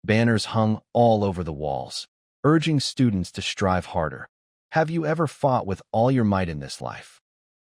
Banners hung all over the walls, urging students to strive harder. Have you ever fought with all your might in this life?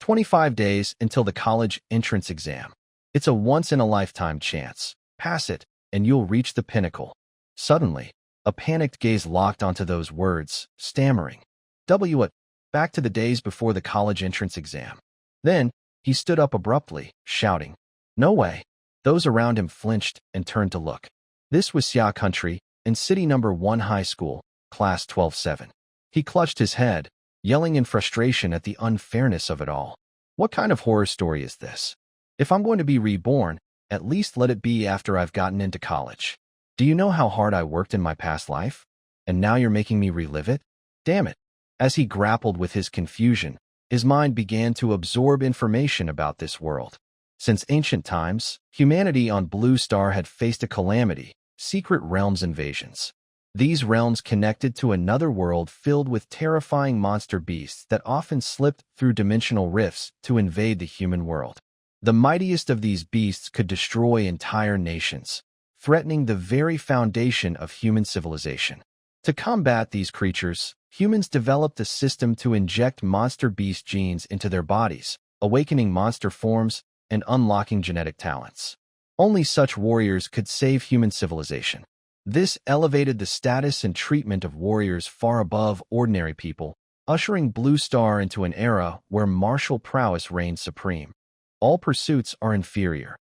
25 days until the college entrance exam. It's a once-in-a-lifetime chance. Pass it, and you'll reach the pinnacle. Suddenly, a panicked gaze locked onto those words, stammering. Back to the days before the college entrance exam. Then, he stood up abruptly, shouting, "No way!" Those around him flinched and turned to look. This was Xia Country, in City Number 1 High School, Class 12-7. He clutched his head, yelling in frustration at the unfairness of it all. What kind of horror story is this? If I'm going to be reborn, at least let it be after I've gotten into college. Do you know how hard I worked in my past life? And now you're making me relive it? Damn it. As he grappled with his confusion, his mind began to absorb information about this world. Since ancient times, humanity on Blue Star had faced a calamity, secret realms invasions. These realms connected to another world filled with terrifying monster beasts that often slipped through dimensional rifts to invade the human world. The mightiest of these beasts could destroy entire nations, threatening the very foundation of human civilization. To combat these creatures, humans developed a system to inject monster beast genes into their bodies, awakening monster forms and unlocking genetic talents. Only such warriors could save human civilization. This elevated the status and treatment of warriors far above ordinary people, ushering Blue Star into an era where martial prowess reigned supreme. All pursuits are inferior.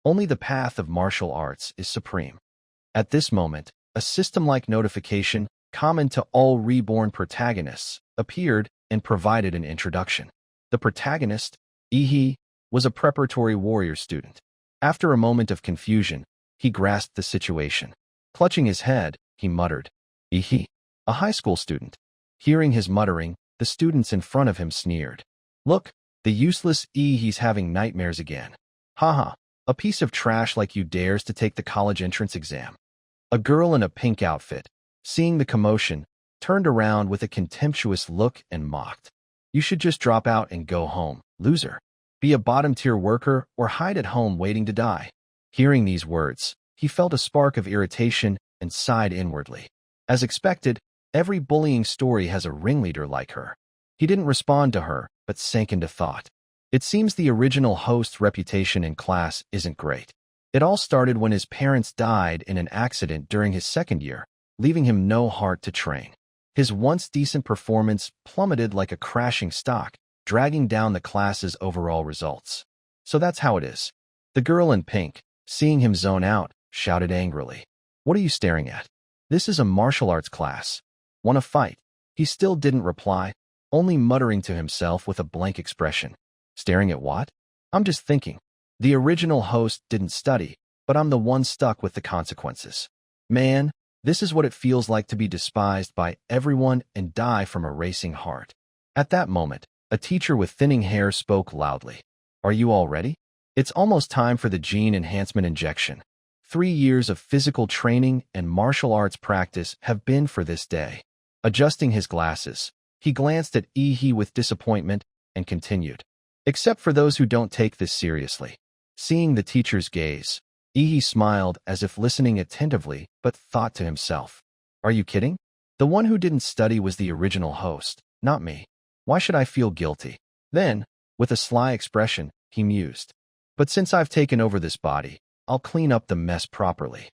Only the path of martial arts is supreme. At this moment, a system-like notification, common to all reborn protagonists, appeared and provided an introduction. The protagonist, Ihi, was a preparatory warrior student. After a moment of confusion, he grasped the situation. Clutching his head, he muttered, "Ihi, a high school student." Hearing his muttering, the students in front of him sneered. "Look, the useless he's having nightmares again. Haha, a piece of trash like you dares to take the college entrance exam." A girl in a pink outfit, seeing the commotion, turned around with a contemptuous look and mocked. "You should just drop out and go home, loser. Be a bottom-tier worker or hide at home waiting to die." Hearing these words, he felt a spark of irritation and sighed inwardly. As expected, every bullying story has a ringleader like her. He didn't respond to her, but sank into thought. It seems the original host's reputation in class isn't great. It all started when his parents died in an accident during his second year, leaving him no heart to train. His once decent performance plummeted like a crashing stock, dragging down the class's overall results. So that's how it is. The girl in pink, seeing him zone out, shouted angrily, "What are you staring at? This is a martial arts class. Want to fight?" He still didn't reply, only muttering to himself with a blank expression. "Staring at what? I'm just thinking. The original host didn't study, but I'm the one stuck with the consequences. Man, this is what it feels like to be despised by everyone and die from a racing heart." At that moment, a teacher with thinning hair spoke loudly. "Are you all ready? It's almost time for the gene enhancement injection. 3 years of physical training and martial arts practice have been for this day." Adjusting his glasses, he glanced at Ihi with disappointment and continued, "Except for those who don't take this seriously." Seeing the teacher's gaze, Ihi smiled as if listening attentively, but thought to himself, "Are you kidding? The one who didn't study was the original host, not me. Why should I feel guilty?" Then, with a sly expression, he mused, "But since I've taken over this body, I'll clean up the mess properly."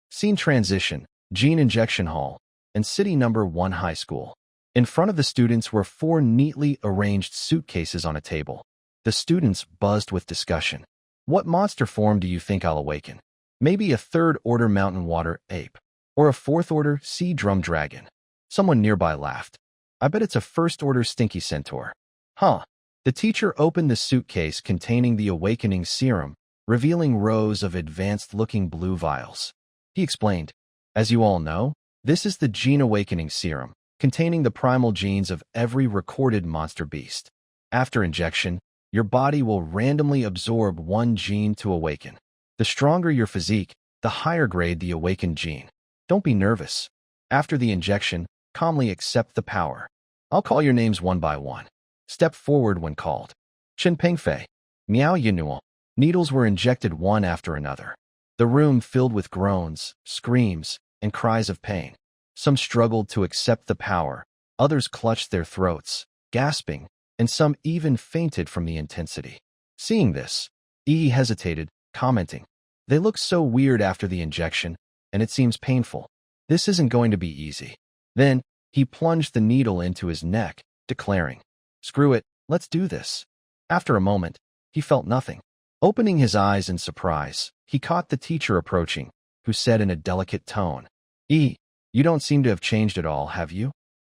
Scene transition, Gene Injection Hall, and City Number 1 High School. In front of the students were 4 neatly arranged suitcases on a table. The students buzzed with discussion. "What monster form do you think I'll awaken? Maybe a 3rd-order mountain water ape, or a 4th-order sea drum dragon." Someone nearby laughed. "I bet it's a 1st-order stinky centaur." Huh. The teacher opened the suitcase containing the awakening serum, revealing rows of advanced-looking blue vials. He explained, "As you all know, this is the Gene Awakening Serum, containing the primal genes of every recorded monster beast. After injection, your body will randomly absorb 1 gene to awaken. The stronger your physique, the higher grade the awakened gene. Don't be nervous. After the injection, calmly accept the power. I'll call your names one by one. Step forward when called. Chen Pengfei. Miao Yinuo." Needles were injected one after another. The room filled with groans, screams, and cries of pain. Some struggled to accept the power, others clutched their throats, gasping, and some even fainted from the intensity. Seeing this, Yi hesitated, commenting, "They look so weird after the injection, and it seems painful. This isn't going to be easy." Then, he plunged the needle into his neck, declaring, "Screw it, let's do this." After a moment, he felt nothing. Opening his eyes in surprise, he caught the teacher approaching, who said in a delicate tone, "E, you don't seem to have changed at all, have you?"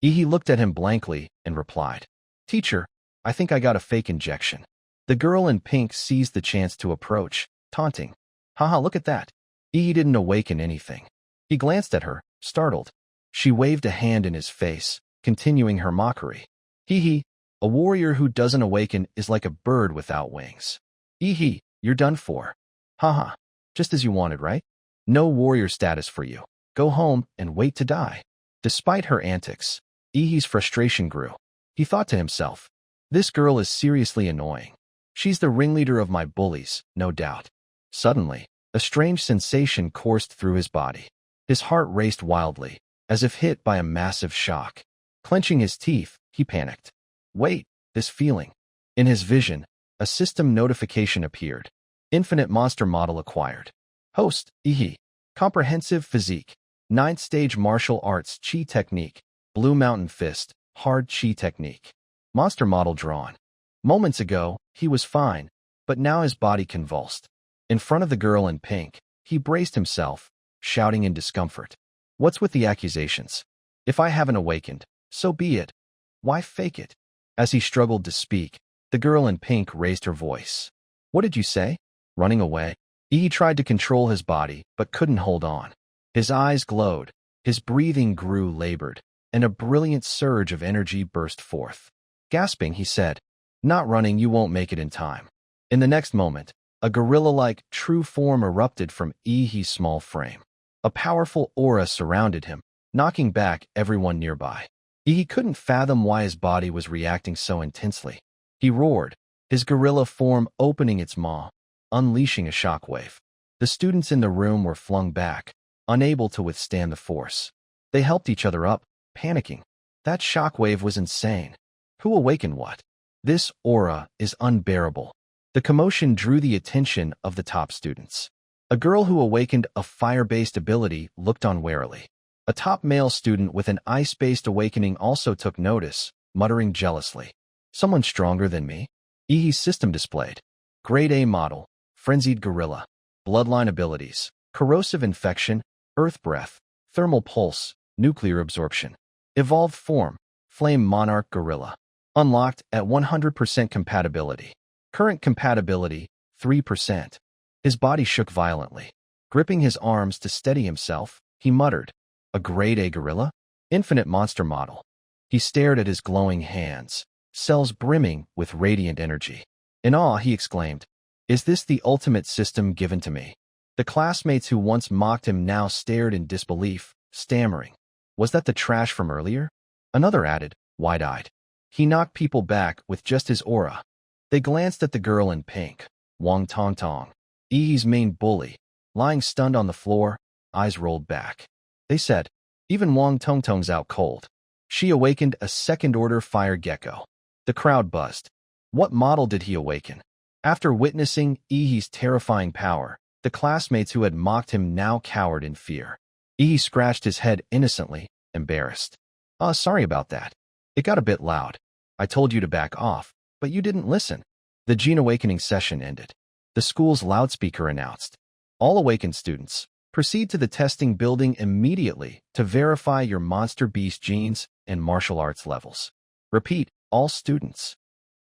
He looked at him blankly and replied, "Teacher, I think I got a fake injection." The girl in pink seized the chance to approach, taunting, "Haha, look at that." He didn't awaken anything. He glanced at her, startled. She waved a hand in his face, continuing her mockery. "Hee, a warrior who doesn't awaken is like a bird without wings. Hee, you're done for. Haha, just as you wanted, right? No warrior status for you. Go home and wait to die." Despite her antics, Ihi's frustration grew. He thought to himself, "This girl is seriously annoying. She's the ringleader of my bullies, no doubt." Suddenly, a strange sensation coursed through his body. His heart raced wildly, as if hit by a massive shock. Clenching his teeth, he panicked. Wait, this feeling. In his vision, a system notification appeared. Infinite monster model acquired. Host, Ihi. Comprehensive physique. 9th stage martial arts chi technique. Blue mountain fist, hard chi technique. Monster model drawn. Moments ago, he was fine, but now his body convulsed. In front of the girl in pink, he braced himself, shouting in discomfort. What's with the accusations? If I haven't awakened, so be it. Why fake it? As he struggled to speak, the girl in pink raised her voice. What did you say? Running away? He tried to control his body, but couldn't hold on. His eyes glowed, his breathing grew labored, and a brilliant surge of energy burst forth. Gasping, he said, "Not running, you won't make it in time." In the next moment, a gorilla-like true form erupted from Ihi's small frame. A powerful aura surrounded him, knocking back everyone nearby. He couldn't fathom why his body was reacting so intensely. He roared, his gorilla form opening its maw, unleashing a shockwave. The students in the room were flung back, unable to withstand the force. They helped each other up, panicking. That shockwave was insane. Who awakened what? This aura is unbearable. The commotion drew the attention of the top students. A girl who awakened a fire-based ability looked on warily. A top male student with an ice-based awakening also took notice, muttering jealously. Someone stronger than me? Ihi's system displayed. Grade A model, frenzied gorilla, bloodline abilities, corrosive infection, earth breath, thermal pulse, nuclear absorption. Evolved form, flame monarch gorilla. Unlocked at 100% compatibility. Current compatibility, 3%. His body shook violently. Gripping his arms to steady himself, he muttered, "A grade A gorilla? Infinite monster model." He stared at his glowing hands, cells brimming with radiant energy. In awe, he exclaimed, "Is this the ultimate system given to me?" The classmates who once mocked him now stared in disbelief, stammering. Was that the trash from earlier? Another added, wide-eyed. He knocked people back with just his aura. They glanced at the girl in pink, Wang Tong Tong, Ihi's main bully, lying stunned on the floor, eyes rolled back. They said, "Even Wang Tong Tong's out cold. She awakened a second-order fire gecko." The crowd buzzed. What model did he awaken? After witnessing Ihi's terrifying power, the classmates who had mocked him now cowered in fear. Ihi scratched his head innocently, embarrassed. Sorry about that. It got a bit loud. I told you to back off, but you didn't listen." The gene awakening session ended. The school's loudspeaker announced, "All awakened students, proceed to the testing building immediately to verify your monster beast genes and martial arts levels. Repeat, all students."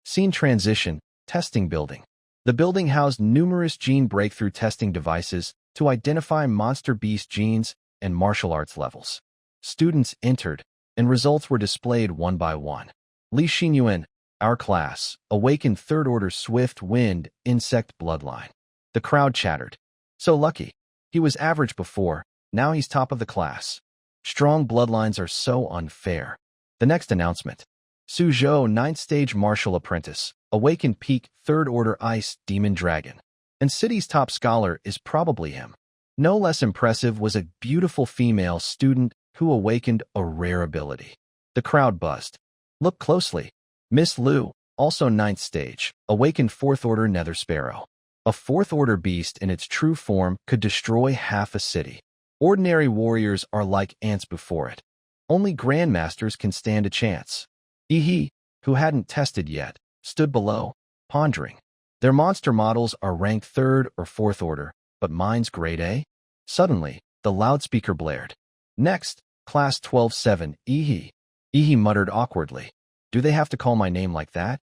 Scene transition, testing building. The building housed numerous gene breakthrough testing devices to identify monster beast genes and martial arts levels. Students entered, and results were displayed one by one. Li Xinyuan, our class, awakened third-order swift wind insect bloodline. The crowd chattered. So lucky. He was average before, now he's top of the class. Strong bloodlines are so unfair. The next announcement. Su Zhou, 9th stage martial apprentice, awakened peak third-order ice demon dragon. And city's top scholar is probably him. No less impressive was a beautiful female student who awakened a rare ability. The crowd buzzed. Look closely. Miss Liu, also ninth stage, awakened fourth order nether sparrow. A fourth order beast in its true form could destroy half a city. Ordinary warriors are like ants before it. Only grandmasters can stand a chance. Ihi, who hadn't tested yet, stood below, pondering. Their monster models are ranked third or fourth order, but mine's grade A? Suddenly, the loudspeaker blared. Next, class 12-7, Ihi. Ihi muttered awkwardly. Do they have to call my name like that?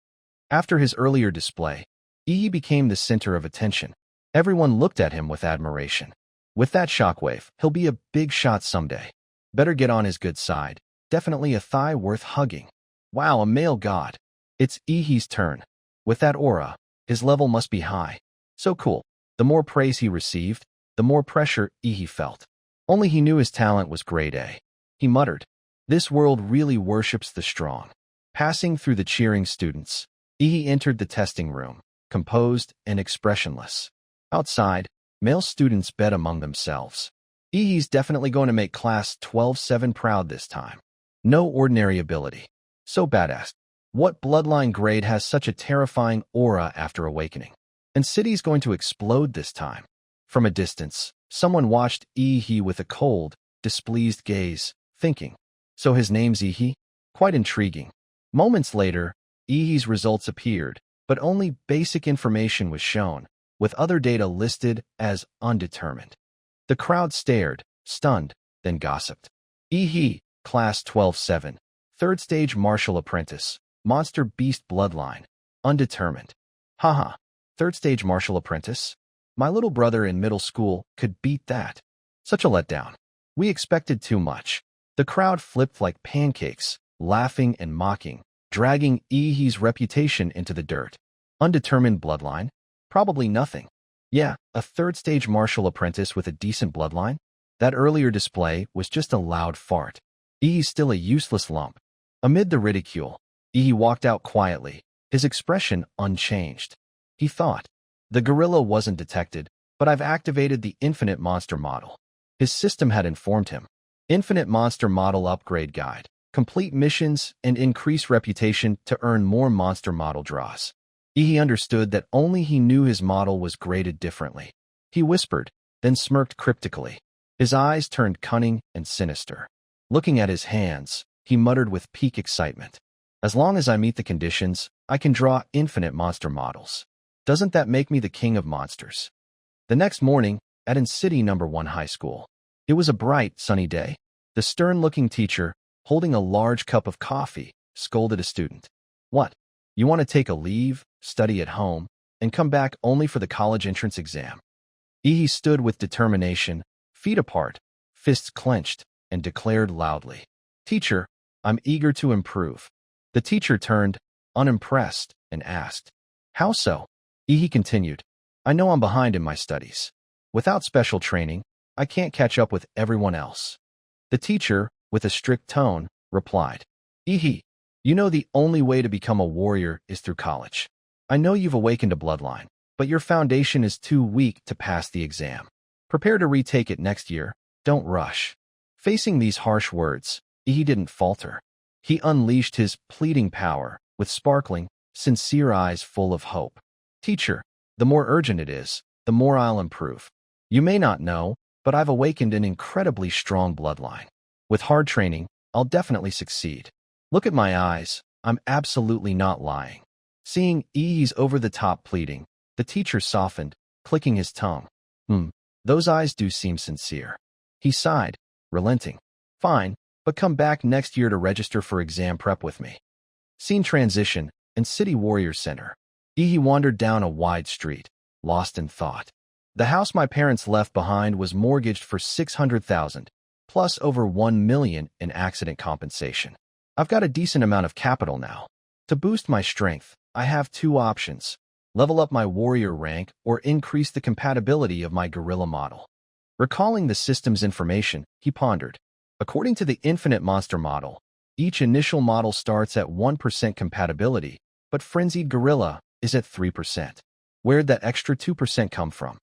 After his earlier display, Ihi became the center of attention. Everyone looked at him with admiration. With that shockwave, he'll be a big shot someday. Better get on his good side. Definitely a thigh worth hugging. Wow, a male god. It's Ihi's turn. With that aura, his level must be high. So cool. The more praise he received, the more pressure Ihi felt. Only he knew his talent was grade A. He muttered, "This world really worships the strong." Passing through the cheering students, Ihi entered the testing room, composed and expressionless. Outside, male students bet among themselves. Ihi's definitely going to make class 12-7 proud this time. No ordinary ability. So badass. What bloodline grade has such a terrifying aura after awakening? And city's going to explode this time. From a distance, someone watched Ihi with a cold, displeased gaze, thinking, so his name's Ihi? Quite intriguing. Moments later, Ihi's results appeared, but only basic information was shown, with other data listed as undetermined. The crowd stared, stunned, then gossiped. Ihi, class 12-7, third stage martial apprentice, monster beast bloodline, undetermined. Haha, third stage martial apprentice? My little brother in middle school could beat that. Such a letdown. We expected too much. The crowd flipped like pancakes, laughing and mocking, dragging Ihi's reputation into the dirt. Undetermined bloodline? Probably nothing. Yeah, a third-stage martial apprentice with a decent bloodline? That earlier display was just a loud fart. Ihi's still a useless lump. Amid the ridicule, Ihi walked out quietly, his expression unchanged. He thought, the gorilla wasn't detected, but I've activated the infinite monster model. His system had informed him. Infinite monster model upgrade guide. Complete missions and increase reputation to earn more monster model draws. Ihi understood that only he knew his model was graded differently. He whispered, then smirked cryptically. His eyes turned cunning and sinister. Looking at his hands, he muttered with peak excitement. As long as I meet the conditions, I can draw infinite monster models. Doesn't that make me the king of monsters? The next morning, at City No. 1 High School. It was a bright, sunny day. The stern-looking teacher, holding a large cup of coffee, scolded a student. What? You want to take a leave, study at home, and come back only for the college entrance exam? Ihi stood with determination, feet apart, fists clenched, and declared loudly, Teacher, I'm eager to improve. The teacher turned, unimpressed, and asked, How so? Ihi continued, I know I'm behind in my studies. Without special training, I can't catch up with everyone else. The teacher, with a strict tone, replied, Ihi, you know the only way to become a warrior is through college. I know you've awakened a bloodline, but your foundation is too weak to pass the exam. Prepare to retake it next year. Don't rush. Facing these harsh words, Ihi didn't falter. He unleashed his pleading power with sparkling, sincere eyes full of hope. Teacher, the more urgent it is, the more I'll improve. You may not know, but I've awakened an incredibly strong bloodline. With hard training, I'll definitely succeed. Look at my eyes. I'm absolutely not lying. Seeing Ihi's over-the-top pleading, the teacher softened, clicking his tongue. Those eyes do seem sincere. He sighed, relenting. Fine, but come back next year to register for exam prep with me. Scene transition in City Warrior Center. Ihi wandered down a wide street, lost in thought. The house my parents left behind was mortgaged for $600,000, plus over $1 million in accident compensation. I've got a decent amount of capital now. To boost my strength, I have two options: level up my warrior rank or increase the compatibility of my gorilla model. Recalling the system's information, he pondered. According to the infinite monster model, each initial model starts at 1% compatibility, but frenzied gorilla is at 3%. Where'd that extra 2% come from?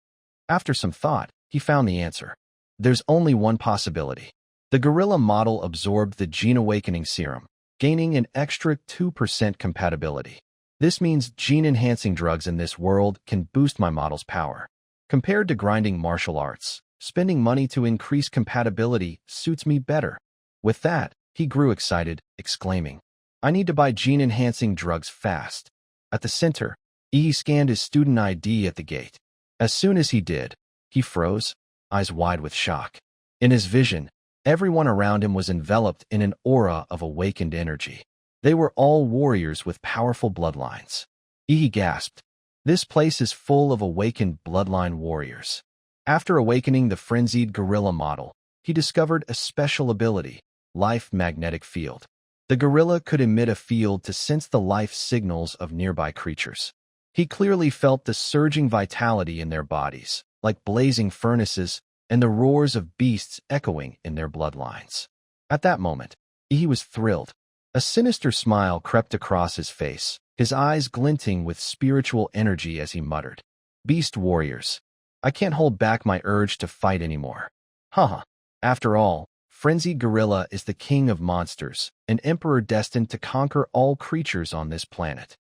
After some thought, he found the answer. There's only one possibility. The gorilla model absorbed the gene awakening serum, gaining an extra 2% compatibility. This means gene-enhancing drugs in this world can boost my model's power. Compared to grinding martial arts, spending money to increase compatibility suits me better. With that, he grew excited, exclaiming, I need to buy gene-enhancing drugs fast. At the center, he scanned his student ID at the gate. As soon as he did, he froze, eyes wide with shock. In his vision, everyone around him was enveloped in an aura of awakened energy. They were all warriors with powerful bloodlines. He gasped. This place is full of awakened bloodline warriors. After awakening the frenzied gorilla model, he discovered a special ability, life magnetic field. The gorilla could emit a field to sense the life signals of nearby creatures. He clearly felt the surging vitality in their bodies, like blazing furnaces, and the roars of beasts echoing in their bloodlines. At that moment, he was thrilled. A sinister smile crept across his face, his eyes glinting with spiritual energy as he muttered, Beast warriors. I can't hold back my urge to fight anymore. Haha. After all, Frenzied Gorilla is the king of monsters, an emperor destined to conquer all creatures on this planet.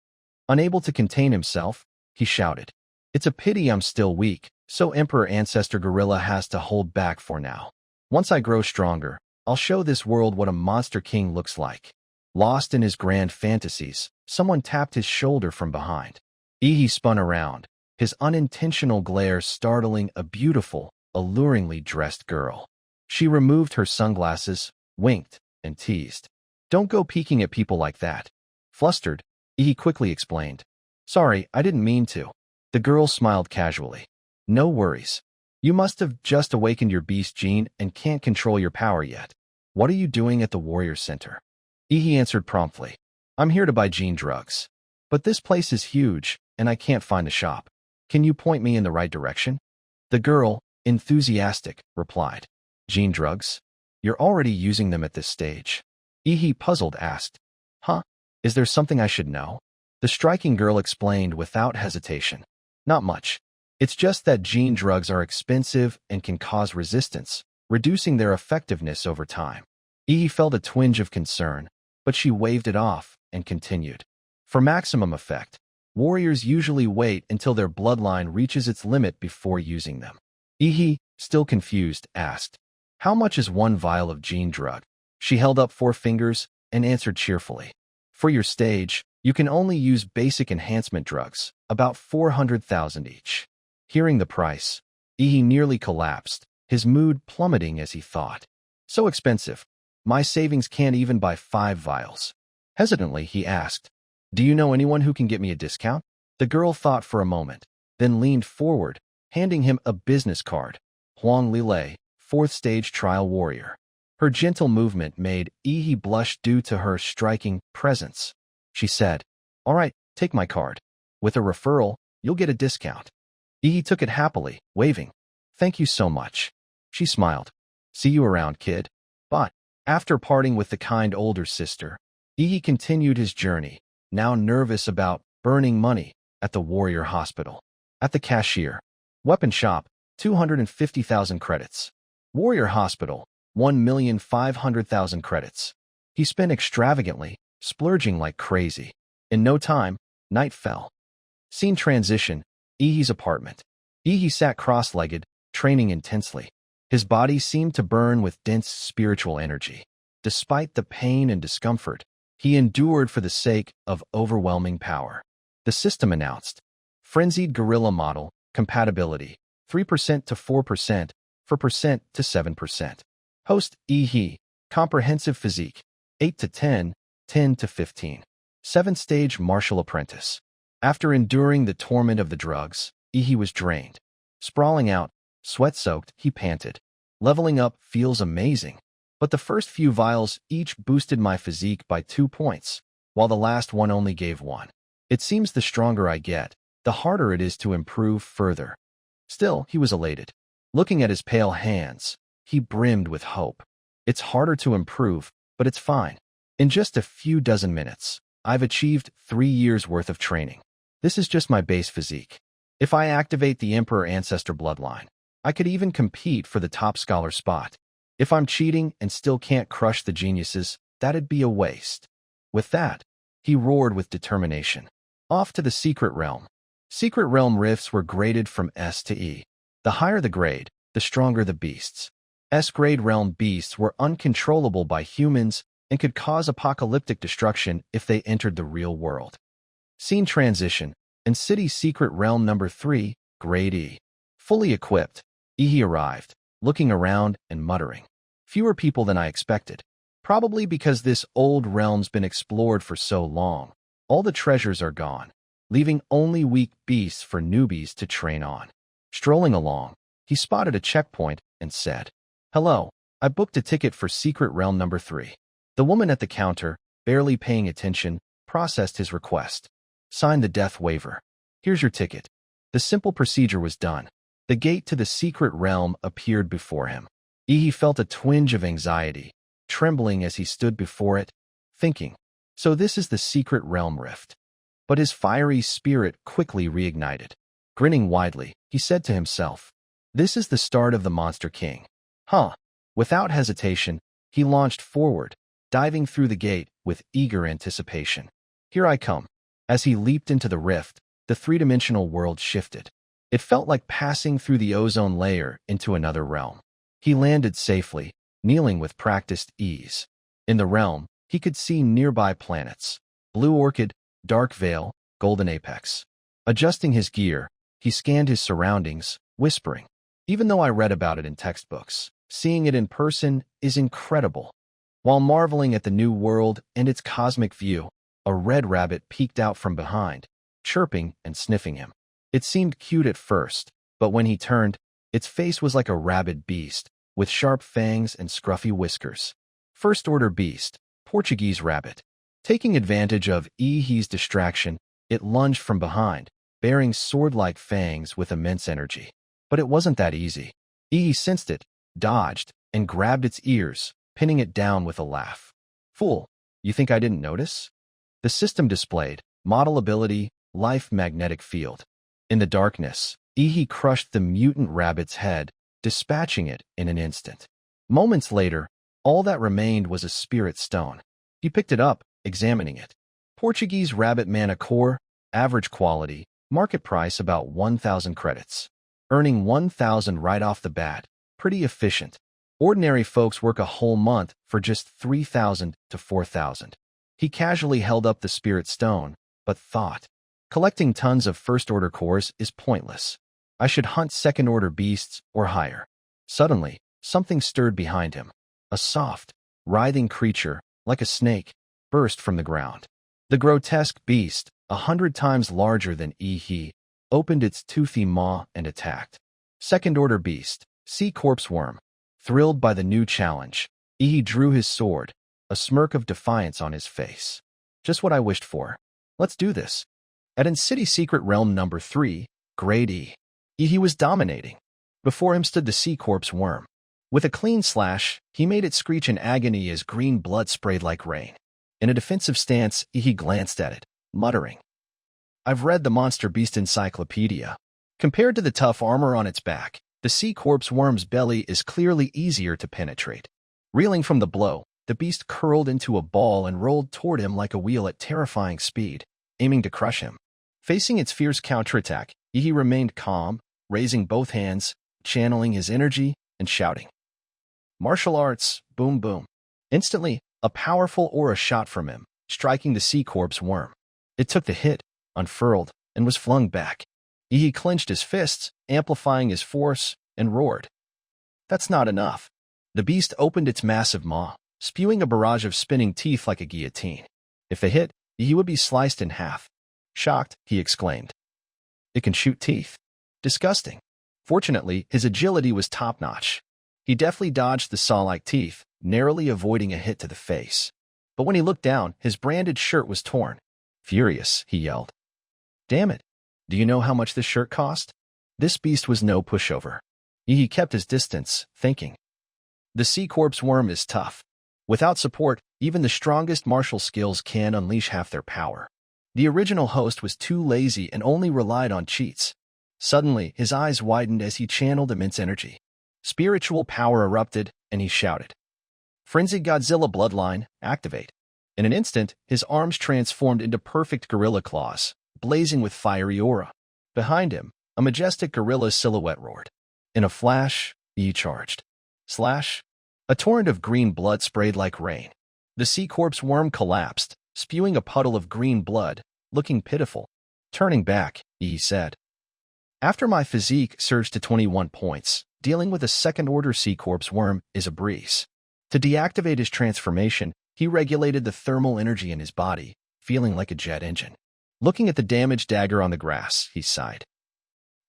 Unable to contain himself, he shouted, It's a pity I'm still weak, so Emperor Ancestor Gorilla has to hold back for now. Once I grow stronger, I'll show this world what a monster king looks like. Lost in his grand fantasies, someone tapped his shoulder from behind. He spun around, his unintentional glare startling a beautiful, alluringly dressed girl. She removed her sunglasses, winked, and teased. Don't go peeking at people like that. Flustered, he quickly explained. Sorry, I didn't mean to. The girl smiled casually. No worries. You must have just awakened your beast gene and can't control your power yet. What are you doing at the Warrior Center? He answered promptly. I'm here to buy gene drugs. But this place is huge, and I can't find the shop. Can you point me in the right direction? The girl, enthusiastic, replied. Gene drugs? You're already using them at this stage. Puzzled, asked. Huh? Is there something I should know? The striking girl explained without hesitation. Not much. It's just that gene drugs are expensive and can cause resistance, reducing their effectiveness over time. Felt a twinge of concern, but she waved it off and continued. For maximum effect, warriors usually wait until their bloodline reaches its limit before using them. Still confused, asked, How much is one vial of gene drug? She held up 4 fingers and answered cheerfully. For your stage, you can only use basic enhancement drugs, about 400,000 each. Hearing the price, nearly collapsed, his mood plummeting as he thought. So expensive. My savings can't even buy 5 vials. Hesitantly, he asked, Do you know anyone who can get me a discount? The girl thought for a moment, then leaned forward, handing him a business card. Huang Lilei, 4th stage trial warrior. Her gentle movement made blush due to her striking presence. She said, All right, take my card. With a referral, you'll get a discount. Took it happily, waving. Thank you so much. She smiled. See you around, kid. But, after parting with the kind older sister, continued his journey, now nervous about burning money at the Warrior Hospital. At the cashier. Weapon shop, 250,000 credits. Warrior Hospital, 1,500,000 credits. He spent extravagantly, splurging like crazy. In no time, night fell. Scene transition, Ihi's apartment. Ihi sat cross-legged, training intensely. His body seemed to burn with dense spiritual energy. Despite the pain and discomfort, he endured for the sake of overwhelming power. The system announced, Frenzied Gorilla Model, Compatibility, 3% to 4%, 4% to 7%. Host, Comprehensive Physique, 8 to 10, 10 to 15. 7th-stage Martial Apprentice. After enduring the torment of the drugs, was drained. Sprawling out, sweat-soaked, he panted. Leveling up feels amazing, but the first few vials each boosted my physique by 2 points, while the last one only gave 1. It seems the stronger I get, the harder it is to improve further. Still, he was elated. Looking at his pale hands, he brimmed with hope. It's harder to improve, but it's fine. In just a few dozen minutes, I've achieved 3 years' worth of training. This is just my base physique. If I activate the Emperor Ancestor bloodline, I could even compete for the top scholar spot. If I'm cheating and still can't crush the geniuses, that'd be a waste. With that, he roared with determination. Off to the secret realm. Secret realm rifts were graded from S to E. The higher the grade, the stronger the beasts. S-grade realm beasts were uncontrollable by humans and could cause apocalyptic destruction if they entered the real world. Scene transition. In City Secret Realm number 3, Grade E. Fully equipped, he arrived, looking around and muttering. Fewer people than I expected. Probably because this old realm's been explored for so long. All the treasures are gone, leaving only weak beasts for newbies to train on. Strolling along, he spotted a checkpoint and said, "Hello, I booked a ticket for Secret Realm number 3. The woman at the counter, barely paying attention, processed his request. Sign the death waiver. Here's your ticket." The simple procedure was done. The gate to the secret realm appeared before him. He felt a twinge of anxiety, trembling as he stood before it, thinking, so this is the secret realm rift. But his fiery spirit quickly reignited. Grinning widely, he said to himself, this is the start of the Monster King. Without hesitation, he launched forward, diving through the gate with eager anticipation. Here I come. As he leaped into the rift, the three-dimensional world shifted. It felt like passing through the ozone layer into another realm. He landed safely, kneeling with practiced ease. In the realm, he could see nearby planets: Blue Orchid, Dark Veil, Golden Apex. Adjusting his gear, he scanned his surroundings, whispering, "Even though I read about it in textbooks, seeing it in person is incredible." While marveling at the new world and its cosmic view, a red rabbit peeked out from behind, chirping and sniffing him. It seemed cute at first, but when he turned, its face was like a rabid beast, with sharp fangs and scruffy whiskers. First-order beast, Portuguese rabbit. Taking advantage of He's distraction, it lunged from behind, bearing sword-like fangs with immense energy. But it wasn't that easy. He sensed it, dodged, and grabbed its ears, pinning it down with a laugh. "Fool, you think I didn't notice?" The system displayed model ability, life magnetic field. In the darkness, he crushed the mutant rabbit's head, dispatching it in an instant. Moments later, all that remained was a spirit stone. He picked it up, examining it. Portuguese rabbit mana core, average quality, market price about 1,000 credits. Earning 1,000 right off the bat, pretty efficient. Ordinary folks work a whole month for just 3,000 to 4,000. He casually held up the spirit stone, but thought, collecting tons of first-order cores is pointless. I should hunt second-order beasts or higher. Suddenly, something stirred behind him. A soft, writhing creature, like a snake, burst from the ground. The grotesque beast, 100 times larger than he, opened its toothy maw and attacked. Second-order beast, sea corpse worm. Thrilled by the new challenge, he drew his sword, a smirk of defiance on his face. Just what I wished for. Let's do this. At City Secret Realm number 3, Grade E. He was dominating. Before him stood the sea corpse worm. With a clean slash, he made it screech in agony as green blood sprayed like rain. In a defensive stance, he glanced at it, muttering, "I've read the Monster Beast Encyclopedia. Compared to the tough armor on its back, the sea corpse worm's belly is clearly easier to penetrate." Reeling from the blow, the beast curled into a ball and rolled toward him like a wheel at terrifying speed, aiming to crush him. Facing its fierce counterattack, he remained calm, raising both hands, channeling his energy, and shouting, "Martial arts, boom boom." Instantly, a powerful aura shot from him, striking the sea corpse worm. It took the hit, unfurled, and was flung back. He clenched his fists, amplifying his force, and roared. That's not enough. The beast opened its massive maw, spewing a barrage of spinning teeth like a guillotine. If they hit, he would be sliced in half. Shocked, he exclaimed, "It can shoot teeth. Disgusting." Fortunately, his agility was top-notch. He deftly dodged the saw-like teeth, narrowly avoiding a hit to the face. But when he looked down, his branded shirt was torn. Furious, he yelled, "Damn it! Do you know how much this shirt cost?" This beast was no pushover. He kept his distance, thinking, the sea corpse worm is tough. Without support, even the strongest martial skills can unleash half their power. The original host was too lazy and only relied on cheats. Suddenly, his eyes widened as he channeled immense energy. Spiritual power erupted, and he shouted, "Frenzied Godzilla bloodline, activate." In an instant, his arms transformed into perfect gorilla claws, blazing with fiery aura. Behind him, a majestic gorilla silhouette roared. In a flash, he charged. Slash! A torrent of green blood sprayed like rain. The sea corpse worm collapsed, spewing a puddle of green blood, looking pitiful. Turning back, he said, "After my physique surged to 21 points, dealing with a second-order sea corpse worm is a breeze." To deactivate his transformation, he regulated the thermal energy in his body, feeling like a jet engine. Looking at the damaged dagger on the grass, he sighed.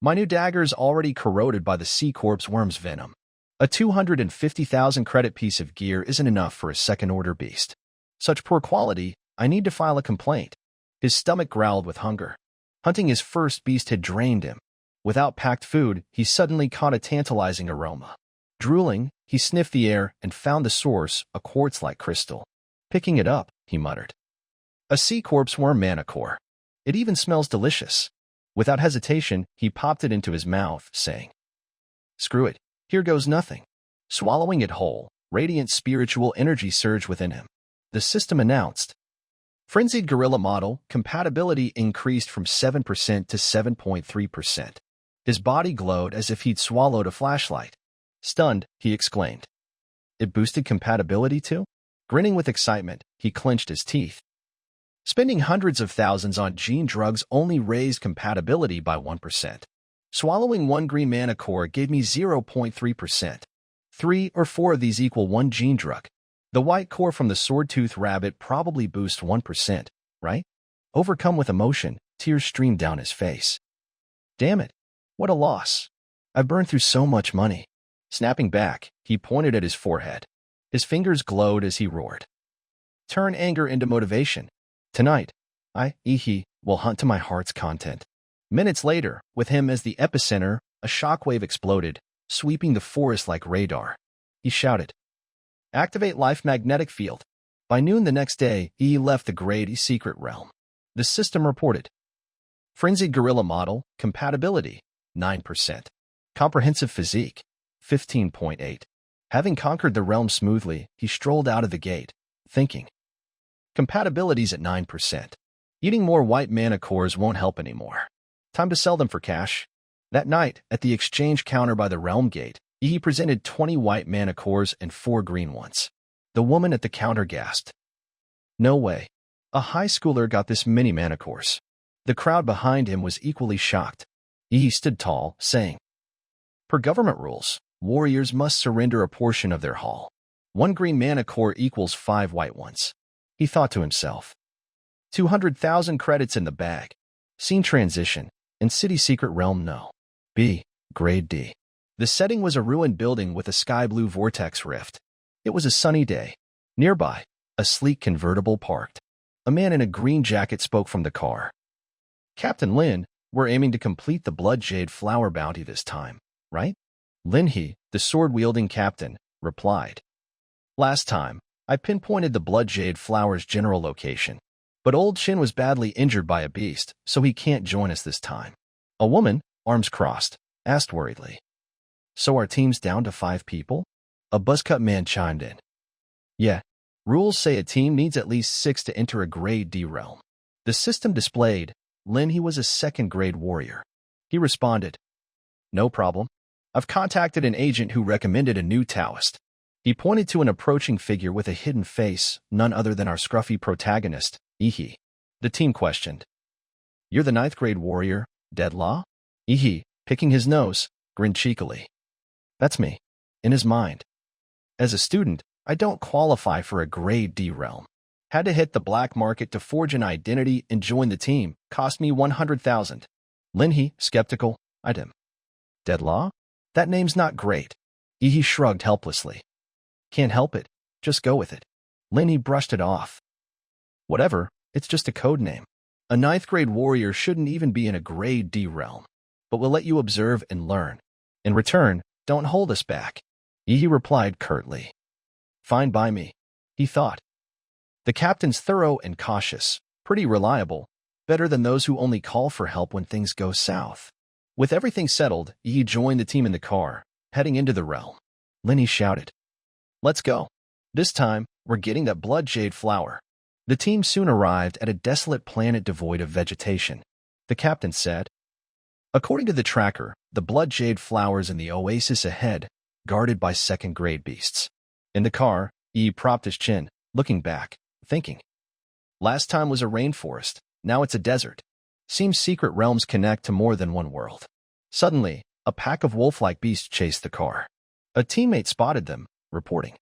"My new dagger is already corroded by the sea corpse worm's venom. A 250,000 credit piece of gear isn't enough for a second-order beast. Such poor quality, I need to file a complaint." His stomach growled with hunger. Hunting his first beast had drained him. Without packed food, he suddenly caught a tantalizing aroma. Drooling, he sniffed the air and found the source, a quartz-like crystal. Picking it up, he muttered, "A sea corpse worm manicore. It even smells delicious." Without hesitation, he popped it into his mouth, saying, "Screw it, here goes nothing." Swallowing it whole, radiant spiritual energy surged within him. The system announced, "Frenzied Gorilla Model, compatibility increased from 7% to 7.3%. His body glowed as if he'd swallowed a flashlight. Stunned, he exclaimed, "It boosted compatibility too?" Grinning with excitement, he clenched his teeth. Spending hundreds of thousands on gene drugs only raised compatibility by 1%. Swallowing one green mana core gave me 0.3%. 3 or 4 of these equal one gene drug. The white core from the sword-tooth rabbit probably boosts 1%, right? Overcome with emotion, tears streamed down his face. "Damn it, what a loss. I've burned through so much money." Snapping back, he pointed at his forehead. His fingers glowed as he roared, "Turn anger into motivation. Tonight, will hunt to my heart's content." Minutes later, with him as the epicenter, a shockwave exploded, sweeping the forest like radar. He shouted, "Activate life magnetic field." By noon the next day, he left the Grade E secret realm. The system reported, "Frenzied Gorilla Model, compatibility, 9%. Comprehensive physique, 15.8. Having conquered the realm smoothly, he strolled out of the gate, thinking, "Compatibility's at 9%. Eating more white mana cores won't help anymore. Time to sell them for cash." That night, at the exchange counter by the realm gate, he presented 20 white mana cores and 4 green ones. The woman at the counter gasped, "No way. A high schooler got this many mana cores." The crowd behind him was equally shocked. He stood tall, saying, "Per government rules, warriors must surrender a portion of their haul. 1 green mana core equals 5 white ones." He thought to himself, 200,000 credits in the bag. Scene transition, in City Secret Realm No. B, Grade D. The setting was a ruined building with a sky-blue vortex rift. It was a sunny day. Nearby, a sleek convertible parked. A man in a green jacket spoke from the car. "Captain Lin, we're aiming to complete the Blood Jade flower bounty this time, right?" Lin He, the sword-wielding captain, replied, "Last time, I pinpointed the Blood Jade flower's general location, but Old Shin was badly injured by a beast, so he can't join us this time." A woman, arms crossed, asked worriedly, "So our team's down to 5 people?" A buzzcut man chimed in, "Yeah, rules say a team needs at least 6 to enter a Grade D realm." The system displayed, Lin He was a second-grade warrior. He responded, "No problem. I've contacted an agent who recommended a new Taoist." He pointed to an approaching figure with a hidden face, none other than our scruffy protagonist, Ihi. The team questioned, "You're the 9th-grade warrior, Dead Law?" Ihi, picking his nose, grinned cheekily. "That's me." In his mind, "As a student, I don't qualify for a Grade D realm. Had to hit the black market to forge an identity and join the team. Cost me 100,000. Linhe, skeptical, item. Dead Law? That name's not great." Ihi shrugged helplessly. "Can't help it. Just go with it." Linhe brushed it off. "Whatever, it's just a code name. A 9th-grade warrior shouldn't even be in a Grade D realm. But we'll let you observe and learn. In return, don't hold us back." Ihi replied curtly. "Fine by me," he thought. The captain's thorough and cautious, pretty reliable, better than those who only call for help when things go south. With everything settled, Yi joined the team in the car, heading into the realm. Linny shouted, "Let's go. This time, we're getting that blood jade flower." The team soon arrived at a desolate planet devoid of vegetation. The captain said, "According to the tracker, the blood jade flowers in the oasis ahead, guarded by second-grade beasts." In the car, Yi propped his chin, looking back, thinking, "Last time was a rainforest, now it's a desert. Seems secret realms connect to more than one world." Suddenly, a pack of wolf-like beasts chased the car. A teammate spotted them, reporting,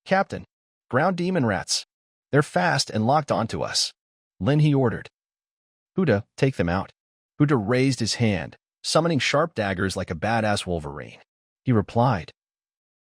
"Captain, ground demon rats. They're fast and locked onto us." Lin he ordered. "Huda, take them out." Huda raised his hand, summoning sharp daggers like a badass Wolverine. He replied,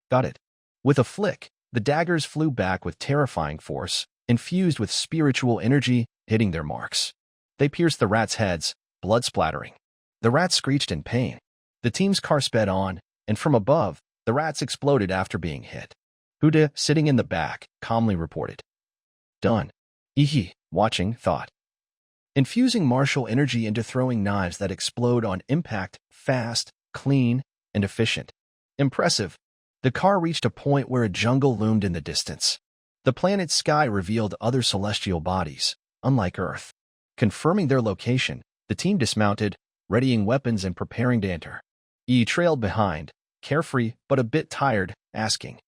"Got it." With a flick, the daggers flew back with terrifying force, infused with spiritual energy, hitting their marks. They pierced the rats' heads, blood splattering. The rats screeched in pain. The team's car sped on, and from above, the rats exploded after being hit. Huda, sitting in the back, calmly reported, "Done." Ihi, watching, thought, infusing martial energy into throwing knives that explode on impact, fast, clean, and efficient. Impressive. The car reached a point where a jungle loomed in the distance. The planet's sky revealed other celestial bodies, unlike Earth. Confirming their location, the team dismounted, readying weapons and preparing to enter. Yi trailed behind, carefree but a bit tired, asking,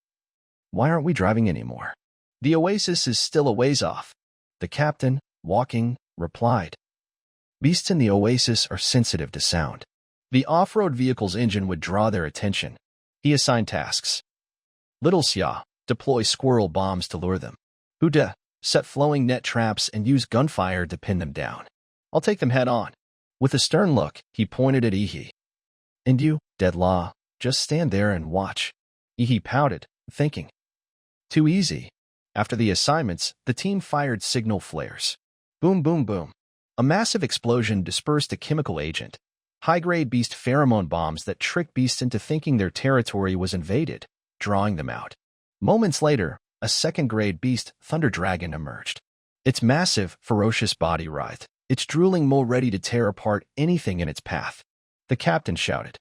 "Why aren't we driving anymore? The oasis is still a ways off." The captain, walking, replied, "Beasts in the oasis are sensitive to sound. The off-road vehicle's engine would draw their attention." He assigned tasks. Little Xia, deploy squirrel bombs to lure them. Huda, set flowing net traps and use gunfire to pin them down. I'll take them head on. With a stern look, he pointed at Ihi. "And you, Dead Law, just stand there and watch." Ihi pouted, thinking, "Too easy." After the assignments, the team fired signal flares. Boom, boom, boom. A massive explosion dispersed a chemical agent, high-grade beast pheromone bombs that tricked beasts into thinking their territory was invaded, drawing them out. Moments later, a second-grade beast, Thunder Dragon, emerged. Its massive, ferocious body writhed, its drooling maw ready to tear apart anything in its path. The captain shouted,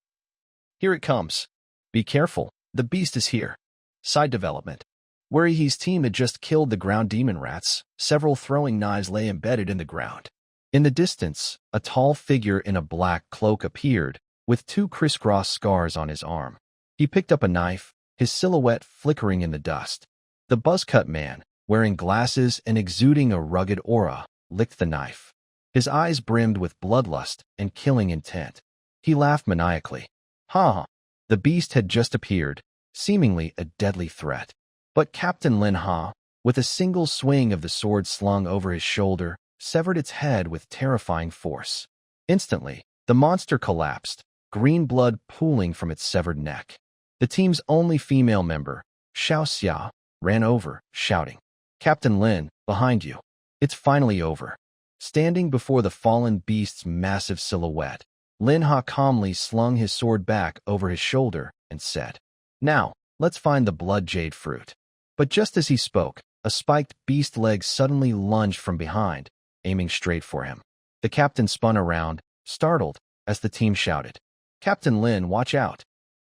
"Here it comes. Be careful, the beast is here." Side development. Where Ihi's team had just killed the ground demon rats, several throwing knives lay embedded in the ground. In the distance, a tall figure in a black cloak appeared, with 2 crisscross scars on his arm. He picked up a knife, his silhouette flickering in the dust. The buzzcut man, wearing glasses and exuding a rugged aura, licked the knife. His eyes brimmed with bloodlust and killing intent. He laughed maniacally. Ha! The beast had just appeared, seemingly a deadly threat. But Captain Lin Ha, with a single swing of the sword slung over his shoulder, severed its head with terrifying force. Instantly, the monster collapsed, green blood pooling from its severed neck. The team's only female member, Xiao Xia, ran over, shouting, "Captain Lin, behind you. It's finally over." Standing before the fallen beast's massive silhouette, Lin Ha calmly slung his sword back over his shoulder and said, "Now, let's find the blood jade fruit." But just as he spoke, a spiked beast leg suddenly lunged from behind, aiming straight for him. The captain spun around, startled, as the team shouted, "Captain Lin, watch out."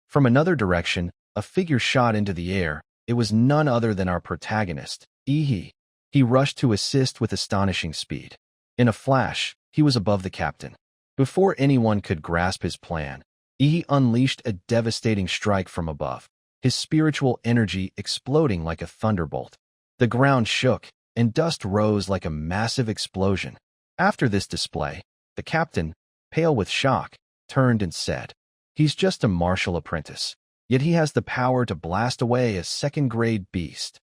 From another direction, a figure shot into the air. It was none other than our protagonist, Ihi. He rushed to assist with astonishing speed. In a flash, he was above the captain. Before anyone could grasp his plan, Ihi unleashed a devastating strike from above, his spiritual energy exploding like a thunderbolt. The ground shook, and dust rose like a massive explosion. After this display, the captain, pale with shock, turned and said, "He's just a martial apprentice, yet he has the power to blast away a second-grade beast."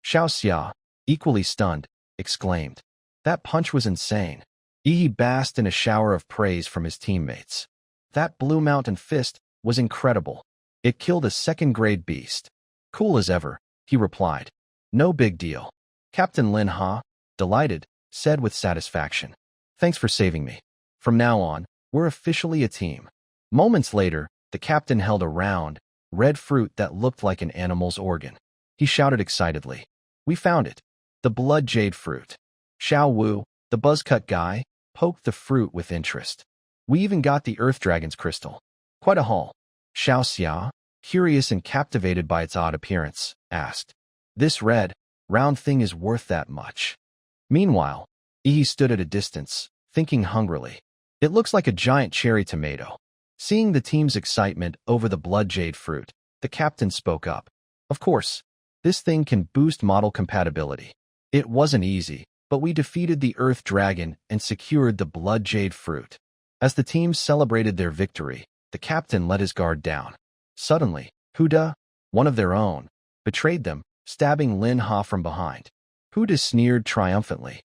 Xiao Xia, equally stunned, exclaimed, "That punch was insane." Ihi basked in a shower of praise from his teammates. "That Blue Mountain fist was incredible. It killed a second-grade beast." "Cool as ever," he replied. "No big deal." Captain Lin Ha, delighted, said with satisfaction, "Thanks for saving me. From now on, we're officially a team." Moments later, the captain held a round, red fruit that looked like an animal's organ. He shouted excitedly, "We found it! The blood jade fruit." Xiao Wu, the buzzcut guy, poked the fruit with interest. We even got the Earth Dragon's crystal. Quite a haul. Xiao Xia, curious and captivated by its odd appearance, asked. This red, round thing is worth that much. Meanwhile, Yi stood at a distance, thinking hungrily. It looks like a giant cherry tomato. Seeing the team's excitement over the blood jade fruit, the captain spoke up. Of course, this thing can boost model compatibility. It wasn't easy, but we defeated the Earth Dragon and secured the blood jade fruit. As the teams celebrated their victory, the captain let his guard down. Suddenly, Huda, one of their own, betrayed them, stabbing Lin Ha from behind. Huda sneered triumphantly.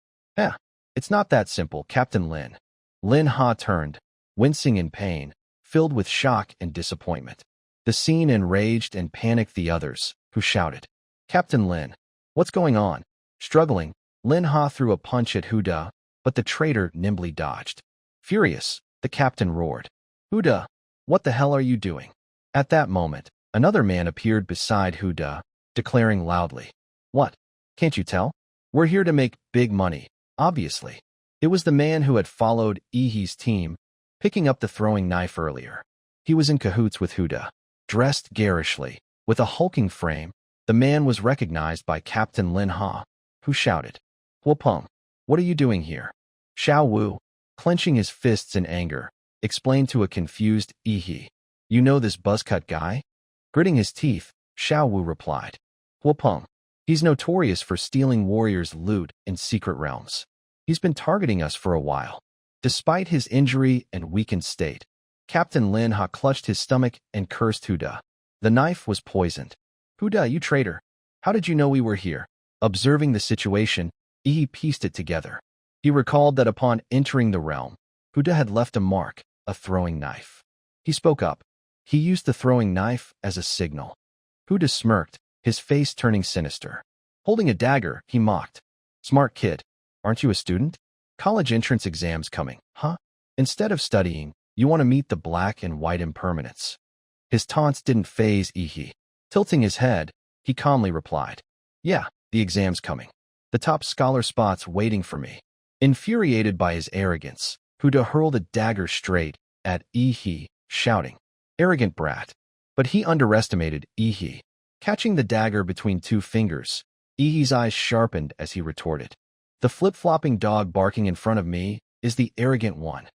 It's not that simple, Captain Lin. Lin Ha turned, wincing in pain, filled with shock and disappointment. The scene enraged and panicked the others, who shouted, Captain Lin, what's going on? Struggling, Lin Ha threw a punch at Huda, but the traitor nimbly dodged. Furious, the captain roared, Huda, what the hell are you doing? At that moment, another man appeared beside Huda, declaring loudly, What? Can't you tell? We're here to make big money, obviously. It was the man who had followed Ihi's team, picking up the throwing knife earlier. He was in cahoots with Huda. Dressed garishly, with a hulking frame, the man was recognized by Captain Lin Ha, who shouted, Huapeng, what are you doing here? Xiao Wu, clenching his fists in anger, explained to a confused Ihi, You know this buzzcut guy? Gritting his teeth, Xiao Wu replied, Huapeng, he's notorious for stealing warriors' loot in secret realms. He's been targeting us for a while. Despite his injury and weakened state, Captain Lin Ha clutched his stomach and cursed Huda. The knife was poisoned. Huda, you traitor. How did you know we were here? Observing the situation, Yi pieced it together. He recalled that upon entering the realm, Huda had left a mark, a throwing knife. He spoke up. He used the throwing knife as a signal. Huda smirked, his face turning sinister. Holding a dagger, he mocked. Smart kid, aren't you a student? College entrance exams coming, huh? Instead of studying, you want to meet the black and white impermanents. His taunts didn't faze Ihi. Tilting his head, he calmly replied, Yeah, the exam's coming. The top scholar spot's waiting for me. Infuriated by his arrogance, Huda hurled a dagger straight at Ihi, shouting, Arrogant brat. But he underestimated Ihi. Catching the dagger between two fingers, Ihi's eyes sharpened as he retorted, The flip-flopping dog barking in front of me is the arrogant one.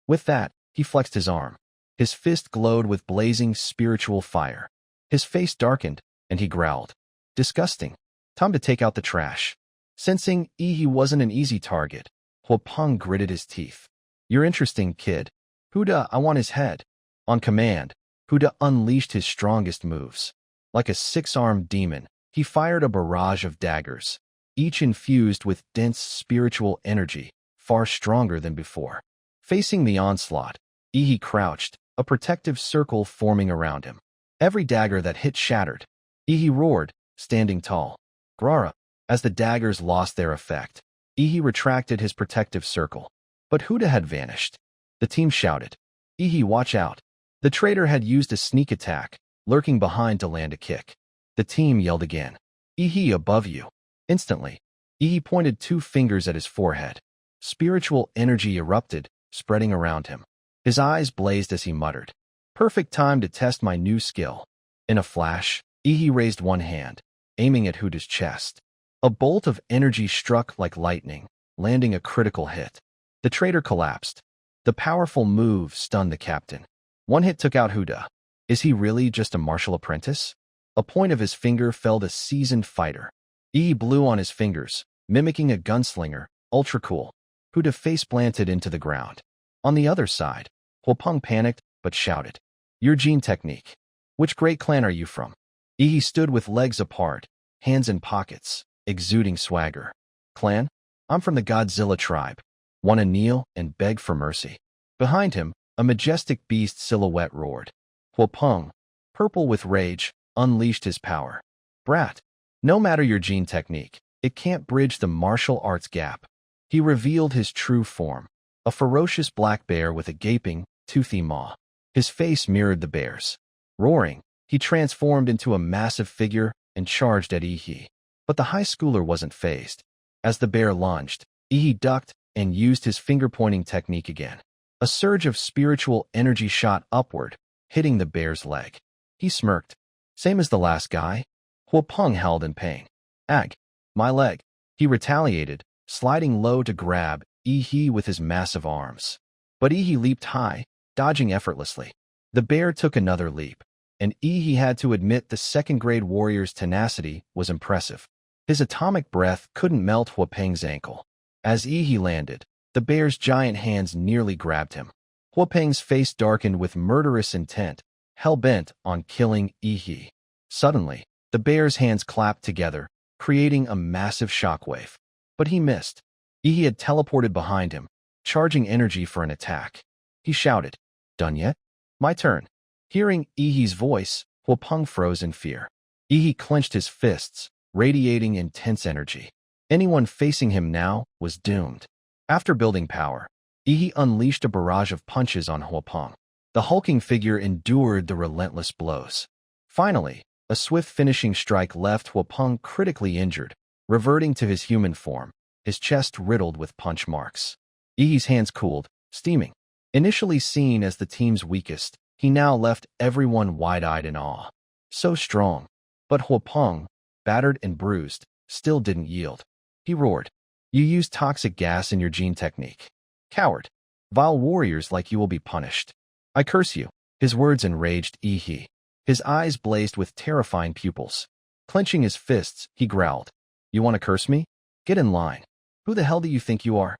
With that, he flexed his arm. His fist glowed with blazing spiritual fire. His face darkened, and he growled, Disgusting. Time to take out the trash. Sensing Ihi wasn't an easy target, Huapeng gritted his teeth. You're interesting, kid. Huda, I want his head. On command, Huda unleashed his strongest moves. Like a six-armed demon, he fired a barrage of daggers, each infused with dense spiritual energy, far stronger than before. Facing the onslaught, Ihi crouched, a protective circle forming around him. Every dagger that hit shattered. Ihi roared, standing tall. Grara. As the daggers lost their effect, Ihi retracted his protective circle. But Huda had vanished. The team shouted, Ihi, watch out. The traitor had used a sneak attack, lurking behind to land a kick. The team yelled again, Ihi, above you. Instantly, Ihi pointed two fingers at his forehead. Spiritual energy erupted, spreading around him. His eyes blazed as he muttered, Perfect time to test my new skill. In a flash, Ihi raised one hand, aiming at Huda's chest. A bolt of energy struck like lightning, landing a critical hit. The traitor collapsed. The powerful move stunned the captain. One hit took out Huda. Is he really just a martial apprentice? A point of his finger felled a seasoned fighter. Ihi blew on his fingers, mimicking a gunslinger, ultra cool. Huda face-planted into the ground. On the other side, Huapeng panicked but shouted, Your gene technique. Which great clan are you from? Ihi stood with legs apart, hands in pockets, exuding swagger. Clan? I'm from the Godzilla tribe. Want to kneel and beg for mercy. Behind him, a majestic beast silhouette roared. Huapeng, purple with rage, unleashed his power. Brat, no matter your gene technique, it can't bridge the martial arts gap. He revealed his true form, a ferocious black bear with a gaping, toothy maw. His face mirrored the bear's. Roaring, he transformed into a massive figure and charged at Ihi. But the high schooler wasn't fazed. As the bear lunged, Ihi ducked and used his finger-pointing technique again. A surge of spiritual energy shot upward, hitting the bear's leg. He smirked. Same as the last guy. Huapeng howled in pain. Ag, my leg. He retaliated, sliding low to grab Yi with his massive arms. But Yi leaped high, dodging effortlessly. The bear took another leap, and Yi had to admit the second-grade warrior's tenacity was impressive. His atomic breath couldn't melt Huapeng's ankle. As Yi landed, the bear's giant hands nearly grabbed him. Huapeng's face darkened with murderous intent, hell-bent on killing Yi. Suddenly, the bear's hands clapped together, creating a massive shockwave. But he missed. Yi had teleported behind him, charging energy for an attack. He shouted, "Done yet? My turn." Hearing Yi's voice, Huapeng froze in fear. Yi clenched his fists, radiating intense energy. Anyone facing him now was doomed. After building power, Yi unleashed a barrage of punches on Huapeng. The hulking figure endured the relentless blows. Finally, a swift finishing strike left Huapeng critically injured, reverting to his human form, his chest riddled with punch marks. Yi's hands cooled, steaming. Initially seen as the team's weakest, he now left everyone wide-eyed in awe. So strong. But Huapeng, battered and bruised, still didn't yield. He roared, "You used toxic gas in your gene technique. Coward. Vile warriors like you will be punished. I curse you." His words enraged Yi. His eyes blazed with terrifying pupils. Clenching his fists, he growled, "You want to curse me? Get in line. Who the hell do you think you are?"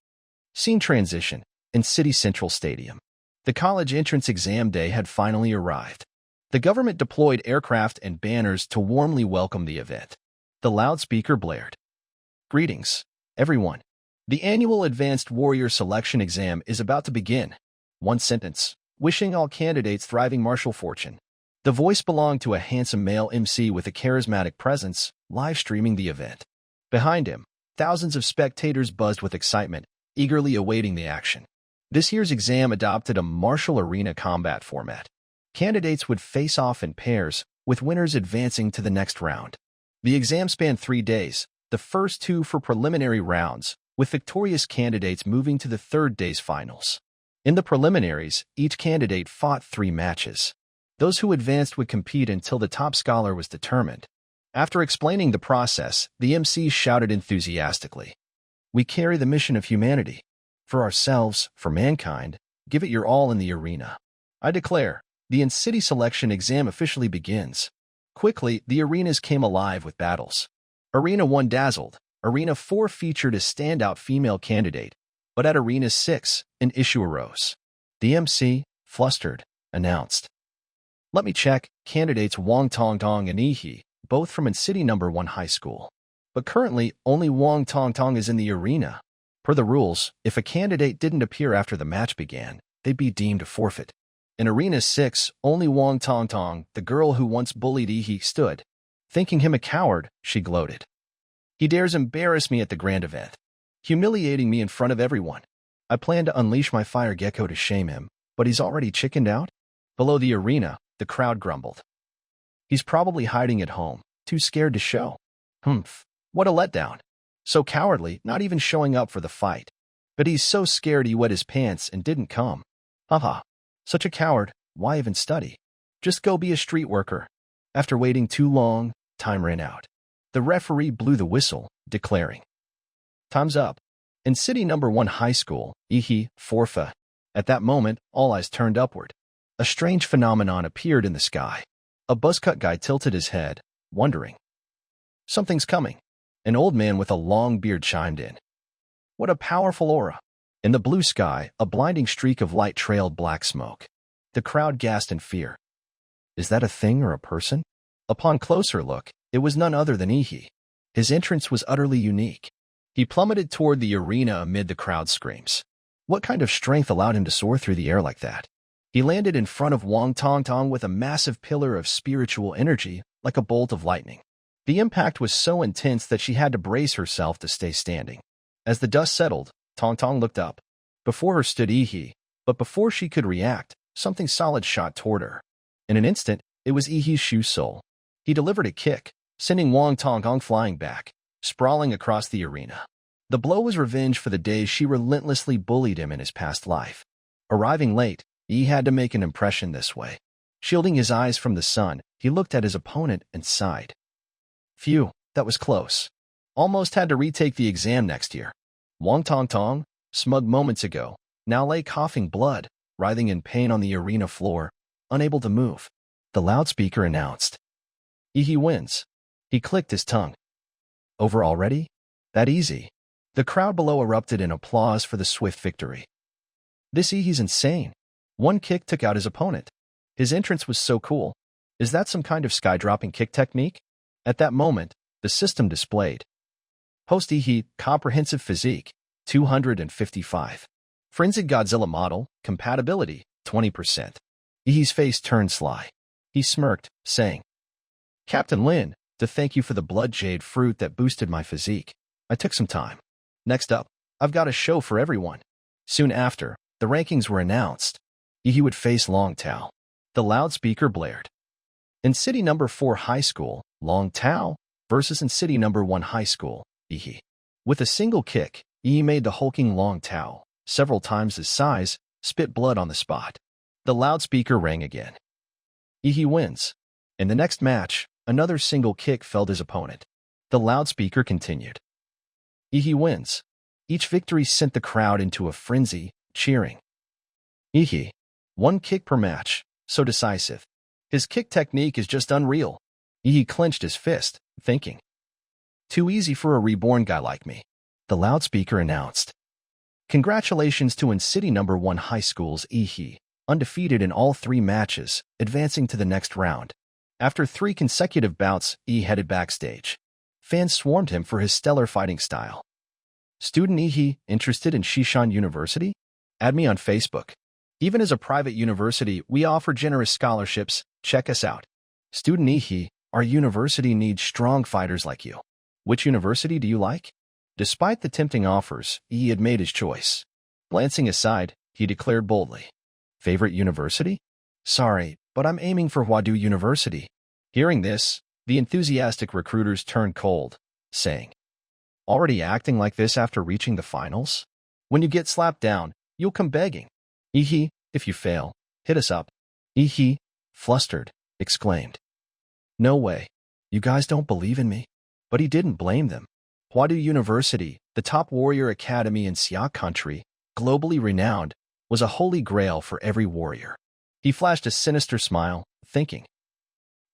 Scene transition, in City Central Stadium. The college entrance exam day had finally arrived. The government deployed aircraft and banners to warmly welcome the event. The loudspeaker blared. "Greetings, everyone. The annual Advanced Warrior Selection Exam is about to begin. One sentence, wishing all candidates thriving martial fortune." The voice belonged to a handsome male MC with a charismatic presence, live streaming the event. Behind him, thousands of spectators buzzed with excitement, eagerly awaiting the action. This year's exam adopted a martial arena combat format. Candidates would face off in pairs, with winners advancing to the next round. The exam spanned 3 days, the first 2 for preliminary rounds, with victorious candidates moving to the third day's finals. In the preliminaries, each candidate fought 3 matches. Those who advanced would compete until the top scholar was determined. After explaining the process, the MC shouted enthusiastically, "We carry the mission of humanity. For ourselves, for mankind, give it your all in the arena. I declare, the in-city selection exam officially begins." Quickly, the arenas came alive with battles. Arena 1 dazzled. Arena 4 featured a standout female candidate, but at Arena 6, an issue arose. The MC, flustered, announced, "Let me check, candidates Wang Tongtong and Yi, both from in-city number 1 high school. But currently, only Wang Tongtong is in the arena. Per the rules, if a candidate didn't appear after the match began, they'd be deemed a forfeit. In Arena 6, only Wang Tongtong, the girl who once bullied Yi, stood. Thinking him a coward, she gloated. He dares embarrass me at the grand event, humiliating me in front of everyone. I plan to unleash my fire gecko to shame him, but he's already chickened out." Below the arena, the crowd grumbled. "He's probably hiding at home, too scared to show. Humph, what a letdown. So cowardly, not even showing up for the fight. But he's so scared he wet his pants and didn't come. Haha, such a coward, why even study? Just go be a street worker." After waiting too long, time ran out. The referee blew the whistle, declaring, "Time's up." In city number 1 high school, Yi, forfeit. At that moment, all eyes turned upward. A strange phenomenon appeared in the sky. A buzzcut guy tilted his head, wondering. "Something's coming." An old man with a long beard chimed in. "What a powerful aura." In the blue sky, a blinding streak of light trailed black smoke. The crowd gasped in fear. Is that a thing or a person? Upon closer look, it was none other than Yi. His entrance was utterly unique. He plummeted toward the arena amid the crowd's screams. What kind of strength allowed him to soar through the air like that? He landed in front of Wang Tongtong with a massive pillar of spiritual energy, like a bolt of lightning. The impact was so intense that she had to brace herself to stay standing. As the dust settled, Tongtong looked up. Before her stood Yi, but before she could react, something solid shot toward her. In an instant, it was Yi's shoe sole. He delivered a kick, sending Wang Tongtong flying back, sprawling across the arena. The blow was revenge for the days she relentlessly bullied him in his past life. Arriving late, he had to make an impression this way. Shielding his eyes from the sun, he looked at his opponent and sighed. Phew, that was close. Almost had to retake the exam next year. Wong Tong Tong, smug moments ago, now lay coughing blood, writhing in pain on the arena floor, unable to move. The loudspeaker announced. He wins. He clicked his tongue. Over already? That easy. The crowd below erupted in applause for the swift victory. This he's insane. One kick took out his opponent. His entrance was so cool. Is that some kind of sky-dropping kick technique? At that moment, the system displayed. Post comprehensive physique, 255. Frenzied Godzilla model, compatibility, 20%. He's face turned sly. He smirked, saying, Captain Lin, to thank you for the blood jade fruit that boosted my physique. I took some time. Next up, I've got a show for everyone. Soon after, the rankings were announced. He would face Long Tao. The loudspeaker blared. In City Number 4 High School, Long Tao versus in City Number 1 High School, Yi. With a single kick, Yi made the hulking Long Tao, several times his size, spit blood on the spot. The loudspeaker rang again. Yi wins. In the next match, another single kick felled his opponent. The loudspeaker continued. Yi wins. Each victory sent the crowd into a frenzy, cheering. Yi. One kick per match, so decisive. His kick technique is just unreal. Yi clenched his fist, thinking. Too easy for a reborn guy like me. The loudspeaker announced. Congratulations to in City Number 1 High School's Yi, undefeated in all 3 matches, advancing to the next round. After 3 consecutive bouts, Yi headed backstage. Fans swarmed him for his stellar fighting style. Student Yi, interested in Shishan University? Add me on Facebook. Even as a private university, we offer generous scholarships. Check us out. Student Yi, our university needs strong fighters like you. Which university do you like? Despite the tempting offers, Yi had made his choice. Glancing aside, he declared boldly. Favorite university? Sorry, but I'm aiming for Huadu University. Hearing this, the enthusiastic recruiters turned cold, saying, Already acting like this after reaching the finals? When you get slapped down, you'll come begging. Yi, if you fail, hit us up. Yi, flustered, exclaimed. No way. You guys don't believe in me? But he didn't blame them. Huadu University, the top warrior academy in Xia country, globally renowned, was a holy grail for every warrior. He flashed a sinister smile, thinking.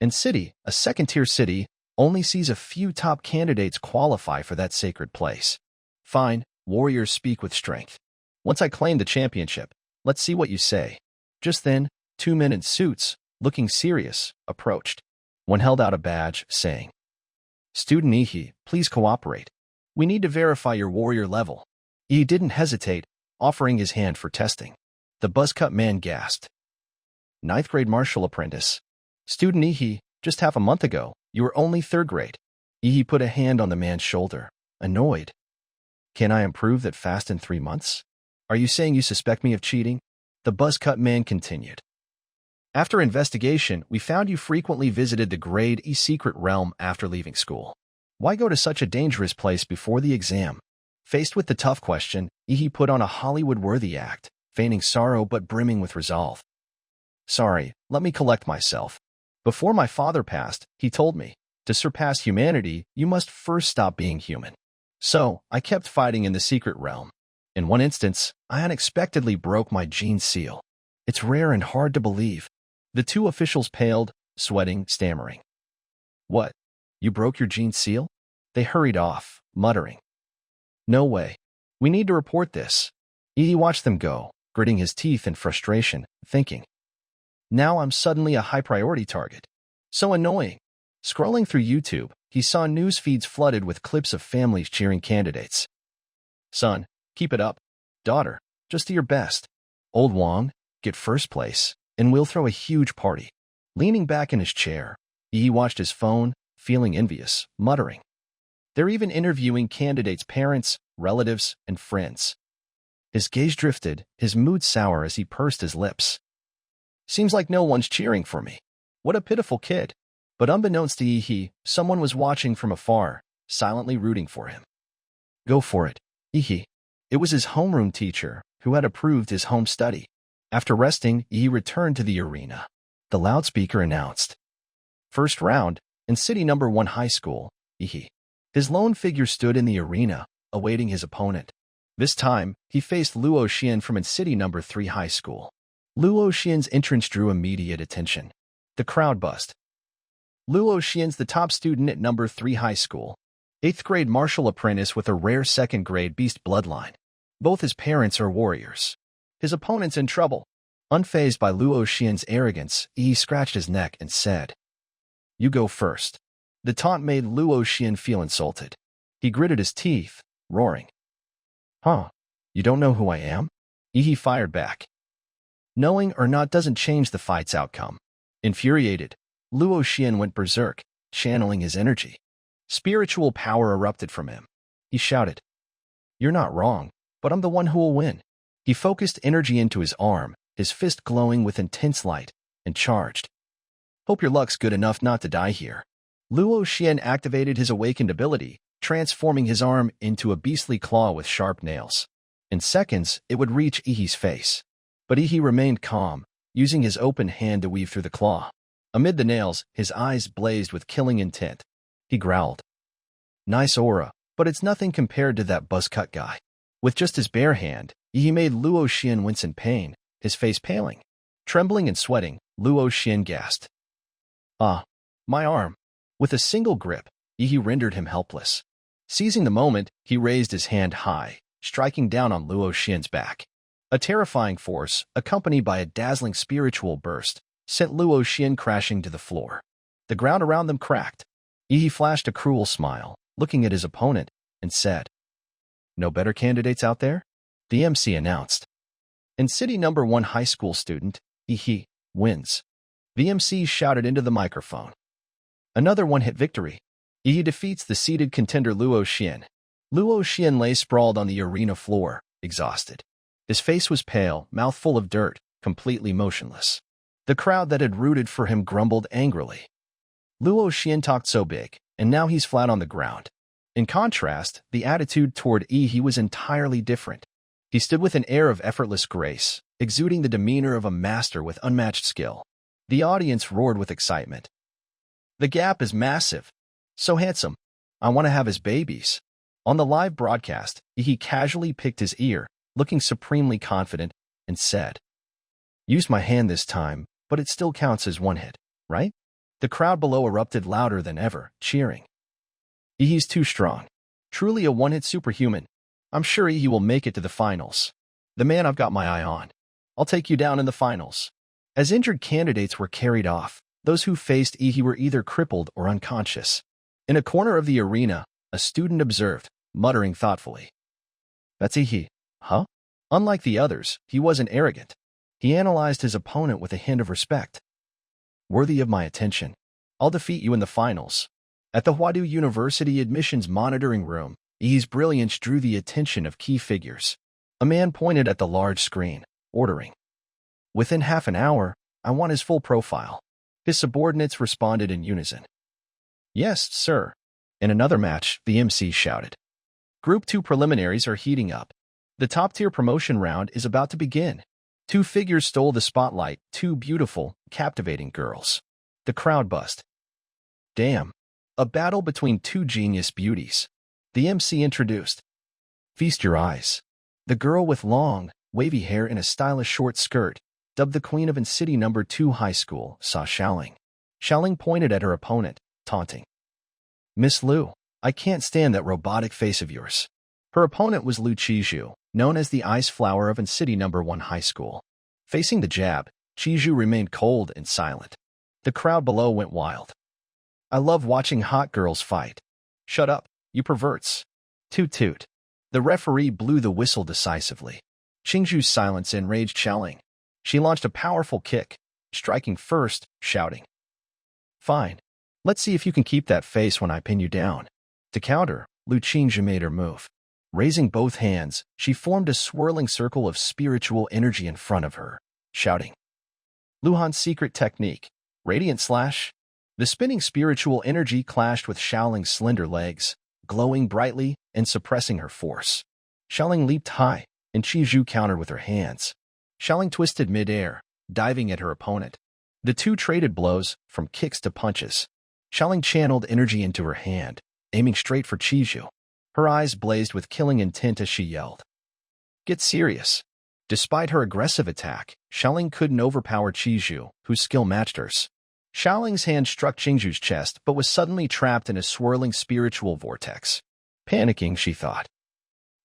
And City, a second-tier city, only sees a few top candidates qualify for that sacred place. Fine, warriors speak with strength. Once I claim the championship, let's see what you say. Just then, 2 men in suits, looking serious, approached. One held out a badge, saying, Student Yi, please cooperate. We need to verify your warrior level. Yi didn't hesitate, offering his hand for testing. The buzz-cut man gasped. 9th grade martial apprentice. Student Yi, just half a month ago, you were only 3rd grade. Yi put a hand on the man's shoulder, annoyed. Can I improve that fast in 3 months? Are you saying you suspect me of cheating? The buzz-cut man continued. After investigation, we found you frequently visited the Grade E secret realm after leaving school. Why go to such a dangerous place before the exam? Faced with the tough question, Yi put on a Hollywood-worthy act, feigning sorrow but brimming with resolve. Sorry, let me collect myself. Before my father passed, he told me, to surpass humanity, you must first stop being human. So, I kept fighting in the secret realm. In one instance, I unexpectedly broke my gene seal. It's rare and hard to believe. The 2 officials paled, sweating, stammering. What? You broke your gene seal? They hurried off, muttering. No way. We need to report this. Yi watched them go, gritting his teeth in frustration, thinking. Now I'm suddenly a high-priority target. So annoying. Scrolling through YouTube, he saw news feeds flooded with clips of families cheering candidates. Son, keep it up. Daughter, just do your best. Old Wong, get first place, and we'll throw a huge party. Leaning back in his chair, Yi watched his phone, feeling envious, muttering. They're even interviewing candidates' parents, relatives, and friends. His gaze drifted, his mood sour as he pursed his lips. Seems like no one's cheering for me. What a pitiful kid. But unbeknownst to Yi, someone was watching from afar, silently rooting for him. Go for it, Yi. It was his homeroom teacher, who had approved his home study. After resting, he returned to the arena. The loudspeaker announced, "First round, in City Number 1 High School, Ihi." His lone figure stood in the arena, awaiting his opponent. This time, he faced Luo Xian from City Number 3 High School. Luo Xian's entrance drew immediate attention. The crowd buzzed. Luo Xian's the top student at Number 3 High School, 8th grade martial apprentice with a rare 2nd grade beast bloodline. Both his parents are warriors. His opponent's in trouble. Unfazed by Luo Xian's arrogance, he scratched his neck and said, "You go first." The taunt made Luo Xian feel insulted. He gritted his teeth, roaring, "Huh? You don't know who I am?" He fired back. Knowing or not doesn't change the fight's outcome. Infuriated, Luo Xian went berserk, channeling his energy. Spiritual power erupted from him. He shouted, "You're not wrong, but I'm the one who will win." He focused energy into his arm, his fist glowing with intense light, and charged. "Hope your luck's good enough not to die here." Luo Xian activated his awakened ability, transforming his arm into a beastly claw with sharp nails. In seconds, it would reach Ihi's face. But Ihi remained calm, using his open hand to weave through the claw. Amid the nails, his eyes blazed with killing intent. He growled, "Nice aura, but it's nothing compared to that buzzcut guy." With just his bare hand, Ihi made Luo Xian wince in pain, his face paling. Trembling and sweating, Luo Xian gasped, "Ah, my arm." With a single grip, Ihi rendered him helpless. Seizing the moment, he raised his hand high, striking down on Luo Xian's back. A terrifying force, accompanied by a dazzling spiritual burst, sent Luo Xian crashing to the floor. The ground around them cracked. Ihi flashed a cruel smile, looking at his opponent, and said, "No better candidates out there?" The MC announced. In City Number 1 High School student, Ihi, wins. The MC shouted into the microphone. Another one-hit victory. Ihi defeats the seated contender Luo Xian. Luo Xian lay sprawled on the arena floor, exhausted. His face was pale, mouth full of dirt, completely motionless. The crowd that had rooted for him grumbled angrily. Luo Xian talked so big, and now he's flat on the ground. In contrast, the attitude toward Ihi was entirely different. He stood with an air of effortless grace, exuding the demeanor of a master with unmatched skill. The audience roared with excitement. "The gap is massive. So handsome. I want to have his babies." On the live broadcast, he casually picked his ear, looking supremely confident, and said, "Use my hand this time, but it still counts as one hit, right?" The crowd below erupted louder than ever, cheering. "He's too strong. Truly a one-hit superhuman. I'm sure he will make it to the finals. The man I've got my eye on. I'll take you down in the finals." As injured candidates were carried off, those who faced Ihi were either crippled or unconscious. In a corner of the arena, a student observed, muttering thoughtfully, "That's Ihi, huh?" Unlike the others, he wasn't arrogant. He analyzed his opponent with a hint of respect. "Worthy of my attention. I'll defeat you in the finals." At the Huadu University admissions monitoring room, Ihi's brilliance drew the attention of key figures. A man pointed at the large screen, ordering, "Within half an hour, I want his full profile." His subordinates responded in unison. "Yes, sir." In another match, the MC shouted. Group 2 preliminaries are heating up. The top-tier promotion round is about to begin. Two figures stole the spotlight, two beautiful, captivating girls. The crowd buzzed. Damn. A battle between two genius beauties. The MC introduced. Feast your eyes. The girl with long, wavy hair in a stylish short skirt, dubbed the queen of City Number 2 High School, saw Xiaoling. Xiaoling pointed at her opponent, taunting. "Miss Lu, I can't stand that robotic face of yours." Her opponent was Lu Qizhu, known as the Ice Flower of City Number 1 High School. Facing the jab, Qizhu remained cold and silent. The crowd below went wild. "I love watching hot girls fight." "Shut up, you perverts." Toot toot. The referee blew the whistle decisively. Qingzhu's silence enraged Xiaoling. She launched a powerful kick, striking first, shouting. "Fine. Let's see if you can keep that face when I pin you down." To counter, Lu Qingzhu made her move. Raising both hands, she formed a swirling circle of spiritual energy in front of her, shouting. Luhan's secret technique, Radiant Slash. The spinning spiritual energy clashed with Xiaoling's slender legs, glowing brightly and suppressing her force. Xiaoling leaped high, and Qizhu countered with her hands. Xiaoling twisted mid-air, diving at her opponent. The two traded blows, from kicks to punches. Xiaoling channeled energy into her hand, aiming straight for Qizhu. Her eyes blazed with killing intent as she yelled, "Get serious." Despite her aggressive attack, Xiaoling couldn't overpower Qizhu, whose skill matched hers. Xiaoling's hand struck Qingzhu's chest but was suddenly trapped in a swirling spiritual vortex. Panicking, she thought,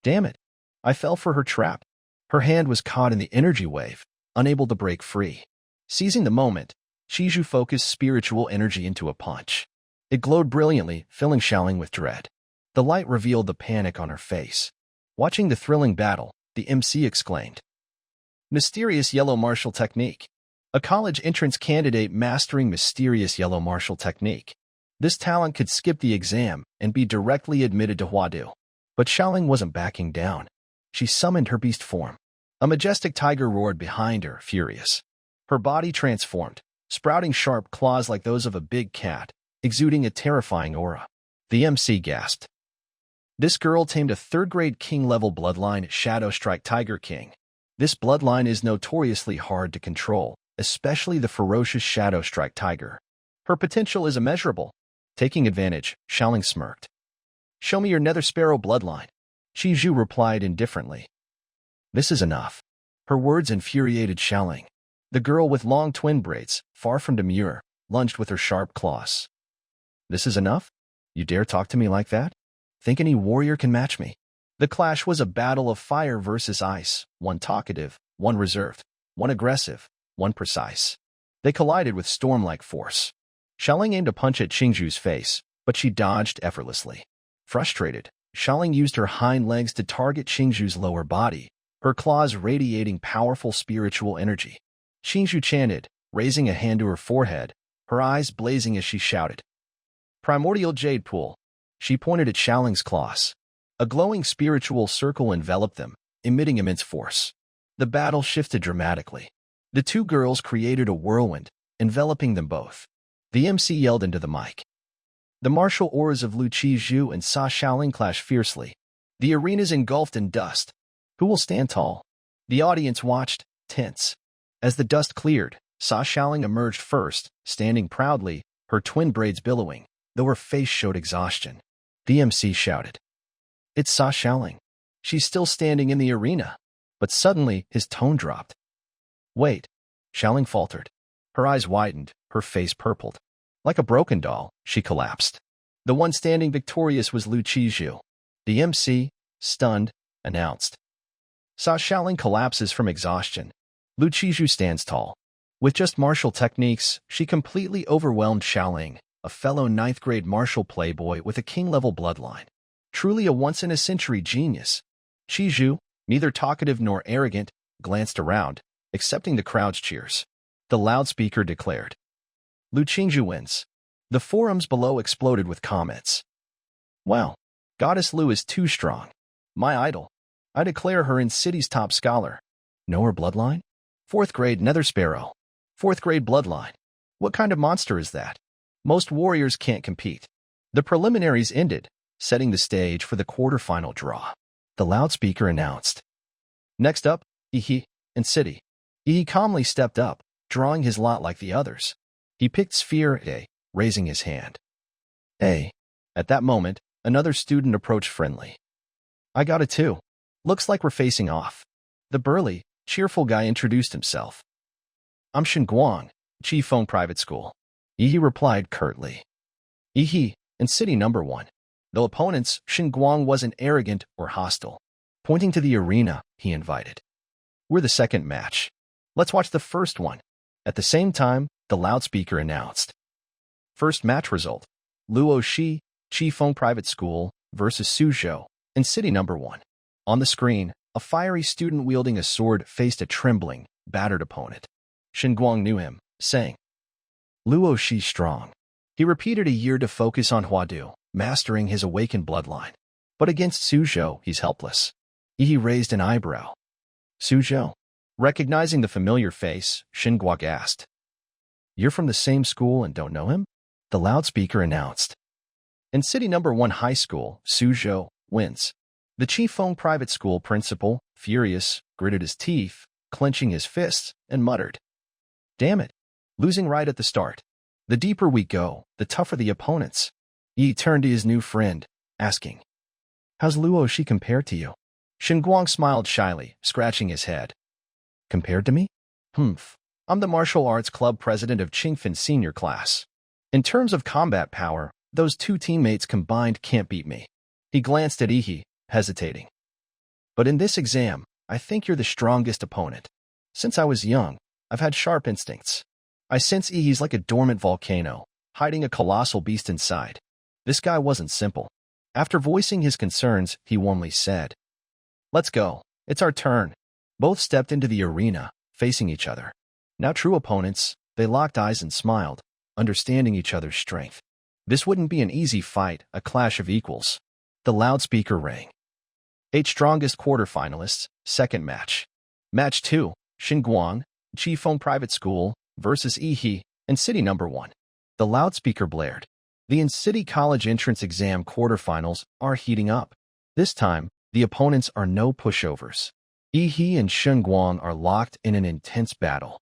"Damn it, I fell for her trap." Her hand was caught in the energy wave, unable to break free. Seizing the moment, Qizhu focused spiritual energy into a punch. It glowed brilliantly, filling Xiaoling with dread. The light revealed the panic on her face. Watching the thrilling battle, the MC exclaimed, "Mysterious Yellow Martial Technique." A college entrance candidate mastering mysterious yellow martial technique. This talent could skip the exam and be directly admitted to Huadu. But Xiaoling wasn't backing down. She summoned her beast form. A majestic tiger roared behind her, furious. Her body transformed, sprouting sharp claws like those of a big cat, exuding a terrifying aura. The MC gasped. This girl tamed a third-grade king-level bloodline, Shadow Strike Tiger King. This bloodline is notoriously hard to control, especially the ferocious Shadow Strike Tiger. Her potential is immeasurable. Taking advantage, Xiaoling smirked. "Show me your Nether Sparrow bloodline." Qizhu replied indifferently. "This is enough." Her words infuriated Xiaoling. The girl with long twin braids, far from demure, lunged with her sharp claws. "This is enough? You dare talk to me like that? Think any warrior can match me?" The clash was a battle of fire versus ice, one talkative, one reserved, one aggressive, one precise. They collided with storm-like force. Xiaoling aimed a punch at Qingzhu's face, but she dodged effortlessly. Frustrated, Xiaoling used her hind legs to target Qingzhu's lower body, her claws radiating powerful spiritual energy. Qingzhu chanted, raising a hand to her forehead, her eyes blazing as she shouted, "Primordial Jade Pool." She pointed at Xiaoling's claws. A glowing spiritual circle enveloped them, emitting immense force. The battle shifted dramatically. The two girls created a whirlwind, enveloping them both. The MC yelled into the mic. The martial auras of Lu Qizhu and Sa Xiaoling clash fiercely. The arena's engulfed in dust. Who will stand tall? The audience watched, tense. As the dust cleared, Sa Xiaoling emerged first, standing proudly, her twin braids billowing, though her face showed exhaustion. The MC shouted, "It's Sa Xiaoling. She's still standing in the arena." But suddenly, his tone dropped. "Wait." Xiaoling faltered. Her eyes widened, her face purpled. Like a broken doll, she collapsed. The one standing victorious was Lu Qizhu. The MC, stunned, announced, "Sa Xiaoling collapses from exhaustion. Lu Qizhu stands tall." With just martial techniques, she completely overwhelmed Xiaoling, a fellow ninth-grade martial playboy with a king-level bloodline. Truly a once-in-a-century genius. Qizhu, neither talkative nor arrogant, glanced around, accepting the crowd's cheers. The loudspeaker declared, "Lu Qingzhu wins." The forums below exploded with comments. "Wow, Goddess Lu is too strong. My idol. I declare her in city's top scholar. Know her bloodline? Fourth grade Nether Sparrow. Fourth grade bloodline. What kind of monster is that? Most warriors can't compete." The preliminaries ended, setting the stage for the quarterfinal draw. The loudspeaker announced, "Next up, Ihi, and City." Ihi calmly stepped up, drawing his lot like the others. He picked Sphere A, raising his hand. A. At that moment, another student approached friendly. "I got it too. Looks like we're facing off." The burly, cheerful guy introduced himself. "I'm Shen Guang, Chi Feng Private School." Ihi replied curtly. Ihi, and City number 1. Though opponents, Shen Guang wasn't arrogant or hostile. Pointing to the arena, he invited, "We're the second match. Let's watch the first one." At the same time, the loudspeaker announced, "First match result, Luo Shi, Chi Feng Private School versus Suzhou, and City number 1. On the screen, a fiery student wielding a sword faced a trembling, battered opponent. Shen Guang knew him, saying, "Luo Shi strong." He repeated a year to focus on Huadu, mastering his awakened bloodline. But against Suzhou, he's helpless. He raised an eyebrow. "Suzhou?" Recognizing the familiar face, Shen Guang asked, "You're from the same school and don't know him?" The loudspeaker announced, "In City number 1 high school, Suzhou wins." The Chi Feng Private School principal, furious, gritted his teeth, clenching his fists, and muttered, "Damn it, losing right at the start. The deeper we go, the tougher the opponents." Yi turned to his new friend, asking, "How's Luo Shi compared to you?" Shen Guang smiled shyly, scratching his head. "Compared to me? Humph. I'm the martial arts club president of Qingfen senior class. In terms of combat power, those two teammates combined can't beat me." He glanced at Yi, hesitating. "But in this exam, I think you're the strongest opponent. Since I was young, I've had sharp instincts. I sense Yi's like a dormant volcano, hiding a colossal beast inside." This guy wasn't simple. After voicing his concerns, he warmly said, "Let's go. It's our turn." Both stepped into the arena, facing each other. Now true opponents, they locked eyes and smiled, understanding each other's strength. This wouldn't be an easy fight, a clash of equals. The loudspeaker rang. 8 strongest quarterfinalists, second match. Match 2, Xinguang, Qifeng Private School, versus Yi, and City Number 1. The loudspeaker blared. The in-city college entrance exam quarterfinals are heating up. This time, the opponents are no pushovers. Yi and Xinguang are locked in an intense battle.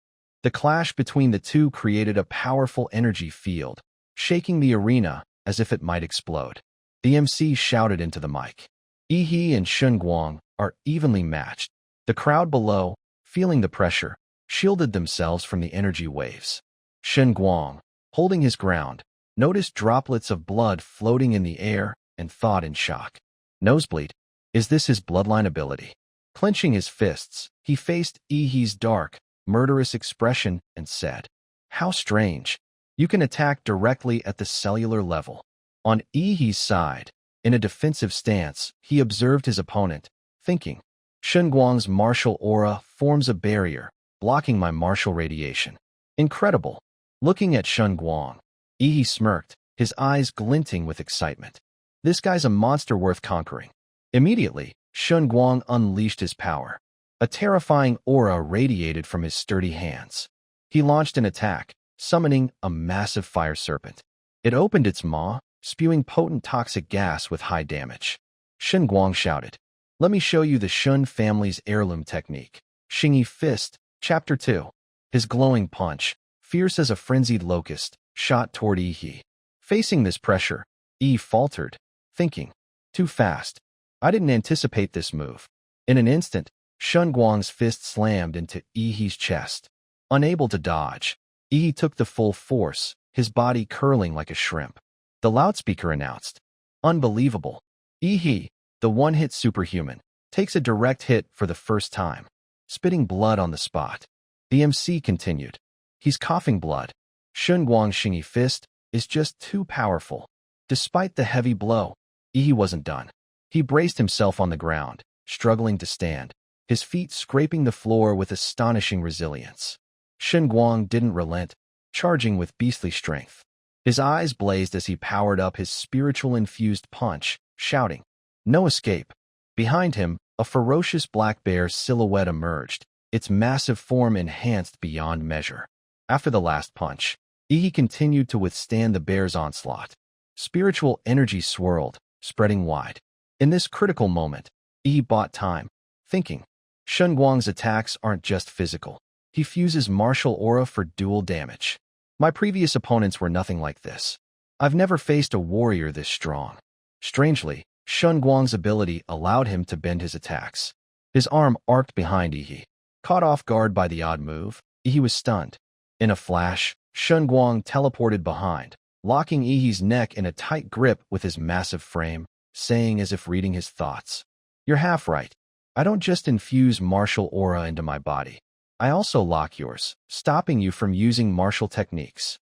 The clash between the two created a powerful energy field, shaking the arena as if it might explode. The MC shouted into the mic. Yi and Xinguang are evenly matched. The crowd below, feeling the pressure, shielded themselves from the energy waves. Xinguang, holding his ground, noticed droplets of blood floating in the air and thought in shock. Nosebleed? Is this his bloodline ability? Clenching his fists, he faced Yi's dark, murderous expression and said, "How strange. You can attack directly at the cellular level." On Yi's side, in a defensive stance, he observed his opponent, thinking, "Xinguang's martial aura forms a barrier, blocking my martial radiation. Incredible." Looking at Xinguang, Yi smirked, his eyes glinting with excitement. This guy's a monster worth conquering. Immediately, Xinguang unleashed his power. A terrifying aura radiated from his sturdy hands. He launched an attack, summoning a massive fire serpent. It opened its maw, spewing potent toxic gas with high damage. Xinguang shouted, "Let me show you the Shun family's heirloom technique." Xingyi Fist, Chapter 2. His glowing punch, fierce as a frenzied locust, shot toward Yi. Facing this pressure, Yi faltered, thinking, "Too fast. I didn't anticipate this move." In an instant, Xinguang's fist slammed into Yi's chest. Unable to dodge, Yi took the full force, his body curling like a shrimp. The loudspeaker announced, "Unbelievable. Yi, the one-hit superhuman, takes a direct hit for the first time, spitting blood on the spot." The MC continued, "He's coughing blood. Xinguang's Xingyi Fist is just too powerful." Despite the heavy blow, Yi wasn't done. He braced himself on the ground, struggling to stand, his feet scraping the floor with astonishing resilience. Xinguang didn't relent, charging with beastly strength. His eyes blazed as he powered up his spiritual-infused punch, shouting, "No escape." Behind him, a ferocious black bear silhouette emerged, its massive form enhanced beyond measure. After the last punch, Yi continued to withstand the bear's onslaught. Spiritual energy swirled, spreading wide. In this critical moment, Yi bought time, thinking, "Xinguang's attacks aren't just physical. He fuses martial aura for dual damage. My previous opponents were nothing like this. I've never faced a warrior this strong." Strangely, Xinguang's ability allowed him to bend his attacks. His arm arced behind Yi. Caught off guard by the odd move, Yi was stunned. In a flash, Xinguang teleported behind, locking Yi's neck in a tight grip with his massive frame, saying as if reading his thoughts, "You're half right. I don't just infuse martial aura into my body. I also lock yours, stopping you from using martial techniques."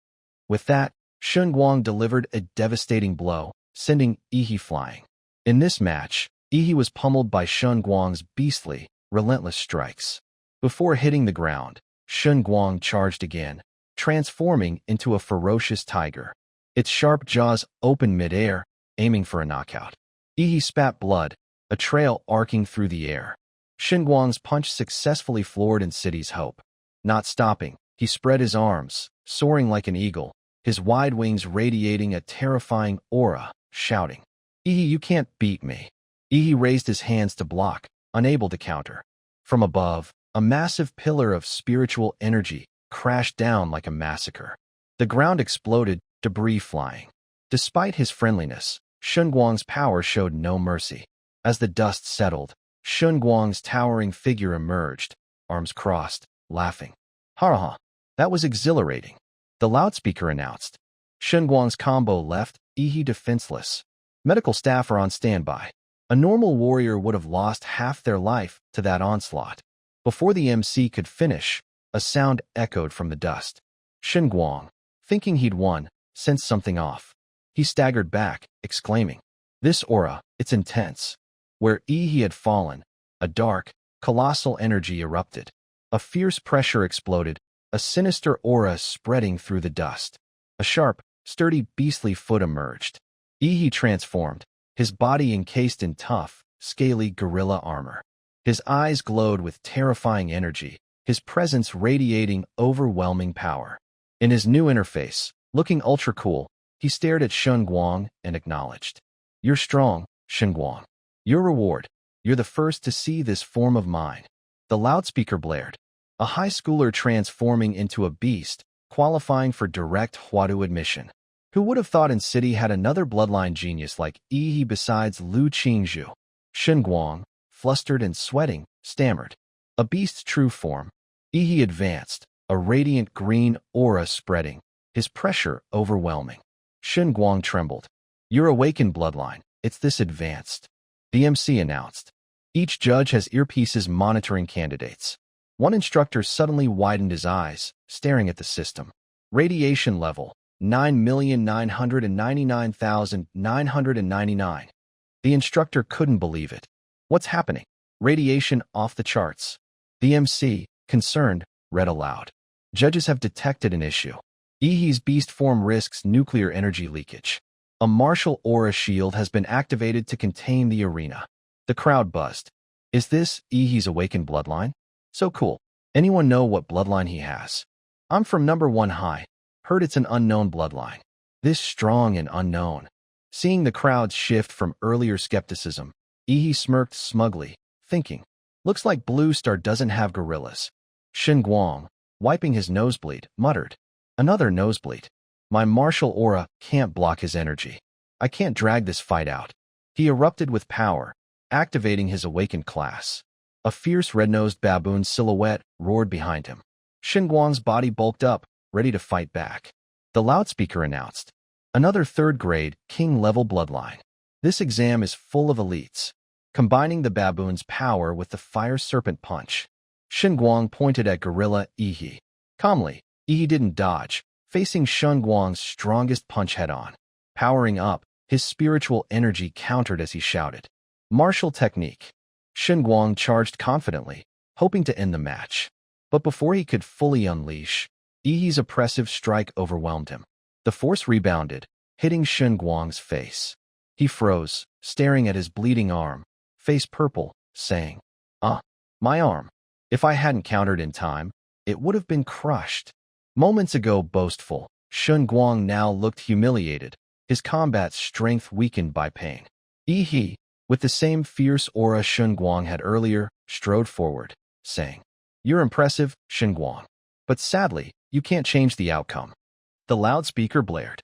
With that, Xinguang delivered a devastating blow, sending Yi flying. In this match, Yi was pummeled by Xinguang's beastly, relentless strikes. Before hitting the ground, Xinguang charged again, transforming into a ferocious tiger. Its sharp jaws opened mid-air, aiming for a knockout. Yi spat blood, a trail arcing through the air. Xinguang's punch successfully floored City's hope. Not stopping, he spread his arms, soaring like an eagle, his wide wings radiating a terrifying aura, shouting, "Yi, you can't beat me." Yi raised his hands to block, unable to counter. From above, A massive pillar of spiritual energy crashed down like a massacre. The ground exploded, debris flying. Despite his friendliness, Shunguang's power showed no mercy. As the dust settled, Shunguang's towering figure emerged, arms crossed, laughing. Ha ha! That was exhilarating. The loudspeaker announced. Shunguang's combo left, Yi defenseless. Medical staff are on standby. A normal warrior would have lost half their life to that onslaught. Before the MC could finish, a sound echoed from the dust. Shunguang, thinking he'd won, sensed something off. He staggered back, exclaiming, "This aura, it's intense." Where Yi had fallen, a dark, colossal energy erupted. A fierce pressure exploded, a sinister aura spreading through the dust. A sharp, sturdy beastly foot emerged. Yi transformed, his body encased in tough, scaly gorilla armor. His eyes glowed with terrifying energy, his presence radiating overwhelming power. In his new interface, looking ultra cool, he stared at Shunguang and acknowledged. "You're strong, Shunguang. Your reward. You're the first to see this form of mine." The loudspeaker blared. A high schooler transforming into a beast, qualifying for direct Huadu admission. Who would have thought In City had another bloodline genius like Yi besides Lu Qingzhu? Shunguang, flustered and sweating, stammered. "A beast's true form." Yi advanced, a radiant green aura spreading, his pressure overwhelming. Shunguang trembled. "Your awakened bloodline, it's this advanced." The MC announced. Each judge has earpieces monitoring candidates. One instructor suddenly widened his eyes, staring at the system. Radiation level, 9,999,999. The instructor couldn't believe it. "What's happening?" "Radiation off the charts." The MC, concerned, read aloud. "Judges have detected an issue. Yi's beast form risks nuclear energy leakage. A martial aura shield has been activated to contain the arena." The crowd buzzed. "Is this Yi's awakened bloodline? So cool. Anyone know what bloodline he has?" "I'm from number 1 high. Heard it's an unknown bloodline." "This strong and unknown." Seeing the crowd shift from earlier skepticism, Yi smirked smugly, thinking, "Looks like Blue Star doesn't have gorillas." Shunguang, wiping his nosebleed, muttered, "Another nosebleed. My martial aura can't block his energy. I can't drag this fight out." He erupted with power, activating his awakened class. A fierce red-nosed baboon silhouette roared behind him. Shunguang's body bulked up, ready to fight back. The loudspeaker announced, "Another third-grade, king-level bloodline. This exam is full of elites." Combining the baboon's power with the fire serpent punch, Shunguang pointed at Gorilla Yi. Calmly, Yi didn't dodge, facing Shunguang's strongest punch head-on. Powering up, his spiritual energy countered as he shouted, "Martial technique." Shunguang charged confidently, hoping to end the match. But before he could fully unleash, Yi's oppressive strike overwhelmed him. The force rebounded, hitting Shunguang's face. He froze, staring at his bleeding arm, face purple, saying, my arm. If I hadn't countered in time, it would have been crushed." Moments ago boastful, Shunguang now looked humiliated, his combat strength weakened by pain. Yi, with the same fierce aura Shunguang had earlier, strode forward, saying, "You're impressive, Shunguang. But sadly, you can't change the outcome." The loudspeaker blared.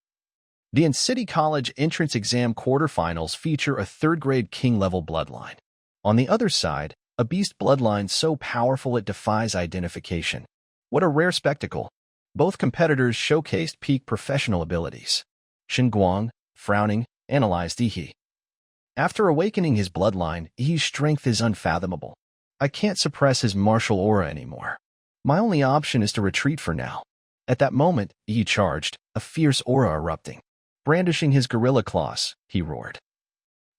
The In City College entrance exam quarterfinals feature a third-grade king-level bloodline. On the other side, a beast bloodline so powerful it defies identification. What a rare spectacle. Both competitors showcased peak professional abilities. Shunguang, frowning, analyzed Yi. After awakening his bloodline, Yi's strength is unfathomable. I can't suppress his martial aura anymore. My only option is to retreat for now. At that moment, Yi charged, a fierce aura erupting. Brandishing his gorilla claws, he roared.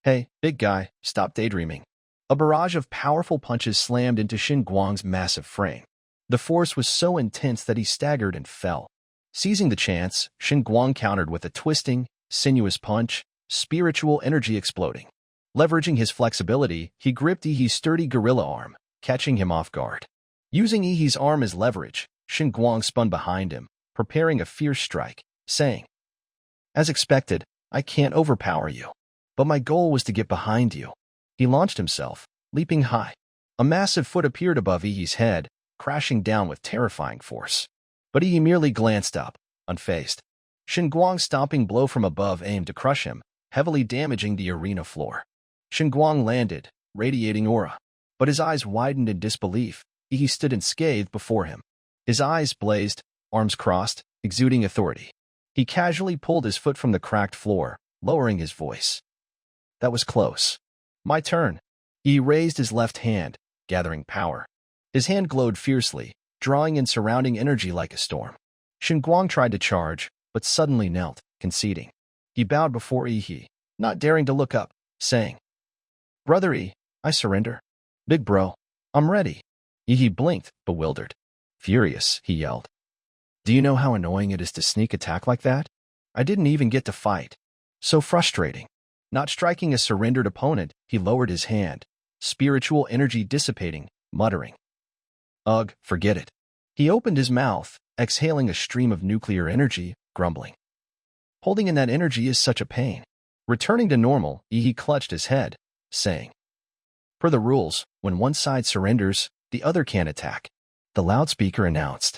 "Hey, big guy, stop daydreaming." A barrage of powerful punches slammed into Shunguang's massive frame. The force was so intense that he staggered and fell. Seizing the chance, Shunguang countered with a twisting, sinuous punch, spiritual energy exploding. Leveraging his flexibility, he gripped Yi's sturdy gorilla arm, catching him off guard. Using Yi's arm as leverage, Shunguang spun behind him, preparing a fierce strike, saying, "As expected, I can't overpower you. But my goal was to get behind you." He launched himself, leaping high. A massive foot appeared above Yi's head, crashing down with terrifying force. But Yi merely glanced up, unfazed. Xinguang's stomping blow from above aimed to crush him, heavily damaging the arena floor. Xinguang landed, radiating aura. But his eyes widened in disbelief. Yi stood unscathed before him. His eyes blazed, arms crossed, exuding authority. He casually pulled his foot from the cracked floor, lowering his voice. That was close. My turn. Yi raised his left hand, gathering power. His hand glowed fiercely, drawing in surrounding energy like a storm. Xinguang tried to charge, but suddenly knelt, conceding. He bowed before Yi, not daring to look up, saying, Brother Yi, I surrender. Big bro, I'm ready. Yi blinked, bewildered. Furious, he yelled. Do you know how annoying it is to sneak attack like that? I didn't even get to fight. So frustrating. Not striking a surrendered opponent, he lowered his hand, spiritual energy dissipating, muttering. Ugh, forget it. He opened his mouth, exhaling a stream of nuclear energy, grumbling. Holding in that energy is such a pain. Returning to normal, Yi clutched his head, saying, Per the rules, when one side surrenders, the other can't attack. The loudspeaker announced.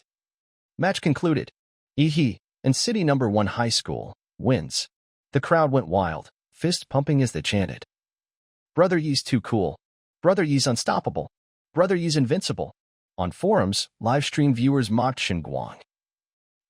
Match concluded. Yi, in City No. 1 High School, wins. The crowd went wild, fist pumping as they chanted. Brother Yi's too cool. Brother Yi's unstoppable. Brother Yi's invincible. On forums, live-stream viewers mocked Xinguang.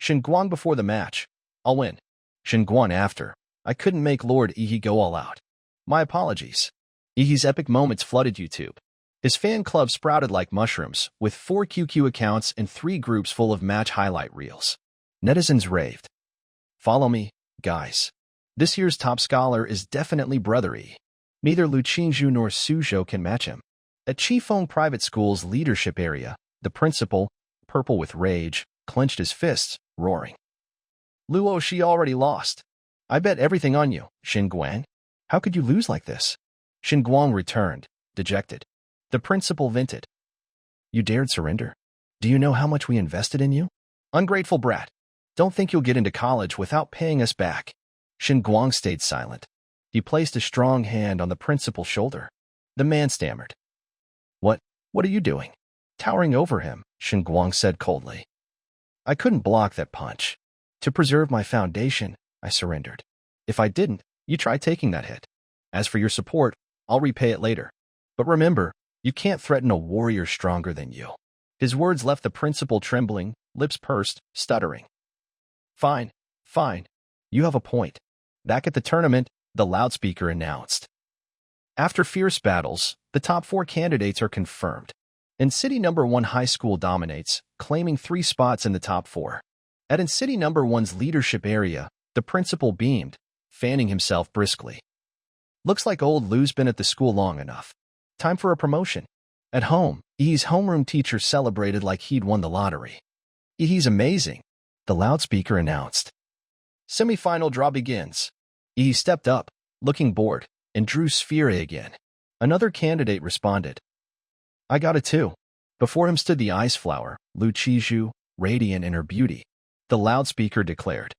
Xinguang before the match. I'll win. Xinguang after. I couldn't make Lord Yi go all out. My apologies. Yi's epic moments flooded YouTube. His fan club sprouted like mushrooms, with 4 QQ accounts and 3 groups full of match highlight reels. Netizens raved. Follow me, guys. This year's top scholar is definitely Brother Yi. Neither Lu Qingzhu nor Suzhou can match him. At Qifeng Private School's leadership area, the principal, purple with rage, clenched his fists, roaring. Luo, she already lost. I bet everything on you, Xinguang. How could you lose like this? Xinguang returned, dejected. The principal vented. You dared surrender? Do you know how much we invested in you? Ungrateful brat. Don't think you'll get into college without paying us back. Xinguang stayed silent. He placed a strong hand on the principal's shoulder. The man stammered. What are you doing? Towering over him, Xinguang said coldly. I couldn't block that punch. To preserve my foundation, I surrendered. If I didn't, you try taking that hit. As for your support, I'll repay it later. But remember, you can't threaten a warrior stronger than you. His words left the principal trembling, lips pursed, stuttering. Fine. You have a point. Back at the tournament, the loudspeaker announced. After fierce battles, the top 4 candidates are confirmed. And City No. 1 High School dominates, claiming 3 spots in the top 4. In City No. 1's leadership area, the principal beamed, fanning himself briskly. Looks like old Lu's been at the school long enough. Time for a promotion. At home, Yi's homeroom teacher celebrated like he'd won the lottery. Yi's amazing, the loudspeaker announced. Semi-final draw begins. Yi stepped up, looking bored, and drew sphere again. Another candidate responded. I got it too. Before him stood the ice flower, Lu Qizhu, radiant in her beauty. The loudspeaker declared.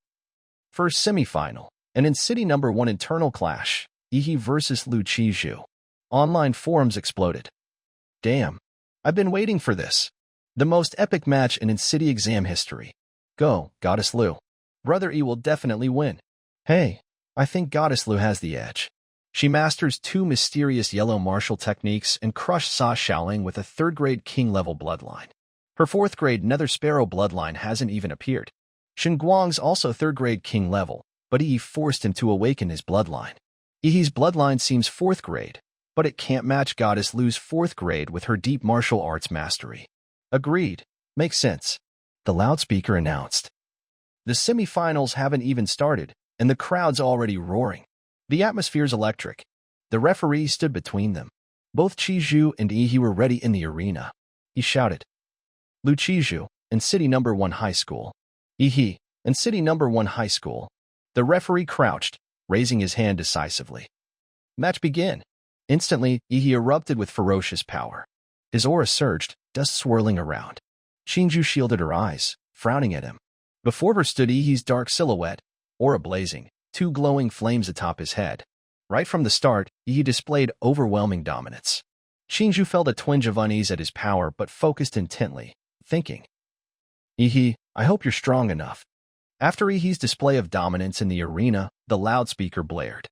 First semi-final, and in City No. 1 internal clash, Yi versus Lu Qizhu. Online forums exploded. Damn, I've been waiting for this. The most epic match in city exam history. Go, Goddess Lu. Brother Yi will definitely win. Hey, I think Goddess Lu has the edge. She masters 2 mysterious yellow martial techniques and crushed Sa Shaoling with a 3rd-grade king-level bloodline. Her 4th-grade Nether Sparrow bloodline hasn't even appeared. Xinguang's also 3rd-grade king level, but Yi forced him to awaken his bloodline. Yi's bloodline seems 4th grade, but it can't match Goddess Lu's 4th grade with her deep martial arts mastery. Agreed. Makes sense. The loudspeaker announced. The semifinals haven't even started, and the crowd's already roaring. The atmosphere's electric. The referee stood between them. Both Qizhu and Yi were ready in the arena. He shouted. Lu Qizhu, in City No. 1 High School. Yi, in City No. 1 High School. The referee crouched, raising his hand decisively. Match begin. Instantly, Yi erupted with ferocious power. His aura surged, dust swirling around. Qingzhu shielded her eyes, frowning at him. Before her stood Yi's dark silhouette, aura blazing, 2 glowing flames atop his head. Right from the start, Yi displayed overwhelming dominance. Shinju felt a twinge of unease at his power but focused intently, thinking, Ihi, I hope you're strong enough. After Ihi's display of dominance in the arena, the loudspeaker blared.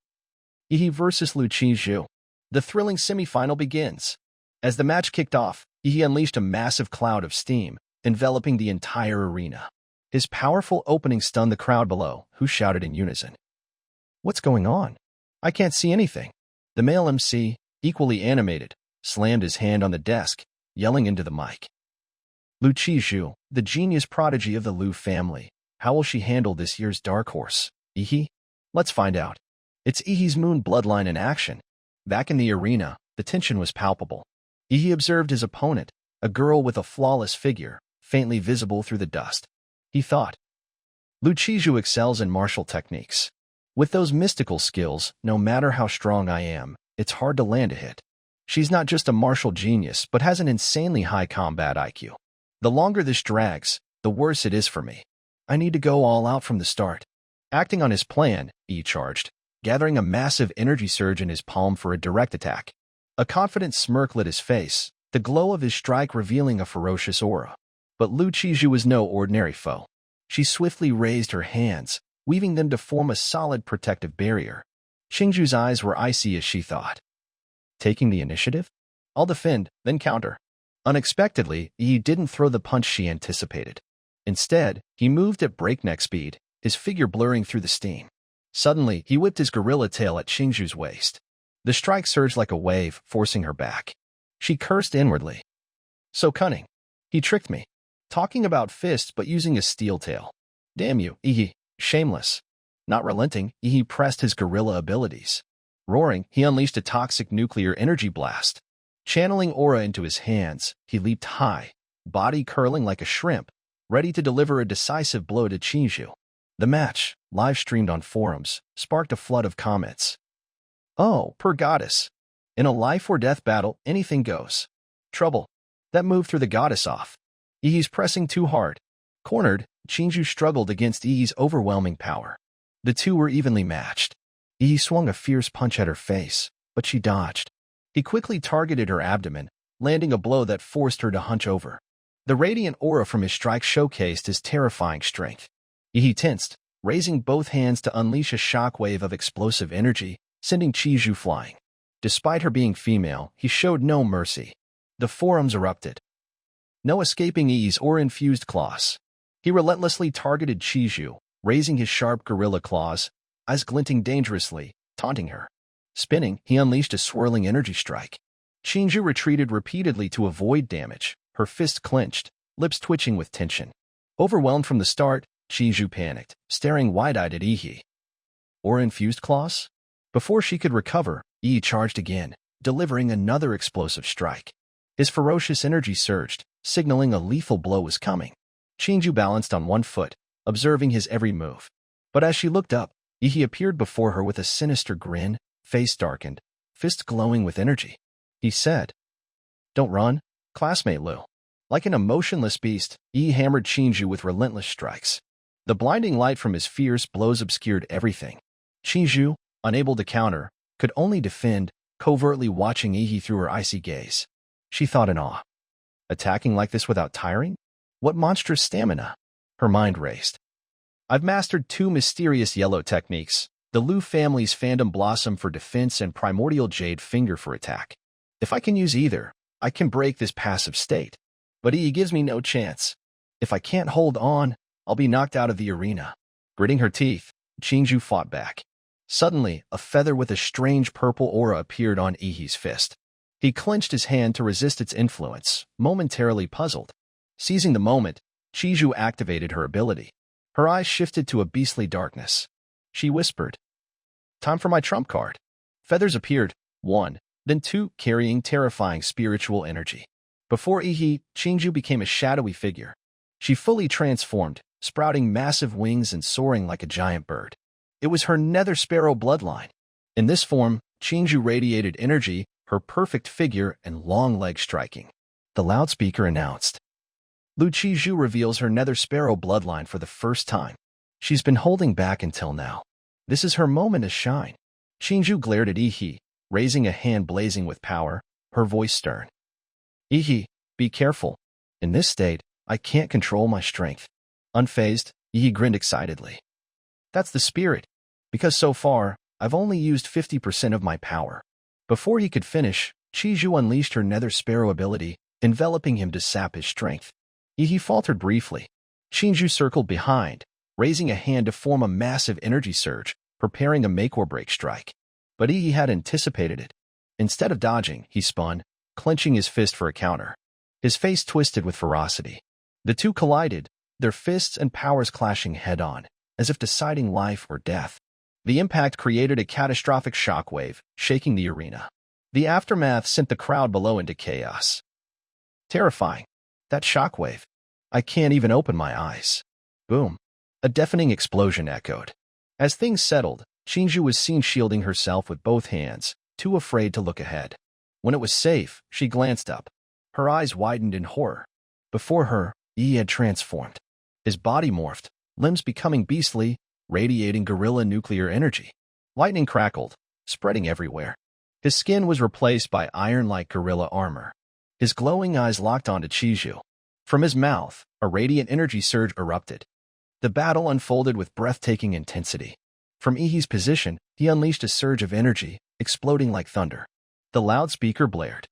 Ihi versus Lu Qizhu. The thrilling semifinal begins. As the match kicked off, Ihi unleashed a massive cloud of steam, enveloping the entire arena. His powerful opening stunned the crowd below, who shouted in unison. What's going on? I can't see anything. The male MC, equally animated, slammed his hand on the desk, yelling into the mic. Lu Qizhu, the genius prodigy of the Lu family. How will she handle this year's dark horse? Ihi? Let's find out. It's Ihi's moon bloodline in action. Back in the arena, the tension was palpable. Ihi observed his opponent, a girl with a flawless figure, faintly visible through the dust. He thought, Lu Qizhu excels in martial techniques. With those mystical skills, no matter how strong I am, it's hard to land a hit. She's not just a martial genius, but has an insanely high combat IQ. The longer this drags, the worse it is for me. I need to go all out from the start. Acting on his plan, Ihi charged, gathering a massive energy surge in his palm for a direct attack. A confident smirk lit his face, the glow of his strike revealing a ferocious aura. But Lu Qizhu was no ordinary foe. She swiftly raised her hands, weaving them to form a solid protective barrier. Qingju's eyes were icy as she thought. Taking the initiative? I'll defend, then counter. Unexpectedly, Ihi didn't throw the punch she anticipated. Instead, he moved at breakneck speed, his figure blurring through the steam. Suddenly, he whipped his gorilla tail at Qingju's waist. The strike surged like a wave, forcing her back. She cursed inwardly. So cunning. He tricked me. Talking about fists but using a steel tail. Damn you, Ihi. Shameless. Not relenting, Ihi pressed his gorilla abilities. Roaring, he unleashed a toxic nuclear energy blast. Channeling aura into his hands, he leaped high, body curling like a shrimp, ready to deliver a decisive blow to Qizhu. The match, live-streamed on forums, sparked a flood of comments. Oh, per goddess. In a life-or-death battle, anything goes. Trouble. That move threw the goddess off. Ihi's pressing too hard. Cornered, Qingju struggled against Ihi's overwhelming power. The two were evenly matched. Ihi swung a fierce punch at her face, but she dodged. He quickly targeted her abdomen, landing a blow that forced her to hunch over. The radiant aura from his strike showcased his terrifying strength. Ihi tensed, raising both hands to unleash a shockwave of explosive energy, sending Qizhu flying. Despite her being female, he showed no mercy. The forums erupted. No escaping Ihi's aura-infused claws. He relentlessly targeted Qizhu, raising his sharp gorilla claws, eyes glinting dangerously, taunting her. Spinning, he unleashed a swirling energy strike. Qingju retreated repeatedly to avoid damage, her fists clenched, lips twitching with tension. Overwhelmed from the start, Qizhu panicked, staring wide-eyed at Ihi. Aura-infused claws? Before she could recover, Ihi charged again, delivering another explosive strike. His ferocious energy surged, signaling a lethal blow was coming. Qingju balanced on one foot, observing his every move. But as she looked up, Ihi appeared before her with a sinister grin, face darkened, fists glowing with energy. He said, Don't run, classmate Lu. Like an emotionless beast, Ihi hammered Qingju with relentless strikes. The blinding light from his fierce blows obscured everything. Qingju, unable to counter, could only defend, covertly watching Ihi through her icy gaze. She thought in awe. Attacking like this without tiring? What monstrous stamina? Her mind raced. I've mastered two mysterious yellow techniques, the Lu family's Phantom Blossom for defense and Primordial Jade Finger for attack. If I can use either, I can break this passive state. But Ihi gives me no chance. If I can't hold on, I'll be knocked out of the arena. Gritting her teeth, Qingju fought back. Suddenly, a feather with a strange purple aura appeared on Ihi's fist. He clenched his hand to resist its influence, momentarily puzzled. Seizing the moment, Qizhu activated her ability. Her eyes shifted to a beastly darkness. She whispered, Time for my trump card. Feathers appeared, one, then two, carrying terrifying spiritual energy. Before Ihi, Qingju became a shadowy figure. She fully transformed, sprouting massive wings and soaring like a giant bird. It was her nether sparrow bloodline. In this form, Qingju radiated energy, her perfect figure and long legs striking. The loudspeaker announced. Lu Qizhu reveals her nether sparrow bloodline for the first time. She's been holding back until now. This is her moment to shine. Qingju glared at Ihi, raising a hand blazing with power, her voice stern. Yi, be careful. In this state, I can't control my strength. Unfazed, Yi grinned excitedly. That's the spirit, because so far, I've only used 50% of my power. Before he could finish, Chiju unleashed her nether sparrow ability, enveloping him to sap his strength. Yi faltered briefly. Chiju circled behind, raising a hand to form a massive energy surge, preparing a make-or-break strike. But Yi had anticipated it. Instead of dodging, he spun, clenching his fist for a counter. His face twisted with ferocity. The two collided, their fists and powers clashing head-on, as if deciding life or death. The impact created a catastrophic shockwave, shaking the arena. The aftermath sent the crowd below into chaos. Terrifying. That shockwave. I can't even open my eyes. Boom. A deafening explosion echoed. As things settled, Chiju was seen shielding herself with both hands, too afraid to look ahead. When it was safe, she glanced up. Her eyes widened in horror. Before her, Yi had transformed. His body morphed, limbs becoming beastly, radiating gorilla nuclear energy. Lightning crackled, spreading everywhere. His skin was replaced by iron-like gorilla armor. His glowing eyes locked onto Chiju. From his mouth, a radiant energy surge erupted. The battle unfolded with breathtaking intensity. From Yi's position, he unleashed a surge of energy, exploding like thunder. The loudspeaker blared.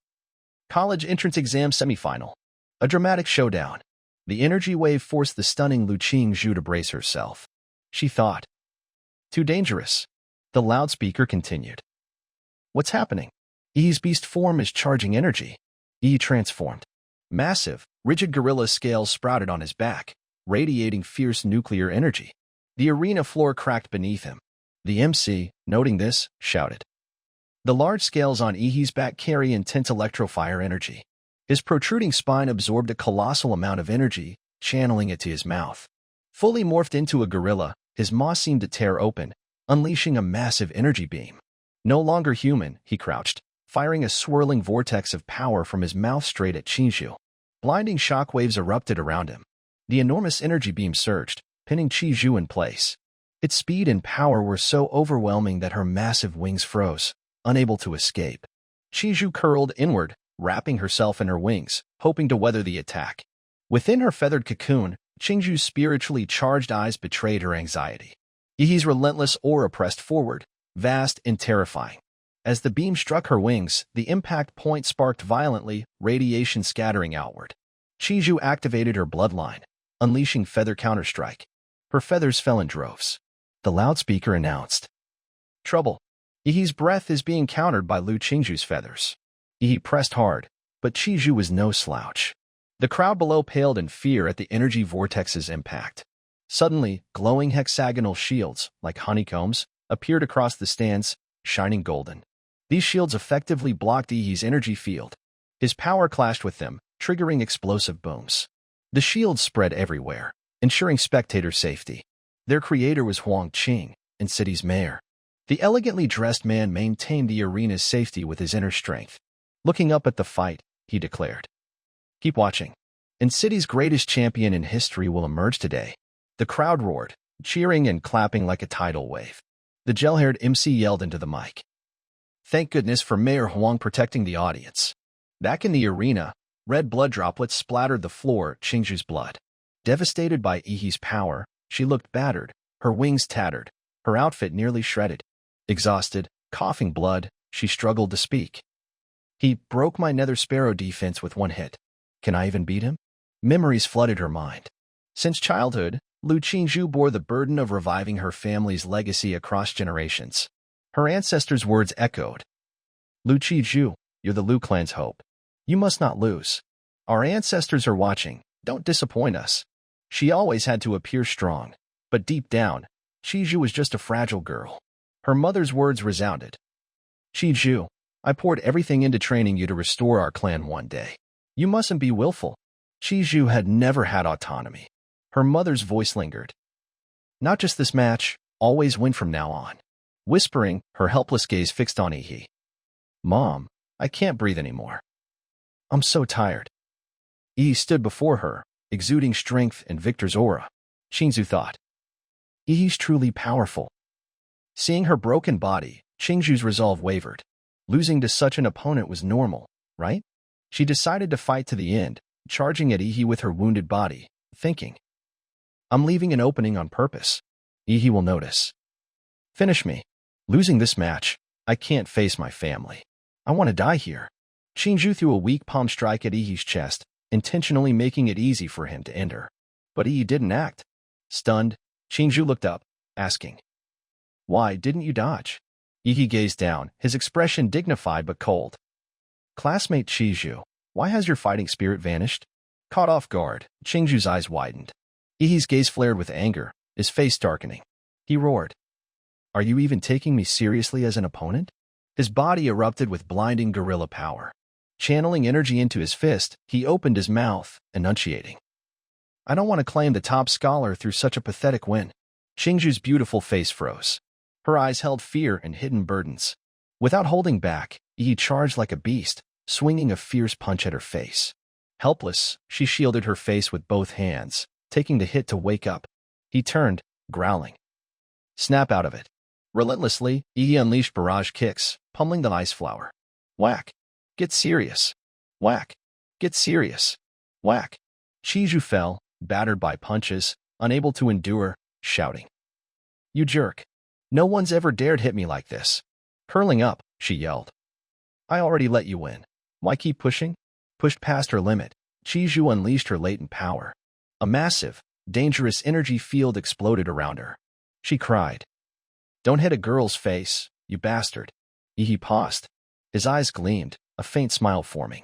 College entrance exam semifinal. A dramatic showdown. The energy wave forced the stunning Lu Qingzhu to brace herself. She thought. Too dangerous. The loudspeaker continued. What's happening? Yi's beast form is charging energy. Yi transformed. Massive, rigid gorilla scales sprouted on his back, radiating fierce nuclear energy. The arena floor cracked beneath him. The MC, noting this, shouted. The large scales on Yi's back carry intense electrofire energy. His protruding spine absorbed a colossal amount of energy, channeling it to his mouth. Fully morphed into a gorilla, his maw seemed to tear open, unleashing a massive energy beam. No longer human, he crouched, firing a swirling vortex of power from his mouth straight at Chiju. Blinding shockwaves erupted around him. The enormous energy beam surged, pinning Chiju in place. Its speed and power were so overwhelming that her massive wings froze, unable to escape. Chiju curled inward, wrapping herself in her wings, hoping to weather the attack. Within her feathered cocoon, Chingju's spiritually charged eyes betrayed her anxiety. Yi's relentless aura pressed forward, vast and terrifying. As the beam struck her wings, the impact point sparked violently, radiation scattering outward. Chiju activated her bloodline, unleashing Feather Counterstrike. Her feathers fell in droves. The loudspeaker announced. Trouble. Yi's breath is being countered by Lu Qingju's feathers. Yi pressed hard, but Chiju was no slouch. The crowd below paled in fear at the energy vortex's impact. Suddenly, glowing hexagonal shields, like honeycombs, appeared across the stands, shining golden. These shields effectively blocked Yi's energy field. His power clashed with them, triggering explosive booms. The shields spread everywhere, ensuring spectator safety. Their creator was Huang Qing, and city's mayor. The elegantly dressed man maintained the arena's safety with his inner strength. Looking up at the fight, he declared. Keep watching. And city's greatest champion in history will emerge today. The crowd roared, cheering and clapping like a tidal wave. The gel-haired MC yelled into the mic. Thank goodness for Mayor Huang protecting the audience. Back in the arena, red blood droplets splattered the floor, Qingju's blood. Devastated by Yi's power, she looked battered, her wings tattered, her outfit nearly shredded. Exhausted, coughing blood, she struggled to speak. He broke my nether sparrow defense with one hit. Can I even beat him? Memories flooded her mind. Since childhood, Lu Qingzhu bore the burden of reviving her family's legacy across generations. Her ancestors' words echoed. Lu Qingzhu, you're the Lu clan's hope. You must not lose. Our ancestors are watching. Don't disappoint us. She always had to appear strong, but deep down, Qingzhu was just a fragile girl. Her mother's words resounded. Qingzhu, I poured everything into training you to restore our clan one day. You mustn't be willful. Qingzhu had never had autonomy. Her mother's voice lingered. Not just this match, always win from now on. Whispering, her helpless gaze fixed on Yi. Mom, I can't breathe anymore. I'm so tired. Yi stood before her, exuding strength and victor's aura. Qingzhu thought. Yi's truly powerful. Seeing her broken body, Qingzhu's resolve wavered. Losing to such an opponent was normal, right? She decided to fight to the end, charging at Ihi with her wounded body, thinking, I'm leaving an opening on purpose. Ihi will notice. Finish me. Losing this match, I can't face my family. I want to die here. Shinju threw a weak palm strike at Ihi's chest, intentionally making it easy for him to enter. But Ihi didn't act. Stunned, Shinju looked up, asking, Why didn't you dodge? Ihi gazed down, his expression dignified but cold. Classmate Shinju, why has your fighting spirit vanished? Caught off guard, Shinju's eyes widened. Ihi's gaze flared with anger, his face darkening. He roared, Are you even taking me seriously as an opponent? His body erupted with blinding gorilla power. Channeling energy into his fist, he opened his mouth, enunciating. I don't want to claim the top scholar through such a pathetic win. Shinju's beautiful face froze. Her eyes held fear and hidden burdens. Without holding back, he charged like a beast, swinging a fierce punch at her face. Helpless, she shielded her face with both hands, taking the hit to wake up. He turned, growling. Snap out of it. Relentlessly, he unleashed barrage kicks, pummeling the ice flower. Whack. Get serious. Whack. Get serious. Whack. Shinju fell, battered by punches, unable to endure, shouting. You jerk. No one's ever dared hit me like this. Curling up, she yelled. I already let you win. Why keep pushing? Pushed past her limit, Shinju unleashed her latent power. A massive, dangerous energy field exploded around her. She cried. Don't hit a girl's face, you bastard. He paused. His eyes gleamed, a faint smile forming.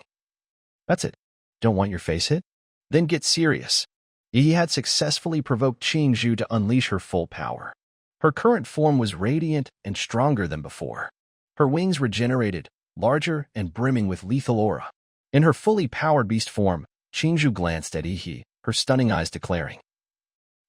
That's it. Don't want your face hit? Then get serious. He had successfully provoked Shinju to unleash her full power. Her current form was radiant and stronger than before. Her wings regenerated, larger and brimming with lethal aura. In her fully powered beast form, Shinju glanced at Ihi, her stunning eyes declaring,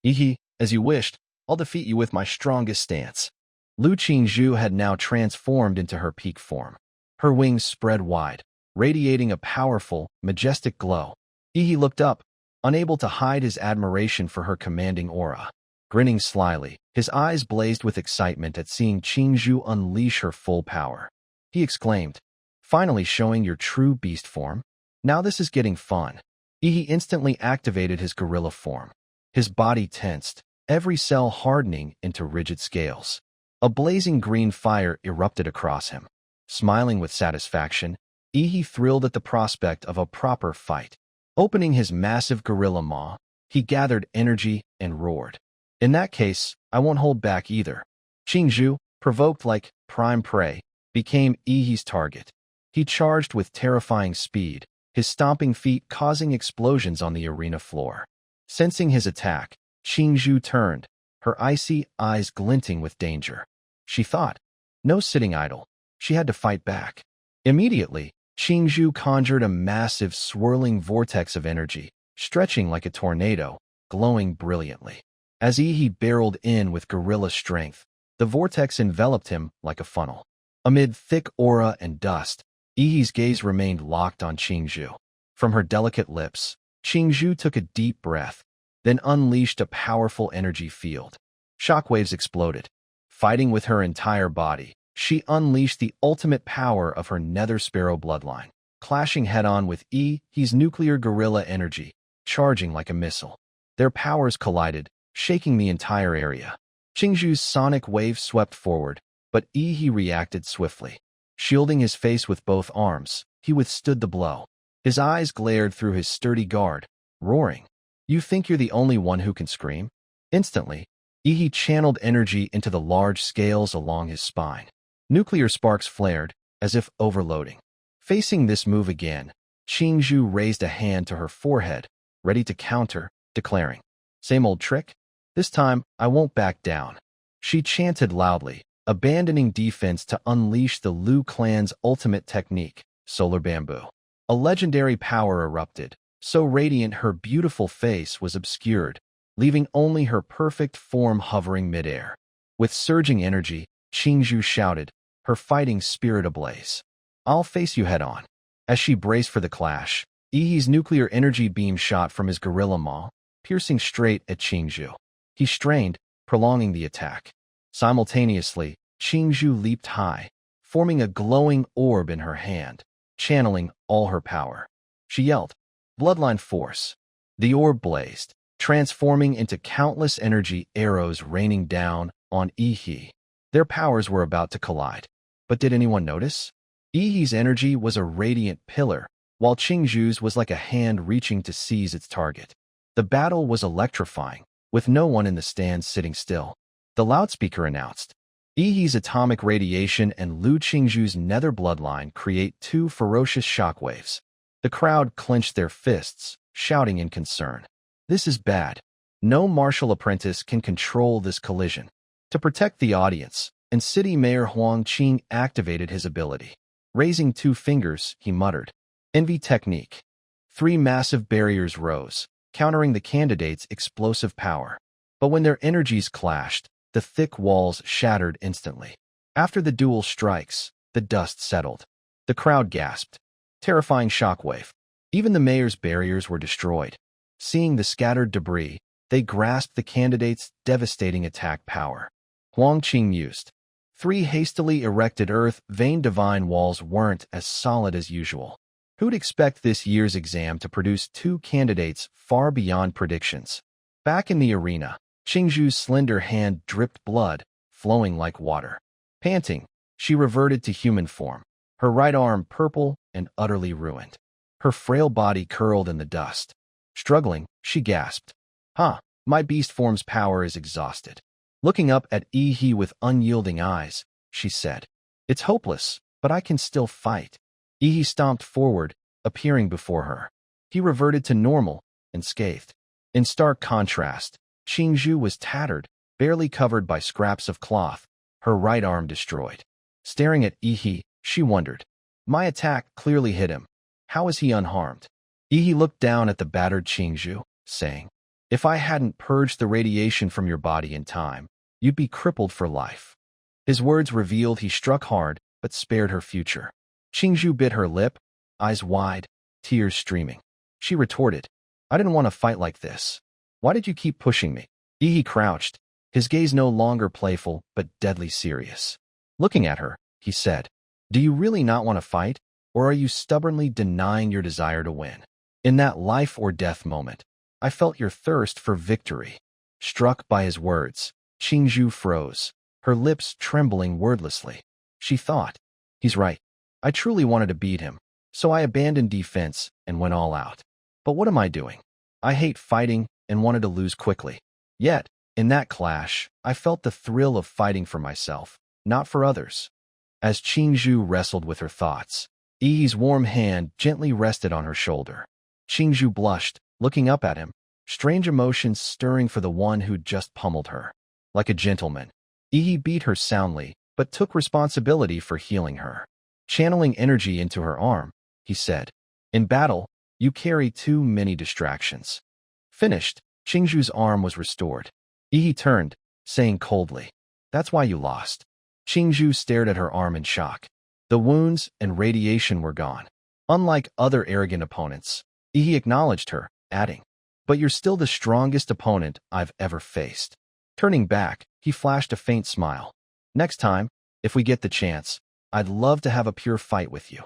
Ihi, as you wished, I'll defeat you with my strongest stance. Lu Shinju had now transformed into her peak form. Her wings spread wide, radiating a powerful, majestic glow. Ihi looked up, unable to hide his admiration for her commanding aura. Grinning slyly, his eyes blazed with excitement at seeing Shinju unleash her full power. He exclaimed, Finally showing your true beast form? Now this is getting fun. Ihi instantly activated his gorilla form. His body tensed, every cell hardening into rigid scales. A blazing green fire erupted across him. Smiling with satisfaction, Ihi thrilled at the prospect of a proper fight. Opening his massive gorilla maw, he gathered energy and roared. In that case, I won't hold back either. Shinju, provoked like prime prey, became Ihi's target. He charged with terrifying speed, his stomping feet causing explosions on the arena floor. Sensing his attack, Shinju turned, her icy eyes glinting with danger. She thought, no sitting idle. She had to fight back. Immediately, Shinju conjured a massive swirling vortex of energy, stretching like a tornado, glowing brilliantly. As Ihi barreled in with gorilla strength, the vortex enveloped him like a funnel. Amid thick aura and dust, Ihi's gaze remained locked on Shinju. From her delicate lips, Shinju took a deep breath, then unleashed a powerful energy field. Shockwaves exploded. Fighting with her entire body, she unleashed the ultimate power of her Nether Sparrow bloodline, clashing head-on with Ihi's nuclear gorilla energy, charging like a missile. Their powers collided, shaking the entire area. Shinju's sonic wave swept forward, but Ihi reacted swiftly. Shielding his face with both arms, he withstood the blow. His eyes glared through his sturdy guard, roaring, You think you're the only one who can scream? Instantly, Ihi channeled energy into the large scales along his spine. Nuclear sparks flared, as if overloading. Facing this move again, Shinju raised a hand to her forehead, ready to counter, declaring, Same old trick? This time, I won't back down. She chanted loudly, abandoning defense to unleash the Lu clan's ultimate technique, Solar Bamboo. A legendary power erupted, so radiant her beautiful face was obscured, leaving only her perfect form hovering midair. With surging energy, Shinju shouted, her fighting spirit ablaze. I'll face you head-on. As she braced for the clash, Ihi's nuclear energy beam shot from his gorilla maw, piercing straight at Shinju. He strained, prolonging the attack. Simultaneously, Shinju leaped high, forming a glowing orb in her hand. channeling all her power. She yelled, "Bloodline force!" The orb blazed, transforming into countless energy arrows raining down on Ihi. Their powers were about to collide. But did anyone notice? Ihi's energy was a radiant pillar, while Qingju's was like a hand reaching to seize its target. The battle was electrifying, with no one in the stands sitting still. The loudspeaker announced, "Ihi's atomic radiation and Lu Qingju's nether bloodline create two ferocious shockwaves." The crowd clenched their fists, shouting in concern. "This is bad. No martial apprentice can control this collision." To protect the audience, and City Mayor Huang Qing activated his ability. Raising two fingers, he muttered, "Envy technique." Three massive barriers rose, countering the candidates' explosive power. But when their energies clashed, the thick walls shattered instantly. After the dual strikes, the dust settled. The crowd gasped. Terrifying shockwave. Even the mayor's barriers were destroyed. Seeing the scattered debris, they grasped the candidates' devastating attack power. Huang Qing mused. Three hastily erected earth-vein divine walls weren't as solid as usual. Who'd expect this year's exam to produce two candidates far beyond predictions? Back in the arena, Qingju's slender hand dripped blood, flowing like water. Panting, she reverted to human form, her right arm purple and utterly ruined. Her frail body curled in the dust. Struggling, she gasped, my beast form's power is exhausted." Looking up at Ihi with unyielding eyes, she said, "It's hopeless, but I can still fight." Ihi stomped forward, appearing before her. He reverted to normal and scathed. In stark contrast, Qingju was tattered, barely covered by scraps of cloth, her right arm destroyed. Staring at Ihi, she wondered, "My attack clearly hit him. How is he unharmed?" Ihi looked down at the battered Qingju, saying, "If I hadn't purged the radiation from your body in time, you'd be crippled for life." His words revealed he struck hard, but spared her future. Qingju bit her lip, eyes wide, tears streaming. She retorted, "I didn't want to fight like this. Why did you keep pushing me?" Ihi crouched, his gaze no longer playful but deadly serious. Looking at her, he said, "Do you really not want to fight, or are you stubbornly denying your desire to win?" In that life-or-death moment, I felt your thirst for victory. Struck by his words, Qingju froze, her lips trembling wordlessly. She thought, "He's right. I truly wanted to beat him, so I abandoned defense and went all out. But what am I doing? I hate fighting and wanted to lose quickly." Yet, in that clash, I felt the thrill of fighting for myself, not for others. As Qingju wrestled with her thoughts, Ihi's warm hand gently rested on her shoulder. Qingju blushed, looking up at him, strange emotions stirring for the one who'd just pummeled her. Like a gentleman, Ihi beat her soundly, but took responsibility for healing her. Channeling energy into her arm, he said, "In battle, you carry too many distractions." Finished, Qingju's arm was restored. Ihi turned, saying coldly, "That's why you lost." Qingju stared at her arm in shock. The wounds and radiation were gone. Unlike other arrogant opponents, Ihi acknowledged her, adding, "But you're still the strongest opponent I've ever faced." Turning back, he flashed a faint smile. "Next time, if we get the chance, I'd love to have a pure fight with you."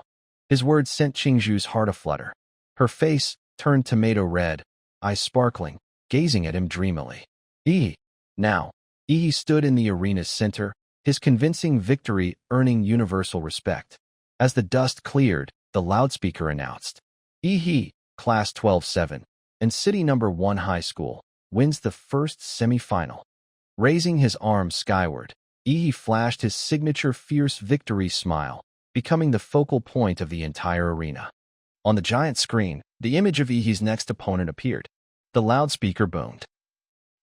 His words sent Qingju's heart aflutter. Her face turned tomato red, eyes sparkling, gazing at him dreamily. Ihi. Now, Ihi stood in the arena's center, his convincing victory earning universal respect. As the dust cleared, the loudspeaker announced, "Ihi, Class 12-7, and City Number 1 High School, wins the first semi-final." Raising his arms skyward, Ihi flashed his signature fierce victory smile, becoming the focal point of the entire arena. On the giant screen, the image of Ihi's next opponent appeared. The loudspeaker boomed.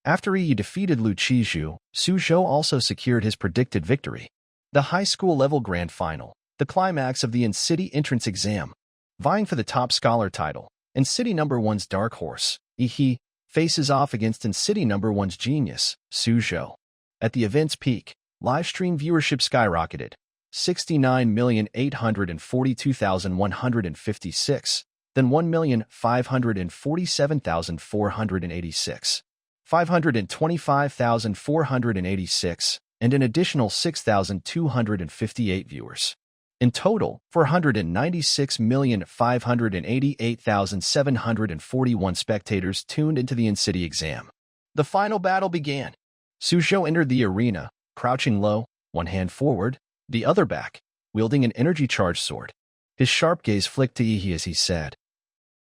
After Ihi defeated Lu Qizhu, Su Zhou also secured his predicted victory. The high school level grand final, the climax of the in-city entrance exam. Vying for the top scholar title, and City Number 1's dark horse, Ihi, faces off against in-city Number 1's genius, Su Zhou. At the event's peak, live stream viewership skyrocketed, 69,842,156, then 1,547,486, 525,486, and an additional 6,258 viewers. In total, 496,588,741 spectators tuned into the in-city exam. The final battle began. Suzhou entered the arena, crouching low, one hand forward, the other back, wielding an energy-charged sword. His sharp gaze flicked to Ihi as he said,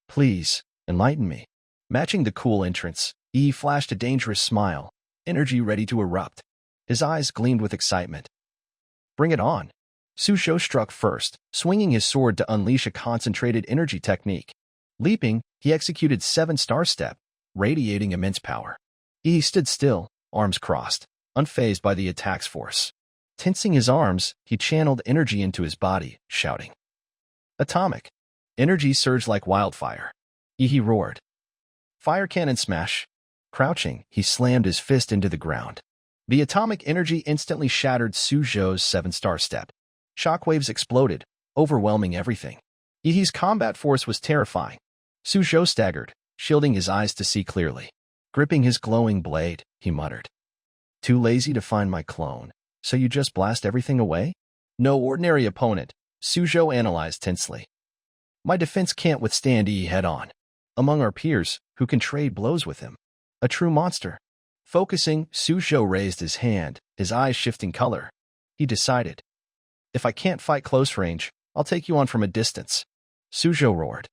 "Please, enlighten me." Matching the cool entrance, Ihi flashed a dangerous smile, energy ready to erupt. His eyes gleamed with excitement. "Bring it on." Suzhou struck first, swinging his sword to unleash a concentrated energy technique. Leaping, he executed 7-star step, radiating immense power. He stood still, arms crossed, unfazed by the attack's force. Tensing his arms, he channeled energy into his body, shouting, "Atomic!" Energy surged like wildfire. Ihi roared. "Fire cannon smash!" Crouching, he slammed his fist into the ground. The atomic energy instantly shattered Suzhou's 7-star step. Shockwaves exploded, overwhelming everything. Ihi's combat force was terrifying. Suzhou staggered, shielding his eyes to see clearly. Gripping his glowing blade, he muttered, "Too lazy to find my clone, so you just blast everything away?" "No ordinary opponent," Suzhou analyzed tensely. "My defense can't withstand Ihi head-on. Among our peers, who can trade blows with him? A true monster." Focusing, Suzhou raised his hand, his eyes shifting color. He decided, "If I can't fight close range, I'll take you on from a distance." Suzhou roared.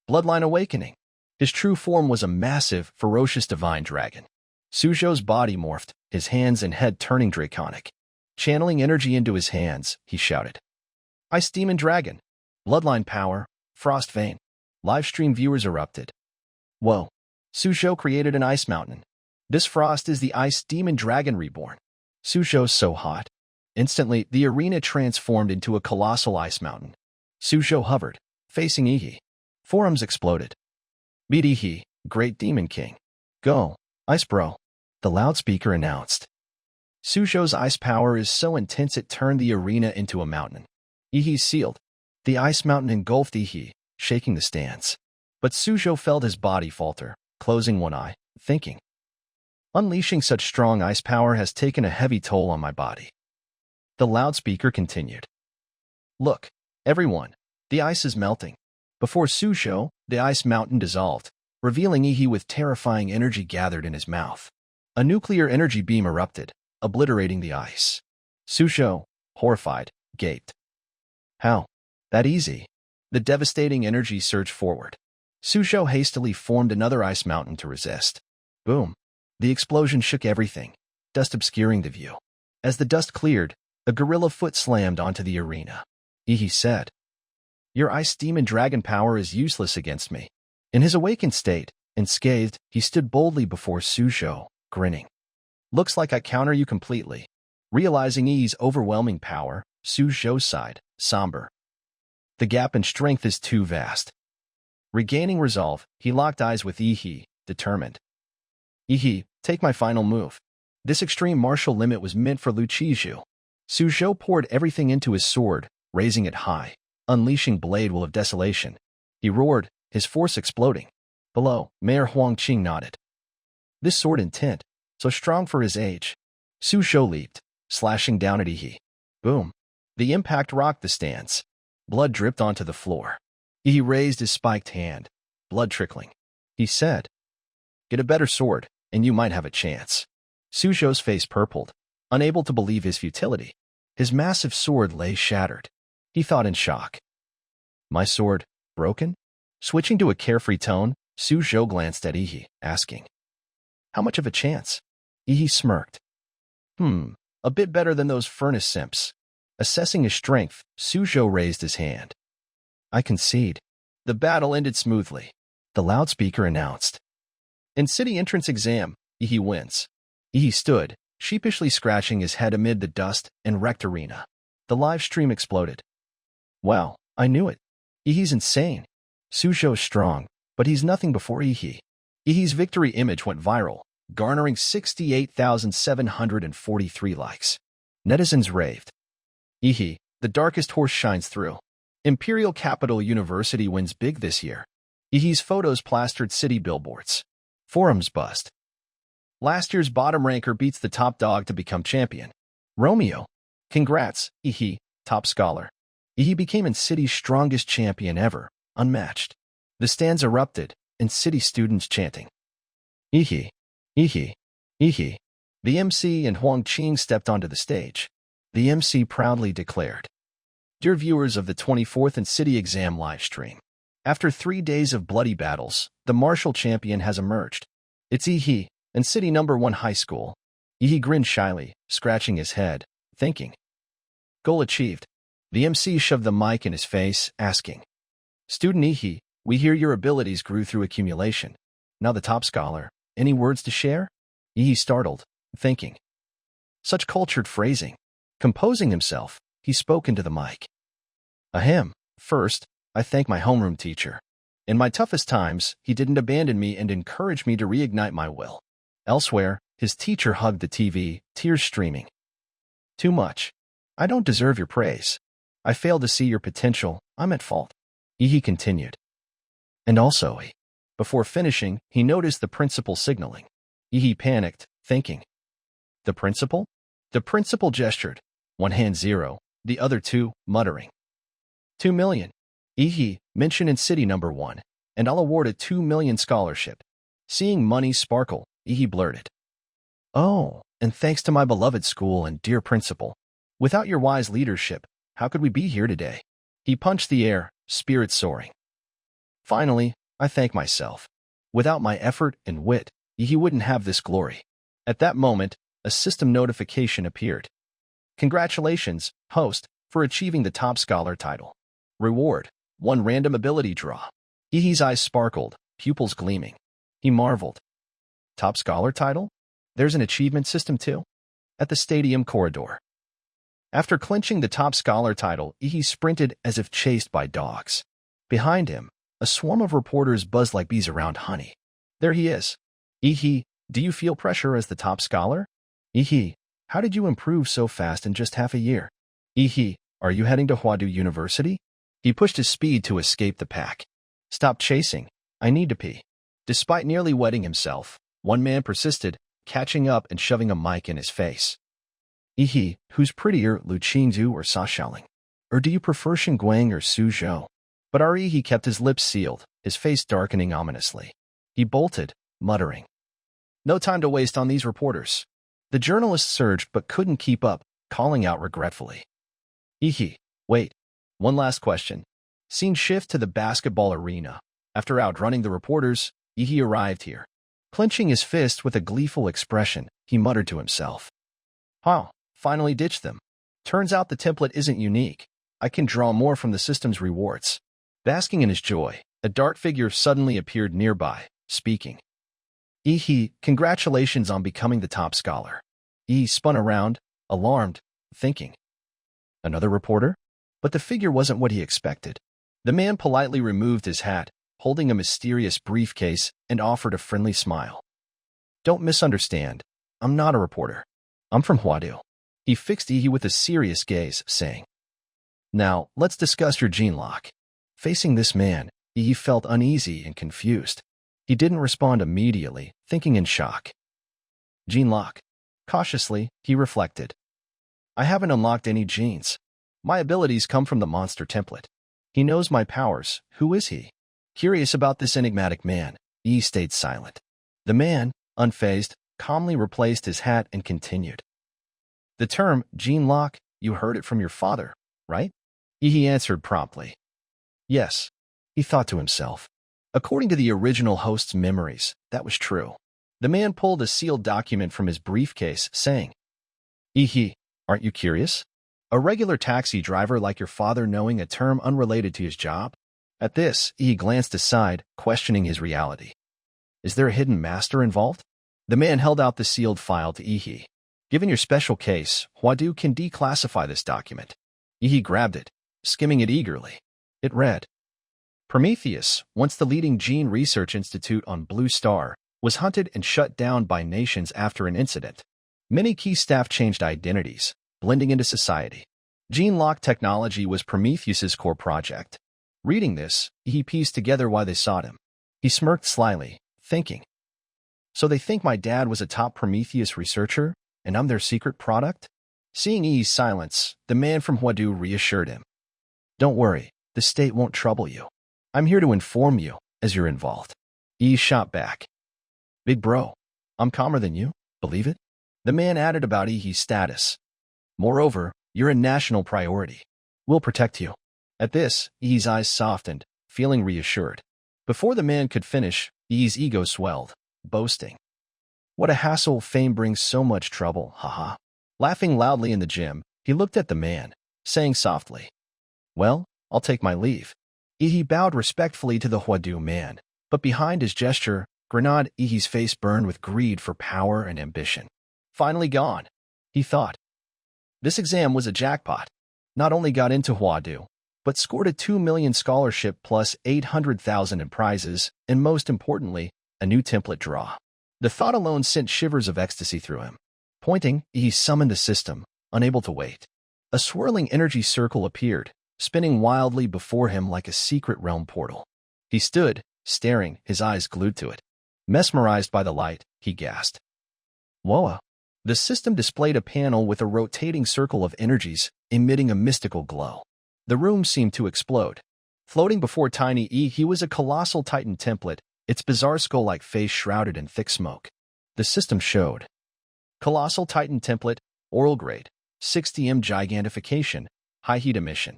Bloodline awakening. His true form was a massive, ferocious divine dragon. Suzhou's body morphed, his hands and head turning draconic. Channeling energy into his hands, he shouted, "Ice Demon Dragon! Bloodline power! Frost Vein!" Livestream viewers erupted. "Whoa! Suzhou created an ice mountain. This frost is the Ice Demon Dragon reborn. Suzhou's so hot." Instantly, the arena transformed into a colossal ice mountain. Suzhou hovered, facing Ihi. Forums exploded. "Beat Ihi, Great Demon King. Go, Ice Bro," the loudspeaker announced. Suzhou's ice power is so intense it turned the arena into a mountain. Ihi sealed. The ice mountain engulfed Ihi, shaking the stands. But Suzhou felt his body falter, closing one eye, thinking, "Unleashing such strong ice power has taken a heavy toll on my body." The loudspeaker continued, "Look, everyone, the ice is melting." Before Suzhou, the ice mountain dissolved, revealing Ihi with terrifying energy gathered in his mouth. A nuclear energy beam erupted, obliterating the ice. Suzhou, horrified, gaped. "How? That easy?" The devastating energy surged forward. Suzhou hastily formed another ice mountain to resist. Boom! The explosion shook everything, dust obscuring the view. As the dust cleared, a gorilla foot slammed onto the arena. Ihi said, "Your ice demon dragon power is useless against me." In his awakened state, unscathed, he stood boldly before Suzhou, grinning. "Looks like I counter you completely." Realizing Ihi's overwhelming power, Suzhou sighed, somber. "The gap in strength is too vast." Regaining resolve, he locked eyes with Ihi, determined. "Ihi, take my final move." This extreme martial limit was meant for Luchiju. Suzhou poured everything into his sword, raising it high, unleashing Blade Will of Desolation. He roared, his force exploding. Below, Mayor Huangqing nodded. This sword intent, so strong for his age. Suzhou leaped, slashing down at Ihi. Boom. The impact rocked the stands. Blood dripped onto the floor. Ihi raised his spiked hand, blood trickling. He said, "Get a better sword, and you might have a chance." Suzhou's face purpled, unable to believe his futility. His massive sword lay shattered. He thought in shock. "My sword, broken?" Switching to a carefree tone, Suzhou glanced at Ihi, asking, "How much of a chance?" Ihi smirked. A bit better than those furnace simps." Assessing his strength, Suzhou raised his hand. "I concede." The battle ended smoothly. The loudspeaker announced, "In city entrance exam, Ihi wins." Ihi stood, sheepishly scratching his head amid the dust and wrecked arena. The live stream exploded. "Wow, I knew it. Ihi's insane. Suzhou's strong, but he's nothing before Ihi." Ihi's victory image went viral, garnering 68,743 likes. Netizens raved. Ihi, the darkest horse shines through. Imperial Capital University wins big this year. Ihi's photos plastered city billboards. Forums buzzed. Last year's bottom ranker beats the top dog to become champion. Romeo. Congrats, Ihi, top scholar. He became in city's strongest champion ever, unmatched. The stands erupted, and city students chanting, "Ihi, Ihi, Ihi." The MC and Huang Qing stepped onto the stage. The MC proudly declared, "Dear viewers of the 24th and City Exam livestream, after 3 days of bloody battles, the martial champion has emerged. It's Ihi, and City Number 1 High School." Ihi grinned shyly, scratching his head, thinking, "Goal achieved." The MC shoved the mic in his face, asking, "Student Ihi, we hear your abilities grew through accumulation. Now the top scholar, any words to share?" Ihi startled, thinking, such cultured phrasing. Composing himself, he spoke into the mic. "Ahem. First, I thank my homeroom teacher. In my toughest times, he didn't abandon me and encouraged me to reignite my will." Elsewhere, his teacher hugged the TV, tears streaming. "Too much. I don't deserve your praise. I failed to see your potential. I'm at fault." Ihi continued. "And also, before finishing, he noticed the principal signaling." Ihi panicked, thinking, "The principal?" The principal gestured, one hand 0, the other 2, muttering, 2 million. Ihi, mention in City Number 1, and I'll award a 2 million scholarship. Seeing money sparkle, Ihi blurted, "Oh, and thanks to my beloved school and dear principal. Without your wise leadership, how could we be here today?" He punched the air, spirits soaring. "Finally, I thank myself. Without my effort and wit, Ihi wouldn't have this glory." At that moment, a system notification appeared. "Congratulations, host, for achieving the top scholar title. Reward, 1 random ability draw." Ihi's eyes sparkled, pupils gleaming. He marveled. Top scholar title? There's an achievement system too? At the stadium corridor. After clinching the top scholar title, Ihi sprinted as if chased by dogs. Behind him, a swarm of reporters buzzed like bees around honey. There he is. "Ihi, do you feel pressure as the top scholar?" "Ihi, how did you improve so fast in just half a year?" "Ihi, are you heading to Huadu University?" He pushed his speed to escape the pack. "Stop chasing. I need to pee." Despite nearly wetting himself, one man persisted, catching up and shoving a mic in his face. "Ihi, who's prettier, Lu Qingzu or Sa Xiaoling? Or do you prefer Xinguang or Su Zhou?" But Ihi kept his lips sealed, his face darkening ominously. He bolted, muttering, "No time to waste on these reporters." The journalists surged but couldn't keep up, calling out regretfully, "Ihi, wait. One last question." Scene shift to the basketball arena. After outrunning the reporters, Ihi arrived here. Clenching his fist with a gleeful expression, he muttered to himself, "Wow, finally ditched them. Turns out the template isn't unique. I can draw more from the system's rewards." Basking in his joy, a dark figure suddenly appeared nearby, speaking. "Ihi, congratulations on becoming the top scholar." Ihi spun around, alarmed, thinking, "Another reporter?" But the figure wasn't what he expected. The man politely removed his hat, holding a mysterious briefcase, and offered a friendly smile. "Don't misunderstand. I'm not a reporter. I'm from Huadu." He fixed Ihi with a serious gaze, saying, "Now, let's discuss your gene lock." Facing this man, Ihi felt uneasy and confused. He didn't respond immediately, thinking in shock. Gene lock. Cautiously, he reflected. "I haven't unlocked any genes. My abilities come from the monster template. He knows my powers. Who is he?" Curious about this enigmatic man, Ihi stayed silent. The man, unfazed, calmly replaced his hat and continued. "The term, gene lock, you heard it from your father, right?" Ihi answered promptly. "Yes." He thought to himself. According to the original host's memories, that was true. The man pulled a sealed document from his briefcase, saying, "Ihi, aren't you curious? A regular taxi driver like your father knowing a term unrelated to his job?" At this, Ihi glanced aside, questioning his reality. "Is there a hidden master involved?" The man held out the sealed file to Ihi. "Given your special case, Huadu can declassify this document." Ihi grabbed it, skimming it eagerly. It read, "Prometheus, once the leading gene research institute on Blue Star, was hunted and shut down by nations after an incident. Many key staff changed identities, blending into society. Gene lock technology was Prometheus's core project." Reading this, he pieced together why they sought him. He smirked slyly, thinking, "So they think my dad was a top Prometheus researcher, and I'm their secret product?" Seeing Ihi's silence, the man from Huadu reassured him. Don't worry, the state won't trouble you. I'm here to inform you, as you're involved. Yi shot back. Big bro, I'm calmer than you, believe it? The man added about Yi's status. Moreover, you're a national priority. We'll protect you. At this, Yi's eyes softened, feeling reassured. Before the man could finish, Yi's ego swelled, boasting. What a hassle, fame brings so much trouble, haha. Laughing loudly in the gym, he looked at the man, saying softly, Well, I'll take my leave. Yi bowed respectfully to the Huadu man, but behind his gesture, Grenade Yi's face burned with greed for power and ambition. Finally gone, he thought. This exam was a jackpot. Not only got into Huadu, but scored a 2 million scholarship plus 800,000 in prizes, and most importantly, a new template draw. The thought alone sent shivers of ecstasy through him. Pointing, he summoned the system, unable to wait. A swirling energy circle appeared, spinning wildly before him like a secret realm portal. He stood, staring, his eyes glued to it. Mesmerized by the light, he gasped. Whoa! The system displayed a panel with a rotating circle of energies, emitting a mystical glow. The room seemed to explode. Floating before Tiny E, he was a colossal titan template, its bizarre skull-like face shrouded in thick smoke. The system showed. Colossal Titan template, oral grade, 60M gigantification, high heat emission.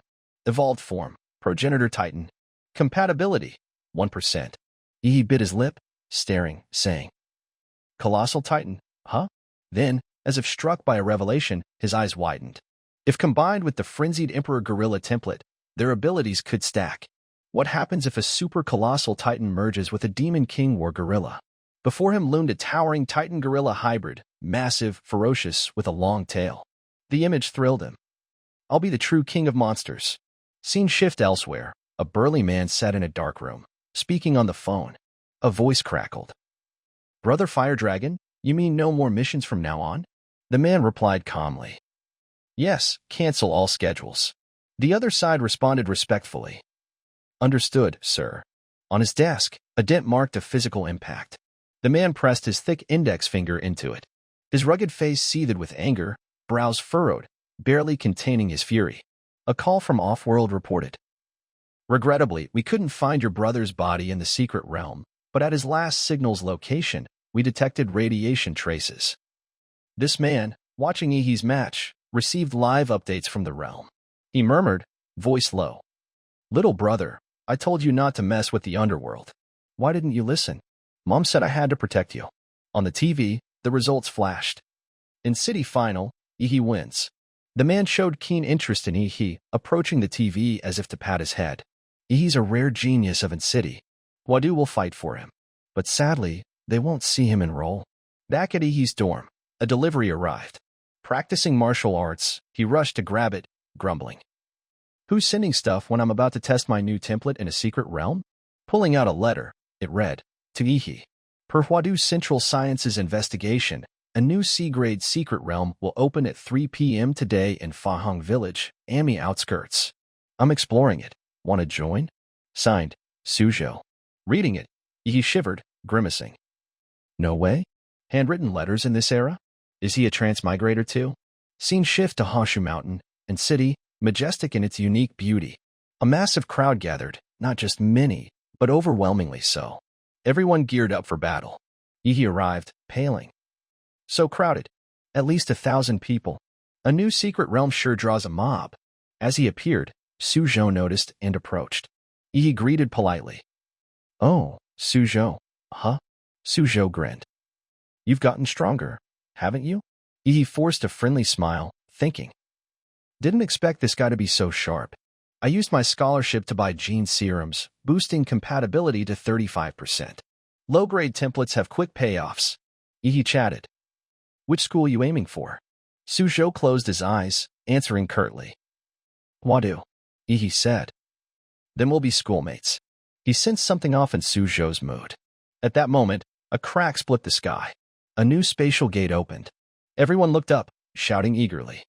Evolved form, progenitor Titan. Compatibility, 1%. He bit his lip, staring, saying, Colossal Titan, huh? Then, as if struck by a revelation, his eyes widened. If combined with the frenzied Emperor Gorilla template, their abilities could stack. What happens if a super colossal Titan merges with a Demon King War Gorilla? Before him loomed a towering Titan-Gorilla hybrid, massive, ferocious, with a long tail. The image thrilled him. I'll be the true king of monsters. Scene shift elsewhere. A burly man sat in a dark room, speaking on the phone. A voice crackled. Brother Fire Dragon, you mean no more missions from now on? The man replied calmly. Yes, cancel all schedules. The other side responded respectfully. Understood, sir. On his desk, a dent marked a physical impact. The man pressed his thick index finger into it. His rugged face seethed with anger, brows furrowed, barely containing his fury. A call from Off-World reported. Regrettably, we couldn't find your brother's body in the secret realm, but at his last signal's location, we detected radiation traces. This man, watching Ihi's match, received live updates from the realm. He murmured, voice low. Little brother, I told you not to mess with the underworld. Why didn't you listen? Mom said I had to protect you. On the TV, the results flashed. In City Final, Ihi wins. The man showed keen interest in Ihi, approaching the TV as if to pat his head. Ihi's a rare genius of City. Wadu will fight for him. But sadly, they won't see him enroll. Back at Ihi's dorm, a delivery arrived. Practicing martial arts, he rushed to grab it, grumbling. Who's sending stuff when I'm about to test my new template in a secret realm? Pulling out a letter, it read, to Ihi. Per Huadu's Central Sciences investigation, a new C-grade secret realm will open at 3 p.m. today in Fahong Village, Ami outskirts. I'm exploring it. Want to join? Signed, Suzhou. Reading it, Ihi shivered, grimacing. No way? Handwritten letters in this era? Is he a transmigrator too? Scene shift to Honshu Mountain, and city, majestic in its unique beauty. A massive crowd gathered, not just many, but overwhelmingly so. Everyone geared up for battle. Ihi arrived, paling. So crowded. At least 1,000 people. A new secret realm sure draws a mob. As he appeared, Suzhou noticed and approached. Ihi greeted politely. Oh, Suzhou. Huh? Suzhou grinned. You've gotten stronger, haven't you? Ihi forced a friendly smile, thinking. Didn't expect this guy to be so sharp. I used my scholarship to buy gene serums, boosting compatibility to 35%. Low-grade templates have quick payoffs. Ihi chatted. Which school you aiming for? Suzhou closed his eyes, answering curtly. Huadu, Ihi said. Then we'll be schoolmates. He sensed something off in Suzhou's mood. At that moment, a crack split the sky. A new spatial gate opened. Everyone looked up, shouting eagerly.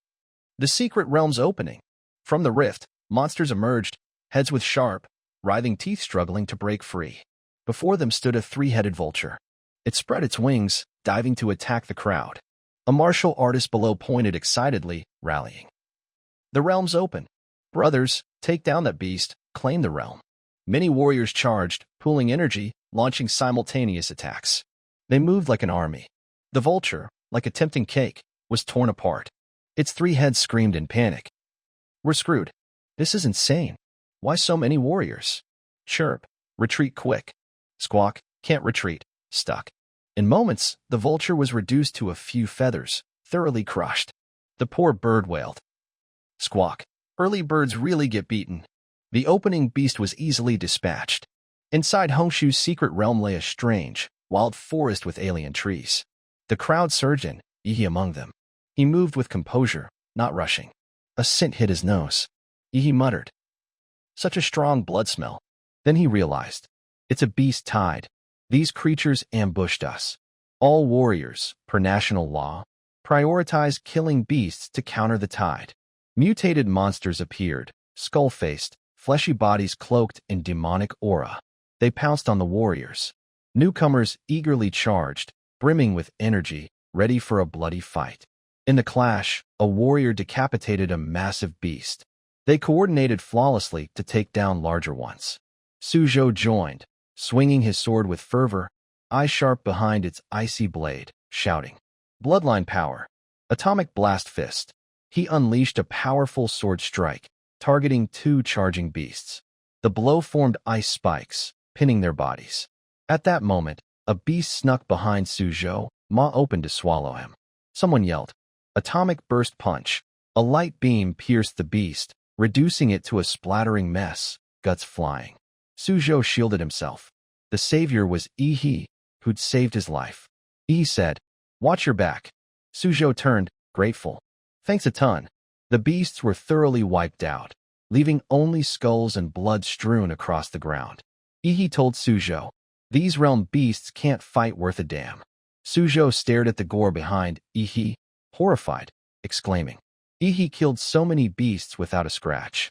The secret realm's opening. From the rift, monsters emerged, heads with sharp, writhing teeth struggling to break free. Before them stood a three-headed vulture. It spread its wings, diving to attack the crowd. A martial artist below pointed excitedly, rallying. The realm's open. Brothers, take down that beast, claim the realm. Many warriors charged, pooling energy, launching simultaneous attacks. They moved like an army. The vulture, like a tempting cake, was torn apart. Its 3 heads screamed in panic. We're screwed. This is insane. Why so many warriors? Chirp. Retreat quick. Squawk. Can't retreat. Stuck. In moments, the vulture was reduced to a few feathers, thoroughly crushed. The poor bird wailed. Squawk. Early birds really get beaten. The opening beast was easily dispatched. Inside Hongshu's secret realm lay a strange, wild forest with alien trees. The crowd surged in, Yi among them. He moved with composure, not rushing. A scent hit his nose. Yi muttered. Such a strong blood smell. Then he realized. It's a beast tide. These creatures ambushed us. All warriors, per national law, prioritize killing beasts to counter the tide. Mutated monsters appeared, skull-faced, fleshy bodies cloaked in demonic aura. They pounced on the warriors. Newcomers eagerly charged, brimming with energy, ready for a bloody fight. In the clash, a warrior decapitated a massive beast. They coordinated flawlessly to take down larger ones. Suzhou joined, swinging his sword with fervor, eyes sharp behind its icy blade, shouting. Bloodline power. Atomic blast fist. He unleashed a powerful sword strike, targeting 2 charging beasts. The blow formed ice spikes, pinning their bodies. At that moment, a beast snuck behind Suzhou, maw open to swallow him. Someone yelled. Atomic burst punch. A light beam pierced the beast, reducing it to a splattering mess, guts flying. Suzhou shielded himself. The savior was Yi, who'd saved his life. Yi said, Watch your back. Suzhou turned, grateful. Thanks a ton. The beasts were thoroughly wiped out, leaving only skulls and blood strewn across the ground. Yi told Suzhou, These realm beasts can't fight worth a damn. Suzhou stared at the gore behind Yi, horrified, exclaiming, Yi killed so many beasts without a scratch.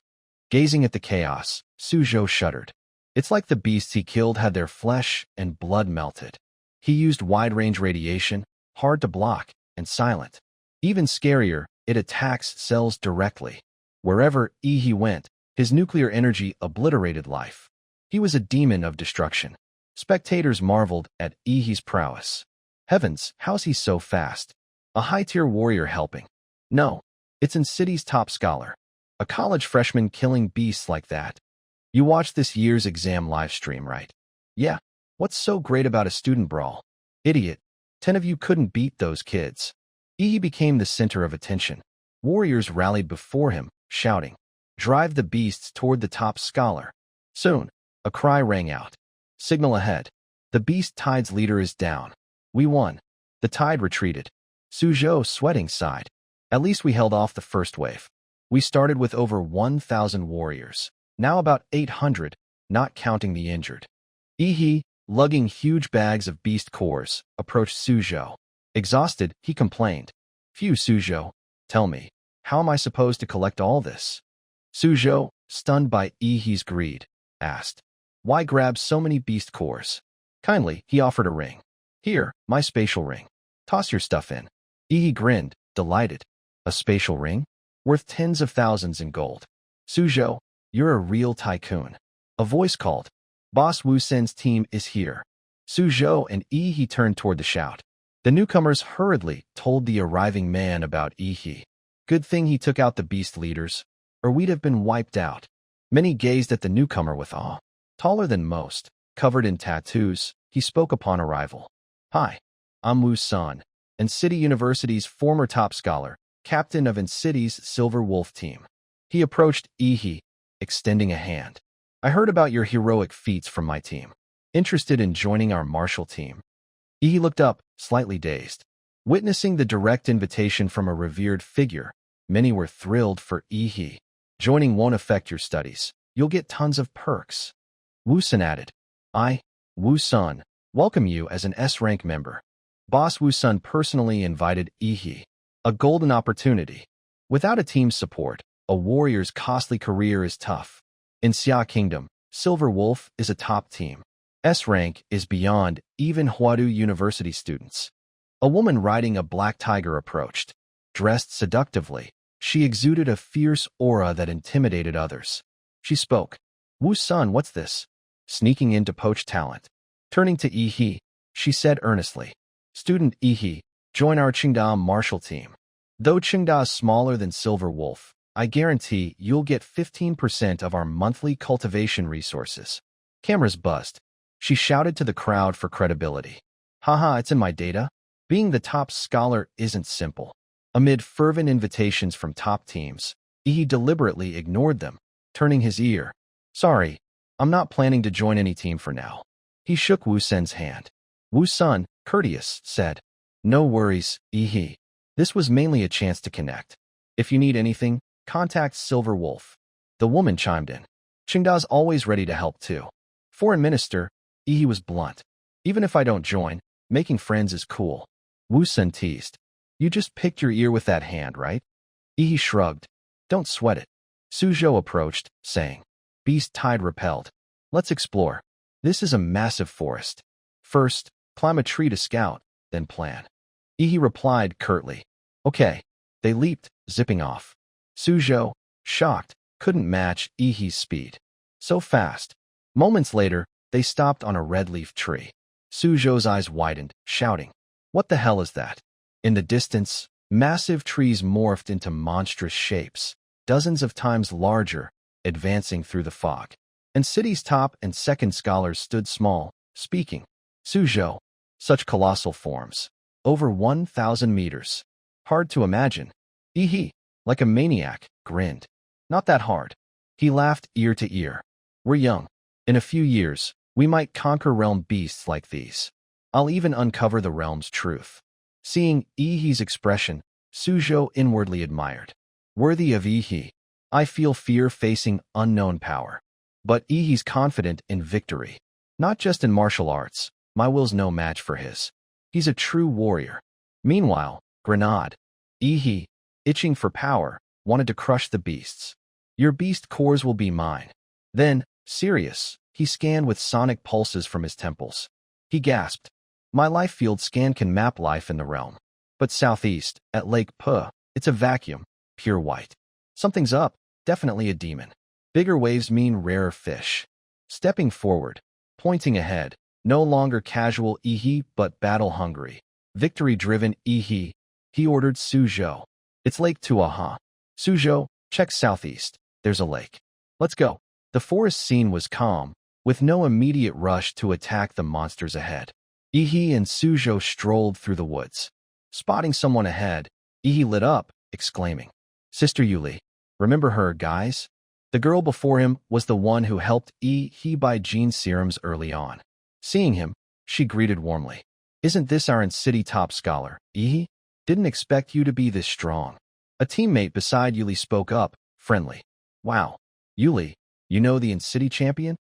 Gazing at the chaos, Suzhou shuddered. It's like the beasts he killed had their flesh and blood melted. He used wide-range radiation, hard to block, and silent. Even scarier, it attacks cells directly. Wherever Yi went, his nuclear energy obliterated life. He was a demon of destruction. Spectators marveled at Yi's prowess. Heavens, how's he so fast? A high-tier warrior helping. No, it's in city's top scholar. A college freshman killing beasts like that. You watched this year's exam livestream, right? Yeah. What's so great about a student brawl? Idiot. 10 of you couldn't beat those kids. Yi became the center of attention. Warriors rallied before him, shouting, Drive the beasts toward the top scholar. Soon, a cry rang out. Signal ahead. The beast tide's leader is down. We won. The tide retreated. Suzhou, sweating, sighed. At least we held off the first wave. We started with over 1,000 warriors. Now about 800, not counting the injured. Yi, lugging huge bags of beast cores, approached Suzhou. Exhausted, he complained. Phew, Suzhou, tell me, how am I supposed to collect all this? Suzhou, stunned by Yi's greed, asked, Why grab so many beast cores? Kindly, he offered a ring. Here, my spatial ring. Toss your stuff in. Yi grinned, delighted. A spatial ring? Worth tens of thousands in gold. Suzhou, you're a real tycoon. A voice called. Boss Wu Sen's team is here. Suzhou and Yi turned toward the shout. The newcomers hurriedly told the arriving man about Yi. Good thing he took out the beast leaders, or we'd have been wiped out. Many gazed at the newcomer with awe. Taller than most, covered in tattoos, he spoke upon arrival. Hi, I'm Wu Sun, and City University's former top scholar, captain of City's Silver Wolf team. He approached Yi, extending a hand. I heard about your heroic feats from my team. Interested in joining our martial team? Yi looked up, slightly dazed. Witnessing the direct invitation from a revered figure, many were thrilled for Yi. Joining won't affect your studies. You'll get tons of perks. Wu Sun added. I, Wu Sun, welcome you as an S-rank member. Boss Wu Sun personally invited Yi. A golden opportunity. Without a team's support, a warrior's costly career is tough. In Xia Kingdom, Silver Wolf is a top team. S-rank is beyond even Huadu University students. A woman riding a black tiger approached. Dressed seductively, She exuded a fierce aura that intimidated others. She spoke. Wu-sun, what's this? Sneaking in to poach talent. Turning to Yi, she said earnestly, Student Yi, join our Qingda martial team. Though Qingda is smaller than Silver Wolf, I guarantee you'll get 15% of our monthly cultivation resources. Cameras buzzed. She shouted to the crowd for credibility. Haha, it's in my data. Being the top scholar isn't simple. Amid fervent invitations from top teams, Yi deliberately ignored them, turning his ear. Sorry, I'm not planning to join any team for now. He shook Wu-sun's hand. Wu-sun, courteous, said, No worries, Yi. This was mainly a chance to connect. If you need anything, contact Silver Wolf. The woman chimed in. Qingda's always ready to help too. Foreign Minister, Yi was blunt. Even if I don't join, making friends is cool. Wu-sun teased. You just picked your ear with that hand, right? Yi shrugged. Don't sweat it. Suzhou approached, saying, Beast tide repelled. Let's explore. This is a massive forest. First, climb a tree to scout, then plan. Yi replied curtly. Okay. They leaped, zipping off. Suzhou, shocked, couldn't match Yi's speed. So fast. Moments later, they stopped on a red-leaf tree. Suzhou's eyes widened, shouting, What the hell is that? In the distance, massive trees morphed into monstrous shapes, dozens of times larger, advancing through the fog. And city's top and second scholars stood small, speaking. Suzhou, such colossal forms. Over 1,000 meters. Hard to imagine. Yi, like a maniac, grinned. Not that hard. He laughed ear to ear. We're young. In a few years, we might conquer realm beasts like these. I'll even uncover the realm's truth. Seeing Yi's expression, Suzhou inwardly admired. Worthy of Yi. I feel fear facing unknown power. But Yi's confident in victory. Not just in martial arts, my will's no match for his. He's a true warrior. Meanwhile, Grenade. Yi, itching for power, wanted to crush the beasts. Your beast cores will be mine. Then, serious, he scanned with sonic pulses from his temples. He gasped. My life field scan can map life in the realm. But southeast, at Lake Puh, it's a vacuum, pure white. Something's up, definitely a demon. Bigger waves mean rarer fish. Stepping forward, pointing ahead, no longer casual Yi but battle-hungry. Victory-driven Yi, he ordered Suzhou. It's Lake Tuaha. Suzhou, check southeast. There's a lake. Let's go. The forest scene was calm, with no immediate rush to attack the monsters ahead. Yi and Suzhou strolled through the woods. Spotting someone ahead, Yi lit up, exclaiming, Sister Yuli. Remember her, guys? The girl before him was the one who helped Yi buy gene serums early on. Seeing him, she greeted warmly. Isn't this our in-city top scholar, Yi? Didn't expect you to be this strong. A teammate beside Yuli spoke up, friendly. Wow. Yuli, you know the in-city champion?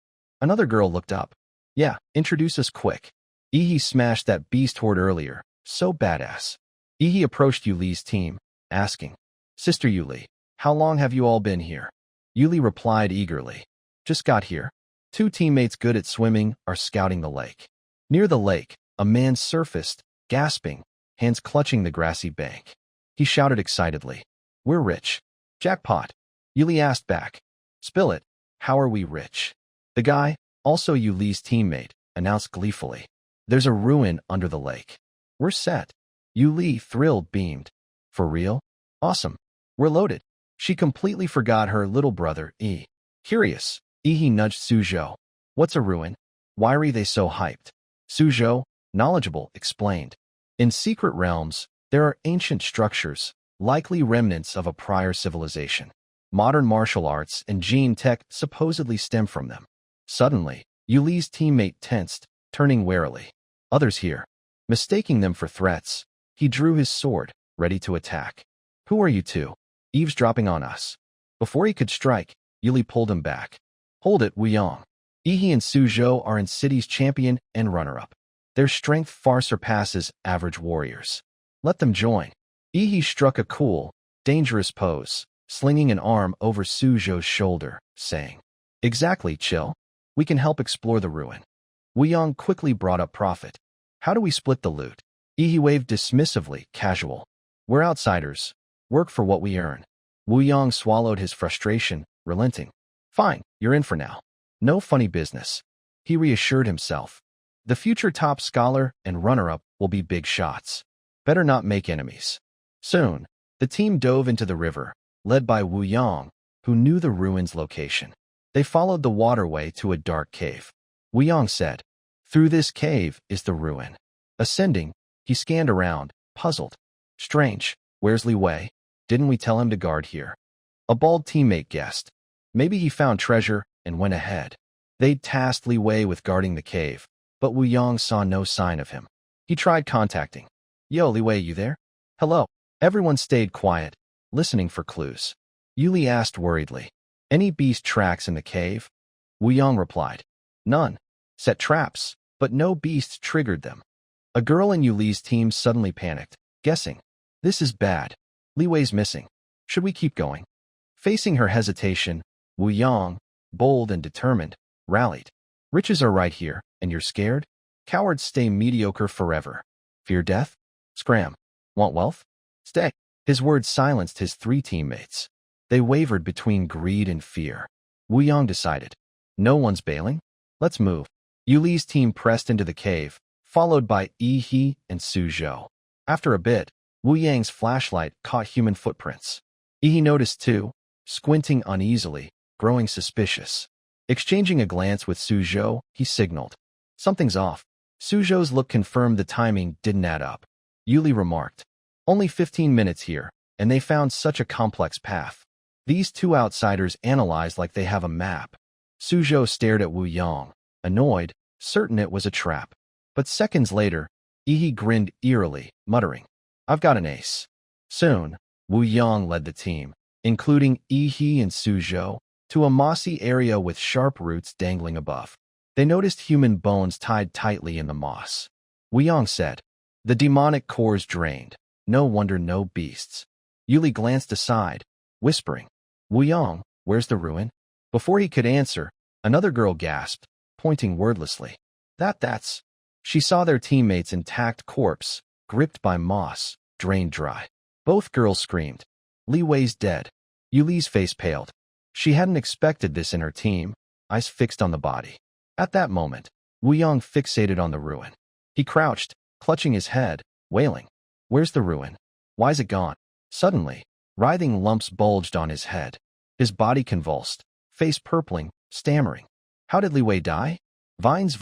Another girl looked up. Yeah, introduce us quick. Yi smashed that beast horde earlier. So badass. Yi approached Yuli's team, asking, Sister Yuli, how long have you all been here? Yuli replied eagerly. Just got here. 2 teammates good at swimming are scouting the lake. Near the lake, a man surfaced, gasping, hands clutching the grassy bank. He shouted excitedly, We're rich. Jackpot. Yuli asked back. Spill it. How are we rich? The guy, also Yuli's teammate, announced gleefully. There's a ruin under the lake. We're set. Yuli, thrilled, beamed. For real? Awesome. We're loaded. She completely forgot her little brother, Yi. Curious, Yi nudged Suzhou. What's a ruin? Why are they so hyped? Suzhou, knowledgeable, explained. In secret realms, there are ancient structures, likely remnants of a prior civilization. Modern martial arts and gene tech supposedly stem from them. Suddenly, Yuli's teammate tensed, turning warily. Others here. Mistaking them for threats, he drew his sword, ready to attack. Who are you two? Eavesdropping on us. Before he could strike, Yuli pulled him back. Hold it, Wuyong. Yi and Suzhou are in city's champion and runner-up. Their strength far surpasses average warriors. Let them join. Yi struck a cool, dangerous pose, slinging an arm over Suzhou's shoulder, saying, Exactly, chill. We can help explore the ruin. Wuyong quickly brought up Profit. How do we split the loot? Yi waved dismissively, casual. We're outsiders. Work for what we earn. Wu Yang swallowed his frustration, relenting. Fine, you're in for now. No funny business. He reassured himself. The future top scholar and runner-up will be big shots. Better not make enemies. Soon, the team dove into the river, led by Wu Yang, who knew the ruin's location. They followed the waterway to a dark cave. Wu Yang said, "Through this cave is the ruin." Ascending, he scanned around, puzzled. Strange, where's Li Wei? Didn't we tell him to guard here? A bald teammate guessed. Maybe he found treasure and went ahead. They'd tasked Li Wei with guarding the cave, but Wu Yang saw no sign of him. He tried contacting. Yo, Li Wei, you there? Hello. Everyone stayed quiet, listening for clues. Yuli asked worriedly, any beast tracks in the cave? Wu Yang replied, none. Set traps, but no beasts triggered them. A girl in Yuli's team suddenly panicked, guessing, this is bad. Li Wei's missing. Should we keep going? Facing her hesitation, Wu Yang, bold and determined, rallied. Riches are right here, and you're scared? Cowards stay mediocre forever. Fear death? Scram. Want wealth? Stay. His words silenced his three teammates. They wavered between greed and fear. Wu Yang decided, no one's bailing? Let's move. Yuli's team pressed into the cave, followed by Yi He and Su Zhou. After a bit, Wu Yang's flashlight caught human footprints. Yi He noticed too, squinting uneasily, growing suspicious. Exchanging a glance with Su Zhou, he signaled. Something's off. Su Zhou's look confirmed the timing didn't add up. Yuli remarked, only 15 minutes here, and they found such a complex path. These two outsiders analyzed like they have a map. Su Zhou stared at Wu Yang, annoyed, certain it was a trap. But seconds later, Yi He grinned eerily, muttering, I've got an ace. Soon, Wu Yang led the team, including Yi He and Su Zhou, to a mossy area with sharp roots dangling above. They noticed human bones tied tightly in the moss. Wu Yang said, the demonic core's drained. No wonder no beasts. Yuli glanced aside, whispering, Wu Yang, where's the ruin? Before he could answer, another girl gasped, pointing wordlessly. That's. She saw their teammate's intact corpse, gripped by moss, drained dry. Both girls screamed. Li Wei's dead. Yuli's face paled. She hadn't expected this in her team, eyes fixed on the body. At that moment, Wu Yang fixated on the ruin. He crouched, clutching his head, wailing. Where's the ruin? Why's it gone? Suddenly, writhing lumps bulged on his head. His body convulsed, face purpling, stammering. How did Li Wei die? Vines.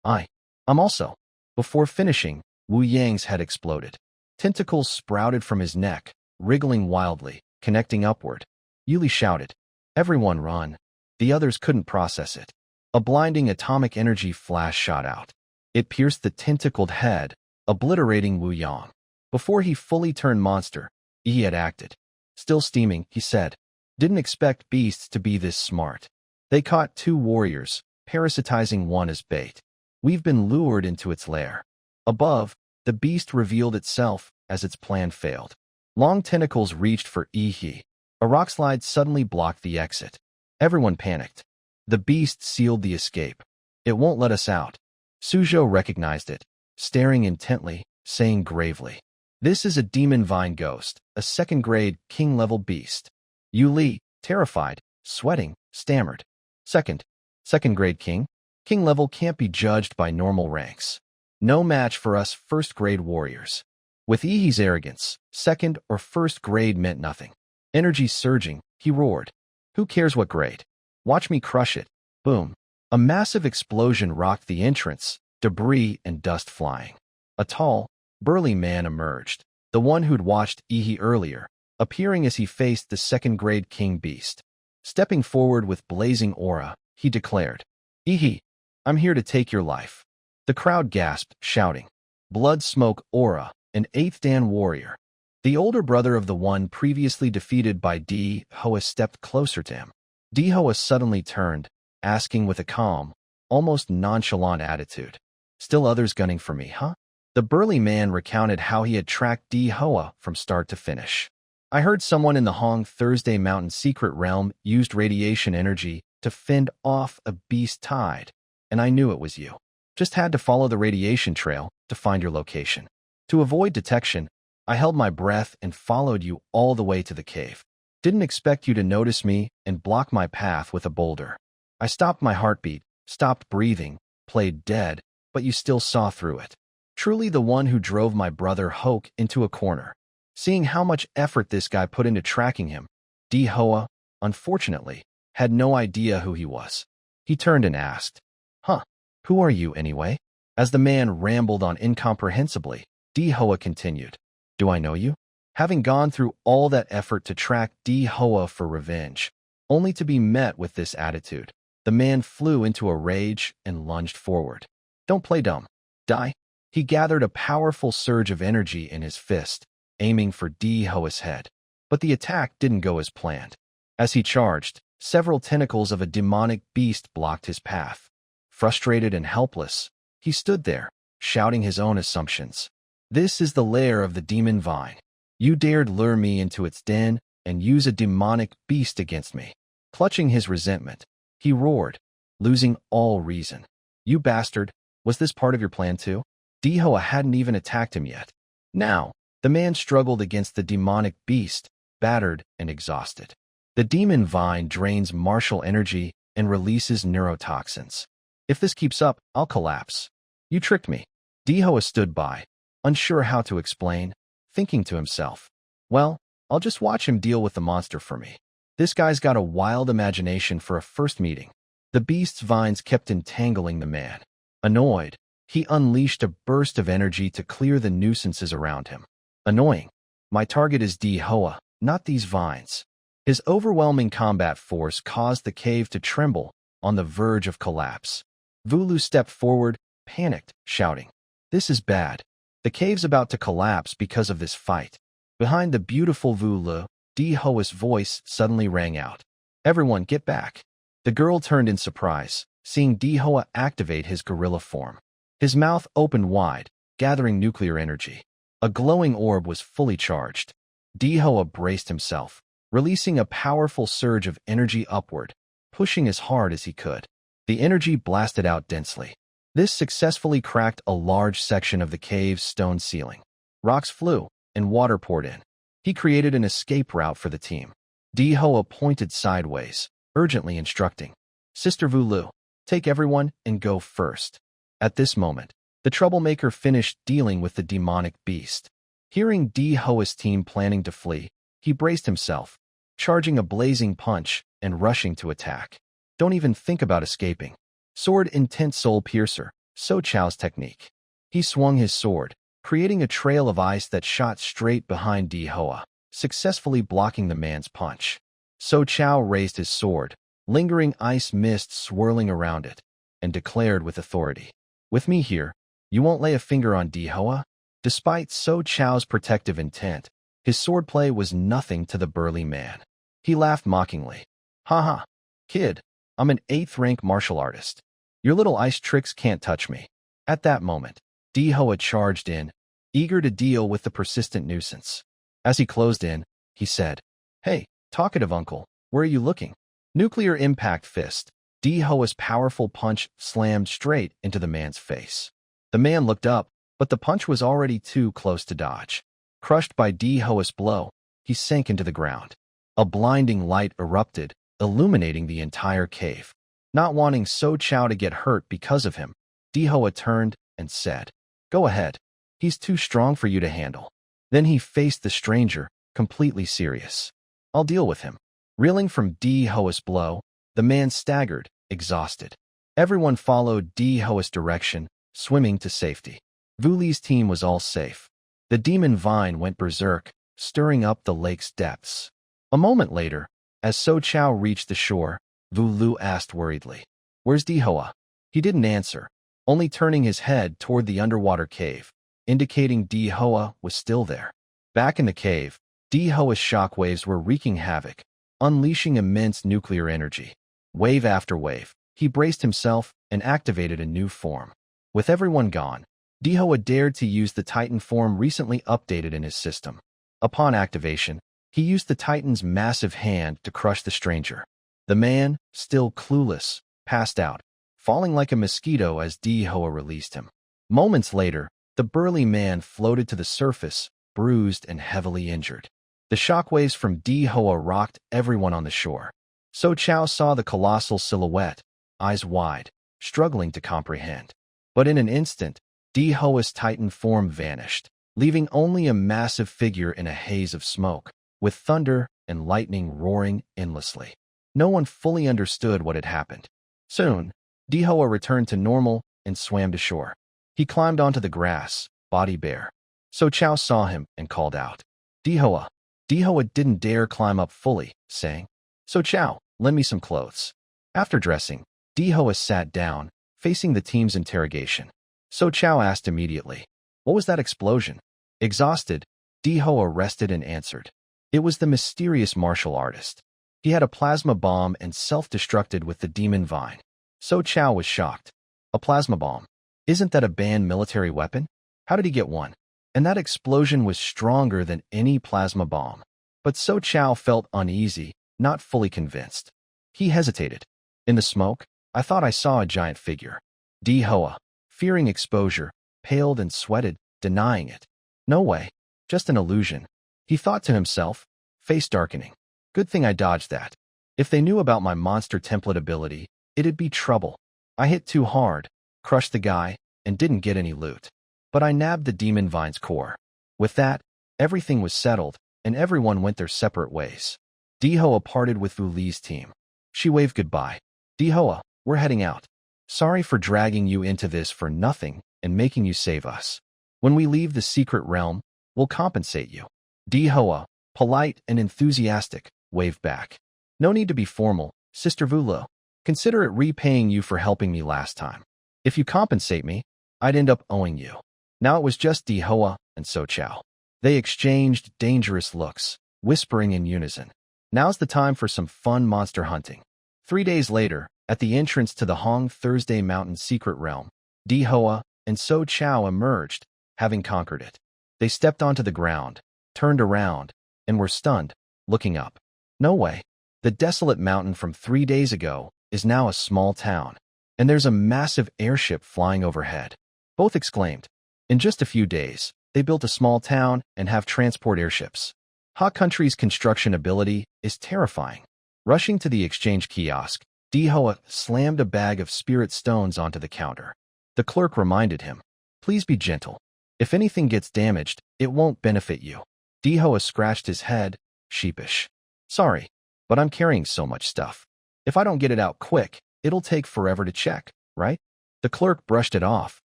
I'm also. Before finishing, Wu Yang's head exploded. Tentacles sprouted from his neck, wriggling wildly, connecting upward. Yuli shouted, everyone run. The others couldn't process it. A blinding atomic energy flash shot out. It pierced the tentacled head, obliterating Wu Yang. Before he fully turned monster, he had acted. Still steaming, he said, didn't expect beasts to be this smart. They caught two warriors, parasitizing one as bait. We've been lured into its lair. Above, the beast revealed itself as its plan failed. Long tentacles reached for Yi He. A rockslide suddenly blocked the exit. Everyone panicked. The beast sealed the escape. It won't let us out. Su Zhou recognized it, staring intently, saying gravely, this is a demon vine ghost, a second-grade, king-level beast. Yu Li, terrified, sweating, stammered. Second-grade king? King level can't be judged by normal ranks. No match for us first-grade warriors. With Yi He's arrogance, second or first grade meant nothing. Energy surging, he roared. Who cares what grade? Watch me crush it. Boom. A massive explosion rocked the entrance, debris and dust flying. A tall, burly man emerged, the one who'd watched Yi He earlier, appearing as he faced the second-grade king beast. Stepping forward with blazing aura, he declared, Yi He, I'm here to take your life. The crowd gasped, shouting. Blood Smoke Aura, an 8th Dan warrior. The older brother of the one previously defeated by Di Hoa stepped closer to him. Di Hoa suddenly turned, asking with a calm, almost nonchalant attitude. Still others gunning for me, huh? The burly man recounted how he had tracked Di Hoa from start to finish. I heard someone in the Hong Thursday Mountain secret realm used radiation energy to fend off a beast tide, and I knew it was you. Just had to follow the radiation trail to find your location. To avoid detection, I held my breath and followed you all the way to the cave. Didn't expect you to notice me and block my path with a boulder. I stopped my heartbeat, stopped breathing, played dead, but you still saw through it. Truly the one who drove my brother Hoke into a corner. Seeing how much effort this guy put into tracking him, D-Hoa, unfortunately, had no idea who he was. He turned and asked, "Huh, who are you anyway?" As the man rambled on incomprehensibly, D-Hoa continued, "Do I know you?" Having gone through all that effort to track D-Hoa for revenge, only to be met with this attitude, the man flew into a rage and lunged forward. "Don't play dumb. Die." He gathered a powerful surge of energy in his fist, aiming for D-Hoa's head. But the attack didn't go as planned. As he charged, several tentacles of a demonic beast blocked his path. Frustrated and helpless, he stood there, shouting his own assumptions. "This is the lair of the demon vine. You dared lure me into its den and use a demonic beast against me." Clutching his resentment, he roared, losing all reason. "You bastard, was this part of your plan too?" D-Hoa hadn't even attacked him yet. Now, the man struggled against the demonic beast, battered and exhausted. The demon vine drains martial energy and releases neurotoxins. "If this keeps up, I'll collapse. You tricked me." D-Hoa stood by, unsure how to explain, thinking to himself, "Well, I'll just watch him deal with the monster for me. This guy's got a wild imagination for a first meeting." The beast's vines kept entangling the man. Annoyed, he unleashed a burst of energy to clear the nuisances around him. "Annoying. My target is D-Hoa, not these vines." His overwhelming combat force caused the cave to tremble, on the verge of collapse. Vulu stepped forward, panicked, shouting, "This is bad. The cave's about to collapse because of this fight." Behind the beautiful Vulu, D-Hoa's voice suddenly rang out. "Everyone, get back." The girl turned in surprise, seeing D-Hoa activate his gorilla form. His mouth opened wide, gathering nuclear energy. A glowing orb was fully charged. D-Hoa braced himself, releasing a powerful surge of energy upward, pushing as hard as he could. The energy blasted out densely. This successfully cracked a large section of the cave's stone ceiling. Rocks flew, and water poured in. He created an escape route for the team. D-Hoa pointed sideways, urgently instructing, "Sister Vulu, take everyone and go first." At this moment, the troublemaker finished dealing with the demonic beast. Hearing D-Hoa's team planning to flee, he braced himself, charging a blazing punch and rushing to attack. "Don't even think about escaping." Sword Intense Soul Piercer, So Chao's technique. He swung his sword, creating a trail of ice that shot straight behind D-Hoa, successfully blocking the man's punch. So Chao raised his sword, lingering ice mist swirling around it, and declared with authority, "With me here, you won't lay a finger on D-Hoa." Despite So Chao's protective intent, his swordplay was nothing to the burly man. He laughed mockingly. "Haha, kid, I'm an 8th rank martial artist. Your little ice tricks can't touch me." At that moment, D-Hoa charged in, eager to deal with the persistent nuisance. As he closed in, he said, "Hey, talkative uncle, where are you looking?" Nuclear impact fist. D-Hoa's powerful punch slammed straight into the man's face. The man looked up, but the punch was already too close to dodge. Crushed by D-Hoa's blow, he sank into the ground. A blinding light erupted, illuminating the entire cave. Not wanting So Chao to get hurt because of him, D-Hoa turned and said, "Go ahead. He's too strong for you to handle." Then he faced the stranger, completely serious. "I'll deal with him." Reeling from D-Hoa's blow, the man staggered, exhausted. Everyone followed D-Hoa's direction, swimming to safety. Vuli's team was all safe. The demon vine went berserk, stirring up the lake's depths. A moment later, as So Chao reached the shore, Vulu asked worriedly, "Where's D-Hoa?" He didn't answer, only turning his head toward the underwater cave, indicating D-Hoa was still there. Back in the cave, D-Hoa's shockwaves were wreaking havoc, unleashing immense nuclear energy. Wave after wave, he braced himself and activated a new form. With everyone gone, D-Hoa dared to use the Titan form recently updated in his system. Upon activation, he used the Titan's massive hand to crush the stranger. The man, still clueless, passed out, falling like a mosquito as D-Hoa released him. Moments later, the burly man floated to the surface, bruised and heavily injured. The shockwaves from Di Hoa rocked everyone on the shore. So Chow saw the colossal silhouette, eyes wide, struggling to comprehend. But in an instant, Di Hoa's titan form vanished, leaving only a massive figure in a haze of smoke, with thunder and lightning roaring endlessly. No one fully understood what had happened. Soon, Di Hoa returned to normal and swam to shore. He climbed onto the grass, body bare. So Chow saw him and called out, Di Hoa. Di Hoa didn't dare climb up fully, saying, So Chow, lend me some clothes. After dressing, Di Hoa sat down, facing the team's interrogation. So Chow asked immediately, What was that explosion? Exhausted, Di Hoa rested and answered, It was the mysterious martial artist. He had a plasma bomb and self-destructed with the demon vine. So Chow was shocked. A plasma bomb? Isn't that a banned military weapon? How did he get one? And that explosion was stronger than any plasma bomb. But So Chow felt uneasy, not fully convinced. He hesitated. In the smoke, I thought I saw a giant figure. Di Hoa, fearing exposure, paled and sweated, denying it. No way, just an illusion. He thought to himself, face darkening. Good thing I dodged that. If they knew about my monster template ability, it'd be trouble. I hit too hard, crushed the guy, and didn't get any loot. But I nabbed the demon vine's core. With that, everything was settled, and everyone went their separate ways. Di Hoa parted with Wu Li's team. She waved goodbye. Di Hoa, we're heading out. Sorry for dragging you into this for nothing and making you save us. When we leave the secret realm, we'll compensate you. Di Hoa, polite and enthusiastic, waved back. No need to be formal, Sister Wu Li. Consider it repaying you for helping me last time. If you compensate me, I'd end up owing you. Now it was just Di Hoa and So Chow. They exchanged dangerous looks, whispering in unison. Now's the time for some fun monster hunting. 3 days later, at the entrance to the Hong Thursday Mountain secret realm, Di Hoa and So Chow emerged, having conquered it. They stepped onto the ground, turned around, and were stunned, looking up. No way. The desolate mountain from 3 days ago is now a small town, and there's a massive airship flying overhead. Both exclaimed. In just a few days, they built a small town and have transport airships. Ha Country's construction ability is terrifying. Rushing to the exchange kiosk, Di Hoa slammed a bag of spirit stones onto the counter. The clerk reminded him, Please be gentle. If anything gets damaged, it won't benefit you. Di Hoa scratched his head, sheepish. Sorry, but I'm carrying so much stuff. If I don't get it out quick, it'll take forever to check, right? The clerk brushed it off,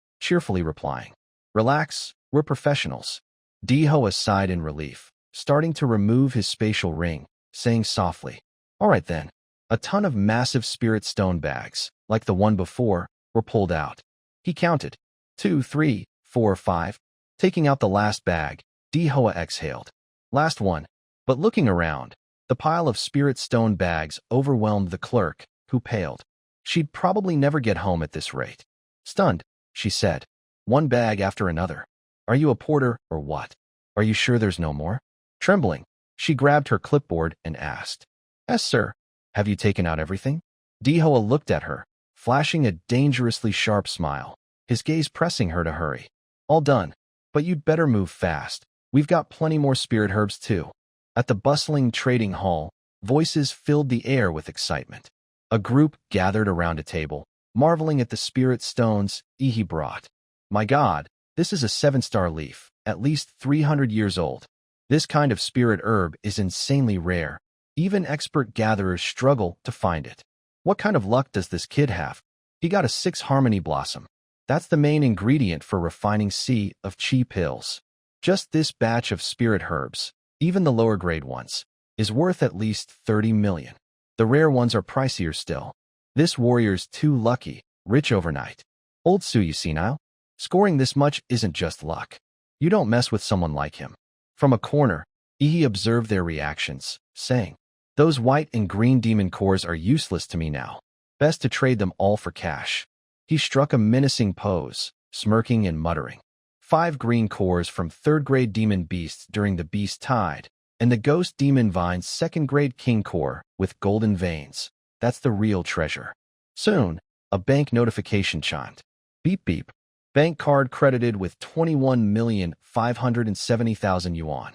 cheerfully replying, Relax, we're professionals. Di Hoa sighed in relief, starting to remove his spatial ring, saying softly, All right then. A ton of massive spirit stone bags, like the one before, were pulled out. He counted. 2, 3, 4, 5. Taking out the last bag, Di Hoa exhaled. Last one. But looking around, the pile of spirit stone bags overwhelmed the clerk, who paled. She'd probably never get home at this rate. Stunned, she said, One bag after another. Are you a porter or what? Are you sure there's no more? Trembling, she grabbed her clipboard and asked, Yes, sir. Have you taken out everything? Di Hoa looked at her, flashing a dangerously sharp smile, his gaze pressing her to hurry. All done, but you'd better move fast. We've got plenty more spirit herbs too. At the bustling trading hall, voices filled the air with excitement. A group gathered around a table, marveling at the spirit stones he brought. My God, this is a 7-star leaf, at least 300 years old. This kind of spirit herb is insanely rare. Even expert gatherers struggle to find it. What kind of luck does this kid have? He got a 6 harmony blossom. That's the main ingredient for refining C of chi pills. Just this batch of spirit herbs, even the lower grade ones, is worth at least 30 million. The rare ones are pricier still. This warrior's too lucky, rich overnight. Old Suyu senile? Scoring this much isn't just luck. You don't mess with someone like him. From a corner, Ihi observed their reactions, saying, Those white and green demon cores are useless to me now. Best to trade them all for cash. He struck a menacing pose, smirking and muttering. 5 green cores from 3rd-grade demon beasts during the beast tide, and the ghost demon vine's 2nd-grade king core with golden veins. That's the real treasure. Soon, a bank notification chimed. Beep beep. Bank card credited with 21,570,000 yuan.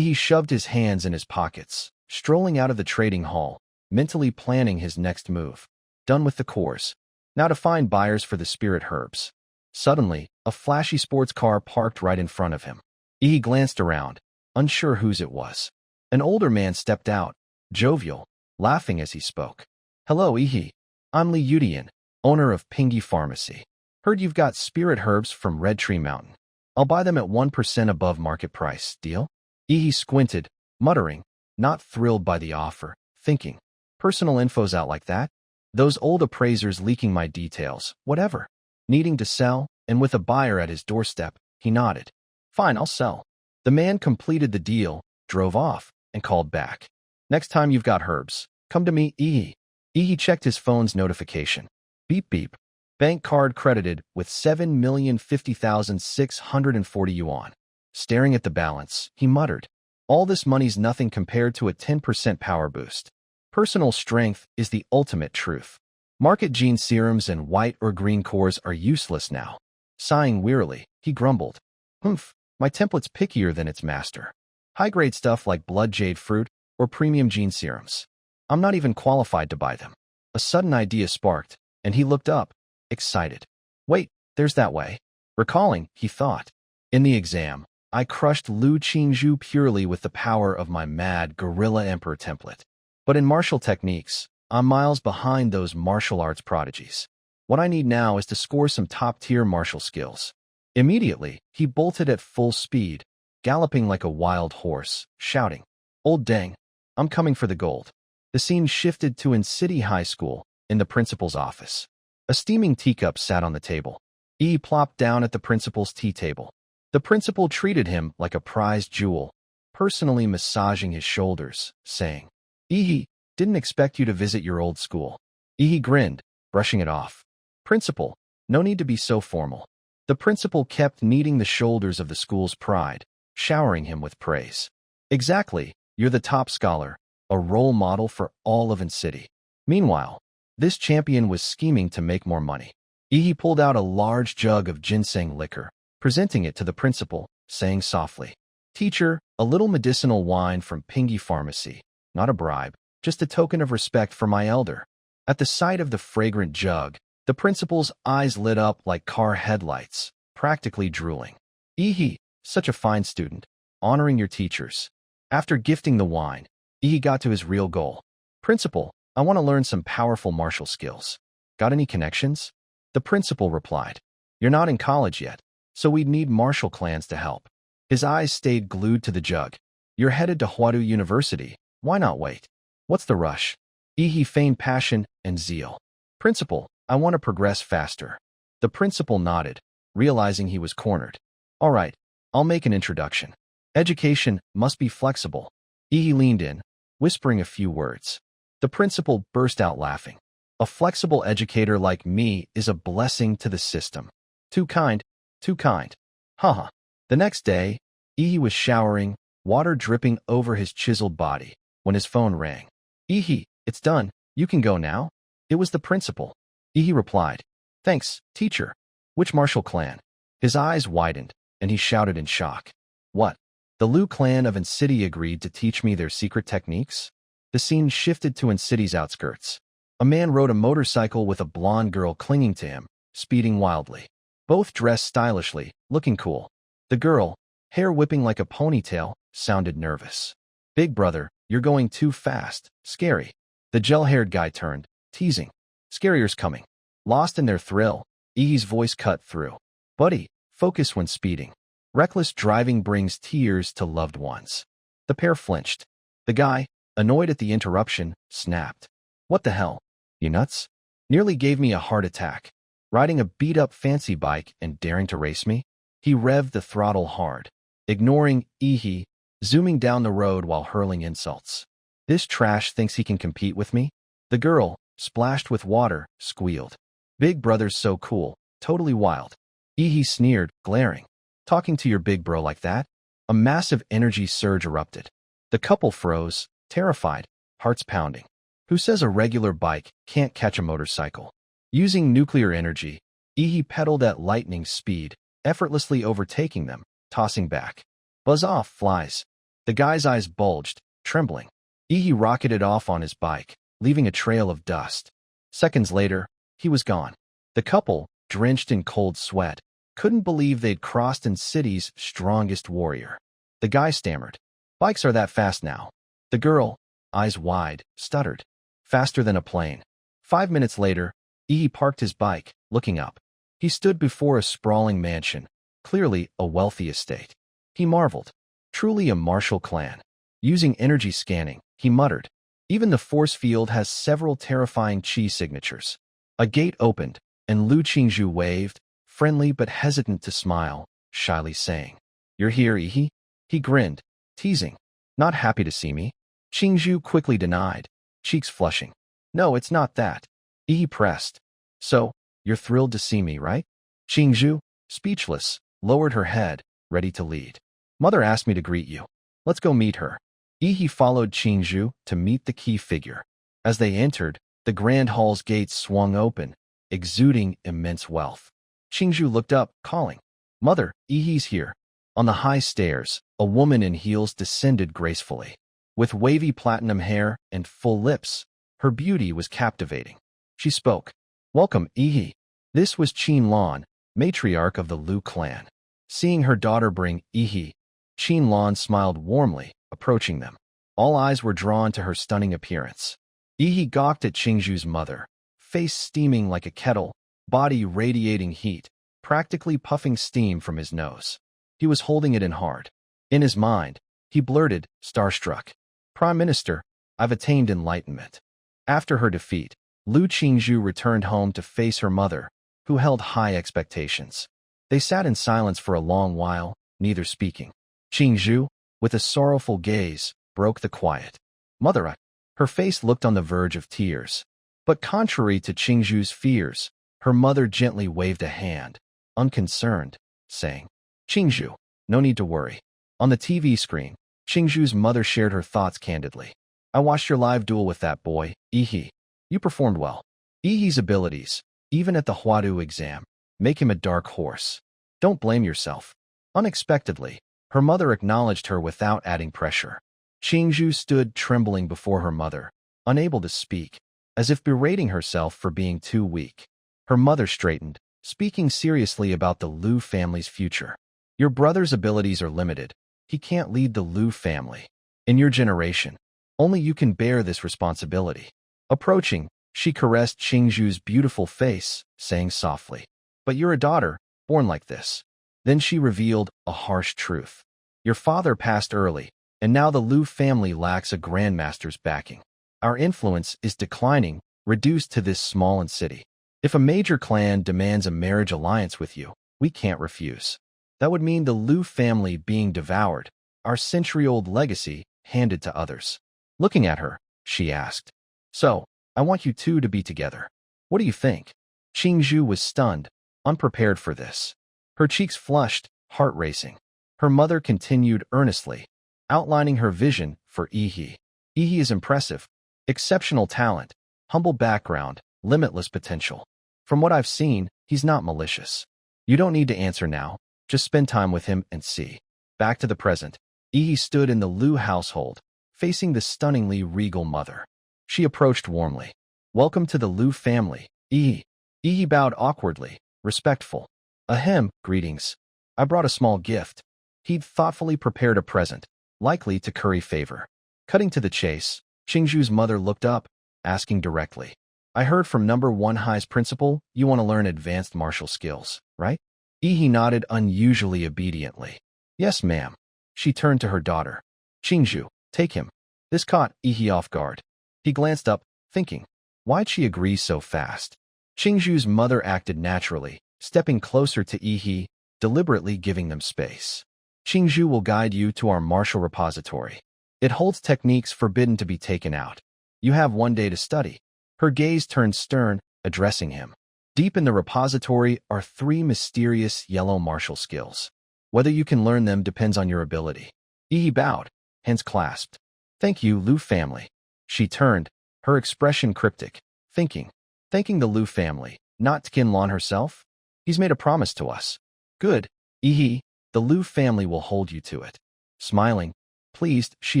He shoved his hands in his pockets, strolling out of the trading hall, mentally planning his next move. Done with the cores. Now to find buyers for the spirit herbs. Suddenly, a flashy sports car parked right in front of him. He glanced around, unsure whose it was. An older man stepped out, jovial, laughing as he spoke. Hello, Ihi. I'm Li Yudian, owner of Pingy Pharmacy. Heard you've got spirit herbs from Red Tree Mountain. I'll buy them at 1% above market price. Deal? Ihi squinted, muttering, not thrilled by the offer, thinking, personal info's out like that? Those old appraisers leaking my details, whatever. Needing to sell, and with a buyer at his doorstep, he nodded. Fine, I'll sell. The man completed the deal, drove off, and called back. Next time you've got herbs, come to me, Ihi. Ihi checked his phone's notification. Beep beep. Bank card credited with 7,050,640 yuan. Staring at the balance, he muttered, all this money's nothing compared to a 10% power boost. Personal strength is the ultimate truth. Market gene serums and white or green cores are useless now. Sighing wearily, he grumbled. Humph, my template's pickier than its master. High-grade stuff like blood jade fruit or premium gene serums. I'm not even qualified to buy them. A sudden idea sparked, and he looked up, excited. Wait, there's that way. Recalling, he thought. In the exam, I crushed Lu Qingzhu purely with the power of my mad Gorilla Emperor template. But in martial techniques, I'm miles behind those martial arts prodigies. What I need now is to score some top-tier martial skills. Immediately, he bolted at full speed, galloping like a wild horse, shouting, Old dang, I'm coming for the gold. The scene shifted to in City High School, in the principal's office. A steaming teacup sat on the table. He plopped down at the principal's tea table. The principal treated him like a prized jewel, personally massaging his shoulders, saying, Ihi, didn't expect you to visit your old school. Ihi grinned, brushing it off. Principal, no need to be so formal. The principal kept kneading the shoulders of the school's pride, showering him with praise. Exactly, you're the top scholar, a role model for all of City. Meanwhile, this champion was scheming to make more money. Ihi pulled out a large jug of ginseng liquor, presenting it to the principal, saying softly, Teacher, a little medicinal wine from Pingy Pharmacy. Not a bribe, just a token of respect for my elder. At the sight of the fragrant jug, the principal's eyes lit up like car headlights, practically drooling. Ihi, such a fine student, honoring your teachers. After gifting the wine, Ihi got to his real goal. Principal, I want to learn some powerful martial skills. Got any connections? The principal replied, You're not in college yet, so we'd need martial clans to help. His eyes stayed glued to the jug. You're headed to Huadu University. Why not wait? What's the rush? Ihi feigned passion and zeal. Principal, I want to progress faster. The principal nodded, realizing he was cornered. All right, I'll make an introduction. Education must be flexible. Ihi leaned in, whispering a few words. The principal burst out laughing. A flexible educator like me is a blessing to the system. Too kind, too kind. Haha. The next day, Ihi was showering, water dripping over his chiseled body, when his phone rang. Ihi, it's done. You can go now? It was the principal. Ihi replied, Thanks, teacher. Which martial clan? His eyes widened, and he shouted in shock. What? The Lu clan of City agreed to teach me their secret techniques? The scene shifted to City's outskirts. A man rode a motorcycle with a blonde girl clinging to him, speeding wildly. Both dressed stylishly, looking cool. The girl, hair whipping like a ponytail, sounded nervous. Big brother, you're going too fast. Scary. The gel-haired guy turned, teasing. Scarier's coming. Lost in their thrill, Ihi's voice cut through. Buddy, focus when speeding. Reckless driving brings tears to loved ones. The pair flinched. The guy, annoyed at the interruption, snapped. What the hell? You nuts? Nearly gave me a heart attack. Riding a beat-up fancy bike and daring to race me? He revved the throttle hard, ignoring Ihi, zooming down the road while hurling insults. This trash thinks he can compete with me? The girl, splashed with water, squealed. Big brother's so cool, totally wild. Ihi sneered, glaring. Talking to your big bro like that? A massive energy surge erupted. The couple froze, terrified, hearts pounding. Who says a regular bike can't catch a motorcycle? Using nuclear energy, Ihi pedaled at lightning speed, effortlessly overtaking them, tossing back. Buzz off, flies. The guy's eyes bulged, trembling. He rocketed off on his bike, leaving a trail of dust. Seconds later, he was gone. The couple, drenched in cold sweat, couldn't believe they'd crossed in city's strongest warrior. The guy stammered, "Bikes are that fast now." The girl, eyes wide, stuttered, "Faster than a plane." 5 minutes later, he parked his bike, looking up. He stood before a sprawling mansion, clearly a wealthy estate. He marveled. Truly a martial clan. Using energy scanning, he muttered, "Even the force field has several terrifying chi signatures." A gate opened, and Lu Qingzhu waved, friendly but hesitant to smile, shyly saying, "You're here, Ihi?" He grinned, teasing, "Not happy to see me?" Qingzhu quickly denied, cheeks flushing. "No, it's not that." Ihi pressed. "So, you're thrilled to see me, right?" Qingzhu, speechless, lowered her head, ready to lead. "Mother asked me to greet you. Let's go meet her." Ihi followed Qingzhu to meet the key figure. As they entered, the grand hall's gates swung open, exuding immense wealth. Qingzhu looked up, calling, "Mother, Ihi's here." On the high stairs, a woman in heels descended gracefully. With wavy platinum hair and full lips, her beauty was captivating. She spoke, "Welcome, Ihi." This was Qin Lan, matriarch of the Lu clan. Seeing her daughter bring Ihi, Qin Lan smiled warmly, approaching them. All eyes were drawn to her stunning appearance. Ihi gawked at Qingzhu's mother, face steaming like a kettle, body radiating heat, practically puffing steam from his nose. He was holding it in hard. In his mind, he blurted, starstruck, "Prime Minister, I've attained enlightenment." After her defeat, Lu Qingzhu returned home to face her mother, who held high expectations. They sat in silence for a long while, neither speaking. Qingzhu, with a sorrowful gaze, broke the quiet. "Mother," her face looked on the verge of tears. But contrary to Qingzhu's fears, her mother gently waved a hand, unconcerned, saying, "Qingzhu, no need to worry." On the TV screen, Qingzhu's mother shared her thoughts candidly. "I watched your live duel with that boy, Ihi. You performed well. Ihi's abilities, even at the Huadu exam, make him a dark horse. Don't blame yourself." Unexpectedly, her mother acknowledged her without adding pressure. Qingzhu stood trembling before her mother, unable to speak, as if berating herself for being too weak. Her mother straightened, speaking seriously about the Lu family's future. "Your brother's abilities are limited. He can't lead the Lu family. In your generation, only you can bear this responsibility." Approaching, she caressed Qingzhu's beautiful face, saying softly, "But you're a daughter, born like this." Then she revealed a harsh truth. "Your father passed early, and now the Lu family lacks a grandmaster's backing. Our influence is declining, reduced to this small city. If a major clan demands a marriage alliance with you, we can't refuse. That would mean the Lu family being devoured, our century-old legacy handed to others." Looking at her, she asked, "So, I want you two to be together. What do you think?" Qingzhu was stunned, unprepared for this. Her cheeks flushed, heart racing. Her mother continued earnestly, outlining her vision for Ihi. "Ihi is impressive. Exceptional talent, humble background, limitless potential. From what I've seen, he's not malicious. You don't need to answer now. Just spend time with him and see." Back to the present, Ihi stood in the Lu household, facing the stunningly regal mother. She approached warmly. "Welcome to the Lu family, Ihi." Ihi bowed awkwardly, respectful. "Ahem, greetings. I brought a small gift." He'd thoughtfully prepared a present, likely to curry favor. Cutting to the chase, Qingzhu's mother looked up, asking directly, "I heard from number 1 high's principal you want to learn advanced martial skills, right?" Ihi nodded unusually obediently. "Yes, ma'am." She turned to her daughter. "Qingzhu, take him." This caught Ihi off guard. He glanced up, thinking, why'd she agree so fast? Qingzhu's mother acted naturally, stepping closer to Ihi, deliberately giving them space. "Qingzhu will guide you to our martial repository. It holds techniques forbidden to be taken out. You have 1 day to study." Her gaze turned stern, addressing him. "Deep in the repository are 3 mysterious yellow martial skills. Whether you can learn them depends on your ability." Ihi bowed, hands clasped. "Thank you, Lu family." She turned, her expression cryptic, thanking the Lu family, not Qin Lan herself? He's made a promise to us. Good, Ihi, the Lu family will hold you to it. Smiling, Pleased, she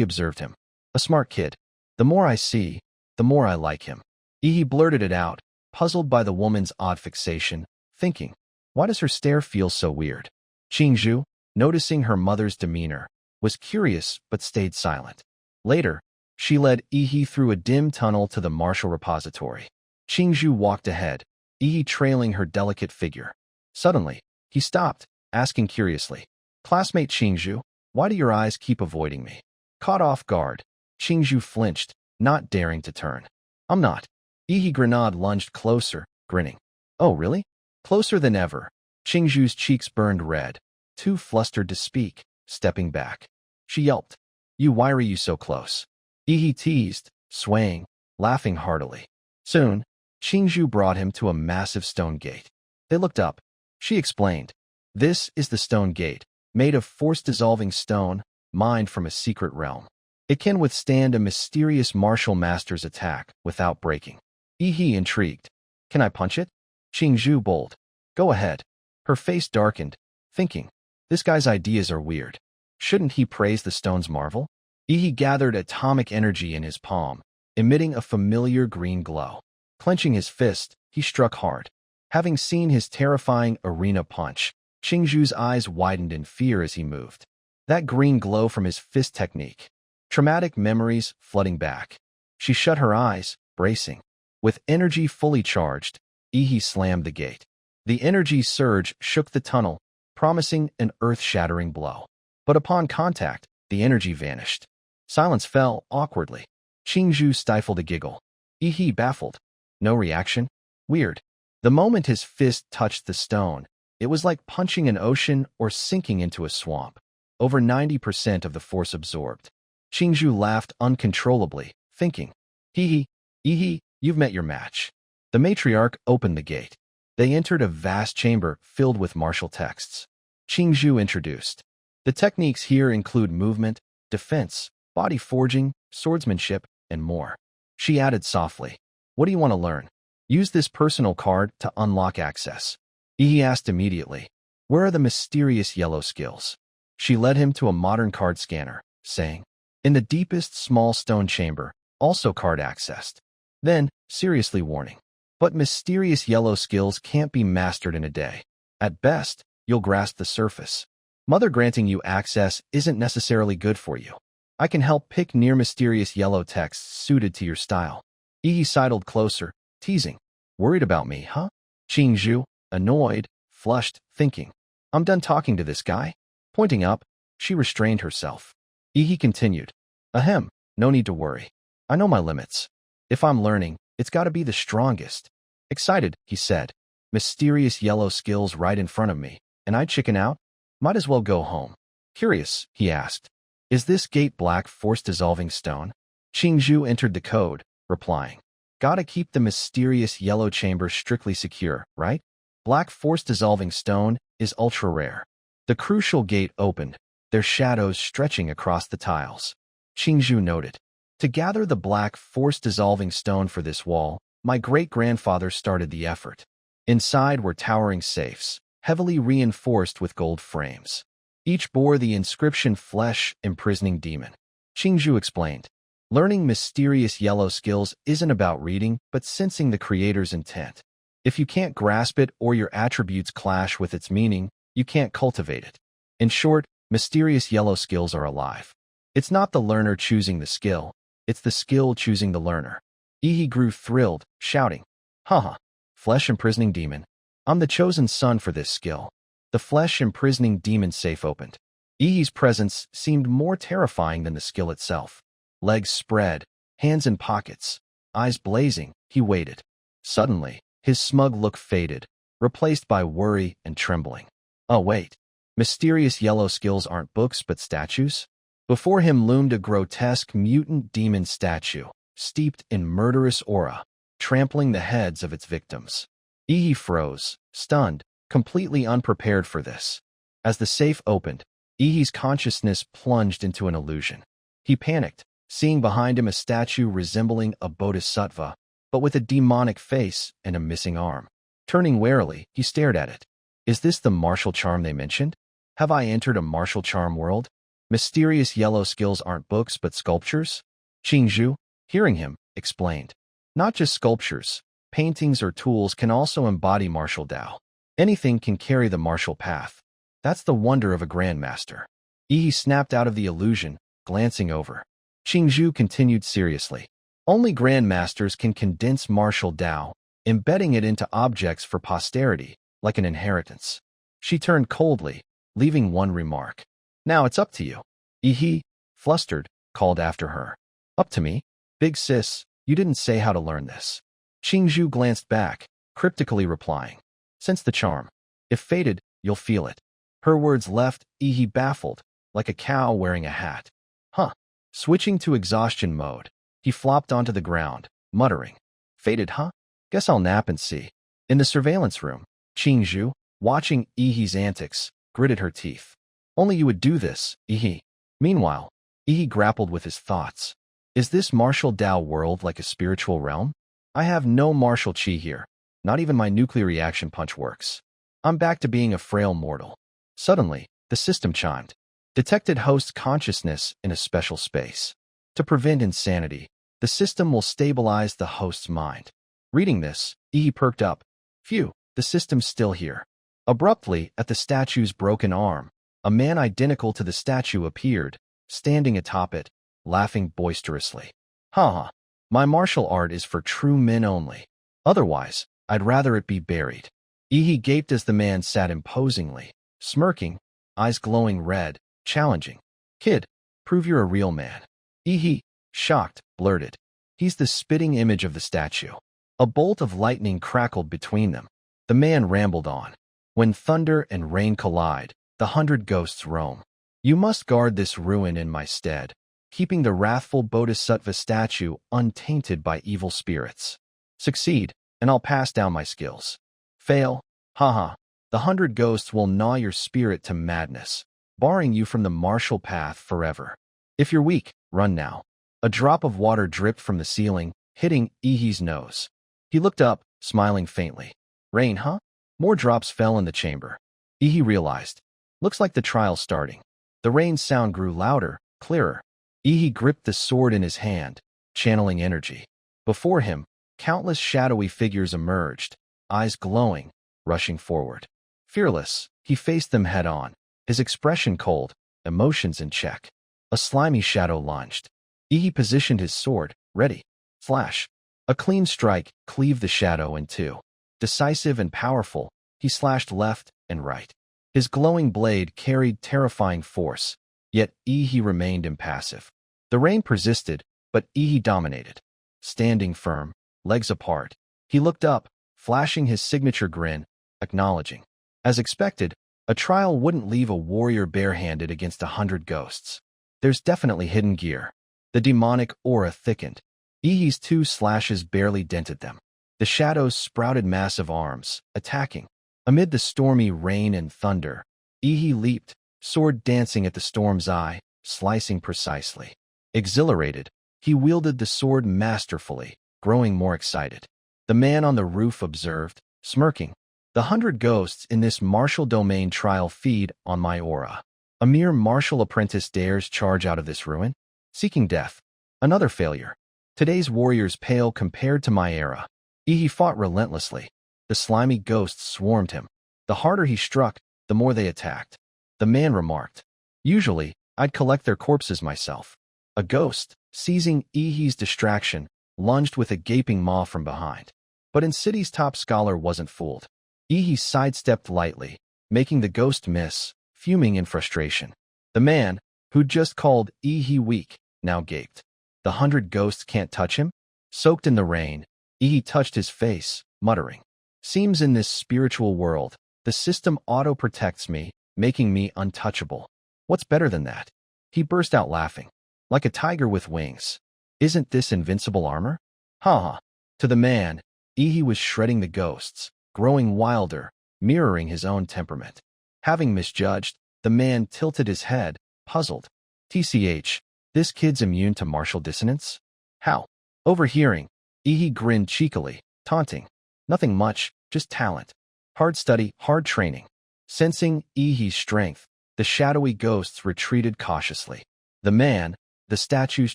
observed him. A smart kid. The more I see, the more I like him. He blurted it out, puzzled by the woman's odd fixation, thinking, why does her stare feel so weird? Qingzhu, noticing her mother's demeanor, was curious but stayed silent. Later, she led Yi through a dim tunnel to the martial repository. Qingzhu walked ahead, Yi trailing her delicate figure. Suddenly, he stopped, asking curiously, Classmate Qingzhu, why do your eyes keep avoiding me? Caught off guard, Qingzhu flinched, not daring to turn. I'm not. Yi Grenade lunged closer, grinning. Oh, really? Closer than ever. Qingzhu's cheeks burned red, too flustered to speak, stepping back. She yelped. Why are you so close? Yi teased, swaying, laughing heartily. Soon, Qingzhu brought him to a massive stone gate. They looked up. She explained. This is the stone gate, made of force-dissolving stone, mined from a secret realm. It can withstand a mysterious martial master's attack without breaking. Yi intrigued. Can I punch it? Qingzhu bold. Go ahead. Her face darkened, thinking, this guy's ideas are weird. Shouldn't he praise the stone's marvel? Yi gathered atomic energy in his palm, emitting a familiar green glow. Clenching his fist, he struck hard. Having seen his terrifying arena punch, Qingzhu's eyes widened in fear as he moved. That green glow from his fist technique. Traumatic memories flooding back. She shut her eyes, bracing. With energy fully charged, Yi slammed the gate. The energy surge shook the tunnel, promising an earth-shattering blow. But upon contact, the energy vanished. Silence fell awkwardly. Qingzhu stifled a giggle. Yi baffled. No reaction? Weird. The moment his fist touched the stone, it was like punching an ocean or sinking into a swamp. Over 90% of the force absorbed. Qingzhu laughed uncontrollably, thinking, Yi, you've met your match. The matriarch opened the gate. They entered a vast chamber filled with martial texts. Qingzhu introduced. The techniques here include movement, defense, body forging, swordsmanship, and more. She added softly, what do you want to learn? Use this personal card to unlock access. Yi asked immediately, where are the mysterious yellow skills? She led him to a modern card scanner, saying, in the deepest small stone chamber, also card accessed. Then, seriously warning, but mysterious yellow skills can't be mastered in a day. At best, you'll grasp the surface. Mother granting you access isn't necessarily good for you. I can help pick near mysterious yellow texts suited to your style. Yi sidled closer, teasing. Worried about me, huh? Qingzhu, annoyed, flushed, thinking, I'm done talking to this guy. Pointing up, she restrained herself. Yi continued. Ahem, no need to worry. I know my limits. If I'm learning, it's got to be the strongest. Excited, he said. Mysterious yellow skills right in front of me, and I chicken out? Might as well go home. Curious, he asked. Is this gate black force-dissolving stone? Qingzhu entered the code, replying. Gotta keep the mysterious yellow chamber strictly secure, right? Black force-dissolving stone is ultra-rare. The crucial gate opened, their shadows stretching across the tiles. Qingzhu noted. To gather the black force-dissolving stone for this wall, my great-grandfather started the effort. Inside were towering safes, heavily reinforced with gold frames. Each bore the inscription Flesh Imprisoning Demon. Qingzhu explained. Learning mysterious yellow skills isn't about reading, but sensing the creator's intent. If you can't grasp it or your attributes clash with its meaning, you can't cultivate it. In short, mysterious yellow skills are alive. It's not the learner choosing the skill, it's the skill choosing the learner. Yi grew thrilled, shouting, Haha, Flesh Imprisoning Demon. I'm the chosen son for this skill. The Flesh Imprisoning Demon safe opened. Yi's presence seemed more terrifying than the skill itself. Legs spread, hands in pockets, eyes blazing, he waited. Suddenly, his smug look faded, replaced by worry and trembling. Oh wait, mysterious yellow skills aren't books but statues? Before him loomed a grotesque mutant demon statue, steeped in murderous aura, trampling the heads of its victims. Yi froze, stunned, completely unprepared for this. As the safe opened, Yi's consciousness plunged into an illusion. He panicked, seeing behind him a statue resembling a bodhisattva, but with a demonic face and a missing arm. Turning warily, he stared at it. Is this the martial charm they mentioned? Have I entered a martial charm world? Mysterious yellow skills aren't books but sculptures? Qingzhu, hearing him, explained. Not just sculptures, paintings or tools can also embody martial Tao. Anything can carry the martial path. That's the wonder of a grandmaster. Yi snapped out of the illusion, glancing over. Qingzhu continued seriously. Only grandmasters can condense martial Tao, embedding it into objects for posterity, like an inheritance. She turned coldly, leaving one remark. Now it's up to you. Yi, flustered, called after her. Up to me? Big sis, you didn't say how to learn this. Qingzhu glanced back, cryptically replying. Sense the charm. If fated, you'll feel it. Her words left Yi baffled, like a cow wearing a hat. Huh. Switching to exhaustion mode, he flopped onto the ground, muttering. Fated, huh? Guess I'll nap and see. In the surveillance room, Qingzhu, watching Yi's antics, gritted her teeth. Only you would do this, Yi. Meanwhile, Yi grappled with his thoughts. Is this martial Tao world like a spiritual realm? I have no martial chi here. Not even my nuclear reaction punch works. I'm back to being a frail mortal. Suddenly, the system chimed. Detected host consciousness in a special space. To prevent insanity, the system will stabilize the host's mind. Reading this, Yi perked up. Phew, the system's still here. Abruptly, at the statue's broken arm, a man identical to the statue appeared, standing atop it, laughing boisterously. Ha! My martial art is for true men only. Otherwise, I'd rather it be buried. Yi gaped as the man sat imposingly, smirking, eyes glowing red, challenging. Kid, prove you're a real man. Yi, shocked, blurted. He's the spitting image of the statue. A bolt of lightning crackled between them. The man rambled on. When thunder and rain collide, the 100 ghosts roam. You must guard this ruin in my stead, keeping the wrathful bodhisattva statue untainted by evil spirits. Succeed, and I'll pass down my skills. Fail, haha, the 100 ghosts will gnaw your spirit to madness, barring you from the martial path forever. If you're weak, run now. A drop of water dripped from the ceiling, hitting Yi's nose. He looked up, smiling faintly. Rain, huh? More drops fell in the chamber. Yi realized. Looks like the trial's starting. The rain sound grew louder, clearer. Yi gripped the sword in his hand, channeling energy. Before him, countless shadowy figures emerged, eyes glowing, rushing forward. Fearless, he faced them head-on, his expression cold, emotions in check. A slimy shadow lunged. Yi positioned his sword, ready. Flash. A clean strike cleaved the shadow in two. Decisive and powerful, he slashed left and right. His glowing blade carried terrifying force, yet Yi remained impassive. The rain persisted, but Yi dominated. Standing firm, legs apart, he looked up, flashing his signature grin, acknowledging. As expected, a trial wouldn't leave a warrior barehanded against 100 ghosts. There's definitely hidden gear. The demonic aura thickened. Yi's 2 slashes barely dented them. The shadows sprouted massive arms, attacking. Amid the stormy rain and thunder, Yi leaped, sword dancing at the storm's eye, slicing precisely. Exhilarated, he wielded the sword masterfully, growing more excited. The man on the roof observed, smirking. The 100 ghosts in this martial domain trial feed on my aura. A mere martial apprentice dares charge out of this ruin? Seeking death. Another failure. Today's warriors pale compared to my era. Yi fought relentlessly. The slimy ghosts swarmed him. The harder he struck, the more they attacked. The man remarked. Usually, I'd collect their corpses myself. A ghost, seizing Yi's distraction, lunged with a gaping maw from behind. But Incity's top scholar wasn't fooled. Yi sidestepped lightly, making the ghost miss, fuming in frustration. The man, who'd just called Yi weak, now gaped. The 100 ghosts can't touch him? Soaked in the rain, Yi touched his face, muttering. Seems in this spiritual world, the system auto-protects me, making me untouchable. What's better than that? He burst out laughing. Like a tiger with wings. Isn't this invincible armor? Ha! To the man, Yi was shredding the ghosts, growing wilder, mirroring his own temperament. Having misjudged, the man tilted his head, puzzled. TCH, this kid's immune to martial dissonance? How? Overhearing, Yi grinned cheekily, taunting. Nothing much, just talent. Hard study, hard training. Sensing Yi's strength, The shadowy ghosts retreated cautiously. The man, the statue's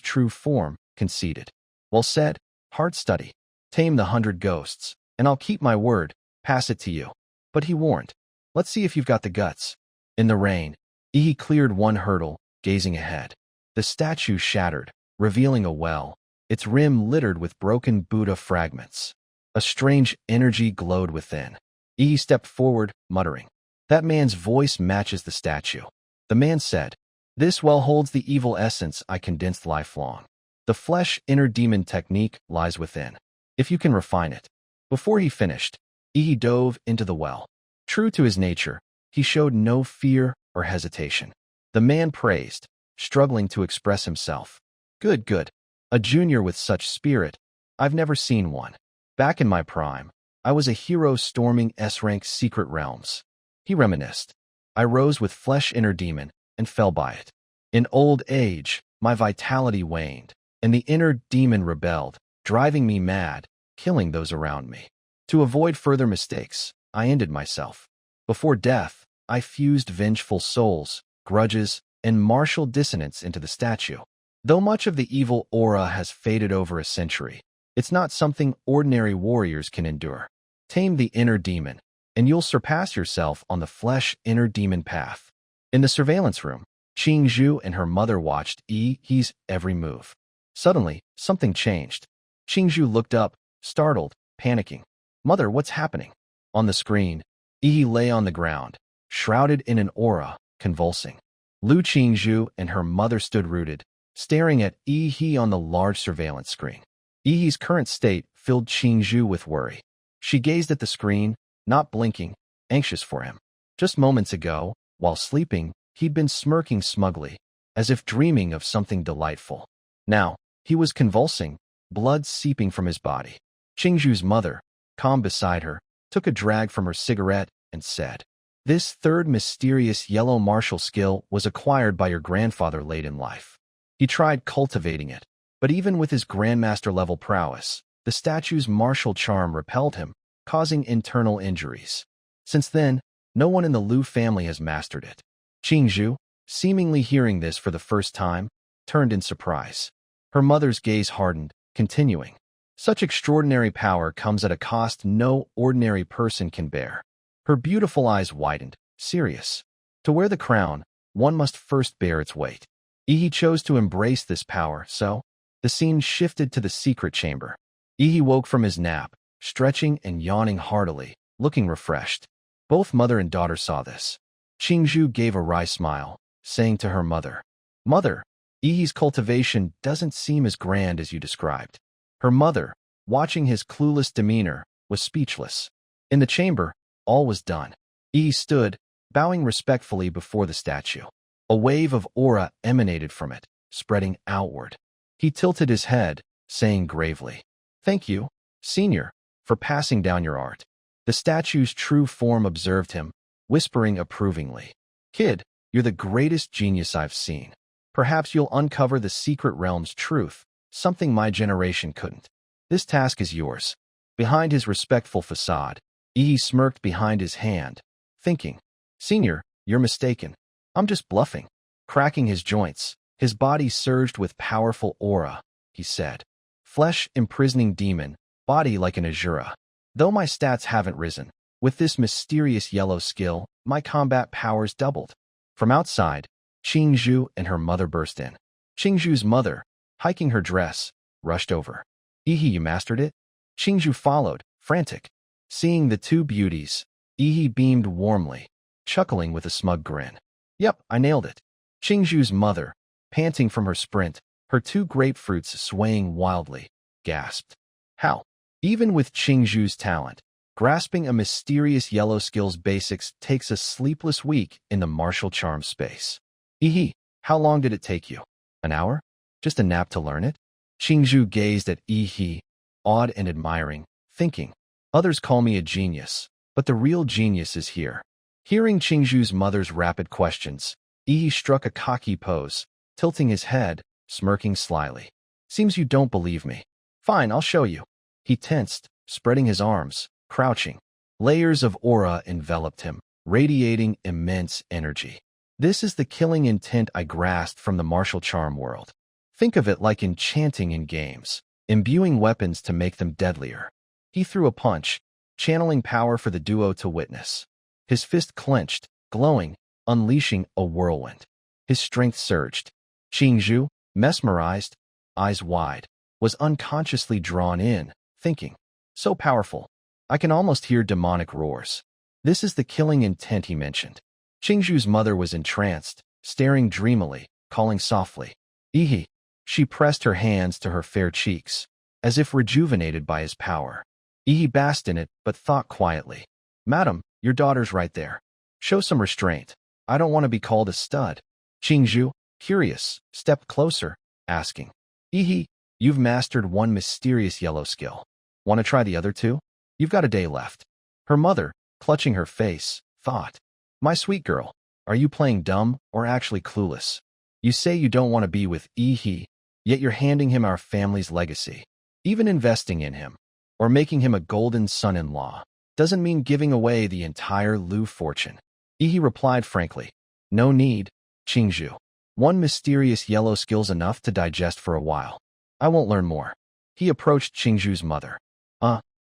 true form, conceded. Well said, hard study. Tame the 100 ghosts, and I'll keep my word, pass it to you. But he warned, let's see if you've got the guts. In the rain, Ihi cleared one hurdle, gazing ahead. The statue shattered, revealing a well, its rim littered with broken Buddha fragments. A strange energy glowed within. Ihi stepped forward, muttering, that man's voice matches the statue. The man said, this well holds the evil essence I condensed lifelong. The flesh inner demon technique lies within, if you can refine it. Before he finished, Ihi dove into the well. True to his nature, he showed no fear or hesitation. The man praised, struggling to express himself. Good, good. A junior with such spirit, I've never seen one. Back in my prime, I was a hero storming S-rank secret realms. He reminisced. I rose with flesh inner demon and fell by it. In old age, my vitality waned, and the inner demon rebelled, driving me mad, killing those around me. To avoid further mistakes, I ended myself. Before death, I fused vengeful souls, grudges, and martial dissonance into the statue. Though much of the evil aura has faded over a century, it's not something ordinary warriors can endure. Tame the inner demon, and you'll surpass yourself on the flesh inner demon path. In the surveillance room, Qingzhu and her mother watched Ihi's every move. Suddenly, something changed. Qingzhu looked up, startled, panicking. Mother, what's happening? On the screen, Ihi lay on the ground, shrouded in an aura, convulsing. Lu Qingzhu and her mother stood rooted, staring at Ihi on the large surveillance screen. Ihi's current state filled Qingzhu with worry. She gazed at the screen, not blinking, anxious for him. Just moments ago, while sleeping, he'd been smirking smugly, as if dreaming of something delightful. Now, he was convulsing, blood seeping from his body. Qingzhu's mother, calm beside her, took a drag from her cigarette and said, this third mysterious yellow martial skill was acquired by your grandfather late in life. He tried cultivating it, but even with his grandmaster-level prowess, the statue's martial charm repelled him, causing internal injuries. Since then, no one in the Lu family has mastered it. Qingzhu, seemingly hearing this for the first time, turned in surprise. Her mother's gaze hardened, continuing, such extraordinary power comes at a cost no ordinary person can bear. Her beautiful eyes widened, serious. To wear the crown, one must first bear its weight. Ihi chose to embrace this power, so the scene shifted to the secret chamber. Ihi woke from his nap, stretching and yawning heartily, looking refreshed. Both mother and daughter saw this. Qingzhu gave a wry smile, saying to her mother, Mother, Ihi's cultivation doesn't seem as grand as you described. Her mother, watching his clueless demeanor, was speechless. In the chamber, all was done. Ihi stood, bowing respectfully before the statue. A wave of aura emanated from it, spreading outward. He tilted his head, saying gravely, Thank you, Senior, for passing down your art. The statue's true form observed him, whispering approvingly, Kid, you're the greatest genius I've seen. Perhaps you'll uncover the secret realm's truth, something my generation couldn't. This task is yours. Behind his respectful facade, Ihi smirked behind his hand, thinking, Senior, you're mistaken. I'm just bluffing. Cracking his joints, his body surged with powerful aura, he said. Flesh imprisoning demon, body like an Azura. Though my stats haven't risen, with this mysterious yellow skill, my combat powers doubled. From outside, Qingzhu and her mother burst in. Qingzhu's mother, hiking her dress, rushed over. Ihi, you mastered it? Qingzhu followed, frantic. Seeing the two beauties, Ihi beamed warmly, chuckling with a smug grin. Yep, I nailed it. Qingzhu's mother, panting from her sprint, her two grapefruits swaying wildly, gasped. How? Even with Qingzhu's talent, grasping a mysterious yellow skill's basics takes a sleepless week in the martial charm space. Ihi, how long did it take you? An hour? Just a nap to learn it? Qingzhu gazed at Ihi, awed and admiring, thinking, others call me a genius, but the real genius is here. Hearing Qingzhu's mother's rapid questions, Ihi struck a cocky pose, tilting his head, smirking slyly. Seems you don't believe me. Fine, I'll show you. He tensed, spreading his arms, crouching. Layers of aura enveloped him, radiating immense energy. This is the killing intent I grasped from the martial charm world. Think of it like enchanting in games, imbuing weapons to make them deadlier. He threw a punch, channeling power for the duo to witness. His fist clenched, glowing, unleashing a whirlwind. His strength surged. Qingzhu, mesmerized, eyes wide, was unconsciously drawn in, thinking, so powerful. I can almost hear demonic roars. This is the killing intent he mentioned. Qingzhu's mother was entranced, staring dreamily, calling softly. Ihi. She pressed her hands to her fair cheeks, as if rejuvenated by his power. Ihi basked in it, but thought quietly. Madam, your daughter's right there. Show some restraint. I don't want to be called a stud. Qingzhu, curious, stepped closer, asking. Ihi, you've mastered one mysterious yellow skill. Want to try the other two? You've got a day left. Her mother, clutching her face, thought. My sweet girl, are you playing dumb or actually clueless? You say you don't want to be with Ihi, yet you're handing him our family's legacy. Even investing in him, or making him a golden son-in-law, doesn't mean giving away the entire Lu fortune. Ihi replied frankly. No need, Qingzhu. One mysterious yellow skill's enough to digest for a while. I won't learn more. He approached Qingzhu's mother.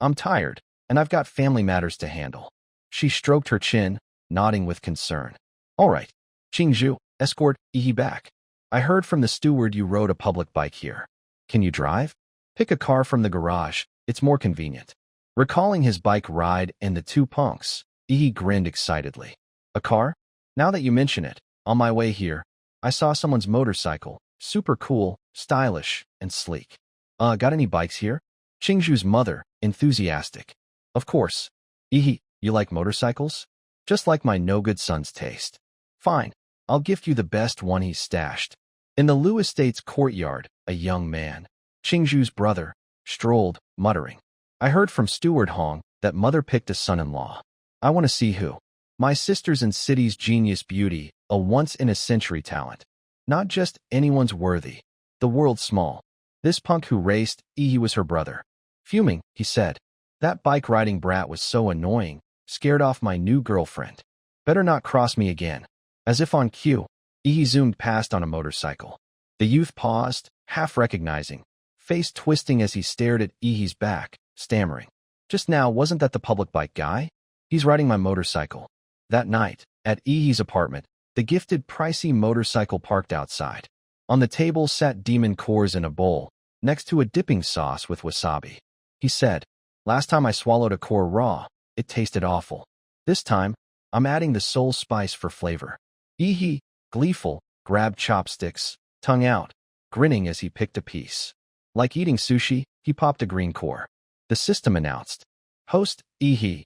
I'm tired, and I've got family matters to handle. She stroked her chin, nodding with concern. All right, Qingzhu, escort Ihi back. I heard from the steward you rode a public bike here. Can you drive? Pick a car from the garage, it's more convenient. Recalling his bike ride and the two punks, Ihi grinned excitedly. A car? Now that you mention it, on my way here, I saw someone's motorcycle, super cool, stylish, and sleek. Got any bikes here? Qingzhu's mother, enthusiastic. Of course. Ihi, you like motorcycles? Just like my no-good son's taste. Fine, I'll gift you the best one he's stashed. In the Lu estate's courtyard, a young man, Qingzhu's brother, strolled, muttering. I heard from Steward Hong that mother picked a son-in-law. I want to see who. My sister's in city's genius beauty, a once-in-a-century talent. Not just anyone's worthy. The world's small. This punk who raced, Ihi was her brother. Fuming, he said. That bike-riding brat was so annoying, scared off my new girlfriend. Better not cross me again. As if on cue, Ihi zoomed past on a motorcycle. The youth paused, half recognizing, face twisting as he stared at Ihi's back, stammering. Just now, wasn't that the public bike guy? He's riding my motorcycle. That night, at Ihi's apartment, the gifted pricey motorcycle parked outside. On the table sat demon cores in a bowl, next to a dipping sauce with wasabi. He said, last time I swallowed a core raw, it tasted awful. This time, I'm adding the soul spice for flavor. Ihi, gleeful, grabbed chopsticks, tongue out, grinning as he picked a piece. Like eating sushi, he popped a green core. The system announced. Host, Ihi.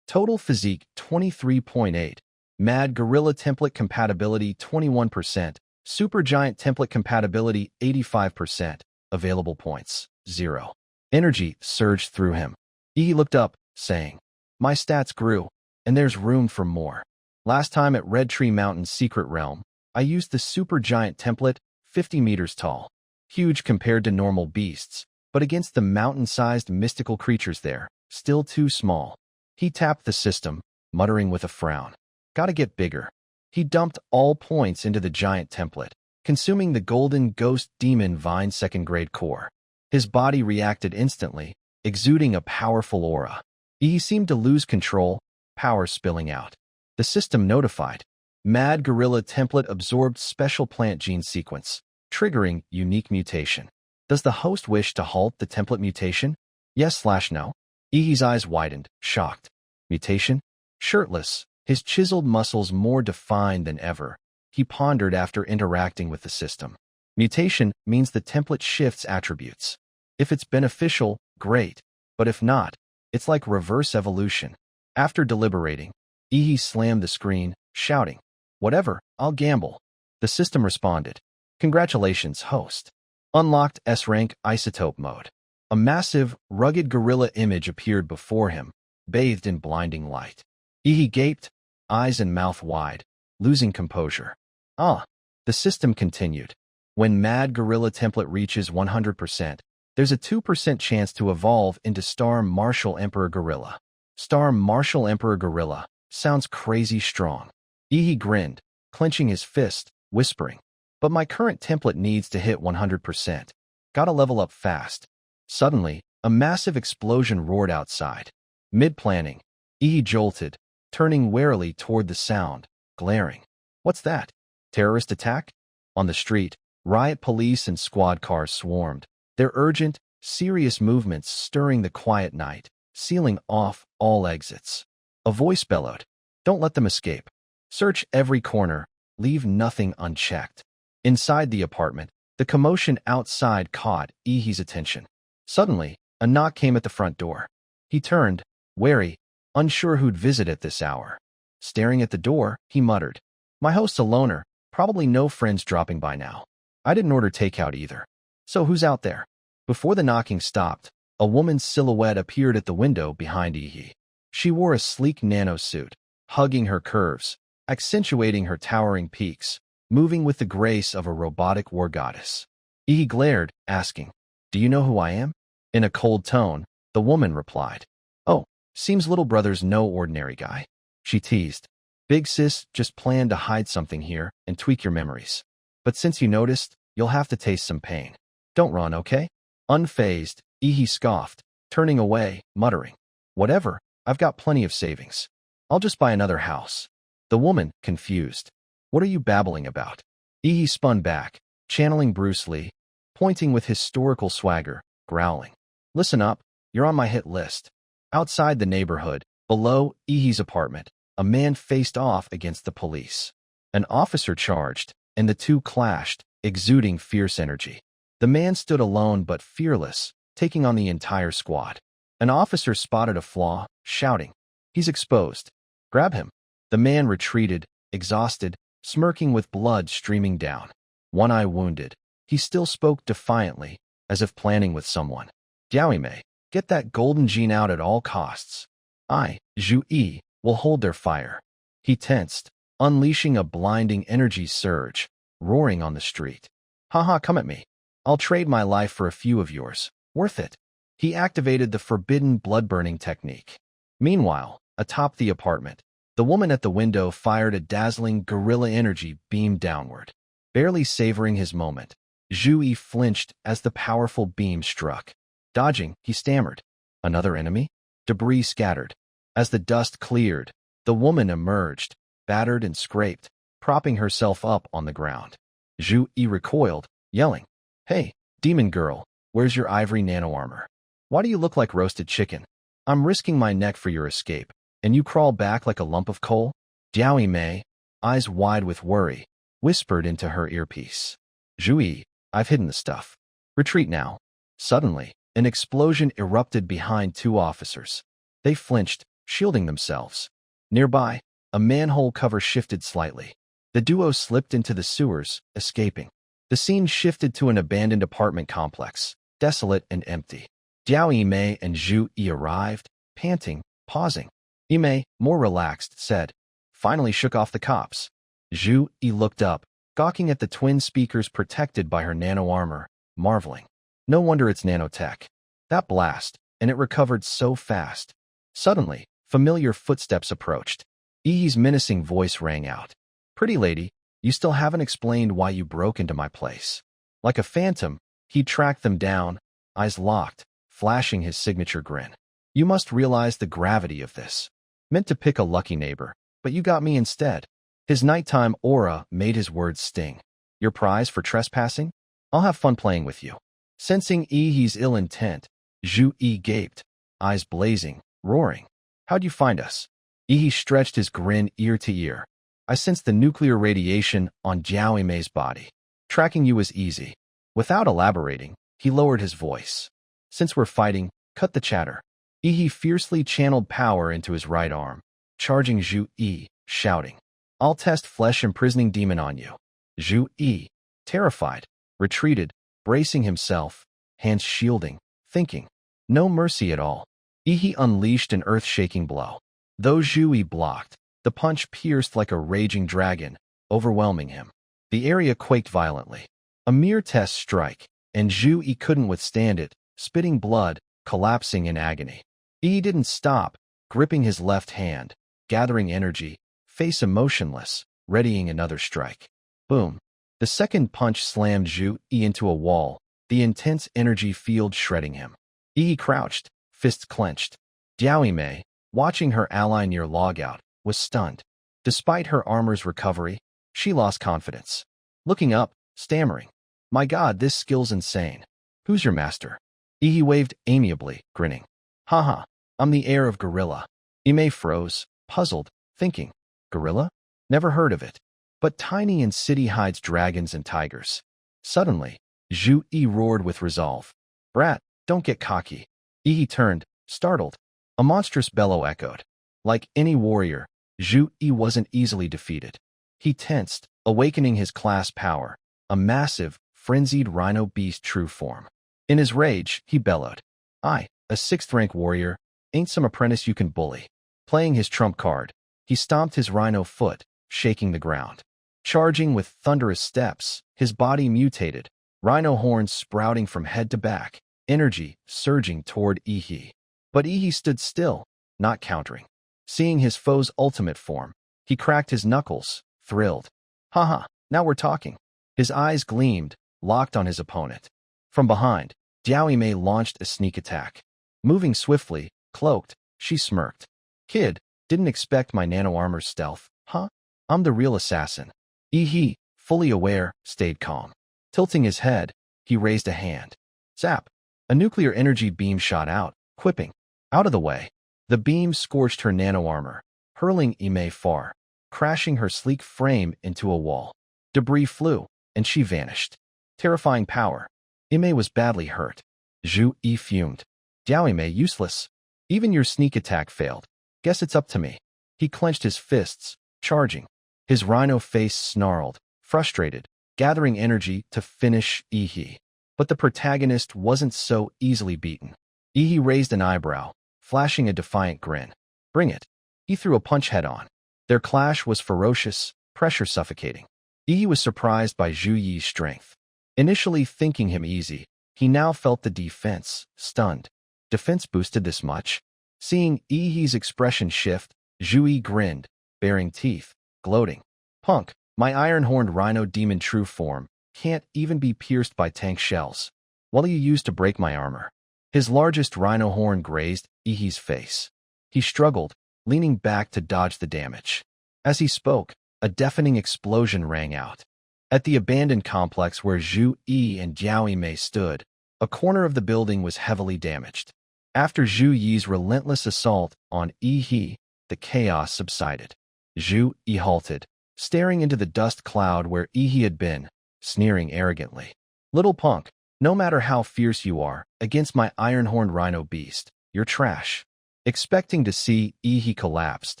Total physique 23.8. Mad Gorilla template compatibility 21%. Supergiant template compatibility 85%. Available points 0. Energy surged through him. Ihi looked up, saying, my stats grew, and there's room for more. Last time at Red Tree Mountain's Secret Realm, I used the Supergiant template, 50 meters tall. Huge compared to normal beasts, but against the mountain-sized mystical creatures there, still too small. He tapped the system, muttering with a frown. Gotta get bigger. He dumped all points into the giant template, consuming the golden ghost demon vine second-grade core. His body reacted instantly, exuding a powerful aura. He seemed to lose control, power spilling out. The system notified. Mad Gorilla template absorbed special plant gene sequence, triggering unique mutation. Does the host wish to halt the template mutation? Yes/no? Ihi's eyes widened, shocked. Mutation? Shirtless, his chiseled muscles more defined than ever, he pondered after interacting with the system. Mutation means the template shifts attributes. If it's beneficial, great, but if not, it's like reverse evolution. After deliberating, Ihi slammed the screen, shouting, whatever, I'll gamble. The system responded. Congratulations, host. Unlocked S-rank isotope mode. A massive, rugged gorilla image appeared before him, bathed in blinding light. Ihi gaped, eyes and mouth wide, losing composure. The system continued. When Mad Gorilla template reaches 100%, there's a 2% chance to evolve into Star Martial Emperor Gorilla. Star Martial Emperor Gorilla sounds crazy strong. Ihi grinned, clenching his fist, whispering, "But my current template needs to hit 100%. Gotta level up fast." Suddenly, a massive explosion roared outside. Mid-planning, Yi jolted, turning warily toward the sound, glaring. "What's that? Terrorist attack?" On the street, riot police and squad cars swarmed, their urgent, serious movements stirring the quiet night, sealing off all exits. A voice bellowed, "Don't let them escape. Search every corner, leave nothing unchecked." Inside the apartment, the commotion outside caught Ihi's attention. Suddenly, a knock came at the front door. He turned, wary, unsure who'd visit at this hour. Staring at the door, he muttered, "My host's a loner, probably no friends dropping by now. I didn't order takeout either. So who's out there?" Before the knocking stopped, a woman's silhouette appeared at the window behind Ihi. She wore a sleek nano suit, hugging her curves, accentuating her towering peaks, moving with the grace of a robotic war goddess. Ihi glared, asking, "Do you know who I am?" In a cold tone, the woman replied, "Oh, seems little brother's no ordinary guy." She teased, "Big sis just planned to hide something here and tweak your memories. But since you noticed, you'll have to taste some pain. Don't run, okay?" Unfazed, Ihi scoffed, turning away, muttering, "Whatever, I've got plenty of savings. I'll just buy another house." The woman, confused, "What are you babbling about?" Ihi spun back, channeling Bruce Lee, pointing with historical swagger, growling, "Listen up, you're on my hit list." Outside the neighborhood, below Ihi's apartment, a man faced off against the police. An officer charged, and the two clashed, exuding fierce energy. The man stood alone but fearless, taking on the entire squad. An officer spotted a flaw, shouting, "He's exposed. Grab him." The man retreated, exhausted, smirking with blood streaming down. One eye wounded, he still spoke defiantly, as if planning with someone. "Jiaoimei, get that golden gene out at all costs. I, Zhu Yi, will hold their fire." He tensed, unleashing a blinding energy surge, roaring on the street. "Haha, come at me. I'll trade my life for a few of yours. Worth it." He activated the forbidden blood-burning technique. Meanwhile, atop the apartment, the woman at the window fired a dazzling guerrilla energy beam downward. Barely savoring his moment, Zhu Yi flinched as the powerful beam struck. Dodging, he stammered, "Another enemy?" Debris scattered. As the dust cleared, the woman emerged, battered and scraped, propping herself up on the ground. Zhu Yi recoiled, yelling, "Hey, demon girl, where's your ivory nano armor? Why do you look like roasted chicken? I'm risking my neck for your escape, and you crawl back like a lump of coal?" Jiaoimei, eyes wide with worry, whispered into her earpiece, "Zhu Yi, I've hidden the stuff. Retreat now." Suddenly, an explosion erupted behind two officers. They flinched, shielding themselves. Nearby, a manhole cover shifted slightly. The duo slipped into the sewers, escaping. The scene shifted to an abandoned apartment complex, desolate and empty. Jiaoimei and Zhu Yi arrived, panting, pausing. Imei, more relaxed, said, "Finally shook off the cops." Zhu Yi looked up, gawking at the twin speakers protected by her nano armor, marveling. No wonder it's nanotech. That blast, and it recovered so fast. Suddenly, familiar footsteps approached. Ihi's menacing voice rang out. "Pretty lady, you still haven't explained why you broke into my place." Like a phantom, he tracked them down, eyes locked, flashing his signature grin. "You must realize the gravity of this. Meant to pick a lucky neighbor, but you got me instead." His nighttime aura made his words sting. "Your prize for trespassing? I'll have fun playing with you." Sensing Ihi's ill intent, Zhu Yi gaped, eyes blazing, roaring, "How'd you find us?" Ihi stretched his grin ear to ear. "I sensed the nuclear radiation on Jiaoimei's body. Tracking you was easy." Without elaborating, he lowered his voice. "Since we're fighting, cut the chatter." Ihi fiercely channeled power into his right arm, charging Zhu Yi, shouting, "I'll test flesh imprisoning demon on you." Zhu Yi, terrified, retreated, bracing himself, hands shielding, thinking, no mercy at all. Ihi unleashed an earth-shaking blow. Though Zhu Yi blocked, the punch pierced like a raging dragon, overwhelming him. The area quaked violently. A mere test strike, and Zhu Yi couldn't withstand it, spitting blood, collapsing in agony. Yi didn't stop, gripping his left hand, gathering energy, face emotionless, readying another strike. Boom. The second punch slammed Zhu Yi into a wall, the intense energy field shredding him. Yi crouched, fists clenched. Jiao Mei, watching her ally near logout, was stunned. Despite her armor's recovery, she lost confidence. Looking up, stammering. My god, this skill's insane. Who's your master? Yi waved amiably, grinning. Haha, I'm the heir of Gorilla. Mei froze, puzzled, thinking. Gorilla? Never heard of it. But tiny and city hides dragons and tigers. Suddenly, Zhu Yi roared with resolve. Brat, don't get cocky. Yi turned, startled. A monstrous bellow echoed. Like any warrior, Zhu Yi wasn't easily defeated. He tensed, awakening his class power, a massive, frenzied rhino beast true form. In his rage, he bellowed. I, a 6th-rank warrior, ain't some apprentice you can bully. Playing his trump card, he stomped his rhino foot, shaking the ground. Charging with thunderous steps, his body mutated, rhino horns sprouting from head to back, energy surging toward Yi. But Yi stood still, not countering. Seeing his foe's ultimate form, he cracked his knuckles, thrilled. Haha, now we're talking. His eyes gleamed, locked on his opponent. From behind, Jiao Mei launched a sneak attack. Moving swiftly, cloaked, she smirked. Kid, didn't expect my nano-armor's stealth, huh? I'm the real assassin. Yi, fully aware, stayed calm. Tilting his head, he raised a hand. Zap! A nuclear energy beam shot out, quipping. Out of the way. The beam scorched her nano-armor, hurling Mei far, crashing her sleek frame into a wall. Debris flew, and she vanished. Terrifying power. Mei was badly hurt. Zhu Yi fumed. Jiao Mei useless. Even your sneak attack failed. Guess it's up to me. He clenched his fists, charging. His rhino face snarled, frustrated, gathering energy to finish Yi. But the protagonist wasn't so easily beaten. Yi raised an eyebrow, flashing a defiant grin. Bring it. He threw a punch head-on. Their clash was ferocious, pressure suffocating. Yi was surprised by Zhu Yi's strength. Initially thinking him easy, he now felt the defense, stunned. Defense boosted this much? Seeing Yi's expression shift, Zhu Yi grinned, baring teeth, gloating. Punk, my iron-horned rhino demon true form, can't even be pierced by tank shells. What do you use to break my armor? His largest rhino horn grazed Yi's face. He struggled, leaning back to dodge the damage. As he spoke, a deafening explosion rang out. At the abandoned complex where Zhu Yi and Jiao Mei stood, a corner of the building was heavily damaged. After Zhu Yi's relentless assault on Yi, the chaos subsided. Zhu Yi halted, staring into the dust cloud where Yi had been, sneering arrogantly. Little punk, no matter how fierce you are, against my iron-horned rhino beast, you're trash. Expecting to see Yi collapsed,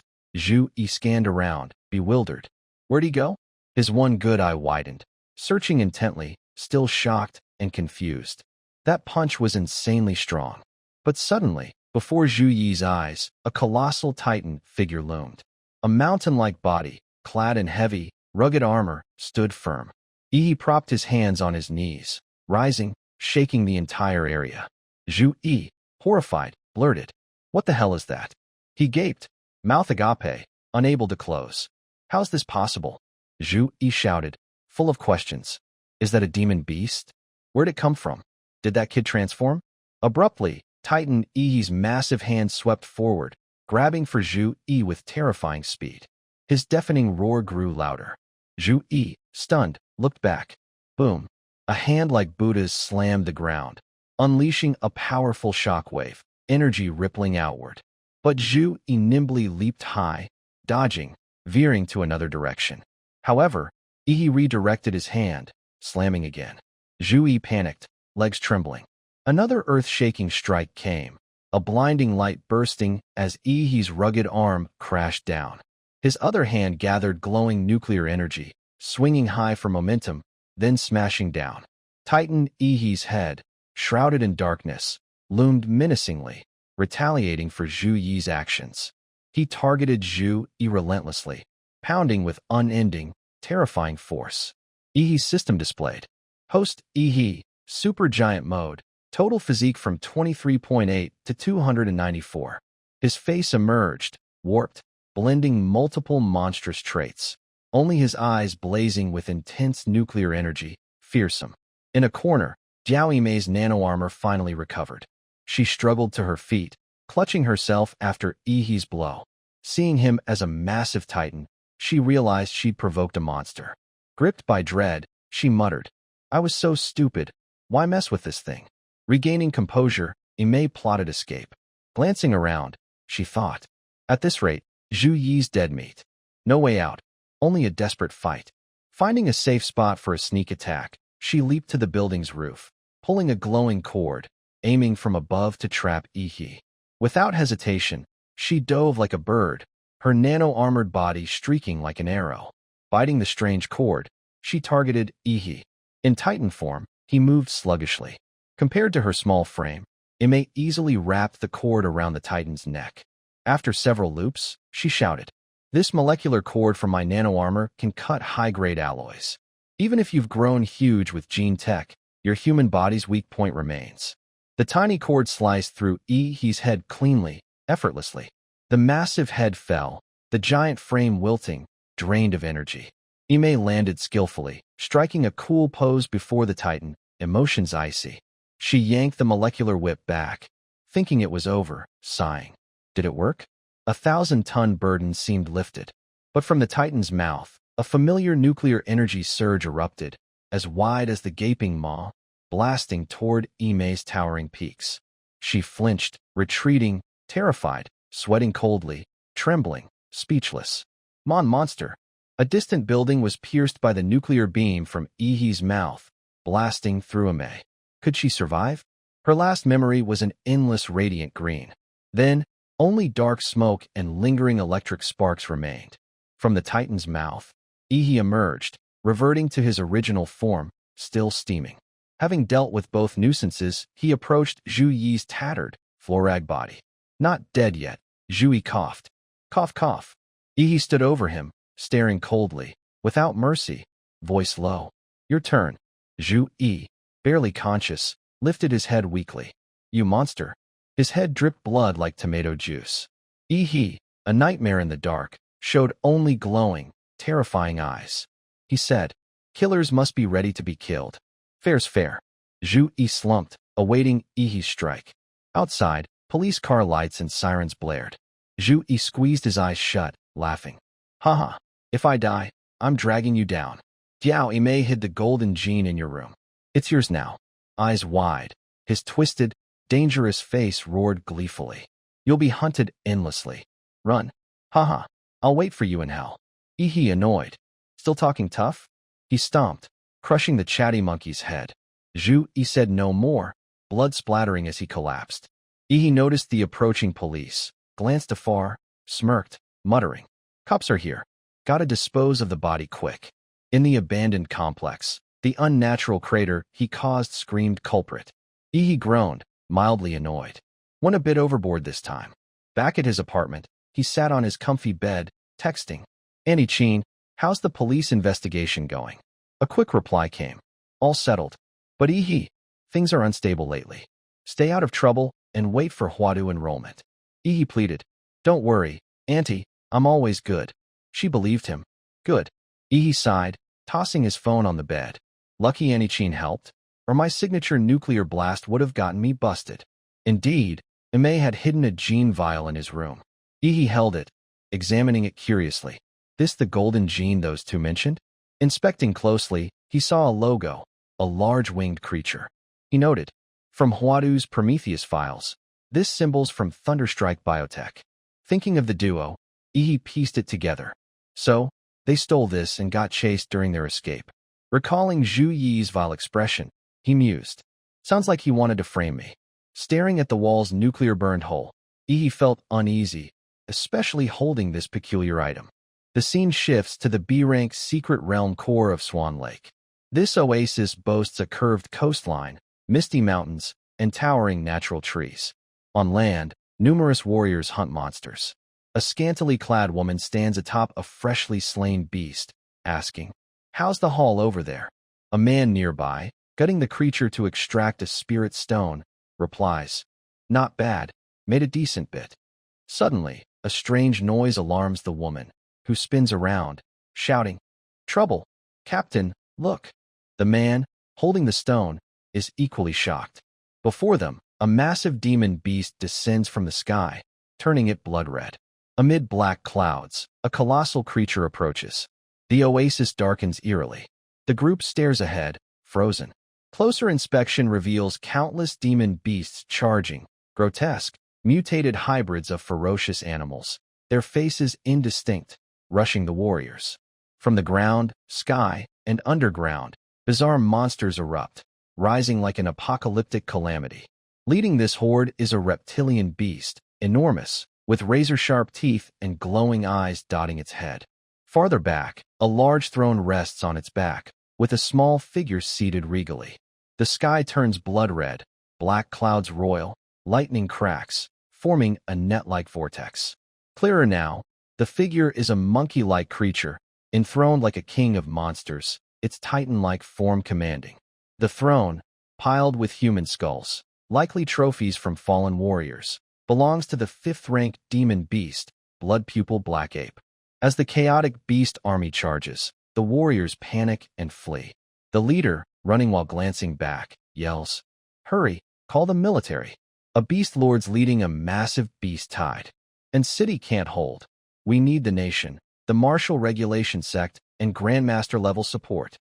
Zhu Yi scanned around, bewildered. Where'd he go? His one good eye widened, searching intently, still shocked and confused. That punch was insanely strong. But suddenly, before Zhu Yi's eyes, a colossal titan figure loomed. A mountain-like body, clad in heavy, rugged armor, stood firm. Yi propped his hands on his knees, rising, shaking the entire area. Zhu Yi, horrified, blurted, "What the hell is that?" He gaped, mouth agape, unable to close. "How's this possible?" Zhu Yi shouted, full of questions. "Is that a demon beast? Where'd it come from? Did that kid transform?" Abruptly, Titan Yi's massive hand swept forward, grabbing for Zhu Yi with terrifying speed. His deafening roar grew louder. Zhu Yi, stunned, looked back. Boom. A hand like Buddha's slammed the ground, unleashing a powerful shockwave, energy rippling outward. But Zhu Yi nimbly leaped high, dodging, veering to another direction. However, Yi redirected his hand, slamming again. Zhu Yi panicked, legs trembling. Another earth-shaking strike came, a blinding light bursting as Yi's rugged arm crashed down. His other hand gathered glowing nuclear energy, swinging high for momentum, then smashing down. Titan Yi's head, shrouded in darkness, loomed menacingly, retaliating for Zhu Yi's actions. He targeted Zhu Yi relentlessly, pounding with unending, terrifying force. Yi's system displayed. Host Yi, Super Giant Mode, total physique from 23.8 to 294. His face emerged, warped, blending multiple monstrous traits. only his eyes blazing with intense nuclear energy, fearsome. In a corner, Jiao Yimei's nano-armor finally recovered. She struggled to her feet, clutching herself after Yi's blow. Seeing him as a massive titan, she realized she'd provoked a monster. Gripped by dread, she muttered, "I was so stupid. Why mess with this thing?" Regaining composure, Yimei plotted escape. Glancing around, she thought, at this rate, Zhu Yi's dead meat. No way out, only a desperate fight. Finding a safe spot for a sneak attack, she leaped to the building's roof, pulling a glowing cord, aiming from above to trap Yi. Without hesitation, she dove like a bird, her nano-armored body streaking like an arrow. Biting the strange cord, she targeted Yi. In Titan form, he moved sluggishly. Compared to her small frame, Yimei easily wrapped the cord around the Titan's neck. After several loops, she shouted, "This molecular cord from my nano-armor can cut high-grade alloys. Even if you've grown huge with gene tech, your human body's weak point remains." The tiny cord sliced through Yi's head cleanly, effortlessly. The massive head fell, the giant frame wilting, drained of energy. Yimei landed skillfully, striking a cool pose before the Titan, emotions icy. She yanked the molecular whip back, thinking it was over, sighing. Did it work? 1,000-ton burden seemed lifted. But from the Titan's mouth, a familiar nuclear energy surge erupted, as wide as the gaping maw, blasting toward Yimei's towering peaks. She flinched, retreating, terrified, sweating coldly, trembling, speechless. Monster! A distant building was pierced by the nuclear beam from Yi's mouth, blasting through Yimei. Could she survive? Her last memory was an endless radiant green. Then, only dark smoke and lingering electric sparks remained. From the Titan's mouth, Yi emerged, reverting to his original form, still steaming. Having dealt with both nuisances, he approached Zhu Yi's tattered, floor-rag body. Not dead yet, Zhu Yi coughed. Cough, cough. Yi stood over him, staring coldly, without mercy, voice low. "Your turn." Zhu Yi, barely conscious, lifted his head weakly. "You monster." His head dripped blood like tomato juice. Yi, a nightmare in the dark, showed only glowing, terrifying eyes. He said, "Killers must be ready to be killed. Fair's fair." Zhu Yi slumped, awaiting Yi's strike. Outside, police car lights and sirens blared. Zhu Yi squeezed his eyes shut, laughing. "Haha, if I die, I'm dragging you down. Jiao Yimei hid the golden gene in your room. It's yours now." Eyes wide, his twisted, dangerous face roared gleefully. "You'll be hunted endlessly. Run. Haha, I'll wait for you in hell." Yi annoyed. "Still talking tough?" He stomped, crushing the chatty monkey's head. Zhu Yi said no more, blood splattering as he collapsed. Yi noticed the approaching police, glanced afar, smirked, muttering, "Cops are here. Gotta dispose of the body quick." In the abandoned complex, the unnatural crater he caused screamed culprit. Yi groaned, mildly annoyed. Went a bit overboard this time. Back at his apartment, he sat on his comfy bed, texting. "Annie-chin, how's the police investigation going?" A quick reply came. "All settled. But Yi, things are unstable lately. Stay out of trouble and wait for Huadu enrollment." Yi pleaded. "Don't worry, Auntie, I'm always good." She believed him. Good. Yi sighed, tossing his phone on the bed. Lucky Annie-chin helped, or my signature nuclear blast would have gotten me busted. Indeed, Yimei had hidden a gene vial in his room. Yi held it, examining it curiously. This the golden gene those two mentioned? Inspecting closely, he saw a logo, a large winged creature. He noted, from Huadu's Prometheus files, this symbol's from Thunderstrike Biotech. Thinking of the duo, Yi pieced it together. So, they stole this and got chased during their escape. Recalling Zhu Yi's vile expression, he mused. Sounds like he wanted to frame me. Staring at the wall's nuclear-burned hole, Yi felt uneasy, especially holding this peculiar item. The scene shifts to the B-rank secret realm core of Swan Lake. This oasis boasts a curved coastline, misty mountains, and towering natural trees. On land, numerous warriors hunt monsters. A scantily clad woman stands atop a freshly slain beast, asking, "How's the haul over there?" A man nearby, gutting the creature to extract a spirit stone, replies, "Not bad, made a decent bit." Suddenly, a strange noise alarms the woman, who spins around, shouting, Trouble. Captain, look. The man, holding the stone, is equally shocked. Before them, a massive demon beast descends from the sky, turning it blood-red. Amid black clouds, a colossal creature approaches. The oasis darkens eerily. The group stares ahead, frozen. Closer inspection reveals countless demon beasts charging, grotesque, mutated hybrids of ferocious animals, their faces indistinct, rushing the warriors. From the ground, sky, and underground, bizarre monsters erupt, rising like an apocalyptic calamity. Leading this horde is a reptilian beast, enormous, with razor-sharp teeth and glowing eyes dotting its head. Farther back, a large throne rests on its back, with a small figure seated regally. The sky turns blood-red, black clouds roil, lightning cracks, forming a net-like vortex. Clearer now, the figure is a monkey-like creature, enthroned like a king of monsters, its titan-like form commanding. The throne, piled with human skulls, likely trophies from fallen warriors, belongs to the fifth-rank demon beast, Blood Pupil Black Ape. As the chaotic beast army charges, the warriors panic and flee. The leader, running while glancing back, yells, "Hurry, call the military." A beast lord's leading a massive beast tide. And city can't hold. We need the nation, the martial regulation sect, and grandmaster-level support.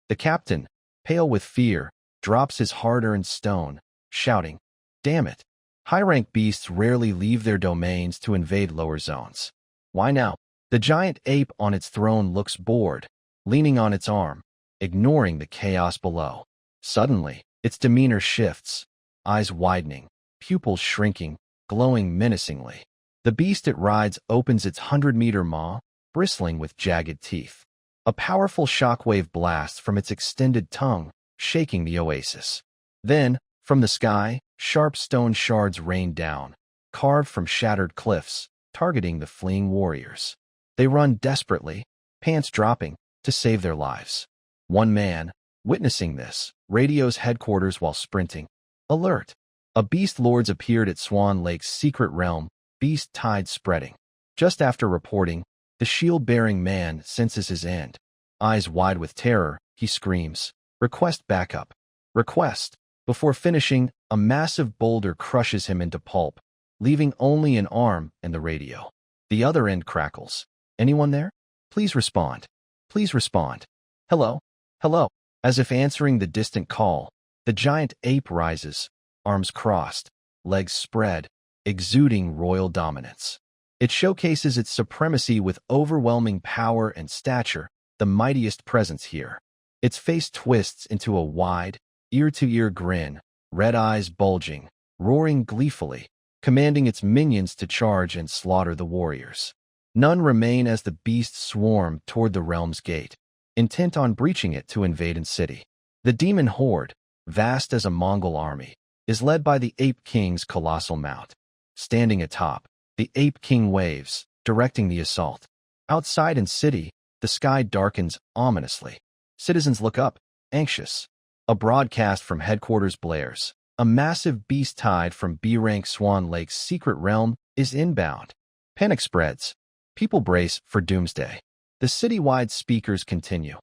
The captain, pale with fear, drops his hard-earned stone, shouting, "Damn it! High-rank beasts rarely leave their domains to invade lower zones. Why now?" The giant ape on its throne looks bored, leaning on its arm, ignoring the chaos below. Suddenly, its demeanor shifts, eyes widening, pupils shrinking, glowing menacingly. The beast it rides opens its 100-meter maw, bristling with jagged teeth. A powerful shockwave blasts from its extended tongue, shaking the oasis. Then, from the sky, sharp stone shards rain down, carved from shattered cliffs, targeting the fleeing warriors. They run desperately, pants dropping, to save their lives. One man, witnessing this, radios headquarters while sprinting. "Alert! A beast lord's appeared at Swan Lake's secret realm, beast tide spreading." Just after reporting, the shield-bearing man senses his end. Eyes wide with terror, he screams, "Request backup! Request!" Before finishing, a massive boulder crushes him into pulp, leaving only an arm and the radio. The other end crackles. "Anyone there? Please respond. Please respond. Hello? Hello?" As if answering the distant call, the giant ape rises, arms crossed, legs spread, exuding royal dominance. It showcases its supremacy with overwhelming power and stature, the mightiest presence here. Its face twists into a wide, ear-to-ear grin, red eyes bulging, roaring gleefully, commanding its minions to charge and slaughter the warriors. None remain as the beasts swarm toward the realm's gate, intent on breaching it to invade a city. The demon horde, vast as a Mongol army, is led by the Ape King's colossal mount. Standing atop, the Ape King waves, directing the assault. Outside in city, the sky darkens ominously. Citizens look up, anxious. A broadcast from headquarters blares. A massive beast tide from B-rank Swan Lake's secret realm is inbound. Panic spreads. People brace for doomsday. The citywide speakers continue.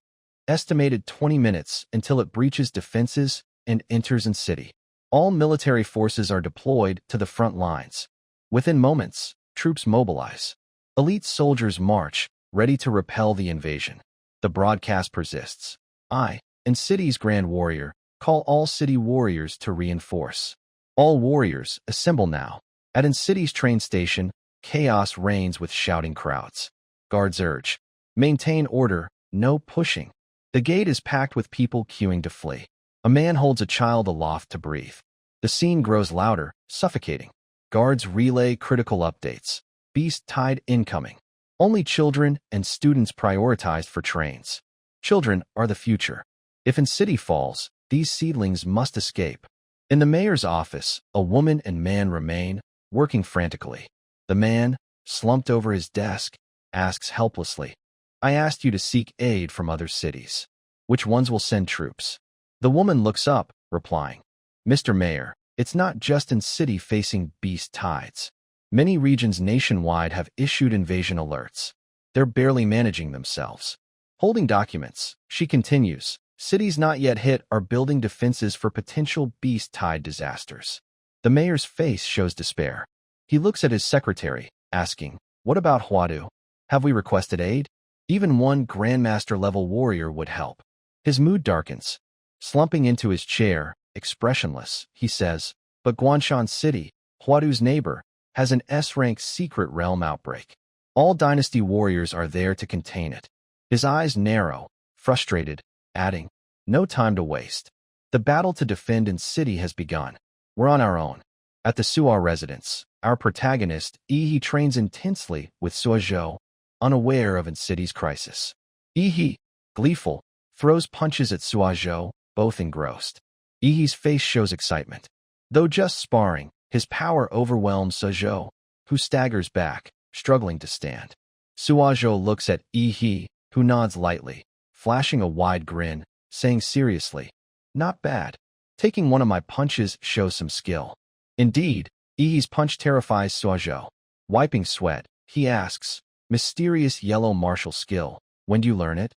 Estimated 20 minutes until it breaches defenses and enters in city. All military forces are deployed to the front lines. Within moments, troops mobilize. Elite soldiers march, ready to repel the invasion. The broadcast persists. "I, and city's grand warrior, call all city warriors to reinforce. All warriors, assemble now." At an city's train station, chaos reigns with shouting crowds. Guards urge, "Maintain order, no pushing." The gate is packed with people queuing to flee. A man holds a child aloft to breathe. The scene grows louder, suffocating. Guards relay critical updates. Beast tide incoming. Only children and students prioritized for trains. Children are the future. If an city falls, these seedlings must escape. In the mayor's office, a woman and man remain, working frantically. The man, slumped over his desk, asks helplessly, "I asked you to seek aid from other cities. Which ones will send troops?" The woman looks up, replying, "Mr. Mayor, it's not just in city facing beast tides. Many regions nationwide have issued invasion alerts. They're barely managing themselves." Holding documents, she continues, cities not yet hit are building defenses for potential beast-tide disasters. The mayor's face shows despair. He looks at his secretary, asking, "What about Huadu? Have we requested aid? Even one Grandmaster-level warrior would help." His mood darkens. Slumping into his chair, expressionless, he says, "But Guanshan City, Huadu's neighbor, has an S-rank secret realm outbreak. All dynasty warriors are there to contain it." His eyes narrow, frustrated, adding, "No time to waste. The battle to defend in city has begun. We're on our own." At the Suo residence, our protagonist, Yi trains intensely with Suozhou, unaware of city's crisis. Yi, gleeful, throws punches at Suozhou, both engrossed. Yi's face shows excitement. Though just sparring, his power overwhelms Suozhou, who staggers back, struggling to stand. Suozhou looks at Yi, who nods lightly, flashing a wide grin, saying seriously, "Not bad. Taking one of my punches shows some skill." Indeed, Yi's punch terrifies Suozhou. Wiping sweat, he asks, "Mysterious yellow martial skill, when do you learn it?"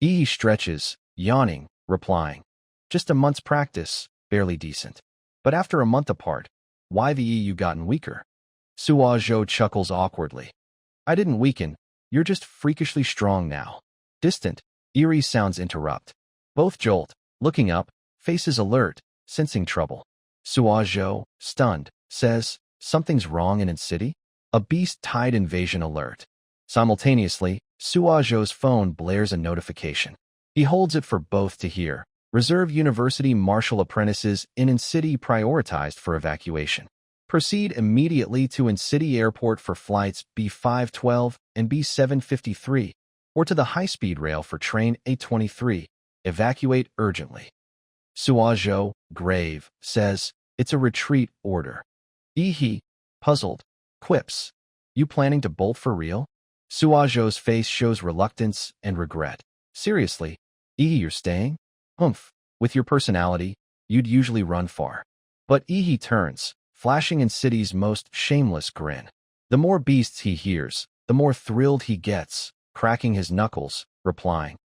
Yi stretches, yawning, replying, "Just a month's practice, barely decent. But after a month apart, why the you gotten weaker?" Suozhou chuckles awkwardly. "I didn't weaken, you're just freakishly strong now." Distant, eerie sounds interrupt. Both jolt, looking up, faces alert, sensing trouble. Suozhou, stunned, says, "Something's wrong in city? A beast-tide invasion alert." Simultaneously, Suozhou's phone blares a notification. He holds it for both to hear. Reserve University martial apprentices in city prioritized for evacuation. Proceed immediately to in-city airport for flights B512 and B753, or to the high-speed rail for train A23. Evacuate urgently. Suozhou, grave, says, "It's a retreat order." Yi, puzzled, quips, "You planning to bolt for real?" Suozhou's face shows reluctance and regret. "Seriously, Yi, you're staying? Humph, with your personality, you'd usually run far." But Yi turns, flashing in city's most shameless grin. The more beasts he hears, the more thrilled he gets, cracking his knuckles, replying,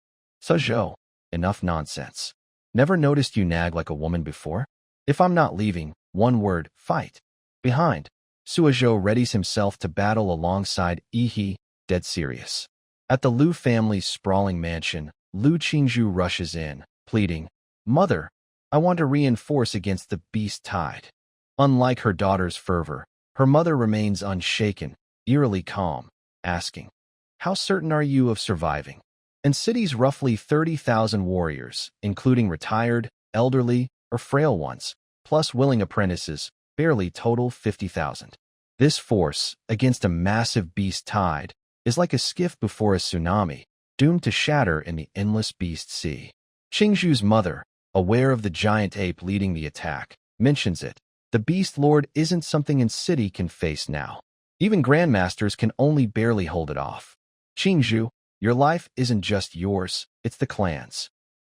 "Suozhou, enough nonsense. Never noticed you nag like a woman before? If I'm not leaving, one word, fight." Behind, Suozhou readies himself to battle alongside Yi, dead serious. At the Liu family's sprawling mansion, Liu Qingzhu rushes in, pleading, "Mother, I want to reinforce against the beast tide." Unlike her daughter's fervor, her mother remains unshaken, eerily calm, asking, "How certain are you of surviving?" In city's roughly 30,000 warriors, including retired, elderly, or frail ones, plus willing apprentices, barely total 50,000. This force, against a massive beast tide, is like a skiff before a tsunami, doomed to shatter in the endless beast sea. Qingzhu's mother, aware of the giant ape leading the attack, mentions it. The beast lord isn't something in city can face now. Even grandmasters can only barely hold it off. "Qingzhu, your life isn't just yours, it's the clan's."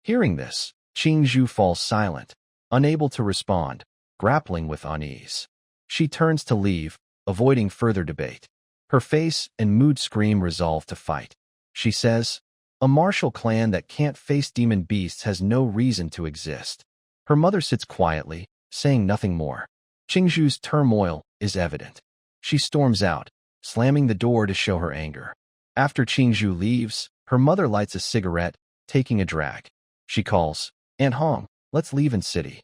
Hearing this, Qingzhu falls silent, unable to respond, grappling with unease. She turns to leave, avoiding further debate. Her face and mood scream resolve to fight. She says, "A martial clan that can't face demon beasts has no reason to exist." Her mother sits quietly, saying nothing more. Qingzhu's turmoil is evident. She storms out, slamming the door to show her anger. After Qingzhu leaves, her mother lights a cigarette, taking a drag. She calls, "Aunt Hong, let's leave in city."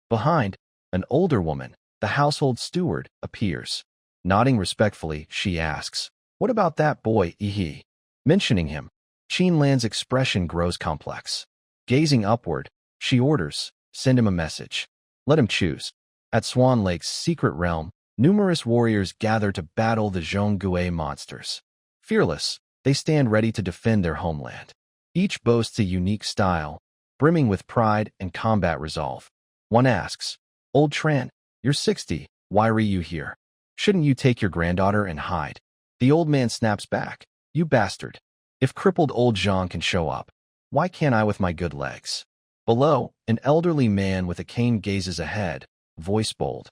Behind, an older woman, the household steward, appears. Nodding respectfully, she asks, "What about that boy, Yi?" Mentioning him, Qin Lan's expression grows complex. Gazing upward, she orders, "Send him a message. Let him choose." At Swan Lake's secret realm, numerous warriors gather to battle the Zhongguo monsters. Fearless, they stand ready to defend their homeland. Each boasts a unique style, brimming with pride and combat resolve. One asks, "Old Tran, you're 60, why are you here? Shouldn't you take your granddaughter and hide?" The old man snaps back, "You bastard. If crippled old Zhang can show up, why can't I with my good legs?" Below, an elderly man with a cane gazes ahead, voice bold.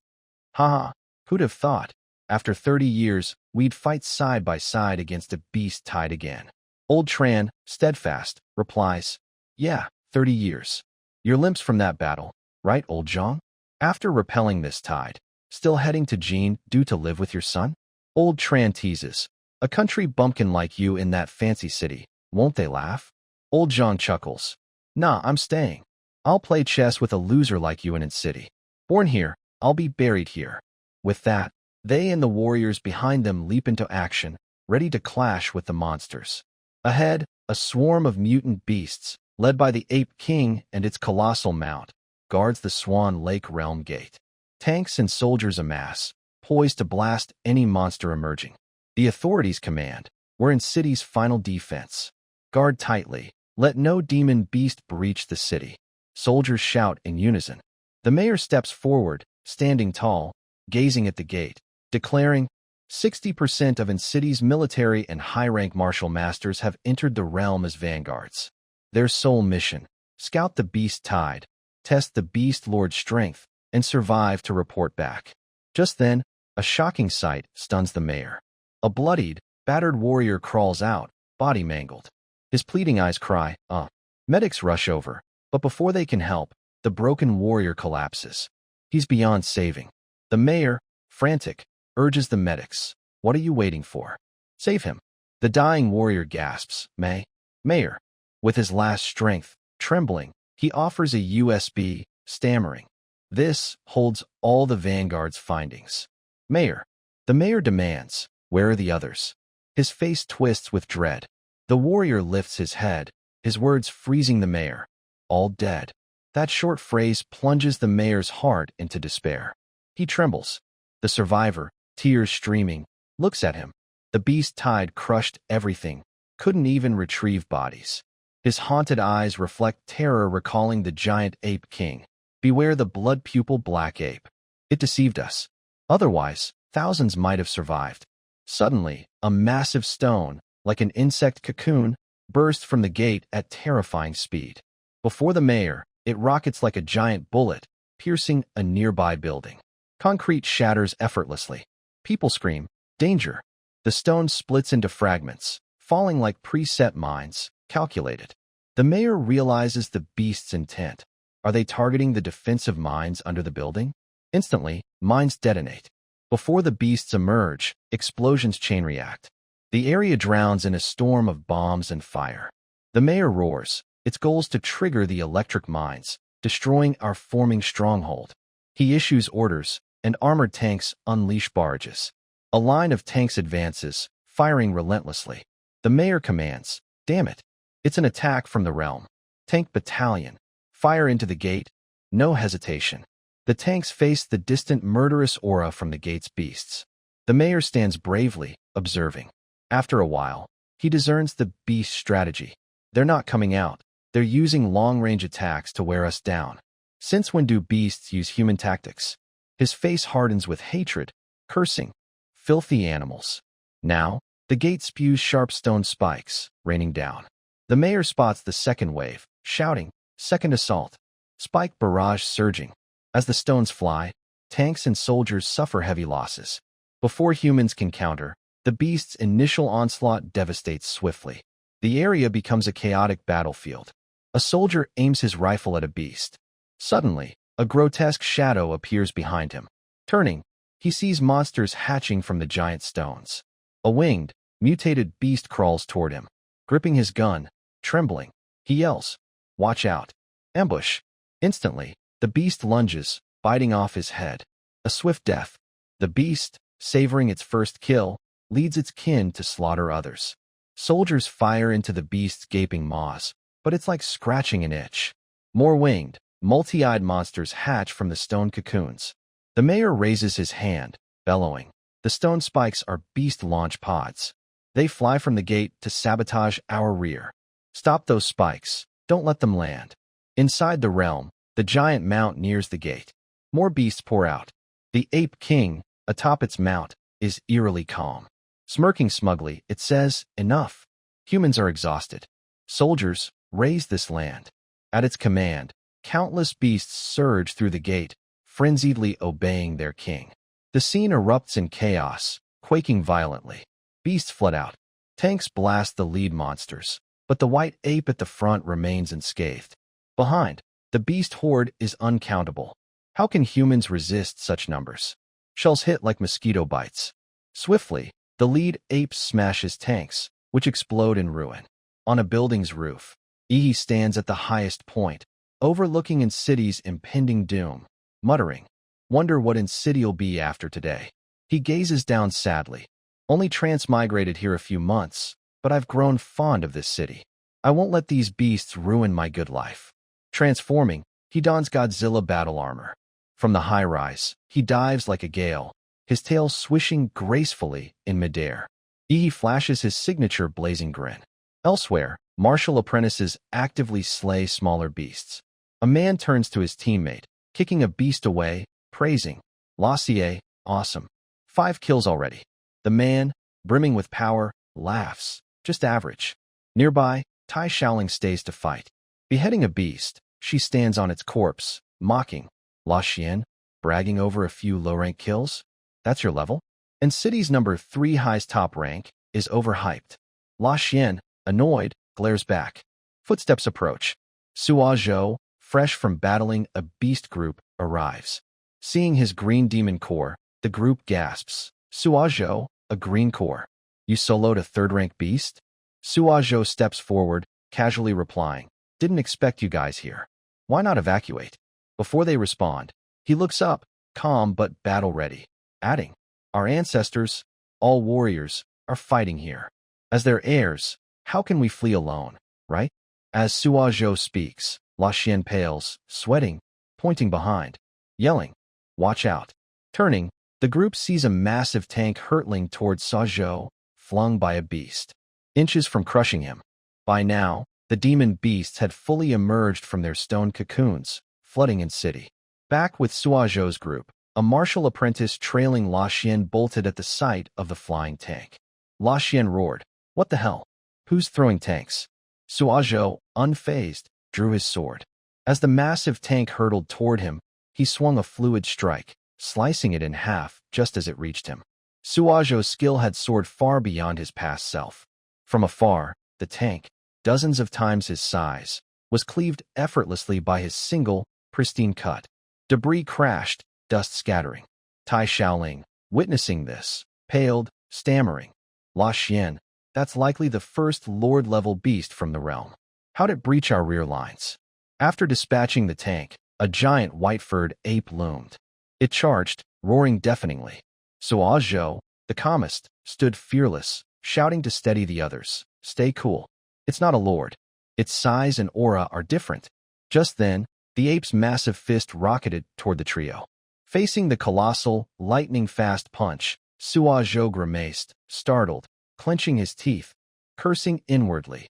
"Haha, who'd have thought? After 30 years, we'd fight side by side against a beast tide again." Old Tran, steadfast, replies, "Yeah, 30 years. Your limps from that battle, right, old Zhang?" After repelling this tide, still heading to Jean due to live with your son? Old Tran teases, "A country bumpkin like you in that fancy city, won't they laugh?" Old Zhang chuckles, "Nah, I'm staying. I'll play chess with a loser like you in its city. Born here, I'll be buried here." With that, they and the warriors behind them leap into action, ready to clash with the monsters. Ahead, a swarm of mutant beasts, led by the Ape King and its colossal mount, guards the Swan Lake Realm Gate. Tanks and soldiers amass, poised to blast any monster emerging. The authorities command, "We're in city's final defense. Guard tightly, let no demon beast breach the city." Soldiers shout in unison. The mayor steps forward, standing tall, gazing at the gate, declaring, 60% of city's military and high-rank martial masters have entered the realm as vanguards. Their sole mission, scout the beast tide, test the beast lord's strength, and survive to report back." Just then, a shocking sight stuns the mayor. A bloodied, battered warrior crawls out, body mangled. His pleading eyes cry, "Uh." Medics rush over, but before they can help, the broken warrior collapses. He's beyond saving. The mayor, frantic, urges the medics, "What are you waiting for? Save him." The dying warrior gasps, Mayor." With his last strength, trembling, he offers a USB, stammering, "This holds all the Vanguard's findings." "Mayor." The mayor demands, "Where are the others?" His face twists with dread. The warrior lifts his head, his words freezing the mayor. "All dead." That short phrase plunges the mayor's heart into despair. He trembles. The survivor, tears streaming, looks at him. The beast tide crushed everything, couldn't even retrieve bodies. His haunted eyes reflect terror, recalling the giant ape king. "Beware the blood-pupil black ape. It deceived us. Otherwise, thousands might have survived." Suddenly, a massive stone, like an insect cocoon, burst from the gate at terrifying speed. Before the mayor, it rockets like a giant bullet, piercing a nearby building. Concrete shatters effortlessly. People scream, "Danger!" The stone splits into fragments, falling like preset mines, calculated. The mayor realizes the beast's intent. Are they targeting the defensive mines under the building? Instantly, mines detonate. Before the beasts emerge, explosions chain react. The area drowns in a storm of bombs and fire. The mayor roars, its goal is to trigger the electric mines, destroying our forming stronghold. He issues orders, and armored tanks unleash barrages. A line of tanks advances, firing relentlessly. The mayor commands, "Damn it. It's an attack from the realm. Tank battalion. Fire into the gate." No hesitation. The tanks face the distant murderous aura from the gate's beasts. The mayor stands bravely, observing. After a while, he discerns the beast's strategy. They're not coming out. They're using long-range attacks to wear us down. Since when do beasts use human tactics? His face hardens with hatred, cursing, "Filthy animals." Now, the gate spews sharp stone spikes, raining down. The mayor spots the second wave, shouting, "Second assault." Spike barrage surging. As the stones fly, tanks and soldiers suffer heavy losses. Before humans can counter, the beast's initial onslaught devastates swiftly. The area becomes a chaotic battlefield. A soldier aims his rifle at a beast. Suddenly, a grotesque shadow appears behind him. Turning, he sees monsters hatching from the giant stones. A winged, mutated beast crawls toward him. Gripping his gun, trembling, he yells, "Watch out. Ambush." Instantly, the beast lunges, biting off his head. A swift death. The beast, savoring its first kill, leads its kin to slaughter others. Soldiers fire into the beast's gaping maws, but it's like scratching an itch. More winged, multi-eyed monsters hatch from the stone cocoons. The mayor raises his hand, bellowing. The stone spikes are beast launch pods. They fly from the gate to sabotage our rear. Stop those spikes. Don't let them land. Inside the realm, the giant mount nears the gate. More beasts pour out. The ape king, atop its mount, is eerily calm. Smirking smugly, it says, "Enough. Humans are exhausted. Soldiers, raise this land." At its command, countless beasts surge through the gate, frenziedly obeying their king. The scene erupts in chaos, quaking violently. Beasts flood out. Tanks blast the lead monsters, but the white ape at the front remains unscathed. Behind, the beast horde is uncountable. How can humans resist such numbers? Shells hit like mosquito bites. Swiftly, the lead ape smashes tanks, which explode in ruin. On a building's roof, Ihi stands at the highest point, overlooking in city's impending doom, muttering, "Wonder what in city'll be after today." He gazes down sadly. "Only transmigrated here a few months, but I've grown fond of this city. I won't let these beasts ruin my good life." Transforming, he dons Godzilla battle armor. From the high-rise, he dives like a gale, his tail swishing gracefully in midair. Ihi flashes his signature blazing grin. Elsewhere, martial apprentices actively slay smaller beasts. A man turns to his teammate, kicking a beast away, praising, "Lassier, awesome. 5 kills already." The man, brimming with power, laughs. "Just average." Nearby, Tai Shaoling stays to fight. Beheading a beast, she stands on its corpse, mocking, "La Xian, bragging over a few low-rank kills? That's your level?" And city's number 3 highest top rank is overhyped. La Xian, annoyed, glares back. Footsteps approach. Sua Zhou, fresh from battling a beast group, arrives. Seeing his green demon core, the group gasps. "Sua Zhou, a green core? You soloed a 3rd-rank beast?" Sua Zhou steps forward, casually replying, "Didn't expect you guys here. Why not evacuate?" Before they respond, he looks up, calm but battle-ready, adding, "Our ancestors, all warriors, are fighting here. As their heirs, how can we flee alone, right?" As Sua Zhou speaks, La Xian pales, sweating, pointing behind, yelling, "Watch out." Turning, the group sees a massive tank hurtling towards Sua Zhou, flung by a beast, inches from crushing him. By now, the demon beasts had fully emerged from their stone cocoons, flooding in city. Back with Sua Zhou's group, a martial apprentice trailing La Xian bolted at the sight of the flying tank. La Xian roared, "What the hell? Who's throwing tanks?" Sua Zhou, unfazed, drew his sword. As the massive tank hurtled toward him, he swung a fluid strike, slicing it in half just as it reached him. Sua Zhou's skill had soared far beyond his past self. From afar, the tank, dozens of times his size, was cleaved effortlessly by his single, pristine cut. Debris crashed, dust scattering. Tai Shaoling, witnessing this, paled, stammering, "La Xian, that's likely the first Lord-level beast from the realm. How'd it breach our rear lines?" After dispatching the tank, a giant white-furred ape loomed. It charged, roaring deafeningly. Sua Zhou, the calmest, stood fearless, shouting to steady the others, "Stay cool. It's not a lord. Its size and aura are different." Just then, the ape's massive fist rocketed toward the trio. Facing the colossal, lightning-fast punch, Sua Zhou grimaced, startled, clenching his teeth, cursing inwardly.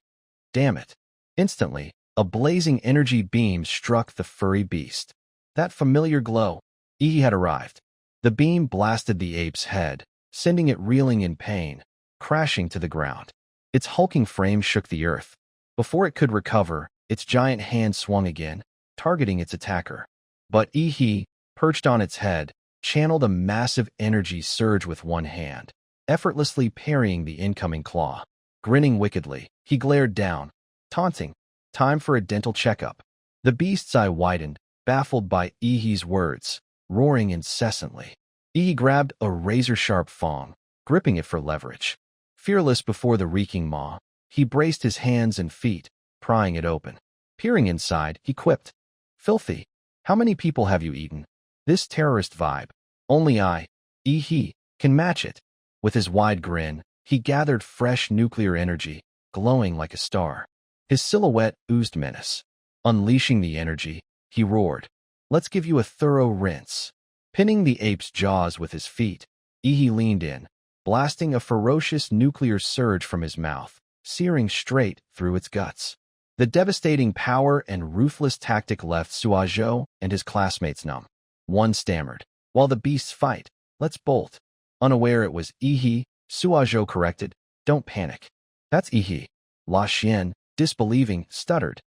Damn it. Instantly, a blazing energy beam struck the furry beast. That familiar glow. He had arrived. The beam blasted the ape's head, sending it reeling in pain, crashing to the ground. Its hulking frame shook the earth. Before it could recover, its giant hand swung again, targeting its attacker. But Ihi, perched on its head, channeled a massive energy surge with one hand, effortlessly parrying the incoming claw. Grinning wickedly, he glared down, taunting, "Time for a dental checkup." The beast's eye widened, baffled by Ihi's words, roaring incessantly. Ihi grabbed a razor-sharp fong, gripping it for leverage. Fearless before the reeking maw, he braced his hands and feet, prying it open. Peering inside, he quipped, "Filthy, how many people have you eaten? This terrorist vibe. Only I, Ihi, can match it." With his wide grin, he gathered fresh nuclear energy, glowing like a star. His silhouette oozed menace. Unleashing the energy, he roared, "Let's give you a thorough rinse." Pinning the ape's jaws with his feet, Ihi leaned in, blasting a ferocious nuclear surge from his mouth, searing straight through its guts. The devastating power and ruthless tactic left Sua Zhou and his classmates numb. One stammered, "While the beasts fight, let's bolt." Unaware it was Ihi, Sua Zhou corrected, "Don't panic. That's Ihi." La Xian, disbelieving, stuttered,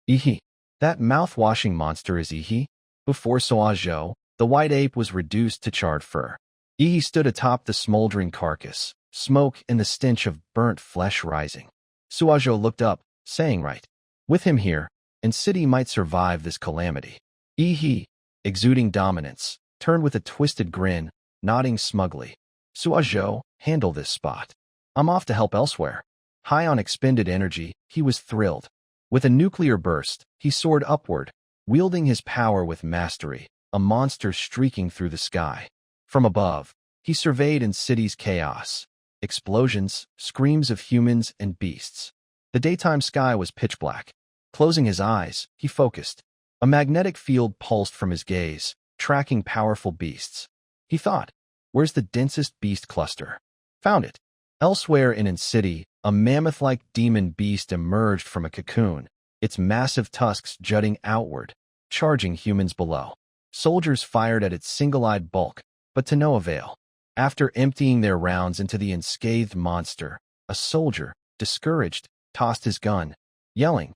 Ihi, that mouth-washing monster is Ihi?" Before Sua Zhou, the white ape was reduced to charred fur. Ihi stood atop the smoldering carcass, smoke and the stench of burnt flesh rising. Suajo looked up, saying, "Right. With him here, and city might survive this calamity." He, exuding dominance, turned with a twisted grin, nodding smugly. "Suajo, handle this spot. I'm off to help elsewhere." High on expended energy, he was thrilled. With a nuclear burst, he soared upward, wielding his power with mastery, a monster streaking through the sky. From above, he surveyed in city's chaos. Explosions, screams of humans and beasts. The daytime sky was pitch black. Closing his eyes, he focused. A magnetic field pulsed from his gaze, tracking powerful beasts. He thought, "Where's the densest beast cluster?" Found it. Elsewhere in city, a mammoth-like demon beast emerged from a cocoon, its massive tusks jutting outward, charging humans below. Soldiers fired at its single-eyed bulk, but to no avail. After emptying their rounds into the unscathed monster, a soldier, discouraged, tossed his gun, yelling,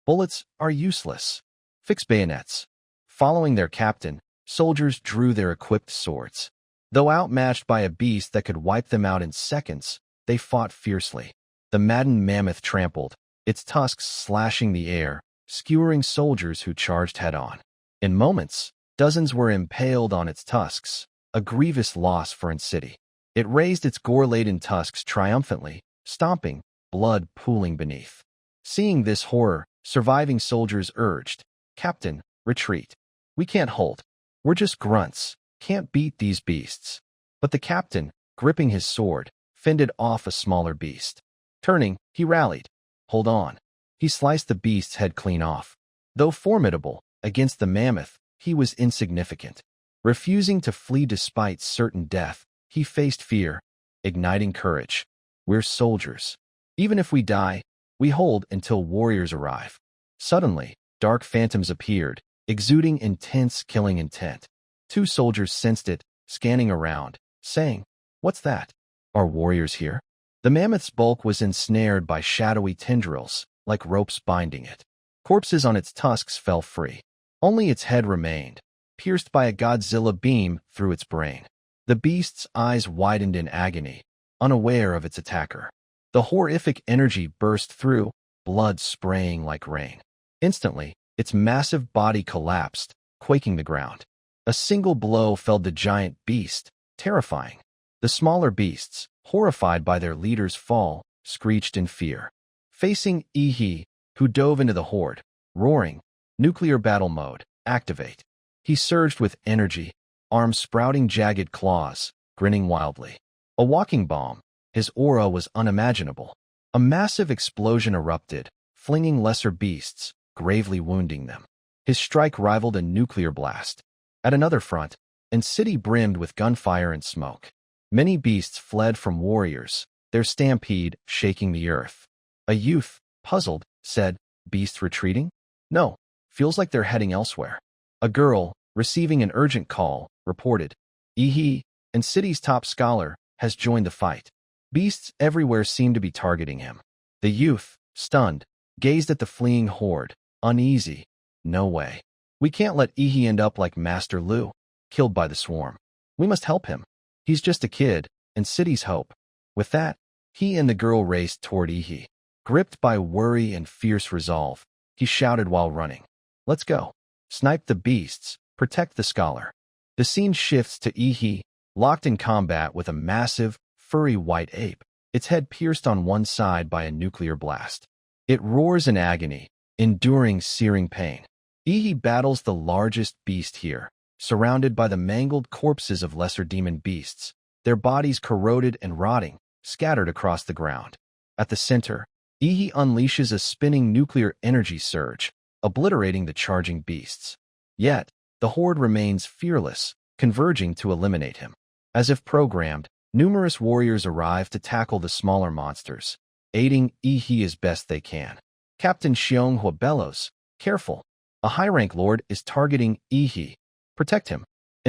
"Bullets are useless. Fix bayonets." Following their captain, soldiers drew their equipped swords. Though outmatched by a beast that could wipe them out in seconds, they fought fiercely. The maddened mammoth trampled, its tusks slashing the air, skewering soldiers who charged head-on. In moments, dozens were impaled on its tusks, a grievous loss for city. It raised its gore-laden tusks triumphantly, stomping, blood pooling beneath. Seeing this horror, surviving soldiers urged, "Captain, retreat. We can't hold. We're just grunts, can't beat these beasts." But the captain, gripping his sword, fended off a smaller beast. Turning, he rallied. "Hold on." He sliced the beast's head clean off. Though formidable, against the mammoth, he was insignificant. Refusing to flee despite certain death, he faced fear, igniting courage. "We're soldiers. Even if we die, we hold until warriors arrive." Suddenly, dark phantoms appeared, exuding intense killing intent. Two soldiers sensed it, scanning around, saying, "What's that? Are warriors here?" The mammoth's bulk was ensnared by shadowy tendrils, like ropes binding it. Corpses on its tusks fell free. Only its head remained, pierced by a Godzilla beam through its brain. The beast's eyes widened in agony, unaware of its attacker. The horrific energy burst through, blood spraying like rain. Instantly, its massive body collapsed, quaking the ground. A single blow felled the giant beast, terrifying. The smaller beasts, horrified by their leader's fall, screeched in fear. Facing Ihi, who dove into the horde, roaring, "Nuclear battle mode, activate." He surged with energy, arms sprouting jagged claws, grinning wildly. A walking bomb, his aura was unimaginable. A massive explosion erupted, flinging lesser beasts, gravely wounding them. His strike rivaled a nuclear blast. At another front, city brimmed with gunfire and smoke. Many beasts fled from warriors, their stampede shaking the earth. A youth, puzzled, said, "Beasts retreating? No, feels like they're heading elsewhere." A girl, receiving an urgent call, reported, "Ihi, city's top scholar, has joined the fight." Beasts everywhere seemed to be targeting him. The youth, stunned, gazed at the fleeing horde, uneasy. "No way. We can't let Ihi end up like Master Lu, killed by the swarm. We must help him. He's just a kid, and city's hope." With that, he and the girl raced toward Ihi. Gripped by worry and fierce resolve, he shouted while running, "Let's go. Snipe the beasts, protect the scholar." The scene shifts to Ihi, locked in combat with a massive, furry white ape, its head pierced on one side by a nuclear blast. It roars in agony, enduring searing pain. Ihi battles the largest beast here, surrounded by the mangled corpses of lesser demon beasts, their bodies corroded and rotting, scattered across the ground. At the center, Ihi unleashes a spinning nuclear energy surge, obliterating the charging beasts. Yet, the horde remains fearless, converging to eliminate him. As if programmed, numerous warriors arrive to tackle the smaller monsters, aiding Ihi as best they can. Captain Xianghua bellows, "Careful! A high-rank lord is targeting Ihi. Protect him."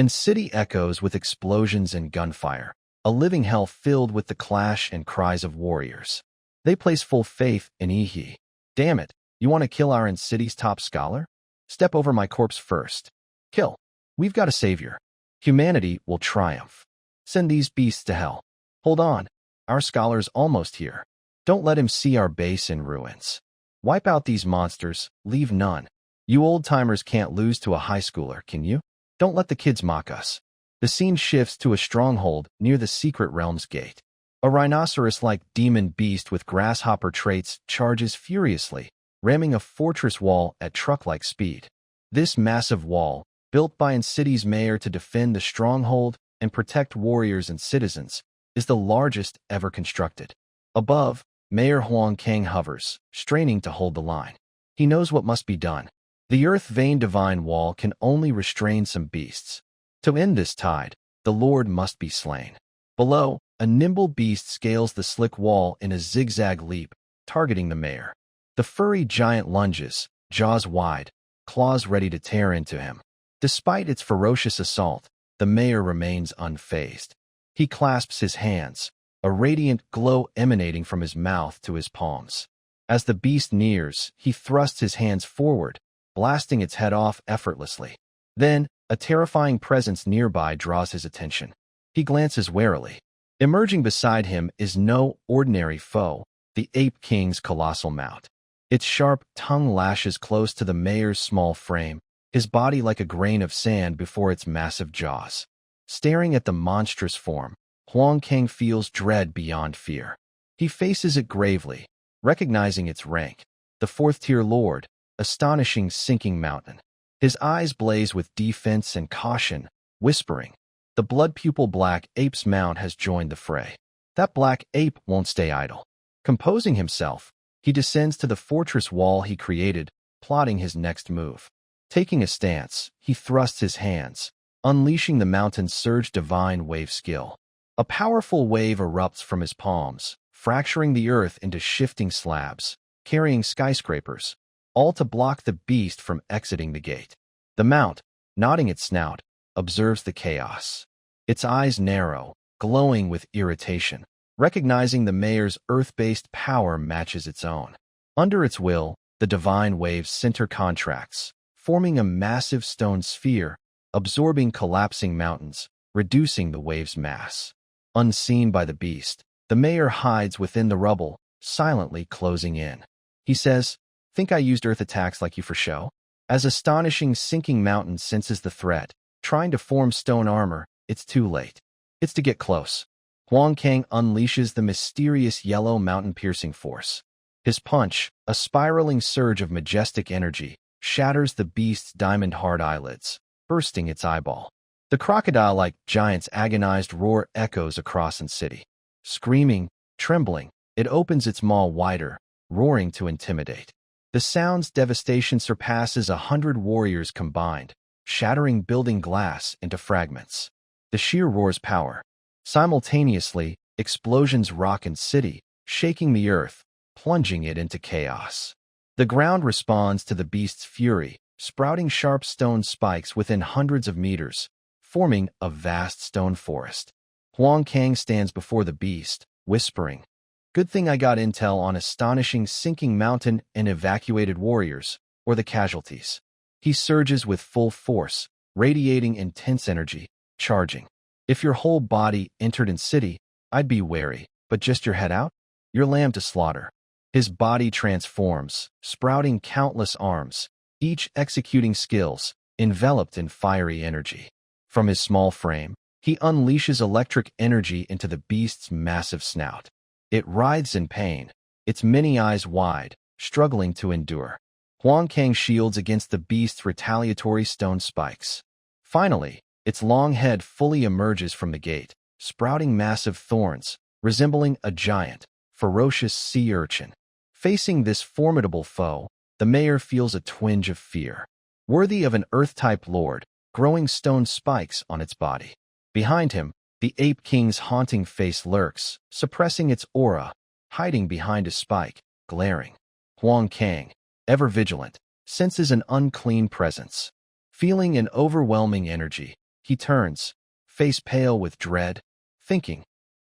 City echoes with explosions and gunfire, a living hell filled with the clash and cries of warriors. They place full faith in Ihi. "Damn it, you want to kill our city's top scholar? Step over my corpse first. Kill. We've got a savior. Humanity will triumph. Send these beasts to hell. Hold on." Our scholar's almost here. Don't let him see our base in ruins. Wipe out these monsters, leave none. You old-timers can't lose to a high schooler, can you? Don't let the kids mock us. The scene shifts to a stronghold near the Secret Realm's gate. A rhinoceros-like demon beast with grasshopper traits charges furiously, ramming a fortress wall at truck-like speed. This massive wall, built by an city's mayor to defend the stronghold and protect warriors and citizens, is the largest ever constructed. Above, Mayor Huang Kang hovers, straining to hold the line. He knows what must be done. The earth-veined divine wall can only restrain some beasts. To end this tide, the Lord must be slain. Below, a nimble beast scales the slick wall in a zigzag leap, targeting the mayor. The furry giant lunges, jaws wide, claws ready to tear into him. Despite its ferocious assault, the mayor remains unfazed. He clasps his hands, a radiant glow emanating from his mouth to his palms. As the beast nears, he thrusts his hands forward, blasting its head off effortlessly. Then, a terrifying presence nearby draws his attention. He glances warily. Emerging beside him is no ordinary foe, the Ape King's colossal mount. Its sharp tongue lashes close to the mayor's small frame, his body like a grain of sand before its massive jaws. Staring at the monstrous form, Huang Kang feels dread beyond fear. He faces it gravely, recognizing its rank, the fourth-tier lord, astonishing sinking mountain. His eyes blaze with defense and caution, whispering, "The blood-pupil black ape's mount has joined the fray. That black ape won't stay idle." Composing himself, he descends to the fortress wall he created, plotting his next move. Taking a stance, he thrusts his hands, unleashing the mountain's surge divine wave skill. A powerful wave erupts from his palms, fracturing the earth into shifting slabs, carrying skyscrapers, all to block the beast from exiting the gate. The mount, nodding its snout, observes the chaos. Its eyes narrow, glowing with irritation, recognizing the mayor's earth-based power matches its own. Under its will, the divine wave's center contracts, forming a massive stone sphere, absorbing collapsing mountains, reducing the wave's mass. Unseen by the beast, the mayor hides within the rubble, silently closing in. He says, "Think I used earth attacks like you for show?" As astonishing sinking mountain senses the threat, trying to form stone armor, it's too late. It's to get close. Huang Kang unleashes the mysterious yellow mountain-piercing force. His punch, a spiraling surge of majestic energy, shatters the beast's diamond-hard eyelids, bursting its eyeball. The crocodile-like giant's agonized roar echoes across the city. Screaming, trembling, it opens its maw wider, roaring to intimidate. The sound's devastation surpasses 100 warriors combined, shattering building glass into fragments. The sheer roar's power. Simultaneously, explosions rock the city, shaking the earth, plunging it into chaos. The ground responds to the beast's fury, sprouting sharp stone spikes within hundreds of meters, forming a vast stone forest. Huang Kang stands before the beast, whispering, "Good thing I got intel on astonishing sinking mountain and evacuated warriors, or the casualties." He surges with full force, radiating intense energy, charging. "If your whole body entered in city, I'd be wary, but just your head out? You're lamb to slaughter." His body transforms, sprouting countless arms, each executing skills, enveloped in fiery energy. From his small frame, he unleashes electric energy into the beast's massive snout. It writhes in pain, its many eyes wide, struggling to endure. Huang Kang shields against the beast's retaliatory stone spikes. Finally, its long head fully emerges from the gate, sprouting massive thorns, resembling a giant, ferocious sea urchin. Facing this formidable foe, the mayor feels a twinge of fear. Worthy of an Earth-type lord, growing stone spikes on its body. Behind him, the Ape King's haunting face lurks, suppressing its aura, hiding behind a spike, glaring. Huang Kang, ever vigilant, senses an unclean presence. Feeling an overwhelming energy, he turns, face pale with dread, thinking,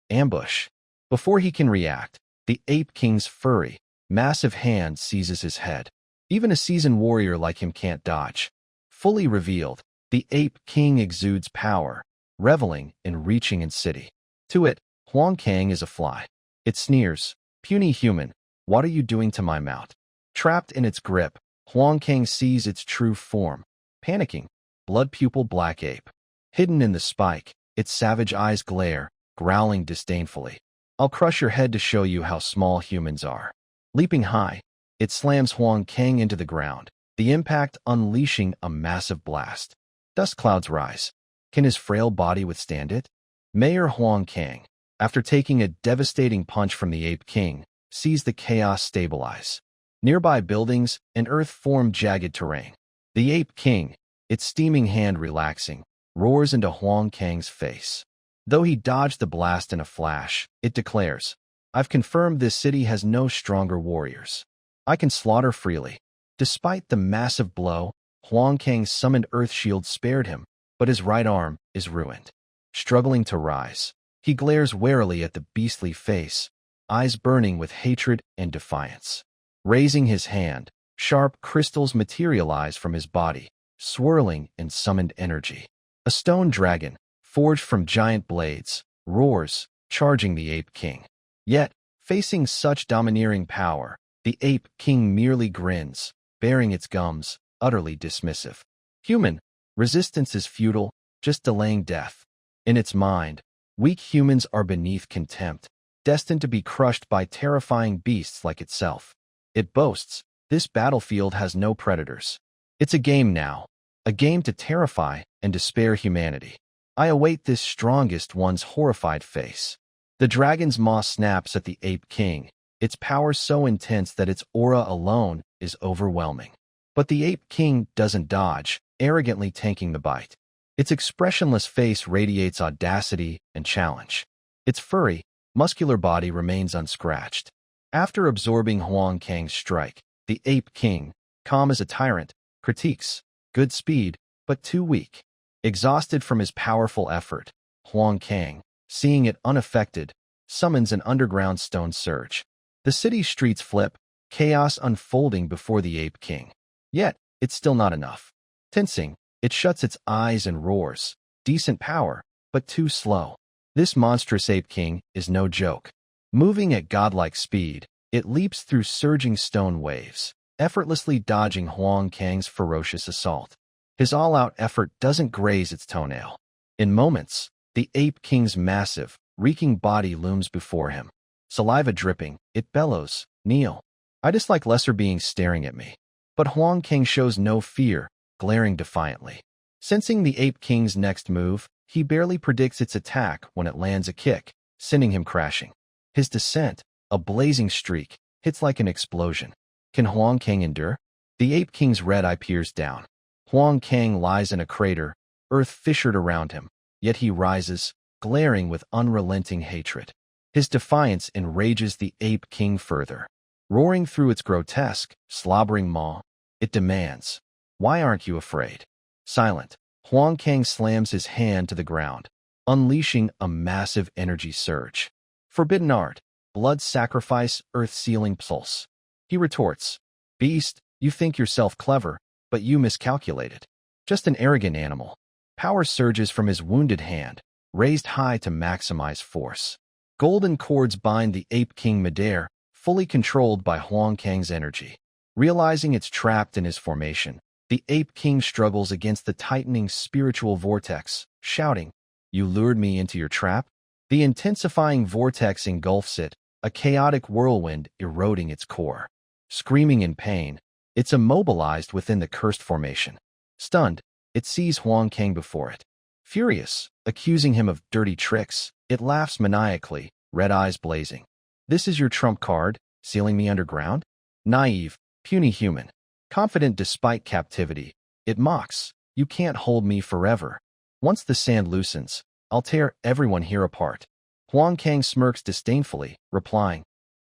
ambush. Before he can react, the Ape King's furry, massive hand seizes his head. Even a seasoned warrior like him can't dodge. Fully revealed, the Ape King exudes power, reveling in reaching in city. To it, Huang Kang is a fly. It sneers, "Puny human, what are you doing to my mount?" Trapped in its grip, Huang Kang sees its true form. Panicking, blood pupil black ape. Hidden in the spike, its savage eyes glare, growling disdainfully. "I'll crush your head to show you how small humans are." Leaping high, it slams Huang Kang into the ground, the impact unleashing a massive blast. Dust clouds rise. Can his frail body withstand it? Mayor Huang Kang, after taking a devastating punch from the Ape King, sees the chaos stabilize. Nearby buildings and earth form jagged terrain. The Ape King, its steaming hand relaxing, roars into Huang Kang's face. Though he dodged the blast in a flash, it declares, "I've confirmed this city has no stronger warriors. I can slaughter freely." Despite the massive blow, Huang Kang's summoned earth shield spared him, but his right arm is ruined. Struggling to rise, he glares warily at the beastly face, eyes burning with hatred and defiance. Raising his hand, sharp crystals materialize from his body, swirling in summoned energy. A stone dragon, forged from giant blades, roars, charging the Ape King. Yet, facing such domineering power, the Ape King merely grins, baring its gums, utterly dismissive. Human, resistance is futile, just delaying death. In its mind, weak humans are beneath contempt, destined to be crushed by terrifying beasts like itself. It boasts, "This battlefield has no predators. It's a game now, a game to terrify and despair humanity. I await this strongest one's horrified face." The dragon's maw snaps at the Ape King, its power so intense that its aura alone is overwhelming. But the Ape King doesn't dodge, arrogantly tanking the bite. Its expressionless face radiates audacity and challenge. Its furry, muscular body remains unscratched. After absorbing Huang Kang's strike, the Ape King, calm as a tyrant, critiques, "Good speed, but too weak." Exhausted from his powerful effort, Huang Kang, seeing it unaffected, summons an underground stone surge. The city's streets flip, chaos unfolding before the Ape King. Yet, it's still not enough. Tensing, it shuts its eyes and roars, "Decent power, but too slow." This monstrous Ape King is no joke. Moving at godlike speed, it leaps through surging stone waves, effortlessly dodging Huang Kang's ferocious assault. His all-out effort doesn't graze its toenail. In moments, the Ape King's massive, reeking body looms before him. Saliva dripping, it bellows, "Kneel. I dislike lesser beings staring at me." But Huang Kang shows no fear, glaring defiantly. Sensing the Ape King's next move, he barely predicts its attack when it lands a kick, sending him crashing. His descent, a blazing streak, hits like an explosion. Can Huang Kang endure? The Ape King's red eye peers down. Huang Kang lies in a crater, earth fissured around him, yet he rises, glaring with unrelenting hatred. His defiance enrages the Ape King further. Roaring through its grotesque, slobbering maw, it demands, "Why aren't you afraid?" Silent, Huang Kang slams his hand to the ground, unleashing a massive energy surge. Forbidden art, blood sacrifice, earth-sealing pulse. He retorts, "Beast, you think yourself clever, but you miscalculated. Just an arrogant animal." Power surges from his wounded hand, raised high to maximize force. Golden cords bind the Ape King midair, fully controlled by Huang Kang's energy. Realizing it's trapped in his formation, the Ape King struggles against the tightening spiritual vortex, shouting, "You lured me into your trap?" The intensifying vortex engulfs it, a chaotic whirlwind eroding its core. Screaming in pain, it's immobilized within the cursed formation. Stunned, it sees Huang Kang before it. Furious, accusing him of dirty tricks, it laughs maniacally, red eyes blazing. "This is your trump card, sealing me underground?" Naive, puny human. Confident despite captivity, it mocks, "You can't hold me forever. Once the sand loosens, I'll tear everyone here apart." Huang Kang smirks disdainfully, replying,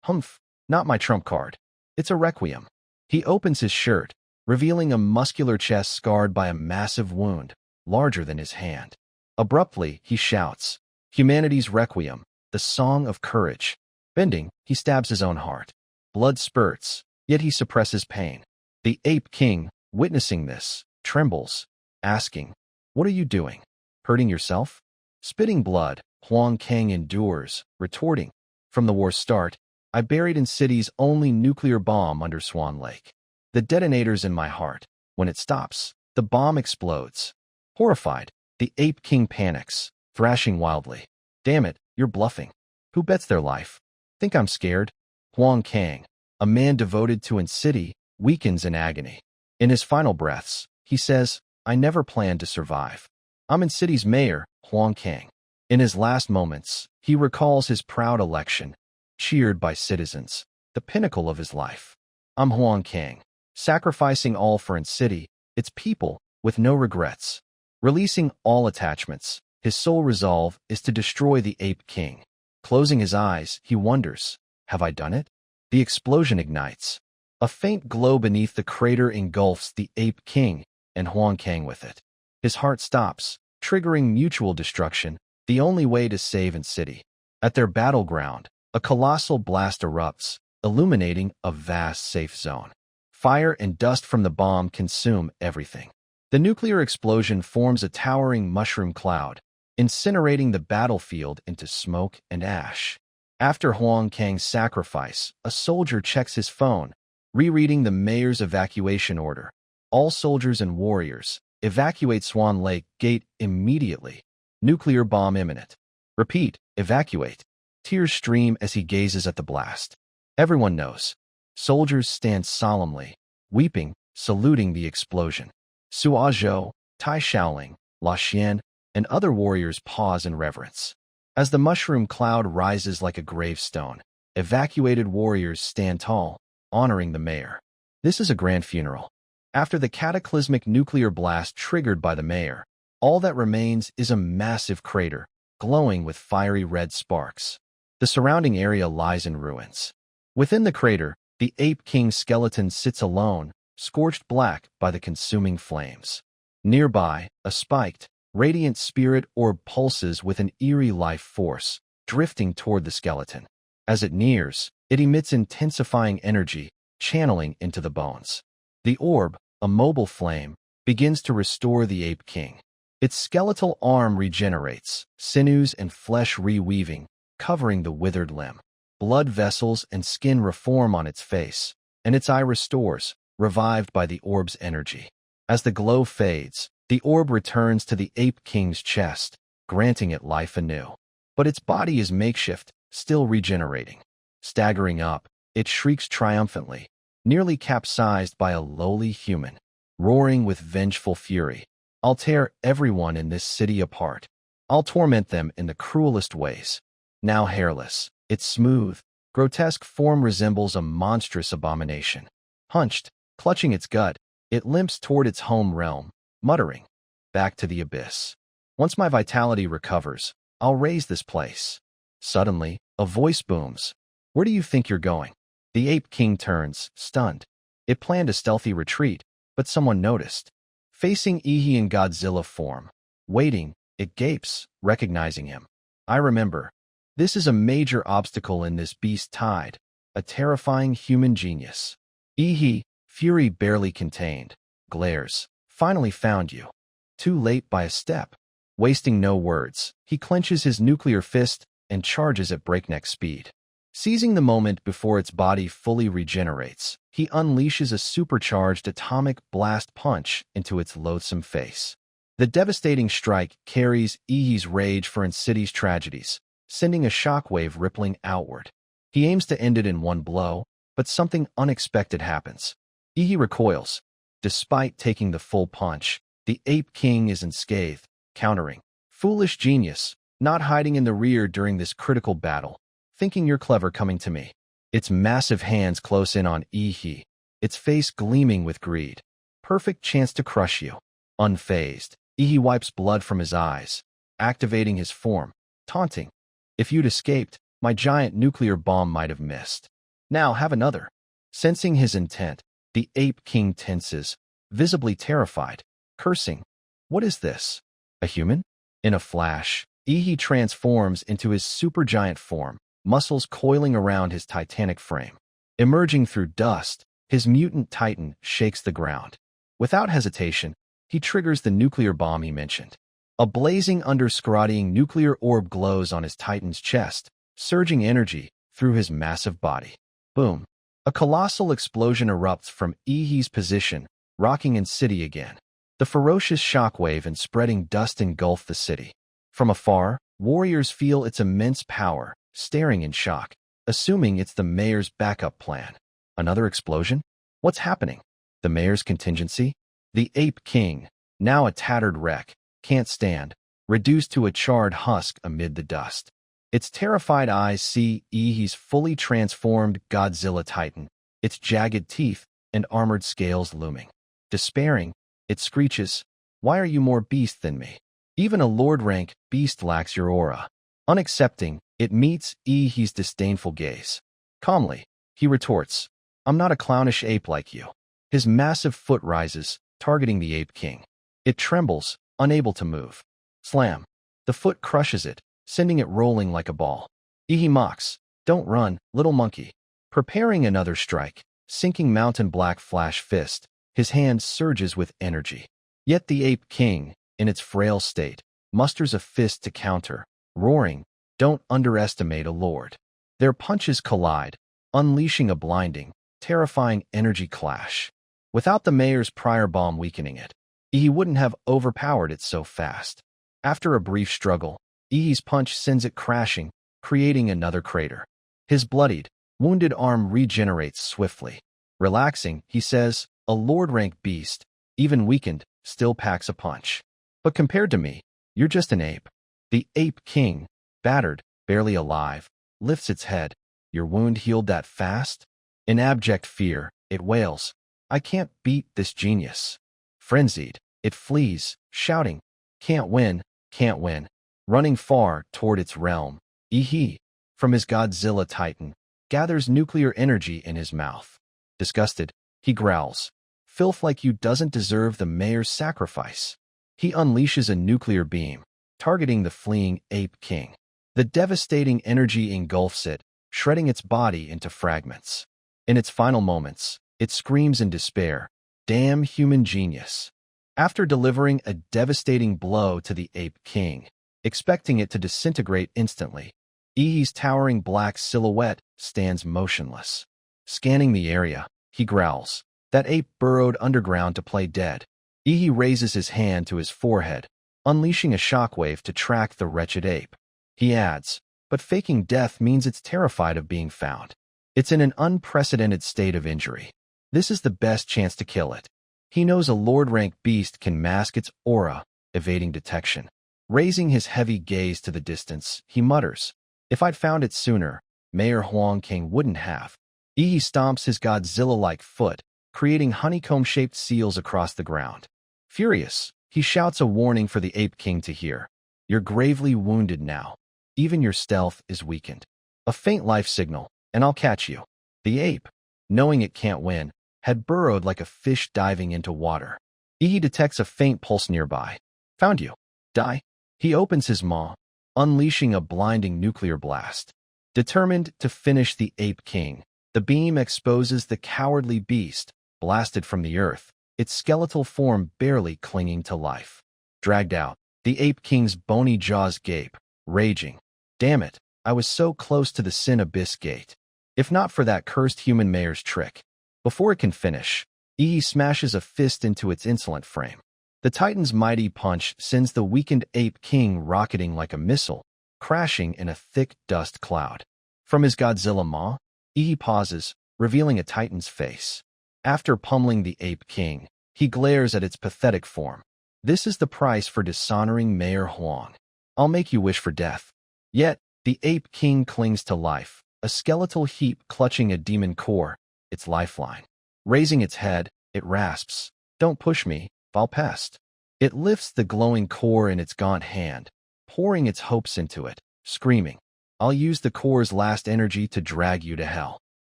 "Humph, not my trump card. It's a requiem." He opens his shirt, revealing a muscular chest scarred by a massive wound, larger than his hand. Abruptly, he shouts, "Humanity's requiem, the song of courage." Bending, he stabs his own heart. Blood spurts, yet he suppresses pain. The Ape King, witnessing this, trembles, asking, "What are you doing? Hurting yourself?" Spitting blood, Huang Kang endures, retorting, "From the war's start, I buried in city's only nuclear bomb under Swan Lake. The detonator's in my heart. When it stops, the bomb explodes." Horrified, the Ape King panics, thrashing wildly. "Damn it, you're bluffing. Who bets their life? Think I'm scared?" Huang Kang, a man devoted to city, weakens in agony. In his final breaths, he says, "I never planned to survive. I'm city's mayor, Huang Kang." In his last moments, he recalls his proud election, cheered by citizens, the pinnacle of his life. "I'm Huang Kang, sacrificing all for city, its people, with no regrets." Releasing all attachments, his sole resolve is to destroy the Ape King. Closing his eyes, he wonders, "Have I done it?" The explosion ignites. A faint glow beneath the crater engulfs the Ape King and Huang Kang with it. His heart stops, triggering mutual destruction, the only way to save city. At their battleground, a colossal blast erupts, illuminating a vast safe zone. Fire and dust from the bomb consume everything. The nuclear explosion forms a towering mushroom cloud, incinerating the battlefield into smoke and ash. After Huang Kang's sacrifice, a soldier checks his phone, rereading the mayor's evacuation order. "All soldiers and warriors, evacuate Swan Lake Gate immediately. Nuclear bomb imminent. Repeat, evacuate." Tears stream as he gazes at the blast. Everyone knows. Soldiers stand solemnly, weeping, saluting the explosion. Sua Zhou, Tai Shaoling, La Xian, and other warriors pause in reverence. As the mushroom cloud rises like a gravestone, evacuated warriors stand tall, honoring the mayor. This is a grand funeral. After the cataclysmic nuclear blast triggered by the mayor, all that remains is a massive crater, glowing with fiery red sparks. The surrounding area lies in ruins. Within the crater, the Ape King's skeleton sits alone, scorched black by the consuming flames. Nearby, a spiked, radiant spirit orb pulses with an eerie life force, drifting toward the skeleton. As it nears, it emits intensifying energy, channeling into the bones. The orb, a mobile flame, begins to restore the Ape King. Its skeletal arm regenerates, sinews and flesh reweaving, covering the withered limb. Blood vessels and skin reform on its face, and its eye restores, revived by the orb's energy. As the glow fades, the orb returns to the Ape King's chest, granting it life anew. But its body is makeshift, still regenerating. Staggering up, it shrieks triumphantly, nearly capsized by a lowly human. Roaring with vengeful fury, "I'll tear everyone in this city apart. I'll torment them in the cruelest ways." Now hairless, its smooth, grotesque form resembles a monstrous abomination. Hunched, clutching its gut, it limps toward its home realm, muttering, "Back to the abyss. Once my vitality recovers, I'll raise this place." Suddenly, a voice booms. "Where do you think you're going?" The Ape King turns, stunned. It planned a stealthy retreat, but someone noticed. Facing Ihi in Godzilla form, waiting, it gapes, recognizing him. "I remember. This is a major obstacle in this beast tide, a terrifying human genius." Ihi, fury barely contained, glares. "Finally found you. Too late by a step." Wasting no words, he clenches his nuclear fist and charges at breakneck speed. Seizing the moment before its body fully regenerates, he unleashes a supercharged atomic blast punch into its loathsome face. The devastating strike carries Ihi's rage for city's tragedies, sending a shockwave rippling outward. He aims to end it in one blow, but something unexpected happens. Ihi recoils. Despite taking the full punch, the Ape King is unscathed, countering. "Foolish genius, not hiding in the rear during this critical battle. Thinking you're clever coming to me." Its massive hands close in on Ihi, its face gleaming with greed. "Perfect chance to crush you." Unfazed, Ihi wipes blood from his eyes, activating his form, taunting. "If you'd escaped, my giant nuclear bomb might have missed. Now have another." Sensing his intent, the Ape King tenses, visibly terrified, cursing. "What is this? A human?" In a flash, Ihi transforms into his supergiant form, muscles coiling around his titanic frame. Emerging through dust, his mutant titan shakes the ground. Without hesitation, he triggers the nuclear bomb he mentioned. A blazing under-scrotying nuclear orb glows on his titan's chest, surging energy through his massive body. Boom. A colossal explosion erupts from Ihi's position, rocking in city again. The ferocious shockwave and spreading dust engulf the city. From afar, warriors feel its immense power, staring in shock, assuming it's the mayor's backup plan. Another explosion? What's happening? The mayor's contingency? The Ape King, now a tattered wreck, can't stand, reduced to a charred husk amid the dust. Its terrified eyes see Ihi's fully transformed Godzilla Titan, its jagged teeth and armored scales looming. Despairing, it screeches, "Why are you more beast than me? Even a lord-rank beast lacks your aura." Unaccepting, it meets Ihi's disdainful gaze. Calmly, he retorts, "I'm not a clownish ape like you." His massive foot rises, targeting the Ape King. It trembles, unable to move. Slam. The foot crushes it, sending it rolling like a ball. Ihi mocks, "Don't run, little monkey." Preparing another strike, sinking mountain black flash fist, his hand surges with energy. Yet the Ape King, in its frail state, musters a fist to counter, roaring, "Don't underestimate a lord." Their punches collide, unleashing a blinding, terrifying energy clash. Without the mayor's prior bomb weakening it, Ihi wouldn't have overpowered it so fast. After a brief struggle, Ihi's punch sends it crashing, creating another crater. His bloodied, wounded arm regenerates swiftly. Relaxing, he says, "A lord-rank beast, even weakened, still packs a punch. But compared to me, you're just an ape." The Ape King, battered, barely alive, lifts its head. "Your wound healed that fast?" In abject fear, it wails, "I can't beat this genius." Frenzied, it flees, shouting, "Can't win, can't win." Running far toward its realm, Ihi, from his Godzilla Titan, gathers nuclear energy in his mouth. Disgusted, he growls, "Filth like you doesn't deserve the mayor's sacrifice." He unleashes a nuclear beam, targeting the fleeing Ape King. The devastating energy engulfs it, shredding its body into fragments. In its final moments, it screams in despair, "Damn human genius." After delivering a devastating blow to the Ape King, expecting it to disintegrate instantly, Ihi's towering black silhouette stands motionless. Scanning the area, he growls, "That ape burrowed underground to play dead." Ihi raises his hand to his forehead, unleashing a shockwave to track the wretched ape. He adds, "But faking death means it's terrified of being found. It's in an unprecedented state of injury. This is the best chance to kill it." He knows a lord-rank beast can mask its aura, evading detection. Raising his heavy gaze to the distance, he mutters, "If I'd found it sooner, Mayor Huang King wouldn't have." Ihi stomps his Godzilla-like foot, creating honeycomb-shaped seals across the ground. Furious, he shouts a warning for the Ape King to hear. "You're gravely wounded now. Even your stealth is weakened. A faint life signal, and I'll catch you." The ape, knowing it can't win, had burrowed like a fish diving into water. Ihi detects a faint pulse nearby. "Found you. Die." He opens his maw, unleashing a blinding nuclear blast. Determined to finish the Ape King, the beam exposes the cowardly beast, blasted from the earth, its skeletal form barely clinging to life. Dragged out, the Ape King's bony jaws gape, raging. "Damn it, I was so close to the Sin Abyss gate. If not for that cursed human mayor's trick." Before it can finish, Ihi smashes a fist into its insolent frame. The Titan's mighty punch sends the weakened Ape King rocketing like a missile, crashing in a thick dust cloud. From his Godzilla maw, Ihi pauses, revealing a Titan's face. After pummeling the Ape King, he glares at its pathetic form. "This is the price for dishonoring Mayor Huang. I'll make you wish for death." Yet, the Ape King clings to life, a skeletal heap clutching a demon core, its lifeline. Raising its head, it rasps, "Don't push me, Valpest." It lifts the glowing core in its gaunt hand, pouring its hopes into it, screaming, "I'll use the core's last energy to drag you to hell."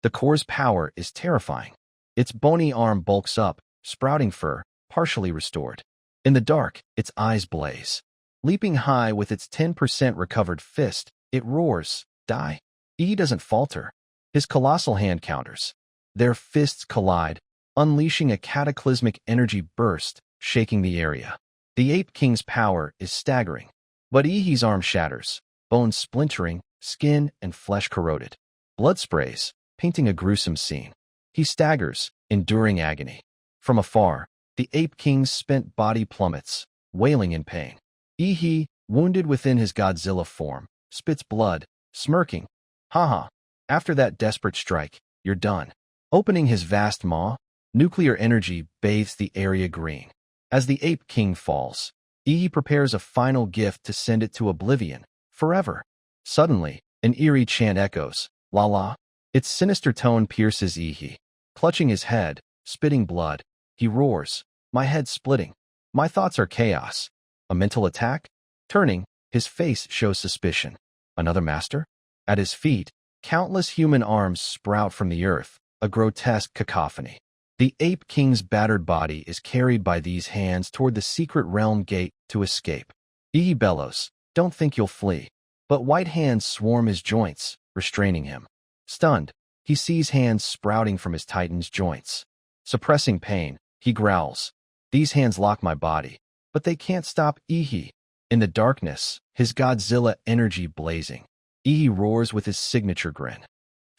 The core's power is terrifying. Its bony arm bulks up, sprouting fur, partially restored. In the dark, its eyes blaze. Leaping high with its 10% recovered fist, it roars, "Die." He doesn't falter. His colossal hand counters. Their fists collide, unleashing a cataclysmic energy burst, shaking the area. The Ape King's power is staggering. But Ihi's arm shatters, bones splintering, skin and flesh corroded. Blood sprays, painting a gruesome scene. He staggers, enduring agony. From afar, the Ape King's spent body plummets, wailing in pain. Ihi, wounded within his Godzilla form, spits blood, smirking. Haha, after that desperate strike, you're done. Opening his vast maw, nuclear energy bathes the area green. As the Ape King falls, Ihi prepares a final gift to send it to oblivion, forever. Suddenly, an eerie chant echoes, la la. Its sinister tone pierces Ihi. Clutching his head, spitting blood, he roars, my head splitting. My thoughts are chaos. A mental attack? Turning, his face shows suspicion. Another master? At his feet, countless human arms sprout from the earth, a grotesque cacophony. The Ape King's battered body is carried by these hands toward the secret realm gate to escape. Ihi bellows, don't think you'll flee. But white hands swarm his joints, restraining him. Stunned, he sees hands sprouting from his titan's joints. Suppressing pain, he growls, these hands lock my body, but they can't stop Ihi. In the darkness, his Godzilla energy blazing, Ihi roars with his signature grin.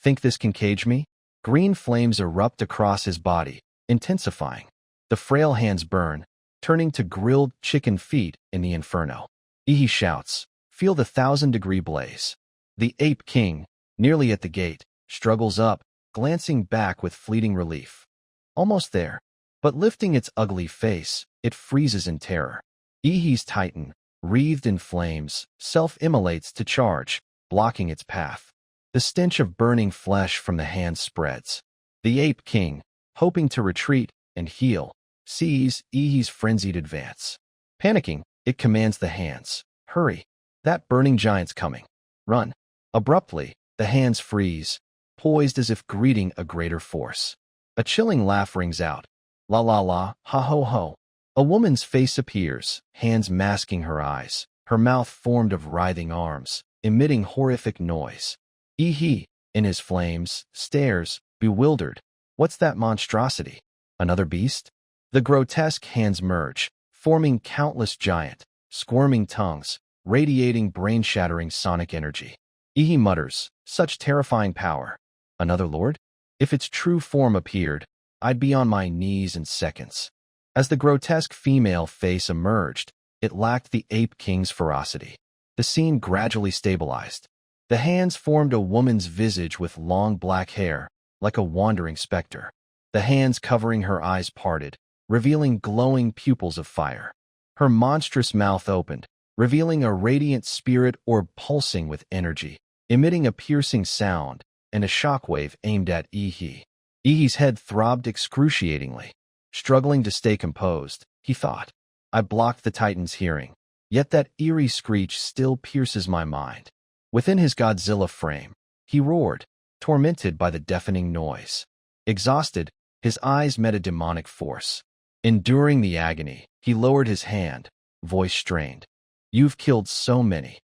Think this can cage me? Green flames erupt across his body, intensifying. The frail hands burn, turning to grilled chicken feet in the inferno. Ihi shouts, feel the 1,000-degree blaze. The Ape King, nearly at the gate, struggles up, glancing back with fleeting relief. Almost there, but lifting its ugly face, it freezes in terror. Ihi's titan, wreathed in flames, self-immolates to charge, blocking its path. The stench of burning flesh from the hands spreads. The Ape King, hoping to retreat and heal, sees Ihi's frenzied advance. Panicking, it commands the hands, hurry, that burning giant's coming. Run. Abruptly, the hands freeze, poised as if greeting a greater force. A chilling laugh rings out. La la la, ha ho ho. A woman's face appears, hands masking her eyes, her mouth formed of writhing arms, emitting horrific noise. Ihi, in his flames, stares, bewildered. What's that monstrosity? Another beast? The grotesque hands merge, forming countless giant, squirming tongues, radiating brain-shattering sonic energy. Ihi mutters, such terrifying power. Another lord? If its true form appeared, I'd be on my knees in seconds. As the grotesque female face emerged, it lacked the Ape King's ferocity. The scene gradually stabilized. The hands formed a woman's visage with long black hair, like a wandering specter. The hands covering her eyes parted, revealing glowing pupils of fire. Her monstrous mouth opened, revealing a radiant spirit orb pulsing with energy, emitting a piercing sound and a shockwave aimed at Ihi. Ihi's head throbbed excruciatingly. Struggling to stay composed, he thought, I blocked the Titan's hearing, yet that eerie screech still pierces my mind. Within his Godzilla frame, he roared, tormented by the deafening noise. Exhausted, his eyes met a demonic force. Enduring the agony, he lowered his hand, voice strained. You've killed so many.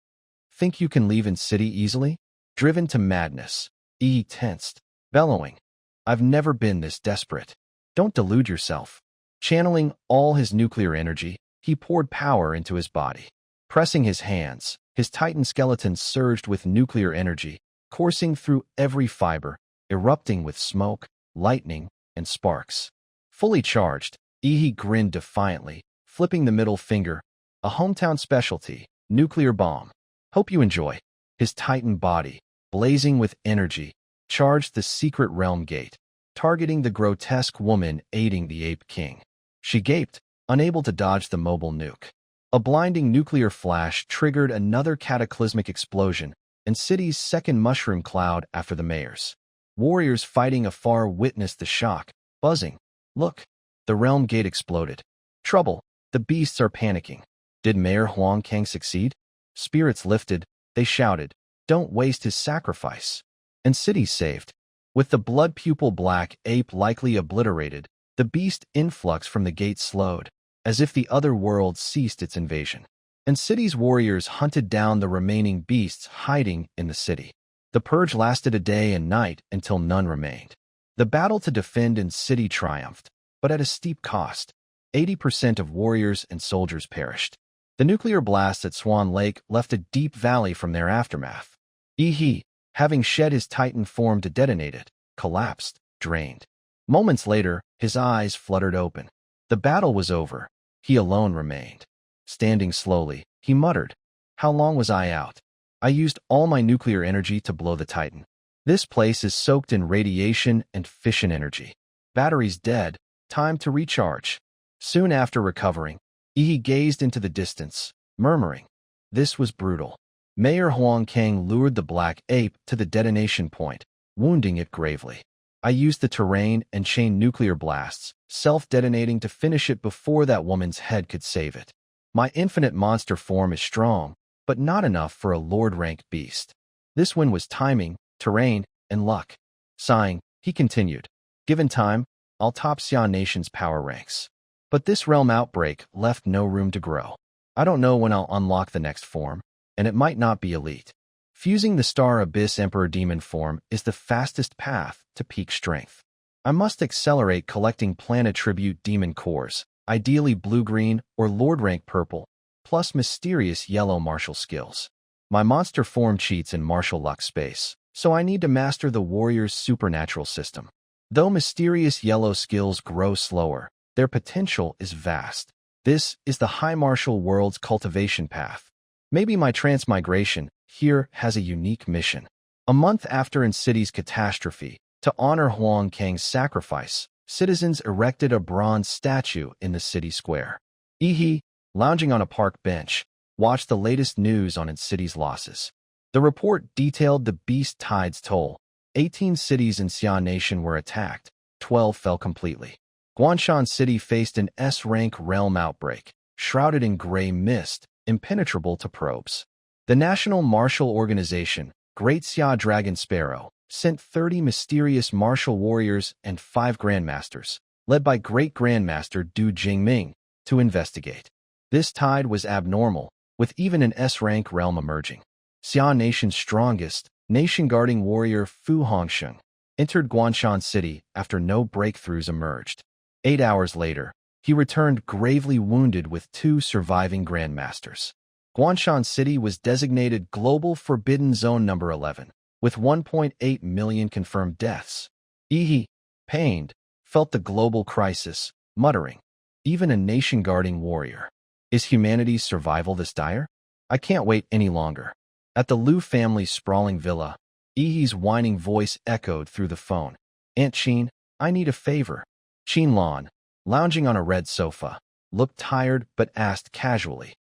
Think you can leave in city easily? Driven to madness, Ihi tensed, bellowing. I've never been this desperate. Don't delude yourself. Channeling all his nuclear energy, he poured power into his body. Pressing his hands, his titan skeleton surged with nuclear energy, coursing through every fiber, erupting with smoke, lightning, and sparks. Fully charged, Ihi grinned defiantly, flipping the middle finger, a hometown specialty, nuclear bomb. Hope you enjoy. His titan body, blazing with energy, charged the secret realm gate, targeting the grotesque woman aiding the Ape King. She gaped, unable to dodge the mobile nuke. A blinding nuclear flash triggered another cataclysmic explosion, and city's second mushroom cloud after the mayor's. Warriors fighting afar witnessed the shock, buzzing. Look, the realm gate exploded. Trouble, the beasts are panicking. Did Mayor Huang Kang succeed? Spirits lifted, they shouted, don't waste his sacrifice. And city saved. With the blood pupil black ape likely obliterated, the beast influx from the gate slowed, as if the other world ceased its invasion. And city's warriors hunted down the remaining beasts hiding in the city. The purge lasted a day and night until none remained. The battle to defend in city triumphed, but at a steep cost. 80% of warriors and soldiers perished. The nuclear blast at Swan Lake left a deep valley from their aftermath. He, having shed his Titan form to detonate it, collapsed, drained. Moments later, his eyes fluttered open. The battle was over. He alone remained. Standing slowly, he muttered, "How long was I out? I used all my nuclear energy to blow the Titan. This place is soaked in radiation and fission energy. Batteries dead, time to recharge." Soon after recovering, he gazed into the distance, murmuring, "This was brutal." Mayor Huang Kang lured the black ape to the detonation point, wounding it gravely. "I used the terrain and chain nuclear blasts, self-detonating to finish it before that woman's head could save it. My infinite monster form is strong, but not enough for a Lord-ranked beast. This win was timing, terrain, and luck." Sighing, he continued, "Given time, I'll top Xian Nation's power ranks. But this realm outbreak left no room to grow. I don't know when I'll unlock the next form, and it might not be elite. Fusing the Star Abyss Emperor Demon form is the fastest path to peak strength. I must accelerate collecting Plant Attribute Demon cores, ideally blue-green or Lord-rank purple, plus mysterious yellow martial skills. My monster form cheats in martial luck space, so I need to master the warrior's supernatural system. Though mysterious yellow skills grow slower, their potential is vast. This is the High Martial World's cultivation path. Maybe my transmigration here has a unique mission." A month after City's catastrophe, to honor Huang Kang's sacrifice, citizens erected a bronze statue in the city square. He, lounging on a park bench, watched the latest news on city's losses. The report detailed the beast tide's toll. 18 cities in Xian Nation were attacked, 12 fell completely. Guanshan City faced an S-rank realm outbreak, shrouded in gray mist, impenetrable to probes. The National Martial Organization, Great Xia Dragon Sparrow, sent 30 mysterious martial warriors and 5 grandmasters, led by Great Grandmaster Du Jingming, to investigate. This tide was abnormal, with even an S-rank realm emerging. Xian Nation's strongest, nation-guarding warrior Fu Hongsheng entered Guanshan City after no breakthroughs emerged. 8 hours later, he returned gravely wounded with 2 surviving grandmasters. Guanshan City was designated Global Forbidden Zone number 11, with 1.8 million confirmed deaths. He, pained, felt the global crisis, muttering, "Even a nation-guarding warrior. Is humanity's survival this dire? I can't wait any longer." At the Liu family's sprawling villa, He's whining voice echoed through the phone. "Aunt Qin, I need a favor." Qin Lan, lounging on a red sofa, looked tired but asked casually,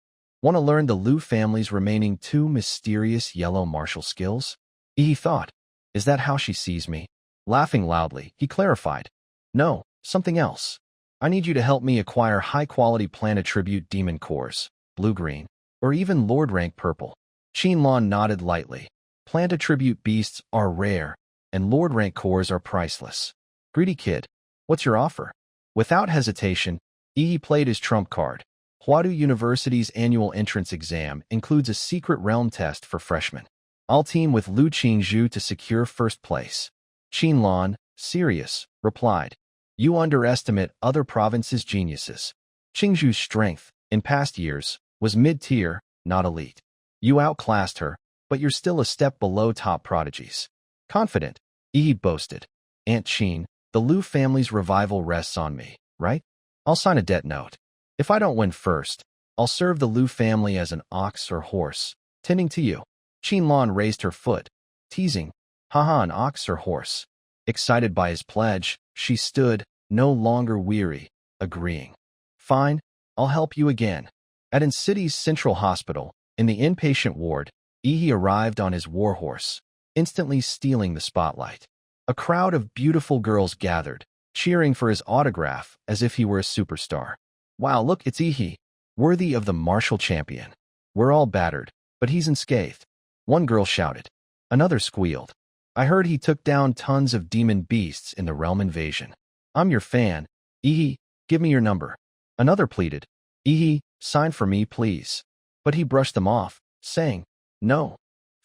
"Want to learn the Liu family's remaining 2 mysterious yellow martial skills?" He thought, "Is that how she sees me?" Laughing loudly, he clarified, "No, something else. I need you to help me acquire high-quality Plant Attribute Demon cores, blue-green, or even Lord-rank purple." Qin Lan nodded lightly. Plant Attribute beasts are rare, and Lord-rank cores are priceless. "Greedy kid, what's your offer?" Without hesitation, He played his trump card. Huadu University's annual entrance exam includes a secret realm test for freshmen. I'll team with Lu Qingzhu to secure first place. Qin Lan, serious, replied, "You underestimate other provinces' geniuses. Qingzhu's strength, in past years, was mid-tier, not elite. You outclassed her, but you're still a step below top prodigies." Confident, Yi boasted, "Aunt Qin, the Liu family's revival rests on me, right? I'll sign a debt note. If I don't win first, I'll serve the Liu family as an ox or horse, tending to you." Qin Lan raised her foot, teasing, "Haha, an ox or horse." Excited by his pledge, she stood, no longer weary, agreeing. "Fine, I'll help you again." At City's Central Hospital, in the inpatient ward, Yi arrived on his warhorse, instantly stealing the spotlight. A crowd of beautiful girls gathered, cheering for his autograph as if he were a superstar. "Wow, look, it's Yi, worthy of the martial champion. We're all battered, but he's unscathed." One girl shouted. Another squealed, "I heard he took down tons of demon beasts in the realm invasion. I'm your fan. Yi, give me your number." Another pleaded, "Yi, sign for me, please." But he brushed them off, saying, "No,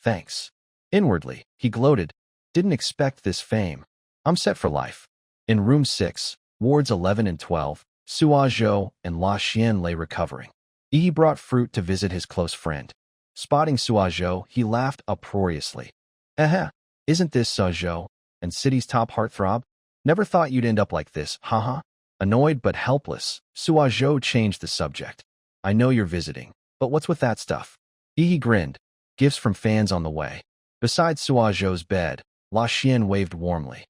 thanks." Inwardly, he gloated, "Didn't expect this fame. I'm set for life." In room 6, wards 11 and 12, Sua Zhou and La Xian lay recovering. Yi brought fruit to visit his close friend. Spotting Sua Zhou, he laughed uproariously. Isn't this Sua Zhou and city's top heartthrob? Never thought you'd end up like this, haha. Annoyed but helpless, Sua Zhou changed the subject. I know you're visiting, but what's with that stuff? Yi grinned. Gifts from fans on the way. Beside Sua Zhou's bed, La Xian waved warmly.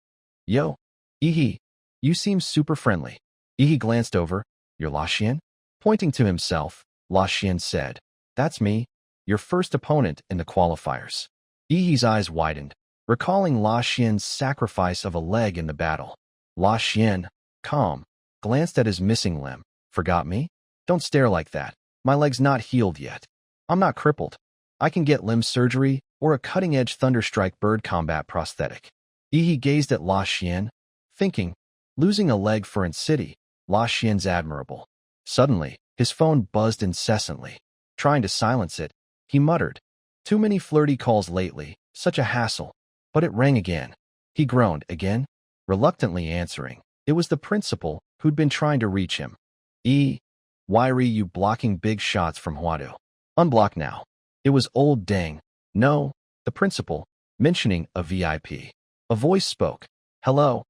Yo, Yi, you seem super friendly. Yi glanced over. You're La Xian? Pointing to himself, La Xian said, That's me, your first opponent in the qualifiers. Yi's eyes widened, recalling La Xian's sacrifice of a leg in the battle. La Xian, calm, glanced at his missing limb. Forgot me? Don't stare like that. My leg's not healed yet. I'm not crippled. I can get limb surgery or a cutting-edge Thunderstrike bird combat prosthetic. Yi gazed at La Xian, thinking, losing a leg for City, La Xian's admirable. Suddenly, his phone buzzed incessantly. Trying to silence it, he muttered, Too many flirty calls lately, such a hassle. But it rang again. He groaned, again? Reluctantly answering. It was the principal who'd been trying to reach him. Why are you blocking big shots from Huadu? Unblock now. It was old Deng. No, the principal, mentioning a VIP. A voice spoke. Hello,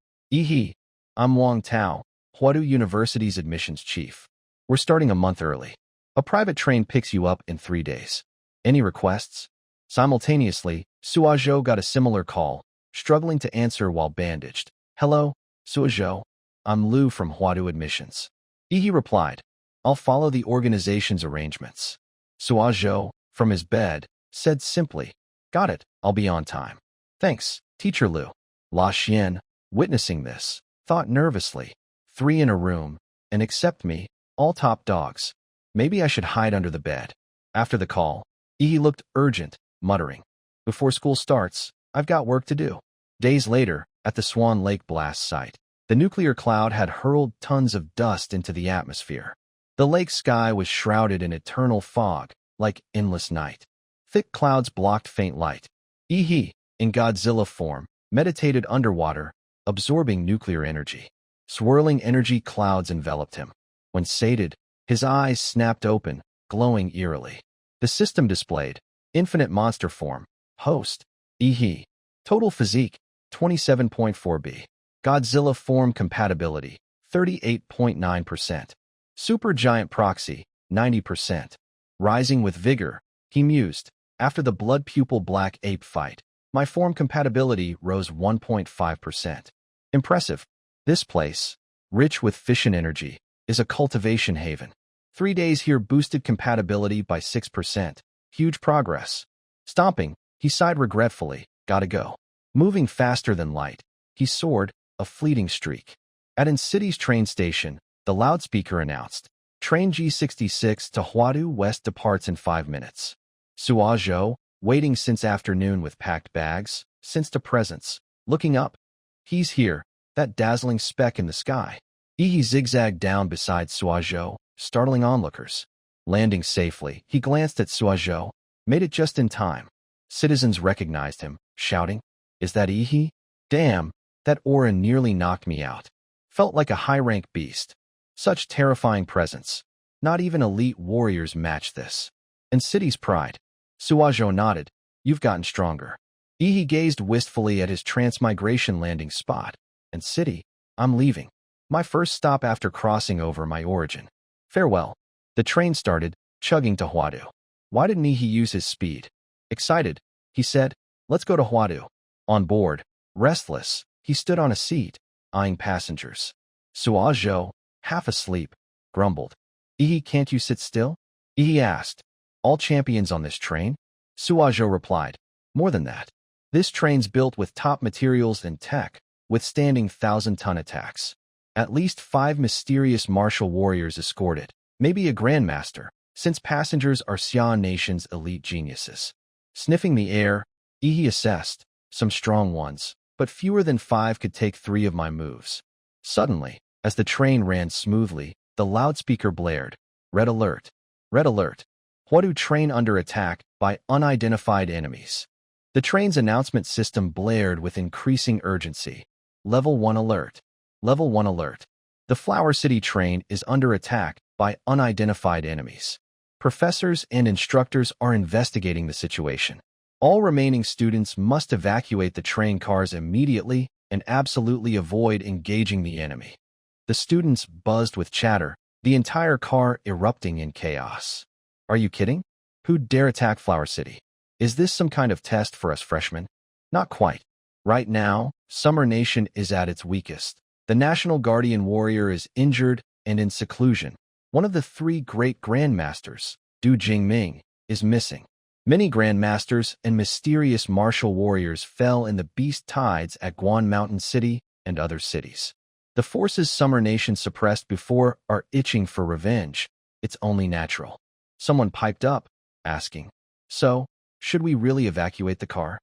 I'm Wang Tao, Huadu University's admissions chief. We're starting a month early. A private train picks you up in 3 days. Any requests? Simultaneously, Sua Zhou got a similar call, struggling to answer while bandaged. Hello, Sua Zhou. I'm Lu from Huadu Admissions. Yi replied, I'll follow the organization's arrangements. Sua Zhou, from his bed, said simply, Got it, I'll be on time. Thanks, Teacher Lu. La Xian, witnessing this, thought nervously. 3 in a room, and except me, all top dogs. Maybe I should hide under the bed. After the call, Yi looked urgent, muttering, Before school starts, I've got work to do. Days later, at the Swan Lake blast site, the nuclear cloud had hurled tons of dust into the atmosphere. The lake sky was shrouded in eternal fog, like endless night. Thick clouds blocked faint light. Yi, in Godzilla form, meditated underwater, absorbing nuclear energy. Swirling energy clouds enveloped him. When sated, his eyes snapped open, glowing eerily. The system displayed, infinite monster form, host, Yi. Total physique, 27.4b. Godzilla form compatibility, 38.9%. Super giant proxy, 90%. Rising with vigor, he mused, after the blood pupil black ape fight, my form compatibility rose 1.5%. Impressive. This place, rich with fission energy, is a cultivation haven. 3 days here boosted compatibility by 6%. Huge progress. Stomping, he sighed regretfully, gotta go. Moving faster than light, he soared, a fleeting streak. At City's train station, the loudspeaker announced, Train G66 to Huadu West departs in 5 minutes. Sua Zhou, waiting since afternoon with packed bags, sensed a presence. Looking up. He's here, that dazzling speck in the sky. Yi zigzagged down beside Sua Zhou, startling onlookers. Landing safely, he glanced at Sua Zhou, made it just in time. Citizens recognized him, shouting, Is that Yi? Damn, that aura nearly knocked me out. Felt like a high-rank beast. Such terrifying presence. Not even elite warriors match this. And City's pride. Sua Zhou nodded. You've gotten stronger. Yi gazed wistfully at his transmigration landing spot. And City, I'm leaving. My first stop after crossing over my origin. Farewell. The train started, chugging to Huadu. Why didn't he use his speed? Excited, he said, Let's go to Huadu. On board, restless, he stood on a seat, eyeing passengers. Sua Zhou, half asleep, grumbled. Yi, can't you sit still? Yi asked. All champions on this train? Sua Zhou replied. More than that. This train's built with top materials and tech, withstanding 1,000-ton attacks. At least 5 mysterious martial warriors escort it, maybe a grandmaster, since passengers are Xia Nation's elite geniuses. Sniffing the air, Yi assessed, some strong ones, but fewer than 5 could take 3 of my moves. Suddenly, as the train ran smoothly, the loudspeaker blared. Red alert. Red alert. Huadu train under attack by unidentified enemies. The train's announcement system blared with increasing urgency. Level 1 alert. Level 1 alert. The Flower City train is under attack by unidentified enemies. Professors and instructors are investigating the situation. All remaining students must evacuate the train cars immediately and absolutely avoid engaging the enemy. The students buzzed with chatter, the entire car erupting in chaos. Are you kidding? Who'd dare attack Flower City? Is this some kind of test for us freshmen? Not quite. Right now, Summer Nation is at its weakest. The National Guardian Warrior is injured and in seclusion. One of the 3 great grandmasters, Du Jingming, is missing. Many grandmasters and mysterious martial warriors fell in the beast tides at Guan Mountain City and other cities. The forces Summer Nation suppressed before are itching for revenge. It's only natural. Someone piped up, asking, "So, should we really evacuate the car?"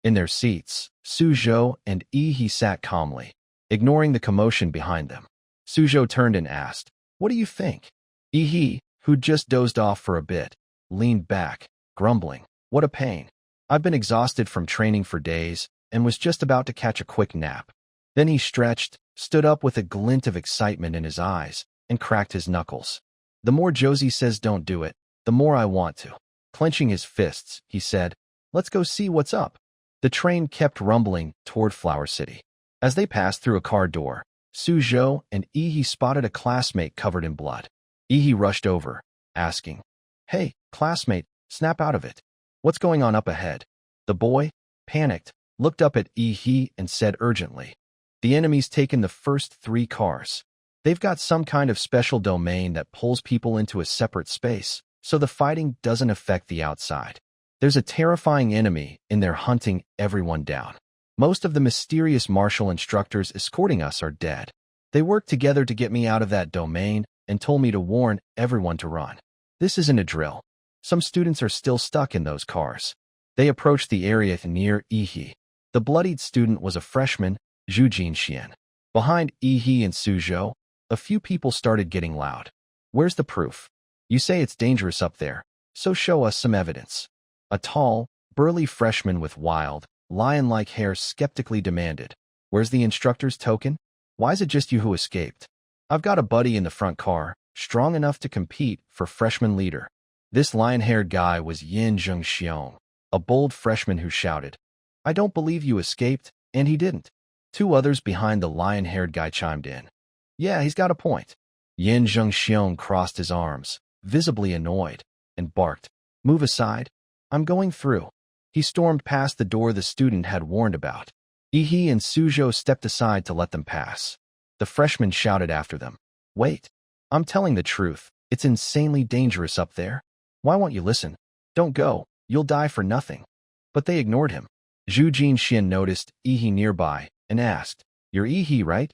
In their seats, Suzhou and Yi sat calmly, ignoring the commotion behind them. Suzhou turned and asked, "What do you think?" Yi, who'd just dozed off for a bit, leaned back, grumbling, "What a pain. I've been exhausted from training for days and was just about to catch a quick nap." Then he stretched, stood up with a glint of excitement in his eyes, and cracked his knuckles. "The more Josie says don't do it, the more I want to." Clenching his fists, he said, "Let's go see what's up." The train kept rumbling toward Flower City. As they passed through a car door, Suzhou and Yi spotted a classmate covered in blood. Yi rushed over, asking, "Hey, classmate, snap out of it. What's going on up ahead?" The boy, panicked, looked up at Yi and said urgently, "The enemy's taken the first 3 cars. They've got some kind of special domain that pulls people into a separate space, so the fighting doesn't affect the outside. There's a terrifying enemy, and they're hunting everyone down. Most of the mysterious martial instructors escorting us are dead. They worked together to get me out of that domain and told me to warn everyone to run. This isn't a drill. Some students are still stuck in those cars." They approached the area near Yi. The bloodied student was a freshman, Zhu Jinxian. Behind Yi and Suzhou, a few people started getting loud. "Where's the proof? You say it's dangerous up there, so show us some evidence." A tall, burly freshman with wild, lion-like hair skeptically demanded, "Where's the instructor's token? Why is it just you who escaped?" "I've got a buddy in the front car, strong enough to compete for freshman leader." This lion-haired guy was Yin Zhengxiong, a bold freshman who shouted, "I don't believe you escaped," and he didn't. 2 others behind the lion-haired guy chimed in. "Yeah, he's got a point." Yin Zhengxiong crossed his arms, visibly annoyed, and barked, "Move aside. I'm going through." He stormed past the door the student had warned about. Yi and Suzhou stepped aside to let them pass. The freshman shouted after them, "Wait. I'm telling the truth. It's insanely dangerous up there. Why won't you listen? Don't go. You'll die for nothing." But they ignored him. Zhu Jinxian noticed Yi nearby and asked, "You're Yi, right?"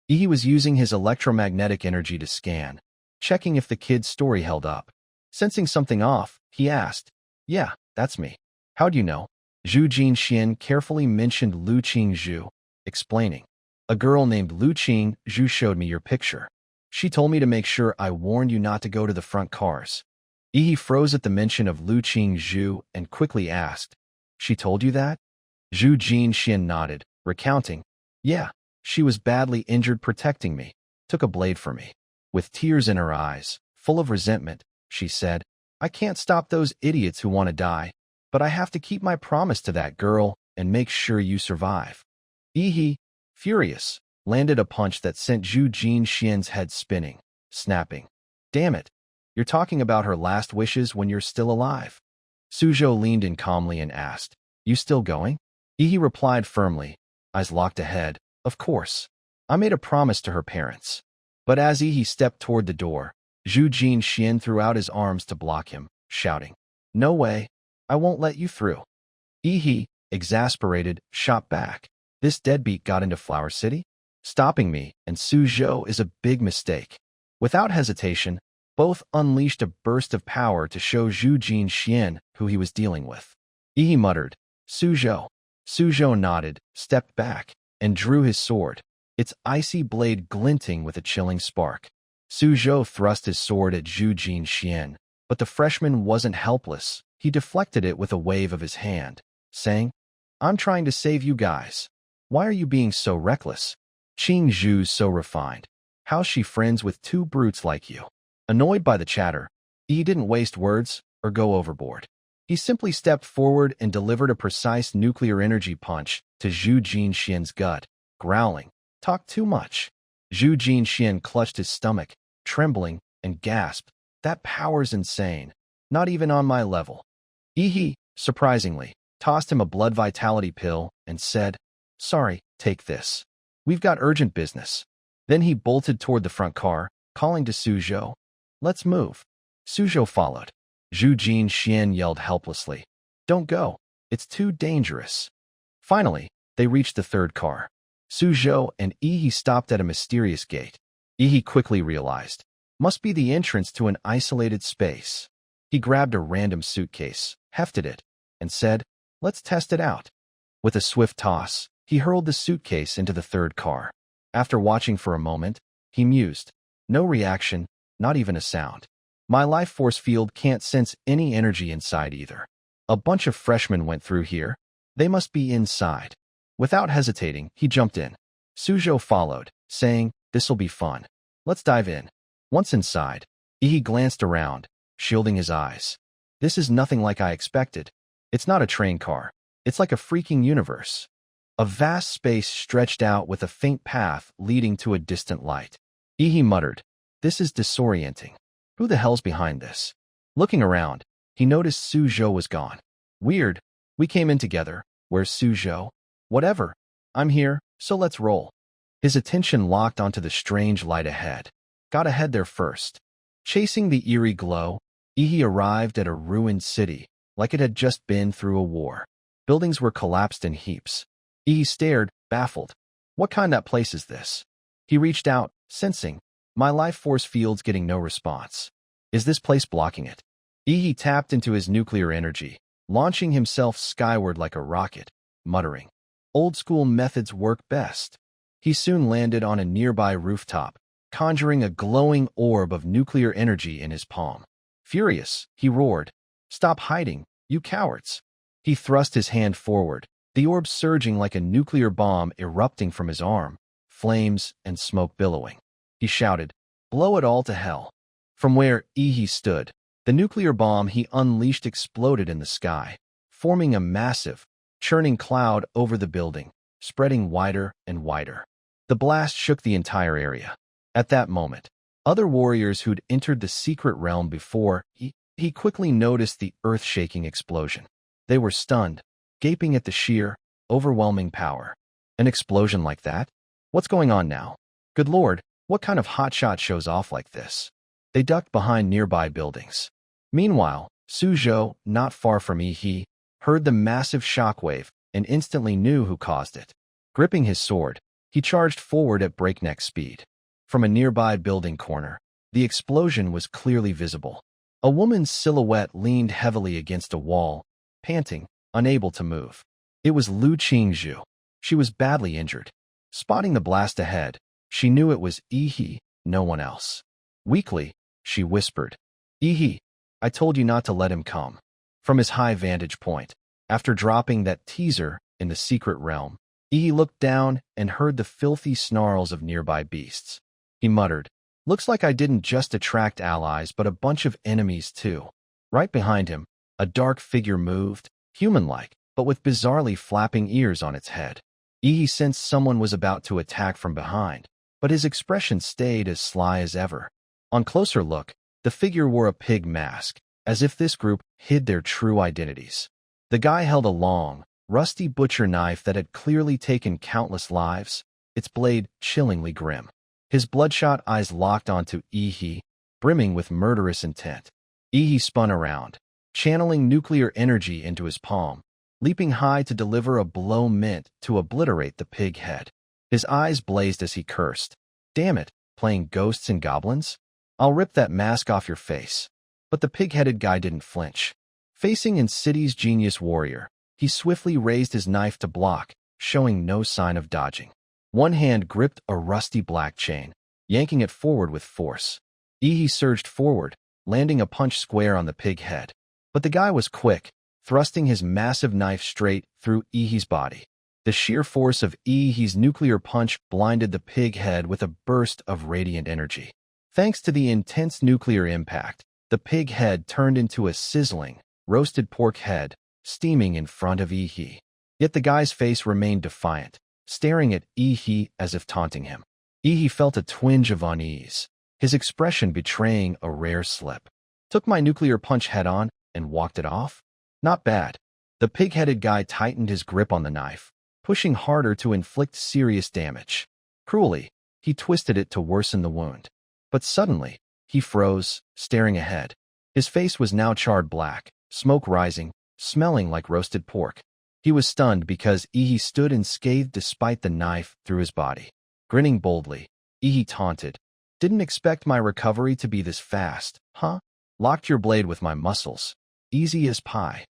Yi was using his electromagnetic energy to scan, checking if the kid's story held up. Sensing something off, he asked, "Yeah, that's me. How'd you know?" Zhu Jinxian carefully mentioned Lu Qingzhu, explaining, "A girl named Lu Qingzhu showed me your picture. She told me to make sure I warned you not to go to the front cars." Yi froze at the mention of Lu Qingzhu and quickly asked, "She told you that?" Zhu Jinxian nodded, recounting, "Yeah, she was badly injured protecting me, took a blade for me." With tears in her eyes, full of resentment, she said, "I can't stop those idiots who want to die, but I have to keep my promise to that girl and make sure you survive." Yi, furious, landed a punch that sent Zhu Jinxian's head spinning, snapping, "Damn it. You're talking about her last wishes when you're still alive." Suzhou leaned in calmly and asked, "You still going?" Yi replied firmly, eyes locked ahead, "Of course. I made a promise to her parents." But as Yi stepped toward the door, Zhu Jinxian threw out his arms to block him, shouting, "No way. I won't let you through." Yi, exasperated, shot back. "This deadbeat got into Flower City? Stopping me and Suzhou is a big mistake." Without hesitation, both unleashed a burst of power to show Zhu Jinxian who he was dealing with. Yi muttered, "Suzhou." Suzhou nodded, stepped back, and drew his sword, its icy blade glinting with a chilling spark. Suzhou thrust his sword at Zhu Jinxian, but the freshman wasn't helpless. He deflected it with a wave of his hand, saying, "I'm trying to save you guys. Why are you being so reckless? Qing Zhu's so refined." How's she friends with two brutes like you? Annoyed by the chatter, he didn't waste words or go overboard. He simply stepped forward and delivered a precise nuclear energy punch to Zhu Jinxian's gut, growling, "Talk too much." Zhu Jinxian clutched his stomach, trembling, and gasped, "That power's insane. Not even on my level." He, surprisingly, tossed him a blood vitality pill and said, "Sorry, take this. We've got urgent business." Then he bolted toward the front car, calling to Suzhou, "Let's move." Suzhou followed. Zhu Jinxian yelled helplessly, "Don't go. It's too dangerous." Finally, they reached the third car. Suzhou and Yi stopped at a mysterious gate. Yi quickly realized, must be the entrance to an isolated space. He grabbed a random suitcase, hefted it, and said, "Let's test it out." With a swift toss, he hurled the suitcase into the third car. After watching for a moment, he mused, "No reaction, not even a sound. My life force field can't sense any energy inside either. A bunch of freshmen went through here. They must be inside." Without hesitating, he jumped in. Suzhou followed, saying, "This'll be fun. Let's dive in." Once inside, Yi glanced around, shielding his eyes. "This is nothing like I expected. It's not a train car. It's like a freaking universe." A vast space stretched out with a faint path leading to a distant light. Yi muttered, "This is disorienting. Who the hell's behind this?" Looking around, he noticed Suzhou was gone. "Weird. We came in together. Where's Suzhou?" "Whatever. I'm here, so let's roll." His attention locked onto the strange light ahead. Got ahead there first. Chasing the eerie glow, Yi arrived at a ruined city, like it had just been through a war. Buildings were collapsed in heaps. Yi stared, baffled. What kind of place is this? He reached out, sensing, my life force field's getting no response. Is this place blocking it? Yi tapped into his nuclear energy, launching himself skyward like a rocket, muttering, "Old school methods work best." He soon landed on a nearby rooftop, conjuring a glowing orb of nuclear energy in his palm. Furious, he roared, "Stop hiding, you cowards." He thrust his hand forward, the orb surging like a nuclear bomb erupting from his arm, flames and smoke billowing. He shouted, "Blow it all to hell." From where Yi stood, the nuclear bomb he unleashed exploded in the sky, forming a massive, churning cloud over the building, spreading wider and wider. The blast shook the entire area. At that moment, other warriors who'd entered the secret realm before, he quickly noticed the earth-shaking explosion. They were stunned, gaping at the sheer, overwhelming power. An explosion like that? What's going on now? Good Lord, what kind of hotshot shows off like this? They ducked behind nearby buildings. Meanwhile, Suzhou, not far from Yi, heard the massive shockwave and instantly knew who caused it. Gripping his sword, he charged forward at breakneck speed. From a nearby building corner, the explosion was clearly visible. A woman's silhouette leaned heavily against a wall, panting, unable to move. It was Lu Qingzhu. She was badly injured. Spotting the blast ahead, she knew it was Yi, no one else. Weakly, she whispered, "Yi, I told you not to let him come." From his high vantage point, after dropping that teaser in the secret realm, Yi looked down and heard the filthy snarls of nearby beasts. He muttered, "Looks like I didn't just attract allies but a bunch of enemies too." Right behind him, a dark figure moved, human-like, but with bizarrely flapping ears on its head. Yi sensed someone was about to attack from behind, but his expression stayed as sly as ever. On closer look, the figure wore a pig mask, as if this group hid their true identities. The guy held a long, rusty butcher knife that had clearly taken countless lives, its blade chillingly grim. His bloodshot eyes locked onto Yi, brimming with murderous intent. Yi spun around, channeling nuclear energy into his palm, leaping high to deliver a blow meant to obliterate the pig head. His eyes blazed as he cursed, "Damn it, playing ghosts and goblins? I'll rip that mask off your face." But the pig-headed guy didn't flinch. Facing Insidious Genius Warrior, he swiftly raised his knife to block, showing no sign of dodging. One hand gripped a rusty black chain, yanking it forward with force. Yi surged forward, landing a punch square on the pig head. But the guy was quick, thrusting his massive knife straight through Yi's body. The sheer force of Ihi's nuclear punch blinded the pig head with a burst of radiant energy. Thanks to the intense nuclear impact, the pig head turned into a sizzling, roasted pork head, steaming in front of Ihi. Yet the guy's face remained defiant, staring at Ihi as if taunting him. Ihi felt a twinge of unease, his expression betraying a rare slip. Took my nuclear punch head on and walked it off? Not bad. The pig-headed guy tightened his grip on the knife, pushing harder to inflict serious damage. Cruelly, he twisted it to worsen the wound. But suddenly, he froze, staring ahead. His face was now charred black, smoke rising, smelling like roasted pork. He was stunned because Ihi stood unscathed despite the knife through his body. Grinning boldly, Ihi taunted, "Didn't expect my recovery to be this fast, huh? Locked your blade with my muscles. Easy as pie."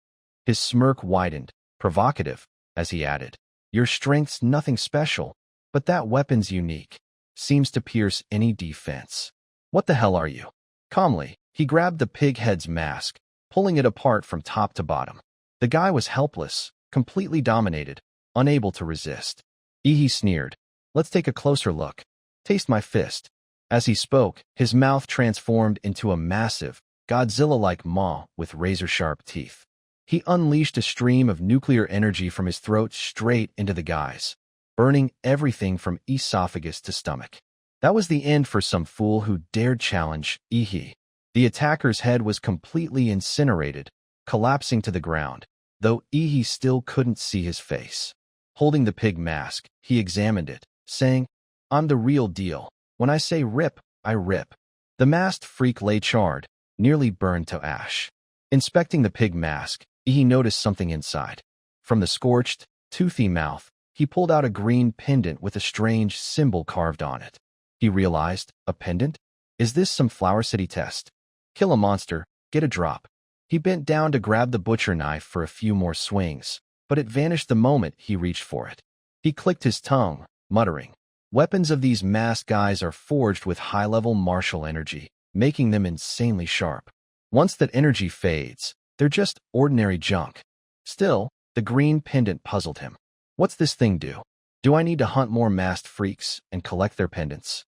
His smirk widened, provocative, as he added, "Your strength's nothing special, but that weapon's unique. Seems to pierce any defense. What the hell are you?" Calmly, he grabbed the pig head's mask, pulling it apart from top to bottom. The guy was helpless, completely dominated, unable to resist. Ihi sneered, "Let's take a closer look. Taste my fist." As he spoke, his mouth transformed into a massive, Godzilla-like maw with razor-sharp teeth. He unleashed a stream of nuclear energy from his throat straight into the guy's, burning everything from esophagus to stomach. That was the end for some fool who dared challenge Ihi. The attacker's head was completely incinerated, collapsing to the ground, though Ihi still couldn't see his face. Holding the pig mask, he examined it, saying, "I'm the real deal. When I say rip, I rip." The masked freak lay charred, nearly burned to ash. Inspecting the pig mask, Ihi noticed something inside. From the scorched, toothy mouth, he pulled out a green pendant with a strange symbol carved on it. He realized, a pendant? Is this some Flower City test? Kill a monster, get a drop. He bent down to grab the butcher knife for a few more swings, but it vanished the moment he reached for it. He clicked his tongue, muttering, "Weapons of these masked guys are forged with high-level martial energy, making them insanely sharp. Once that energy fades, they're just ordinary junk." Still, the green pendant puzzled him. What's this thing do? Do I need to hunt more masked freaks and collect their pendants?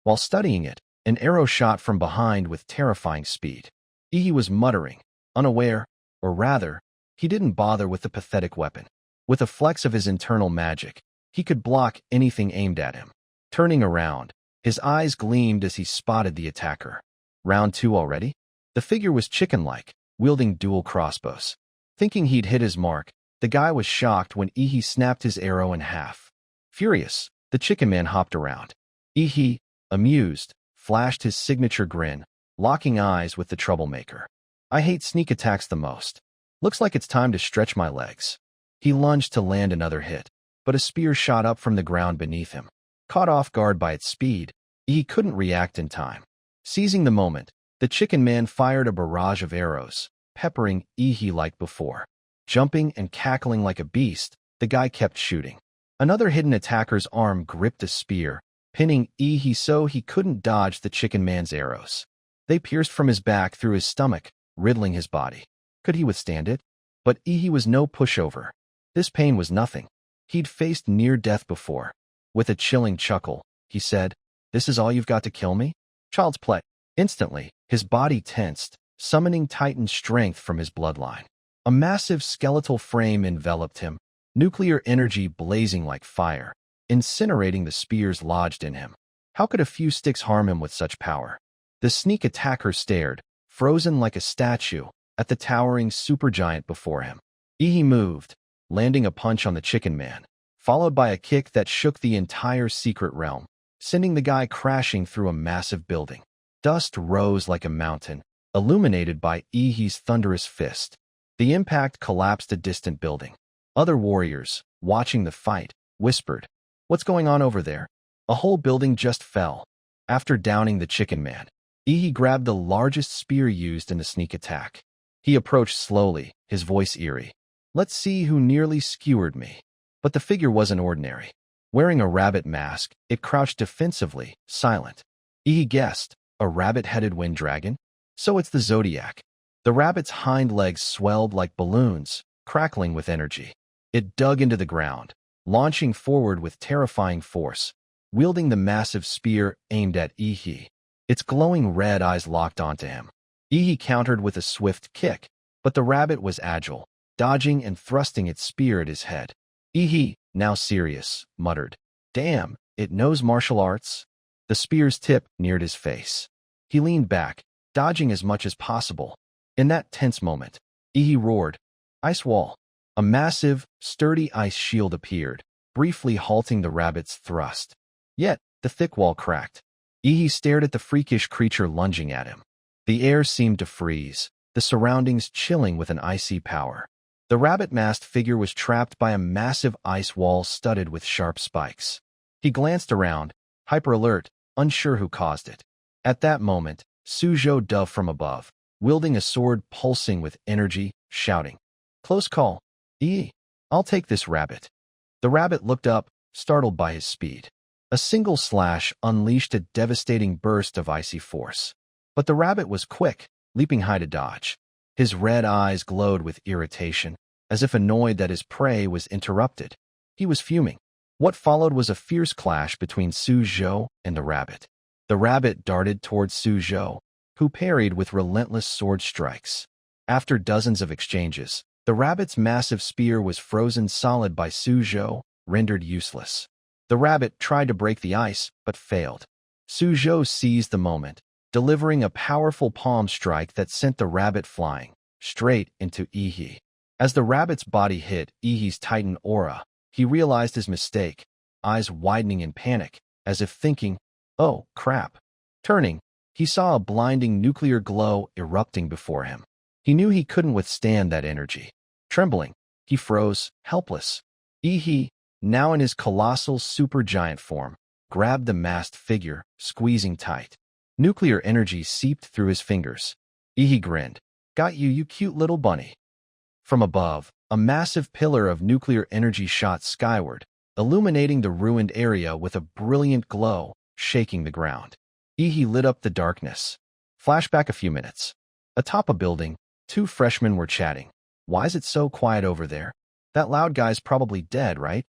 While studying it, an arrow shot from behind with terrifying speed. Ihi was muttering, unaware, or rather, he didn't bother with the pathetic weapon. With a flex of his internal magic, he could block anything aimed at him. Turning around, his eyes gleamed as he spotted the attacker. Round 2 already? The figure was chicken-like, wielding dual crossbows. Thinking he'd hit his mark, the guy was shocked when Ihi snapped his arrow in half. Furious, the chicken man hopped around. Ihi, amused, flashed his signature grin, locking eyes with the troublemaker. "I hate sneak attacks the most. Looks like it's time to stretch my legs." He lunged to land another hit, but a spear shot up from the ground beneath him. Caught off guard by its speed, he couldn't react in time. Seizing the moment, the chicken man fired a barrage of arrows, peppering Ihi like before. Jumping and cackling like a beast, the guy kept shooting. Another hidden attacker's arm gripped a spear, pinning Ihi so he couldn't dodge the chicken man's arrows. They pierced from his back through his stomach, riddling his body. Could he withstand it? But Ihi was no pushover. This pain was nothing. He'd faced near death before. With a chilling chuckle, he said, "This is all you've got to kill me? Child's play." Instantly, his body tensed, summoning Titan strength from his bloodline. A massive skeletal frame enveloped him, nuclear energy blazing like fire, incinerating the spears lodged in him. How could a few sticks harm him with such power? The sneak attacker stared, frozen like a statue, at the towering supergiant before him. Ihi moved, landing a punch on the chicken man, followed by a kick that shook the entire secret realm, sending the guy crashing through a massive building. Dust rose like a mountain, illuminated by Ihi's thunderous fist. The impact collapsed a distant building. Other warriors, watching the fight, whispered, "What's going on over there?" A whole building just fell. After downing the chicken man, Ihi grabbed the largest spear used in the sneak attack. He approached slowly, his voice eerie. "Let's see who nearly skewered me." But the figure wasn't ordinary. Wearing a rabbit mask, it crouched defensively, silent. Ihi guessed, a rabbit-headed wind dragon? So it's the Zodiac. The rabbit's hind legs swelled like balloons, crackling with energy. It dug into the ground, launching forward with terrifying force, wielding the massive spear aimed at Ihi. Its glowing red eyes locked onto him. Ihi countered with a swift kick, but the rabbit was agile, dodging and thrusting its spear at his head. Ihi, now serious, muttered, "Damn, it knows martial arts?" The spear's tip neared his face. He leaned back, dodging as much as possible. In that tense moment, Ihi roared, "Ice wall!" A massive, sturdy ice shield appeared, briefly halting the rabbit's thrust. Yet, the thick wall cracked. Ihi stared at the freakish creature lunging at him. The air seemed to freeze, the surroundings chilling with an icy power. The rabbit-masked figure was trapped by a massive ice wall studded with sharp spikes. He glanced around, hyper-alert, unsure who caused it. At that moment, Suzhou dove from above, wielding a sword pulsing with energy, shouting, "Close call. I'll take this rabbit." The rabbit looked up, startled by his speed. A single slash unleashed a devastating burst of icy force. But the rabbit was quick, leaping high to dodge. His red eyes glowed with irritation, as if annoyed that his prey was interrupted. He was fuming. What followed was a fierce clash between Suzhou and the rabbit. The rabbit darted towards Suzhou, who parried with relentless sword strikes. After dozens of exchanges, the rabbit's massive spear was frozen solid by Suzhou, rendered useless. The rabbit tried to break the ice, but failed. Suzhou seized the moment, delivering a powerful palm strike that sent the rabbit flying, straight into Ihi. As the rabbit's body hit Ihi's titan aura, he realized his mistake, eyes widening in panic, as if thinking, "Oh, crap." Turning, he saw a blinding nuclear glow erupting before him. He knew he couldn't withstand that energy. Trembling, he froze, helpless. Ihi, now in his colossal supergiant form, grabbed the masked figure, squeezing tight. Nuclear energy seeped through his fingers. Ihi grinned. "Got you, you cute little bunny." From above, a massive pillar of nuclear energy shot skyward, illuminating the ruined area with a brilliant glow, shaking the ground. Ihi lit up the darkness. Flashback a few minutes. Atop a building, two freshmen were chatting. "Why is it so quiet over there? That loud guy's probably dead, right?"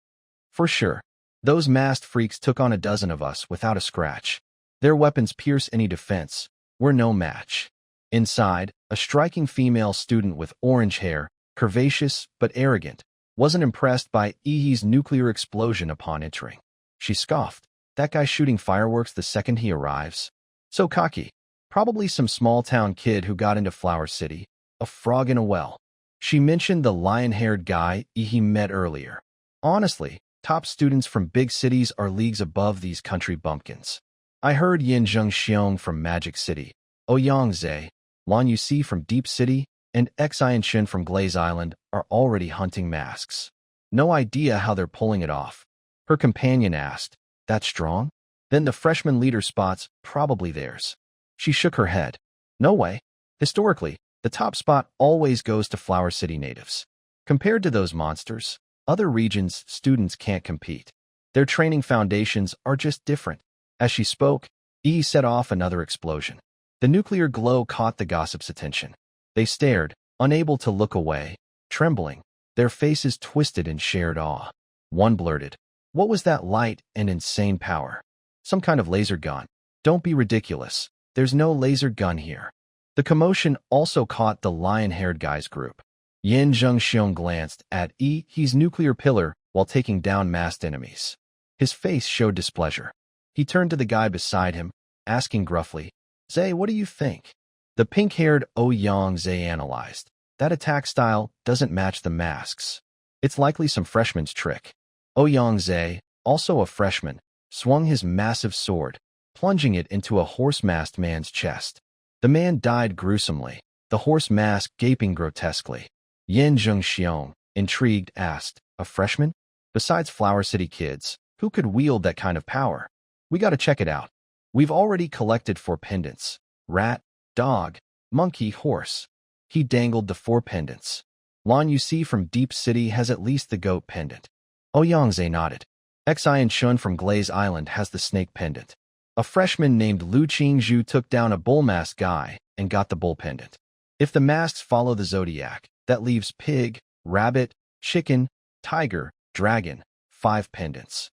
"For sure. Those masked freaks took on a dozen of us without a scratch. Their weapons pierce any defense. We're no match." Inside, a striking female student with orange hair, curvaceous but arrogant, wasn't impressed by Ihi's nuclear explosion upon entering. She scoffed. "That guy shooting fireworks the second he arrives? So cocky. Probably some small-town kid who got into Flower City. A frog in a well." She mentioned the lion-haired guy Ihi met earlier. Honestly, top students from big cities are leagues above these country bumpkins. I heard Yin Zhengxiong from Magic City, Ouyang Zhe, Lan Yuxi from Deep City, and Xian Shen from Glaze Island are already hunting masks. No idea how they're pulling it off. Her companion asked, "That strong?" Then the freshman leader spots, probably theirs. She shook her head. "No way. Historically, the top spot always goes to Flower City natives. Compared to those monsters, other regions' students can't compete. Their training foundations are just different." As she spoke, E set off another explosion. The nuclear glow caught the gossip's attention. They stared, unable to look away, trembling, their faces twisted in shared awe. One blurted, "What was that light and insane power?" "Some kind of laser gun." "Don't be ridiculous. There's no laser gun here." The commotion also caught the lion-haired guy's group. Yin Zhengxiong glanced at Ihi's nuclear pillar while taking down masked enemies. His face showed displeasure. He turned to the guy beside him, asking gruffly, "Zay, what do you think?" The pink-haired Ouyang Zay analyzed. "That attack style doesn't match the masks. It's likely some freshman's trick." Ouyang Zay, also a freshman, swung his massive sword, plunging it into a horse-masked man's chest. The man died gruesomely, the horse mask gaping grotesquely. Yin Zhengxiong, intrigued, asked, "A freshman? Besides Flower City kids, who could wield that kind of power? We gotta check it out. We've already collected 4 pendants. Rat, dog, monkey, horse." He dangled the 4 pendants. "Lan Yuxi from Deep City has at least the goat pendant." Ouyangze nodded. Xian Shun from Glaze Island has the snake pendant. A freshman named Lu Qingzhu took down a bull mask guy and got the bull pendant. If the masks follow the zodiac, that leaves pig, rabbit, chicken, tiger, dragon, 5 pendants.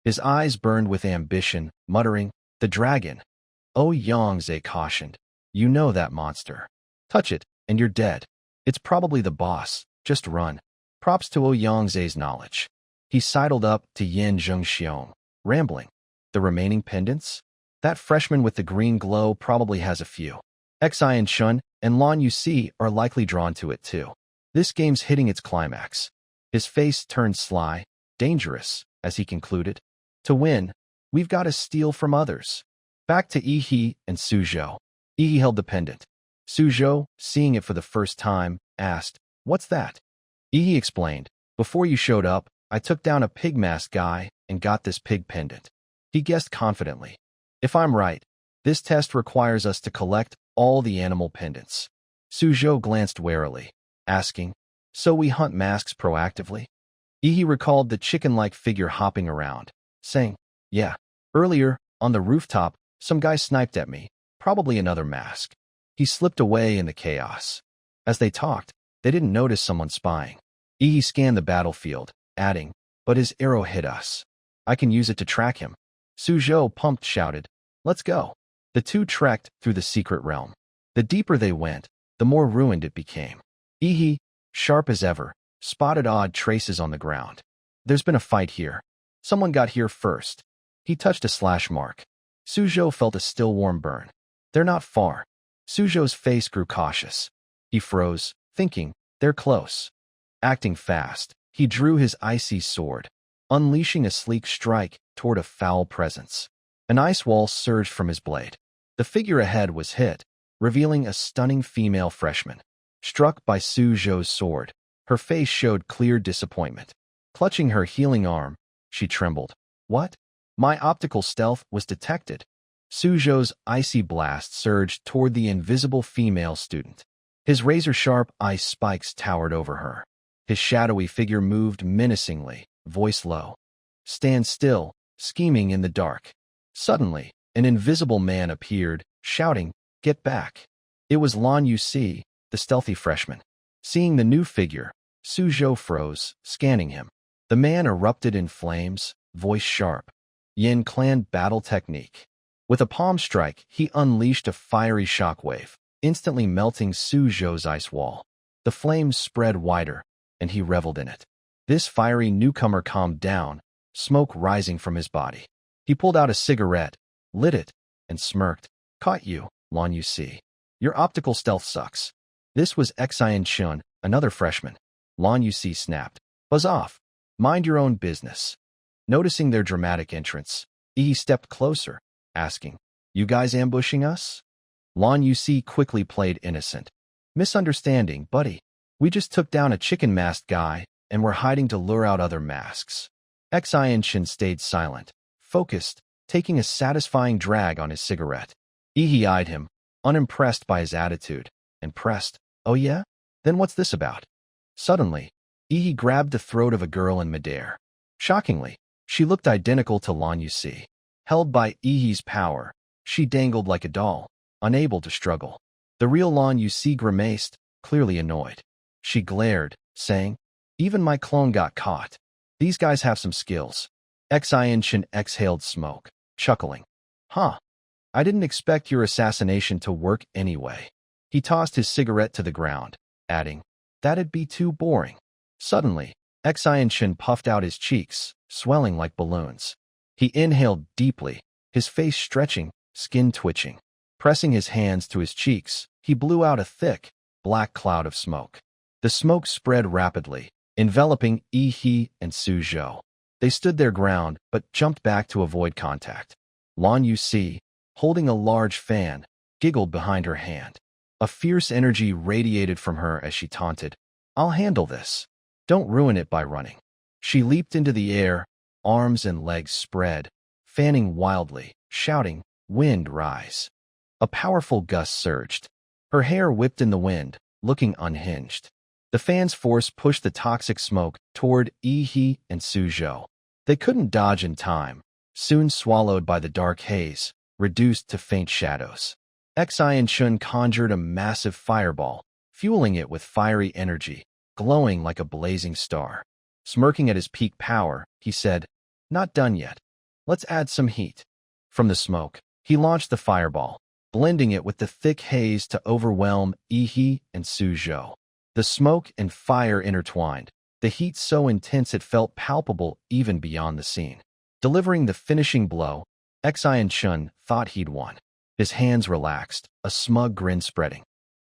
His eyes burned with ambition, muttering, "The dragon." Oh Yongzhe cautioned, "You know that monster. Touch it, and you're dead. It's probably the boss. Just run." Props to Oh Yongzhe's knowledge. He sidled up to Yin Zhengxiong, rambling. "The remaining pendants? That freshman with the green glow probably has a few. Xian Shun and Lan Yusi are likely drawn to it too." This game's hitting its climax. His face turned sly, dangerous, as he concluded. "To win, we've got to steal from others." Back to Yi and Suzhou. Yi held the pendant. Suzhou, seeing it for the first time, asked, "What's that?" Yi explained, "Before you showed up, I took down a pig mask guy and got this pig pendant." He guessed confidently. "If I'm right, this test requires us to collect all the animal pendants." Suzhou glanced warily, asking, "So we hunt masks proactively?" Yi recalled the chicken-like figure hopping around, saying, "Yeah, earlier, on the rooftop, some guy sniped at me, probably another mask." He slipped away in the chaos. As they talked, they didn't notice someone spying. Yi scanned the battlefield, adding, "But his arrow hit us. I can use it to track him." Suzhou, pumped, shouted, "Let's go." The two trekked through the secret realm. The deeper they went, the more ruined it became. Yi, sharp as ever, spotted odd traces on the ground. "There's been a fight here. Someone got here first." He touched a slash mark. Suzhou felt a still warm burn. "They're not far." Suzhou's face grew cautious. He froze, thinking, "They're close." Acting fast, he drew his icy sword, unleashing a sleek strike toward a foul presence. An ice wall surged from his blade. The figure ahead was hit, revealing a stunning female freshman. Struck by Suzhou's sword, her face showed clear disappointment. Clutching her healing arm, she trembled. "What?" "My optical stealth was detected." Suzhou's icy blast surged toward the invisible female student. His razor-sharp ice spikes towered over her. His shadowy figure moved menacingly, voice low. "Stand still," scheming in the dark. Suddenly, an invisible man appeared, shouting, "Get back." It was Lan Yusi, the stealthy freshman. Seeing the new figure, Suzhou froze, scanning him. The man erupted in flames, voice sharp. Yin Clan battle technique. With a palm strike, he unleashed a fiery shockwave, instantly melting Suzhou's ice wall. The flames spread wider, and he reveled in it. This fiery newcomer calmed down, smoke rising from his body. He pulled out a cigarette, lit it, and smirked. "Caught you, Lan Yusi. Your optical stealth sucks." This was Xian Shun, another freshman. Lan Yusi snapped. "Buzz off. Mind your own business." Noticing their dramatic entrance, Yi stepped closer, asking, "You guys ambushing us?" Lan Yusi quickly played innocent. "Misunderstanding, buddy. We just took down a chicken masked guy, and we're hiding to lure out other masks." Xian Shin stayed silent, focused, taking a satisfying drag on his cigarette. Yi eyed him, unimpressed by his attitude, and pressed, "Oh yeah? Then what's this about?" Suddenly, Yi grabbed the throat of a girl in midair. Shockingly, she looked identical to Lan Yusi. Held by Yi's power, she dangled like a doll, unable to struggle. The real Lan Yusi grimaced, clearly annoyed. She glared, saying, "Even my clone got caught. These guys have some skills." Xian Shin exhaled smoke, chuckling. "Huh. I didn't expect your assassination to work anyway." He tossed his cigarette to the ground, adding, "That'd be too boring." Suddenly, Xian Shin puffed out his cheeks, swelling like balloons. He inhaled deeply, his face stretching, skin twitching. Pressing his hands to his cheeks, he blew out a thick, black cloud of smoke. The smoke spread rapidly, enveloping Yi and Suzhou. They stood their ground, but jumped back to avoid contact. Lan Yusi, holding a large fan, giggled behind her hand. A fierce energy radiated from her as she taunted, "I'll handle this. Don't ruin it by running." She leaped into the air, arms and legs spread, fanning wildly, shouting, "Wind rise." A powerful gust surged. Her hair whipped in the wind, looking unhinged. The fan's force pushed the toxic smoke toward Yi and Suzhou. They couldn't dodge in time, soon swallowed by the dark haze, reduced to faint shadows. Xian Shun conjured a massive fireball, fueling it with fiery energy, glowing like a blazing star. Smirking at his peak power, he said, "Not done yet. Let's add some heat." From the smoke, he launched the fireball, blending it with the thick haze to overwhelm Yi and Suzhou. The smoke and fire intertwined, the heat so intense it felt palpable even beyond the scene. Delivering the finishing blow, Xian Chun thought he'd won. His hands relaxed, a smug grin spreading.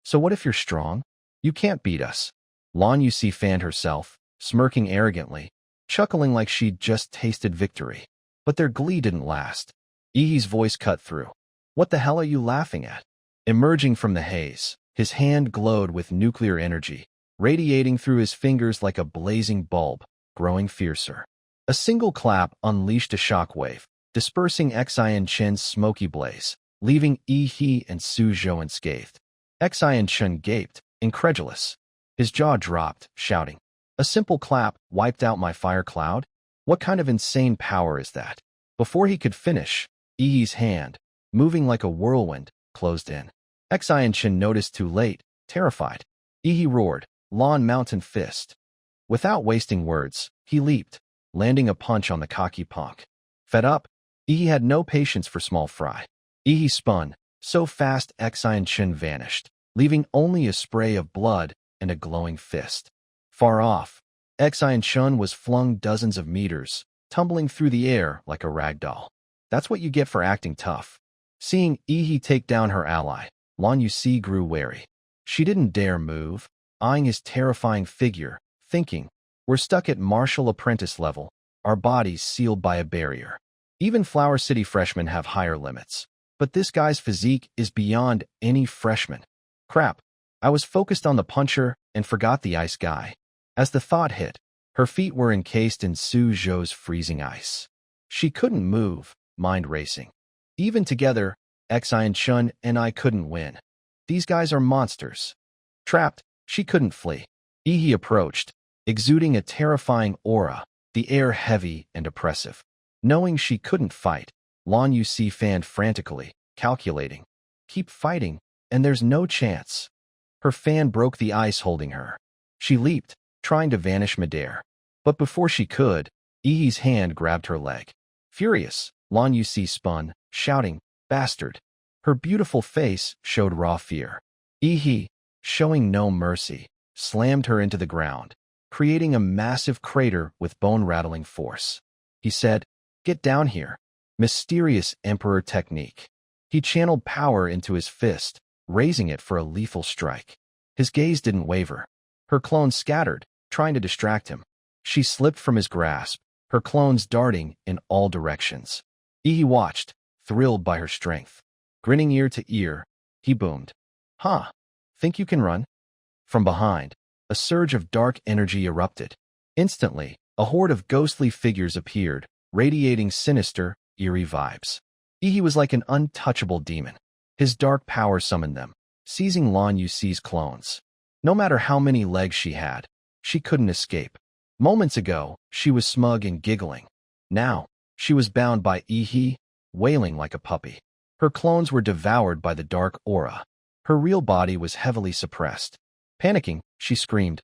"So what if you're strong? You can't beat us." Lan Yusi fanned herself, smirking arrogantly, chuckling like she'd just tasted victory. But their glee didn't last. Yi's voice cut through. "What the hell are you laughing at?" Emerging from the haze, his hand glowed with nuclear energy, radiating through his fingers like a blazing bulb, growing fiercer. A single clap unleashed a shockwave, dispersing Xian Chen's smoky blaze, leaving Yi and Suzhou unscathed. Xian Chen gaped, incredulous. His jaw dropped, shouting, "A simple clap wiped out my fire cloud? What kind of insane power is that?" Before he could finish, Yi's hand, moving like a whirlwind, closed in. Xian Chen noticed too late, terrified. Yi roared, "Lawn Mountain Fist." Without wasting words, he leaped, landing a punch on the cocky punk. Fed up, Yi had no patience for small fry. Yi spun, so fast Xian Chen vanished, leaving only a spray of blood and a glowing fist. Far off, Xian Chen was flung dozens of meters, tumbling through the air like a rag doll. That's what you get for acting tough. Seeing Yi take down her ally, Lan Yusi grew wary. She didn't dare move, eyeing his terrifying figure, thinking, "We're stuck at martial apprentice level, our bodies sealed by a barrier. Even Flower City freshmen have higher limits. But this guy's physique is beyond any freshman. Crap, I was focused on the puncher and forgot the ice guy." As the thought hit, her feet were encased in Suzhou's freezing ice. She couldn't move, mind racing. Even together, Xian Chun and I couldn't win. These guys are monsters. Trapped, she couldn't flee. Yi approached, exuding a terrifying aura, the air heavy and oppressive. Knowing she couldn't fight, Lan Yusi fanned frantically, calculating. Keep fighting, and there's no chance. Her fan broke the ice holding her. She leaped, trying to vanish midair. But before she could, Yi's hand grabbed her leg. Furious, Lan Yusi spun, shouting, "Bastard!" Her beautiful face showed raw fear. Yi, showing no mercy, slammed her into the ground, creating a massive crater with bone-rattling force. He said, "Get down here." Mysterious emperor technique. He channeled power into his fist, raising it for a lethal strike. His gaze didn't waver. Her clones scattered, trying to distract him. She slipped from his grasp, her clones darting in all directions. Yi watched, thrilled by her strength. Grinning ear to ear, he boomed, "Huh, think you can run?" From behind, a surge of dark energy erupted. Instantly, a horde of ghostly figures appeared, radiating sinister, eerie vibes. Yi was like an untouchable demon. His dark power summoned them, seizing Lan Yusi's clones. No matter how many legs she had, she couldn't escape. Moments ago, she was smug and giggling. Now, she was bound by Yi, wailing like a puppy. Her clones were devoured by the dark aura. Her real body was heavily suppressed. Panicking, she screamed,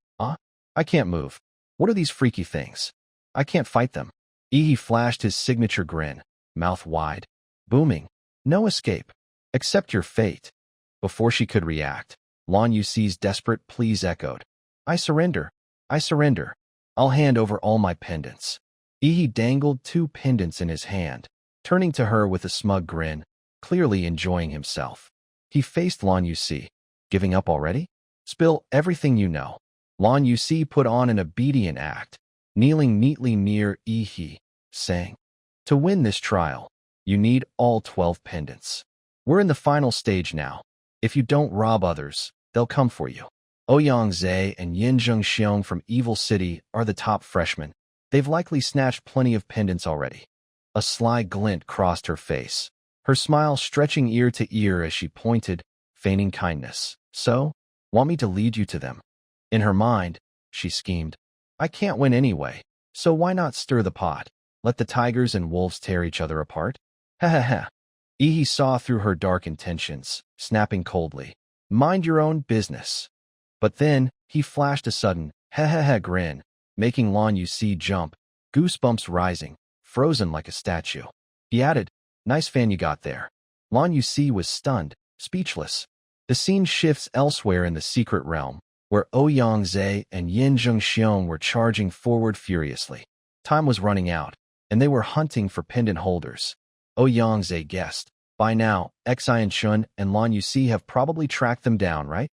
I can't move. What are these freaky things? I can't fight them." Yi flashed his signature grin, mouth wide, booming, "No escape. Accept your fate." Before she could react, Lan Yusi's desperate pleas echoed, "I surrender. I surrender. I'll hand over all my pendants." Yi dangled 2 pendants in his hand, turning to her with a smug grin, clearly enjoying himself. He faced Lan Yusi. "Giving up already? Spill everything you know." Lan Yusi put on an obedient act, kneeling neatly near Yi, saying, "To win this trial, you need all 12 pendants. We're in the final stage now. If you don't rob others, they'll come for you." Ouyang Zhe and Yinzheng Xiong from Evil City are the top freshmen. They've likely snatched plenty of pendants already. A sly glint crossed her face, her smile stretching ear to ear as she pointed, feigning kindness. "So, want me to lead you to them?" In her mind, she schemed, "I can't win anyway, so why not stir the pot? Let the tigers and wolves tear each other apart?" Ha ha ha. Yi saw through her dark intentions, snapping coldly, "Mind your own business." But then, he flashed a sudden, ha ha ha grin, making Lan Yusi jump, goosebumps rising, frozen like a statue. He added, "Nice fan you got there." Lan Yusi was stunned, speechless. The scene shifts elsewhere in the secret realm, where Ouyang and Yin Zhengxiong were charging forward furiously. Time was running out, and they were hunting for pendant holders. Ouyang guessed, "By now, Xian Shun and Lan Yusi have probably tracked them down, right?"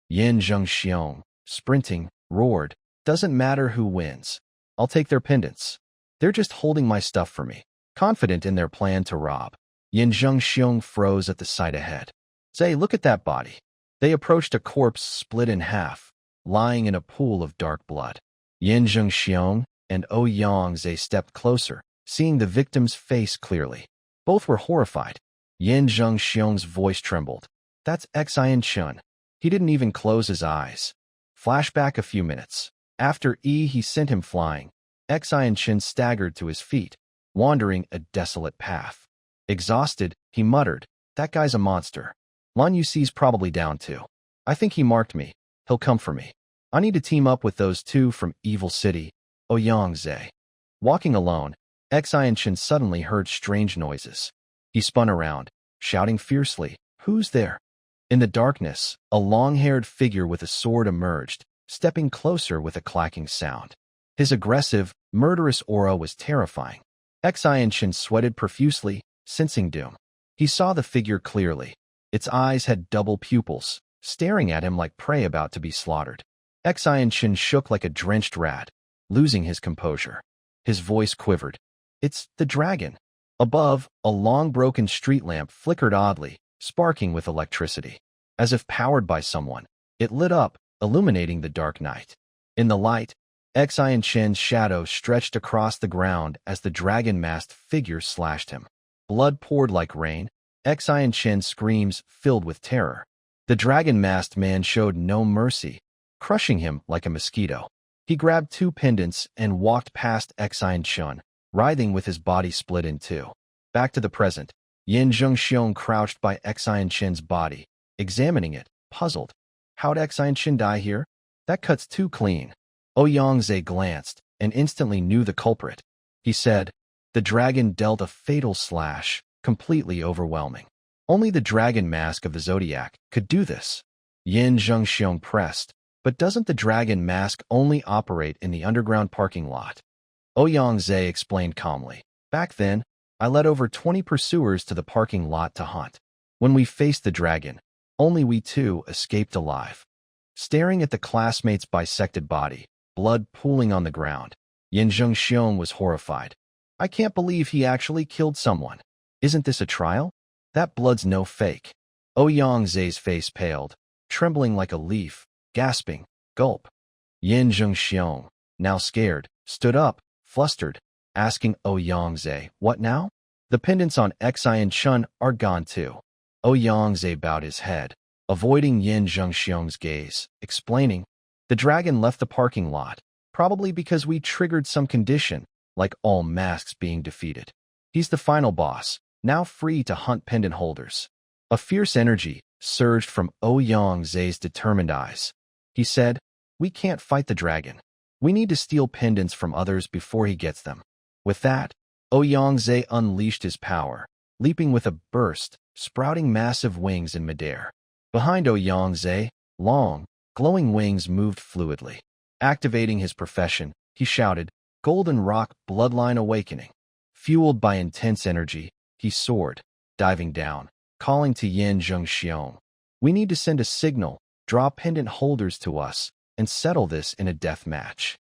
Yin Zhengxiong, sprinting, roared, "Doesn't matter who wins. I'll take their pendants. They're just holding my stuff for me." Confident in their plan to rob, Yin Zhengxiong froze at the sight ahead. "Zay, look at that body." They approached a corpse split in half, lying in a pool of dark blood. Yin Zhengxiong and Ouyang stepped closer, seeing the victim's face clearly. Both were horrified. Yin Zhengxiong's voice trembled. "That's Xian Chun." He didn't even close his eyes. Flashback a few minutes. After he sent him flying, Xian Chun staggered to his feet, wandering a desolate path. Exhausted, he muttered, "That guy's a monster. Lan Yusi's probably down too. I think he marked me. He'll come for me. I need to team up with those two from Evil City." Ouyang. Walking alone, Xian Chun suddenly heard strange noises. He spun around, shouting fiercely, "Who's there?" In the darkness, a long-haired figure with a sword emerged, stepping closer with a clacking sound. His aggressive, murderous aura was terrifying. Xian Chun sweated profusely, sensing doom. He saw the figure clearly. Its eyes had double pupils, staring at him like prey about to be slaughtered. Xian Chun shook like a drenched rat, losing his composure. His voice quivered. "It's the dragon." Above, a long broken street lamp flickered oddly, sparking with electricity. As if powered by someone, it lit up, illuminating the dark night. In the light, Xian Chun's shadow stretched across the ground as the dragon-masked figure slashed him. Blood poured like rain. Xian Chun's screams filled with terror. The dragon-masked man showed no mercy, crushing him like a mosquito. He grabbed two pendants and walked past Xian Chun, writhing with his body split in two. Back to the present, Yin Zhengxiong crouched by Xian Chun's body, examining it, puzzled. How'd Xian Chun die here? That cuts too clean. Ouyang glanced and instantly knew the culprit. He said, "The dragon dealt a fatal slash, completely overwhelming. Only the dragon mask of the zodiac could do this." Yin Zhengxiong pressed, "But doesn't the dragon mask only operate in the underground parking lot?" Ouyang explained calmly. "Back then, I led over 20 pursuers to the parking lot to hunt. When we faced the dragon, only we two escaped alive." Staring at the classmate's bisected body, blood pooling on the ground, Yin Zhengxiong was horrified. "I can't believe he actually killed someone. Isn't this a trial? That blood's no fake." Ouyang face paled, trembling like a leaf, gasping, "Gulp." Yin Zhengxiong, now scared, stood up, flustered, asking Ouyang, "What now?" "The pendants on Xian Chun are gone too." Ouyang bowed his head, avoiding Yin Zhengxiong's gaze, explaining, "The dragon left the parking lot, probably because we triggered some condition, like all masks being defeated. He's the final boss, now free to hunt pendant holders." A fierce energy surged from Ouyang determined eyes. He said, "We can't fight the dragon. We need to steal pendants from others before he gets them." With that, Ouyang unleashed his power, leaping with a burst, sprouting massive wings in midair. Behind Ouyang, long, glowing wings moved fluidly. Activating his profession, he shouted, "Golden Rock Bloodline Awakening." Fueled by intense energy, he soared, diving down, calling to Yin Zhengxiong, "We need to send a signal, draw pendant holders to us, and settle this in a death match."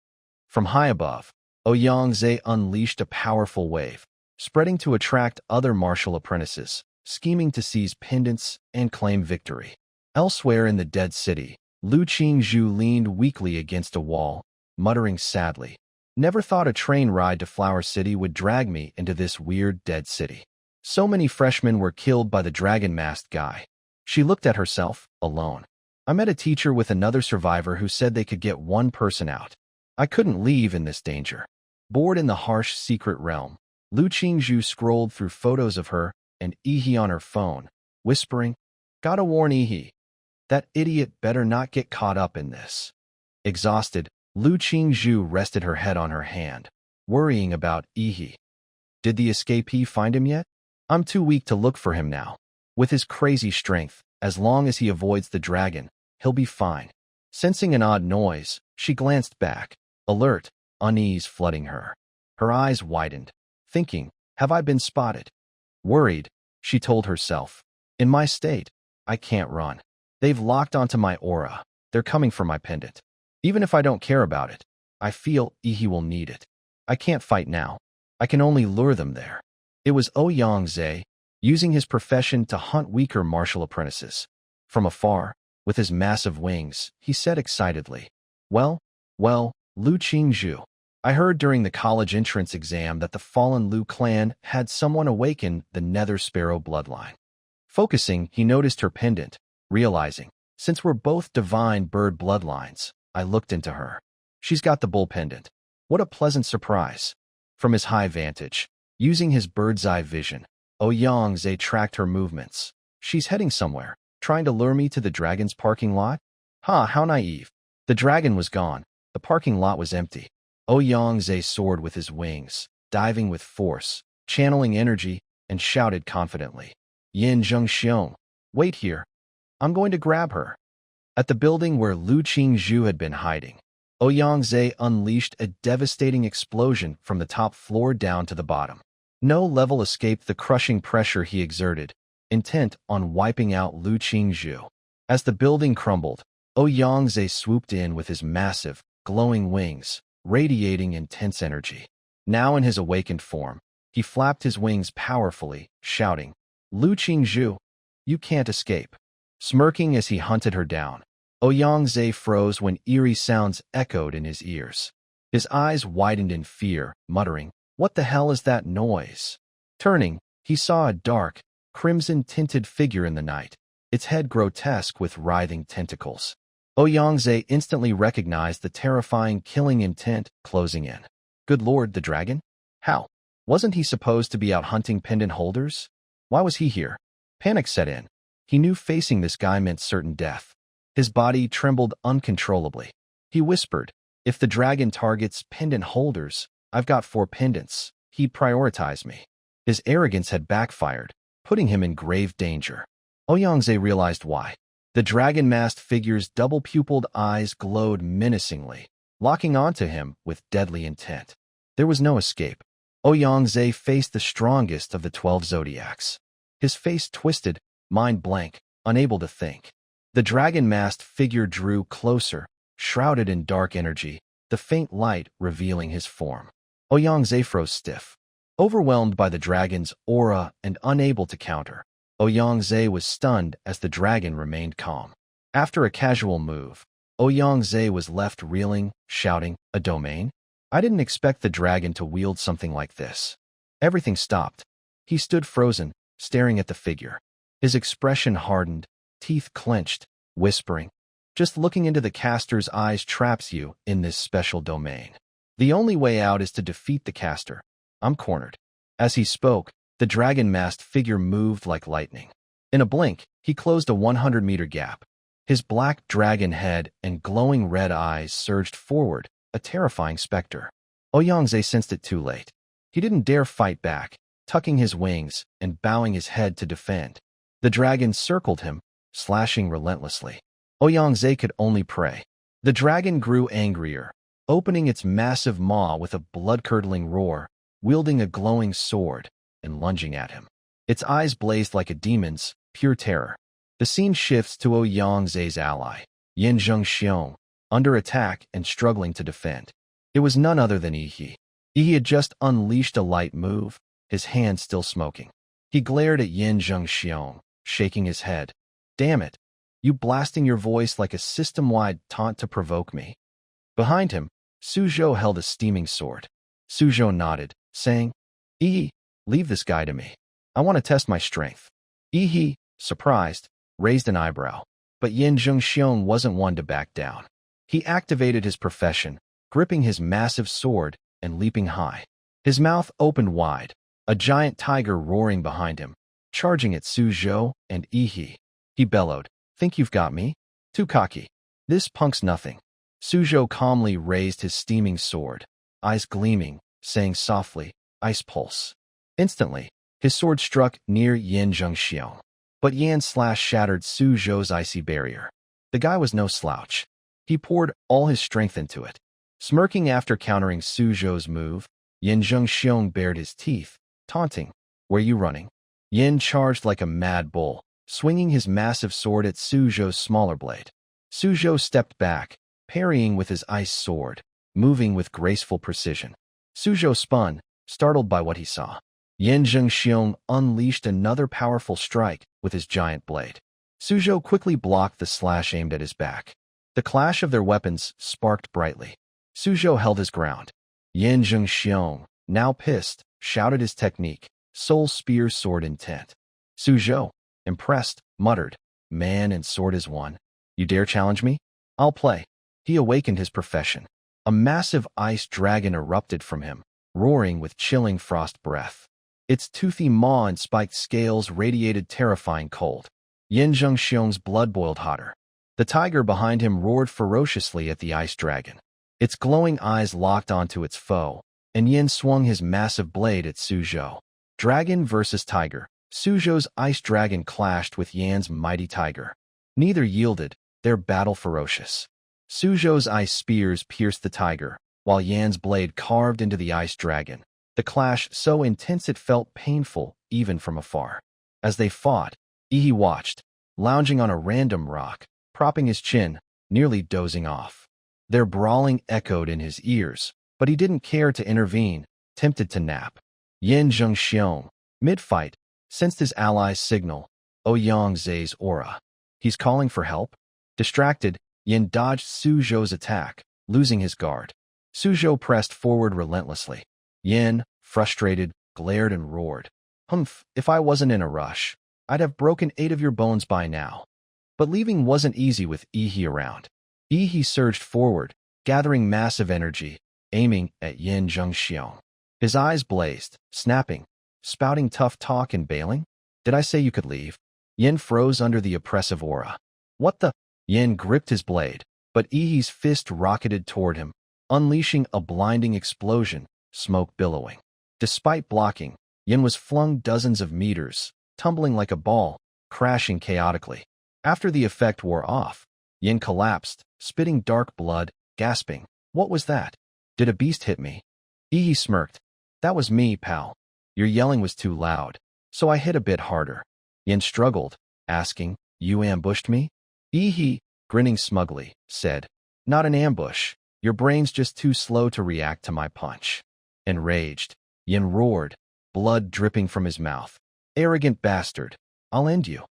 From high above, Ouyang unleashed a powerful wave, spreading to attract other martial apprentices, scheming to seize pendants and claim victory. Elsewhere in the dead city, Lu Qingzhu leaned weakly against a wall, muttering sadly, "Never thought a train ride to Flower City would drag me into this weird dead city. So many freshmen were killed by the dragon-masked guy." She looked at herself, alone. "I met a teacher with another survivor who said they could get one person out. I couldn't leave in this danger." Bored in the harsh secret realm, Lu Qingzhu scrolled through photos of her and Ihi on her phone, whispering, "Gotta warn Ihi. That idiot better not get caught up in this." Exhausted, Lu Qingzhu rested her head on her hand, worrying about Yi. Did the escapee find him yet? I'm too weak to look for him now. With his crazy strength, as long as he avoids the dragon, he'll be fine. Sensing an odd noise, she glanced back, alert, unease flooding her. Her eyes widened, thinking, have I been spotted? Worried, she told herself, in my state, I can't run. They've locked onto my aura. They're coming for my pendant. Even if I don't care about it, I feel Yi will need it. I can't fight now. I can only lure them there. It was Ouyang, using his profession to hunt weaker martial apprentices. From afar, with his massive wings, he said excitedly, Well, Lu Qingzhu. I heard during the college entrance exam that the fallen Lu clan had someone awaken the Nether Sparrow bloodline. Focusing, he noticed her pendant, realizing, since we're both divine bird bloodlines, I looked into her. She's got the bull pendant. What a pleasant surprise. From his high vantage, using his bird's eye vision, Ouyang tracked her movements. She's heading somewhere, trying to lure me to the dragon's parking lot? How naive. The dragon was gone. The parking lot was empty. Ouyang soared with his wings, diving with force, channeling energy, and shouted confidently, Yin Zhengxiong, wait here. I'm going to grab her. At the building where Lu Qingzhu had been hiding, Ouyang unleashed a devastating explosion from the top floor down to the bottom. No level escaped the crushing pressure he exerted, intent on wiping out Lu Qingzhu. As the building crumbled, Ouyang swooped in with his massive, glowing wings, radiating intense energy. Now in his awakened form, he flapped his wings powerfully, shouting, Lu Qingzhu, you can't escape. Smirking as he hunted her down, Ouyang froze when eerie sounds echoed in his ears. His eyes widened in fear, muttering, What the hell is that noise? Turning, he saw a dark, crimson-tinted figure in the night, its head grotesque with writhing tentacles. Ouyang instantly recognized the terrifying killing intent closing in. Good lord, the dragon? How? Wasn't he supposed to be out hunting pendant holders? Why was he here? Panic set in. He knew facing this guy meant certain death. His body trembled uncontrollably. He whispered, If the dragon targets pendant holders, I've got 4 pendants. He'd prioritize me. His arrogance had backfired, putting him in grave danger. Ouyang realized why. The dragon-masked figure's double-pupiled eyes glowed menacingly, locking onto him with deadly intent. There was no escape. Ouyang faced the strongest of the 12 zodiacs. His face twisted, mind blank, unable to think. The dragon-masked figure drew closer, shrouded in dark energy, the faint light revealing his form. Ouyang froze stiff. Overwhelmed by the dragon's aura and unable to counter, Ouyang was stunned as the dragon remained calm. After a casual move, Ouyang was left reeling, shouting, A domain? I didn't expect the dragon to wield something like this. Everything stopped. He stood frozen, staring at the figure. His expression hardened, teeth clenched, whispering, Just looking into the caster's eyes traps you in this special domain. The only way out is to defeat the caster. I'm cornered. As he spoke, the dragon-masked figure moved like lightning. In a blink, he closed a 100-meter gap. His black dragon head and glowing red eyes surged forward, a terrifying specter. Ouyang sensed it too late. He didn't dare fight back, tucking his wings and bowing his head to defend. The dragon circled him, slashing relentlessly. Ouyang could only pray. The dragon grew angrier, opening its massive maw with a blood-curdling roar, wielding a glowing sword, and lunging at him. Its eyes blazed like a demon's, pure terror. The scene shifts to Ouyang ally, Yin Zhengxiong, under attack and struggling to defend. It was none other than Yi. Yi had just unleashed a light move, his hand still smoking. He glared at Yin Zhengxiong, shaking his head. Damn it, you blasting your voice like a system-wide taunt to provoke me. Behind him, Suzhou held a steaming sword. Suzhou nodded, saying, Yi, leave this guy to me. I want to test my strength. Yi, surprised, raised an eyebrow. But Yin Zhengxiong wasn't one to back down. He activated his profession, gripping his massive sword and leaping high. His mouth opened wide, a giant tiger roaring behind him, charging at Suzhou and Yi. He bellowed, Think you've got me? Too cocky. This punk's nothing. Suzhou calmly raised his steaming sword, eyes gleaming, saying softly, "Ice pulse." Instantly, his sword struck near Yan Zhengxiong, but Yan's slash shattered Suzhou's icy barrier. The guy was no slouch. He poured all his strength into it. Smirking after countering Suzhou's move, Yan Zhengxiong bared his teeth, taunting, "Where you running?" Yan charged like a mad bull, swinging his massive sword at Suzhou's smaller blade. Suzhou stepped back, parrying with his ice sword, moving with graceful precision. Suzhou spun, startled by what he saw. Yan Zhengxiong unleashed another powerful strike with his giant blade. Suzhou quickly blocked the slash aimed at his back. The clash of their weapons sparked brightly. Suzhou held his ground. Yan Zhengxiong, now pissed, shouted his technique, soul spear sword intent. Suzhou, impressed, muttered, "Man and sword is one. You dare challenge me? I'll play." He awakened his profession. A massive ice dragon erupted from him, roaring with chilling frost breath. Its toothy maw and spiked scales radiated terrifying cold. Yan Zhengxiong's blood boiled hotter. The tiger behind him roared ferociously at the ice dragon. Its glowing eyes locked onto its foe, and Yan swung his massive blade at Suzhou. Dragon versus tiger. Suzhou's ice dragon clashed with Yan's mighty tiger. Neither yielded, their battle ferocious. Suzhou's ice spears pierced the tiger, while Yan's blade carved into the ice dragon. The clash so intense it felt painful even from afar. As they fought, Yi watched, lounging on a random rock, propping his chin, nearly dozing off. Their brawling echoed in his ears, but he didn't care to intervene, tempted to nap. Yan Zhengxiong, mid-fight, sensed his ally's signal, Ouyang-Zai's aura. He's calling for help? Distracted, Yan dodged Suzhou's attack, losing his guard. Suzhou pressed forward relentlessly. Yan, frustrated, glared and roared. "Humph, if I wasn't in a rush, I'd have broken 8 of your bones by now." But leaving wasn't easy with Yi around. Yi surged forward, gathering massive energy, aiming at Yan Zhengxiong. His eyes blazed, snapping, spouting tough talk and bailing. "Did I say you could leave?" Yan froze under the oppressive aura. "What the?" Yan gripped his blade, but Yi's fist rocketed toward him, unleashing a blinding explosion, smoke billowing. Despite blocking, Yan was flung dozens of meters, tumbling like a ball, crashing chaotically. After the effect wore off, Yan collapsed, spitting dark blood, gasping, "What was that? Did a beast hit me?" Yi smirked. "That was me, pal. Your yelling was too loud, so I hit a bit harder." Yan struggled, asking, "You ambushed me?" Yi, grinning smugly, said, "Not an ambush. Your brain's just too slow to react to my punch." Enraged, Yan roared, blood dripping from his mouth. "Arrogant bastard, I'll end you."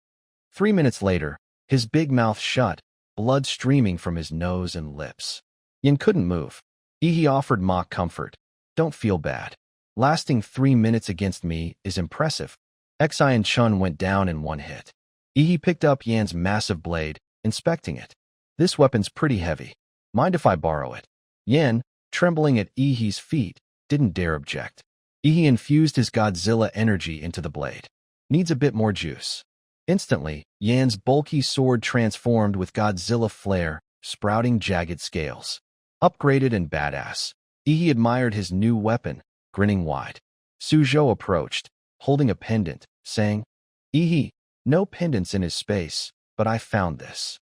3 minutes later, his big mouth shut, blood streaming from his nose and lips. Yan couldn't move. Yi offered mock comfort. "Don't feel bad. Lasting 3 minutes against me is impressive." Xi and Chun went down in one hit. Yi picked up Yan's massive blade, inspecting it. "This weapon's pretty heavy. Mind if I borrow it?" Yan, trembling at Yi's feet, didn't dare object. Yi infused his Godzilla energy into the blade. "Needs a bit more juice." Instantly, Yan's bulky sword transformed with Godzilla flair, sprouting jagged scales. Upgraded and badass, Yi admired his new weapon, grinning wide. Suzhou approached, holding a pendant, saying, "Yi, no pendants in his space, but I found this."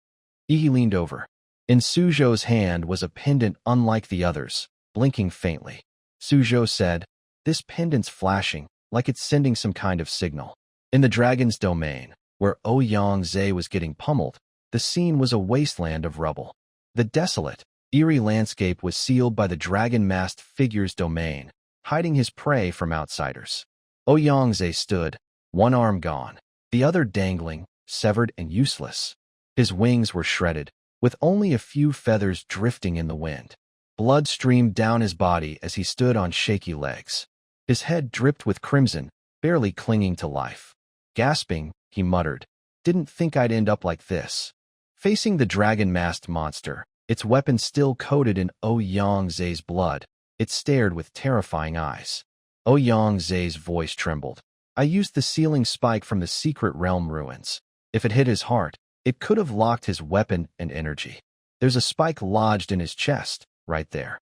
Yi leaned over. In Suzhou's hand was a pendant unlike the others, blinking faintly. Suzhou said, "This pendant's flashing, like it's sending some kind of signal." In the dragon's domain, where Ouyang-Zai was getting pummeled, the scene was a wasteland of rubble. The desolate, eerie landscape was sealed by the dragon-masked figure's domain, hiding his prey from outsiders. Ouyang-Zai stood, one arm gone, the other dangling, severed and useless. His wings were shredded, with only a few feathers drifting in the wind. Blood streamed down his body as he stood on shaky legs. His head dripped with crimson, barely clinging to life. Gasping, he muttered, "Didn't think I'd end up like this." Facing the dragon-masked monster, its weapon still coated in Ouyang-Zai's blood, it stared with terrifying eyes. Ouyang-Zai's voice trembled. "I used the sealing spike from the secret realm ruins. If it hit his heart, it could have locked his weapon and energy." There's a spike lodged in his chest, right there.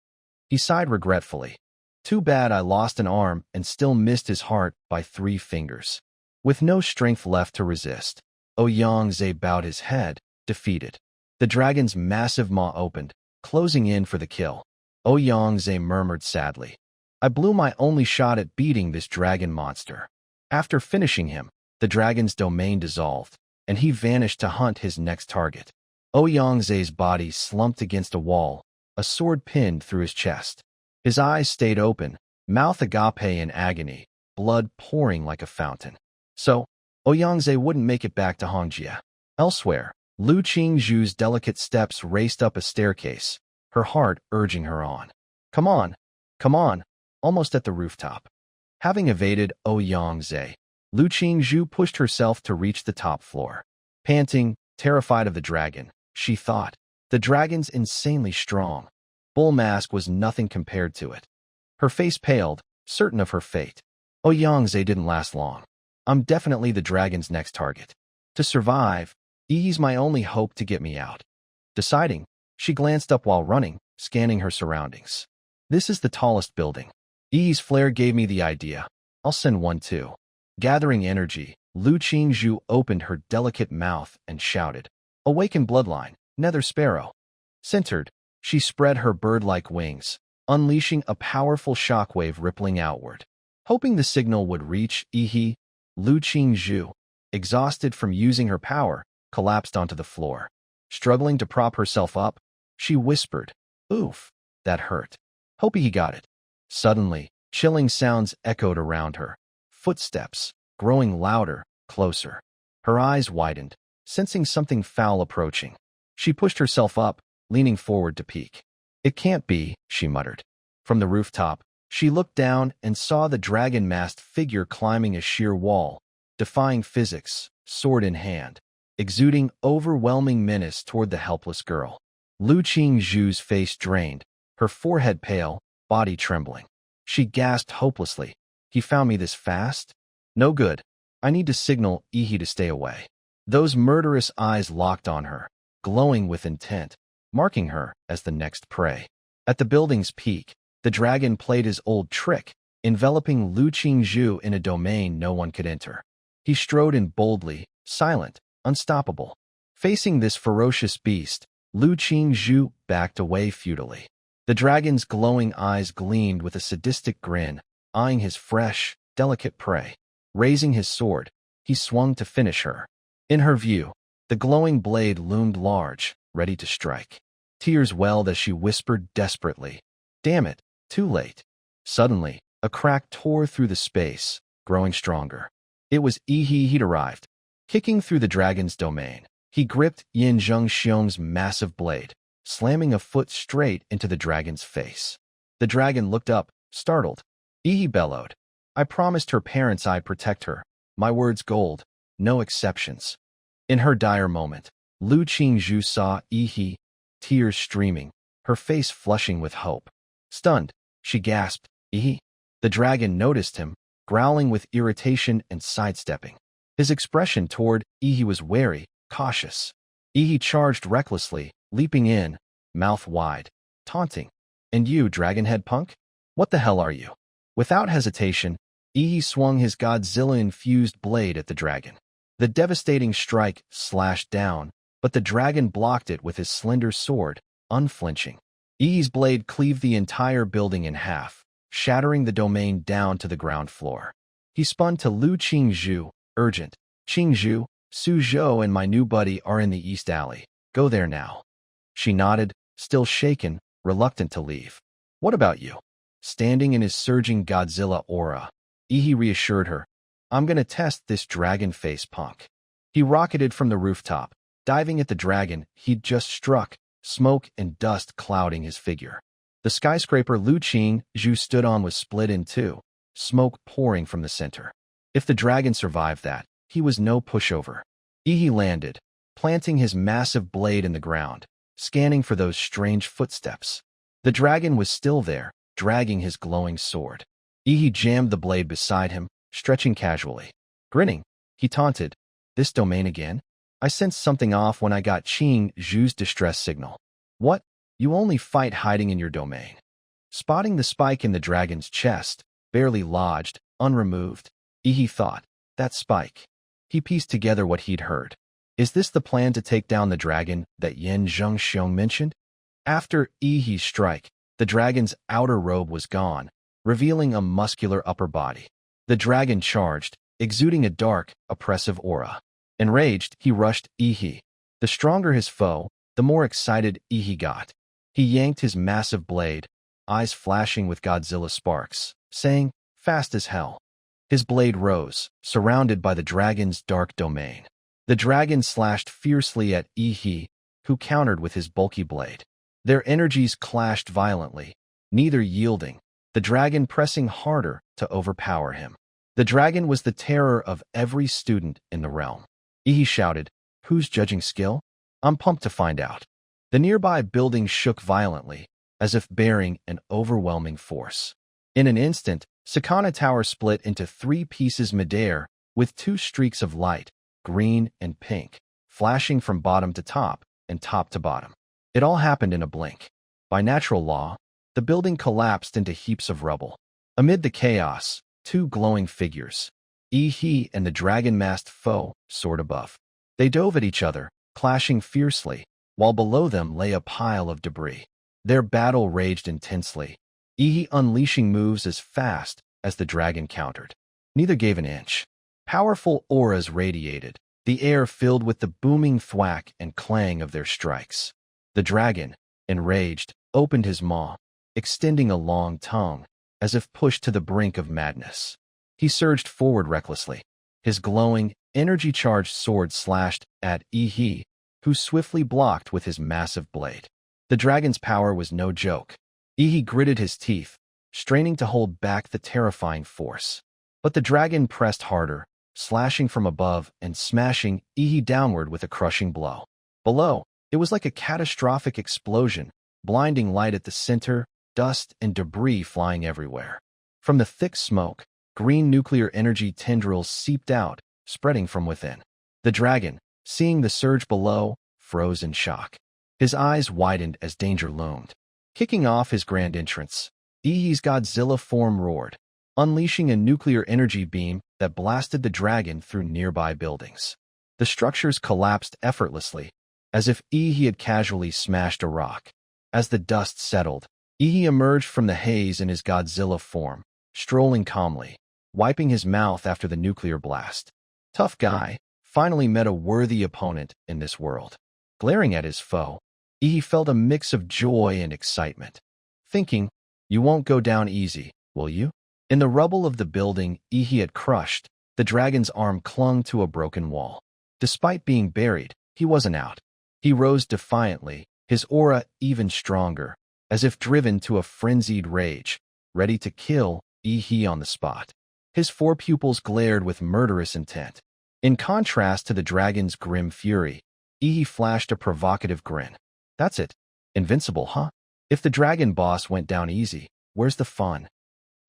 He sighed regretfully. Too bad I lost an arm and still missed his heart by 3 fingers. With no strength left to resist, Ouyang-ze bowed his head, defeated. The dragon's massive maw opened, closing in for the kill. Ouyang-ze murmured sadly. I blew my only shot at beating this dragon monster. After finishing him, the dragon's domain dissolved, and he vanished to hunt his next target. Ouyang-ze's body slumped against a wall, a sword pinned through his chest. His eyes stayed open, mouth agape in agony, blood pouring like a fountain. So, Ouyang-ze wouldn't make it back to Hongjia. Elsewhere, Lu Qingzhu's delicate steps raced up a staircase, her heart urging her on. Come on, come on, almost at the rooftop. Having evaded Ouyang-ze, Lu Qingzhu pushed herself to reach the top floor. Panting, terrified of the dragon, she thought, the dragon's insanely strong. Bull Mask was nothing compared to it. Her face paled, certain of her fate. Ouyang-ze didn't last long. I'm definitely the dragon's next target. To survive, he's my only hope to get me out. Deciding, she glanced up while running, scanning her surroundings. This is the tallest building. Yi's flare gave me the idea. I'll send one too. Gathering energy, Lu Qingzhu opened her delicate mouth and shouted, Awaken Bloodline, Nether Sparrow. Centered, she spread her bird-like wings, unleashing a powerful shockwave rippling outward. Hoping the signal would reach Yi, Lu Qingzhu, exhausted from using her power, collapsed onto the floor. Struggling to prop herself up, she whispered, Oof, that hurt. Hope he got it. Suddenly, chilling sounds echoed around her. Footsteps, growing louder, closer. Her eyes widened, sensing something foul approaching. She pushed herself up, leaning forward to peek. It can't be, she muttered. From the rooftop, she looked down and saw the dragon-masked figure climbing a sheer wall, defying physics, sword in hand, exuding overwhelming menace toward the helpless girl. Lu Qingzhu's face drained, her forehead pale, body trembling. She gasped hopelessly. He found me this fast? No good. I need to signal Yi to stay away. Those murderous eyes locked on her, glowing with intent, marking her as the next prey. At the building's peak, the dragon played his old trick, enveloping Lu Qingzhu in a domain no one could enter. He strode in boldly, silent, unstoppable. Facing this ferocious beast, Lu Qingzhu backed away futilely. The dragon's glowing eyes gleamed with a sadistic grin, eyeing his fresh, delicate prey. Raising his sword, he swung to finish her. In her view, the glowing blade loomed large, ready to strike. Tears welled as she whispered desperately, Damn it, too late. Suddenly, a crack tore through the space, growing stronger. It was Yi he'd arrived. Kicking through the dragon's domain, he gripped Yin Zhengxiong's massive blade, slamming a foot straight into the dragon's face. The dragon looked up, startled. Yi bellowed. I promised her parents I'd protect her. My word's gold, no exceptions. In her dire moment, Lu Qingzhu saw Yi, tears streaming, her face flushing with hope. Stunned, she gasped, Yi. The dragon noticed him, growling with irritation and sidestepping. His expression toward Yi was wary, cautious. Yi charged recklessly, leaping in, mouth wide, taunting. And you, dragonhead punk? What the hell are you? Without hesitation, Yi swung his Godzilla-infused blade at the dragon. The devastating strike slashed down, but the dragon blocked it with his slender sword, unflinching. Yi's blade cleaved the entire building in half, shattering the domain down to the ground floor. He spun to Lu Qingzhu, urgent. Qingzhu, Su Zhou and my new buddy are in the East Alley. Go there now. She nodded, still shaken, reluctant to leave. What about you? Standing in his surging Godzilla aura, Yi reassured her. I'm gonna test this dragon face punk. He rocketed from the rooftop, diving at the dragon he'd just struck, smoke and dust clouding his figure. The skyscraper Lu Qingzhu stood on was split in two, smoke pouring from the center. If the dragon survived that, he was no pushover. Yi landed, planting his massive blade in the ground, scanning for those strange footsteps. The dragon was still there, dragging his glowing sword. Yi jammed the blade beside him, stretching casually. Grinning, he taunted, This domain again? I sensed something off when I got Qingzhu's distress signal. What? You only fight hiding in your domain. Spotting the spike in the dragon's chest, barely lodged, unremoved, Ihi thought, that spike. He pieced together what he'd heard. Is this the plan to take down the dragon that Yen Zhengxiong mentioned? After Ihi's strike, the dragon's outer robe was gone, revealing a muscular upper body. The dragon charged, exuding a dark, oppressive aura. Enraged, he rushed Ihi. The stronger his foe, the more excited Ihi got. He yanked his massive blade, eyes flashing with Godzilla sparks, saying, fast as hell. His blade rose, surrounded by the dragon's dark domain. The dragon slashed fiercely at Ihi, who countered with his bulky blade. Their energies clashed violently, neither yielding, the dragon pressing harder to overpower him. The dragon was the terror of every student in the realm. Ihi shouted, who's judging skill? I'm pumped to find out. The nearby building shook violently, as if bearing an overwhelming force. In an instant, Sakana Tower split into 3 pieces midair, with 2 streaks of light, green and pink, flashing from bottom to top and top to bottom. It all happened in a blink. By natural law, the building collapsed into heaps of rubble. Amid the chaos, 2 glowing figures, Ihi and the dragon-masked foe, soared above. They dove at each other, clashing fiercely, while below them lay a pile of debris. Their battle raged intensely, Ihi unleashing moves as fast as the dragon countered. Neither gave an inch. Powerful auras radiated, the air filled with the booming thwack and clang of their strikes. The dragon, enraged, opened his maw, extending a long tongue, as if pushed to the brink of madness. He surged forward recklessly. His glowing, energy-charged sword slashed at Ihi, who swiftly blocked with his massive blade. The dragon's power was no joke. Ihi gritted his teeth, straining to hold back the terrifying force. But the dragon pressed harder, slashing from above and smashing Ihi downward with a crushing blow. Below, it was like a catastrophic explosion, blinding light at the center, dust and debris flying everywhere. From the thick smoke, green nuclear energy tendrils seeped out, spreading from within. The dragon, seeing the surge below, froze in shock. His eyes widened as danger loomed. Kicking off his grand entrance, Ihi's Godzilla form roared, unleashing a nuclear energy beam that blasted the dragon through nearby buildings. The structures collapsed effortlessly, as if Ihi had casually smashed a rock. As the dust settled, Ihi emerged from the haze in his Godzilla form, strolling calmly, wiping his mouth after the nuclear blast. Tough guy, finally met a worthy opponent in this world. Glaring at his foe, Ihi felt a mix of joy and excitement, thinking, you won't go down easy, will you? In the rubble of the building Ihi had crushed, the dragon's arm clung to a broken wall. Despite being buried, he wasn't out. He rose defiantly, his aura even stronger, as if driven to a frenzied rage, ready to kill Ihi on the spot. His 4 pupils glared with murderous intent. In contrast to the dragon's grim fury, Ihi flashed a provocative grin. That's it. Invincible, huh? If the dragon boss went down easy, where's the fun?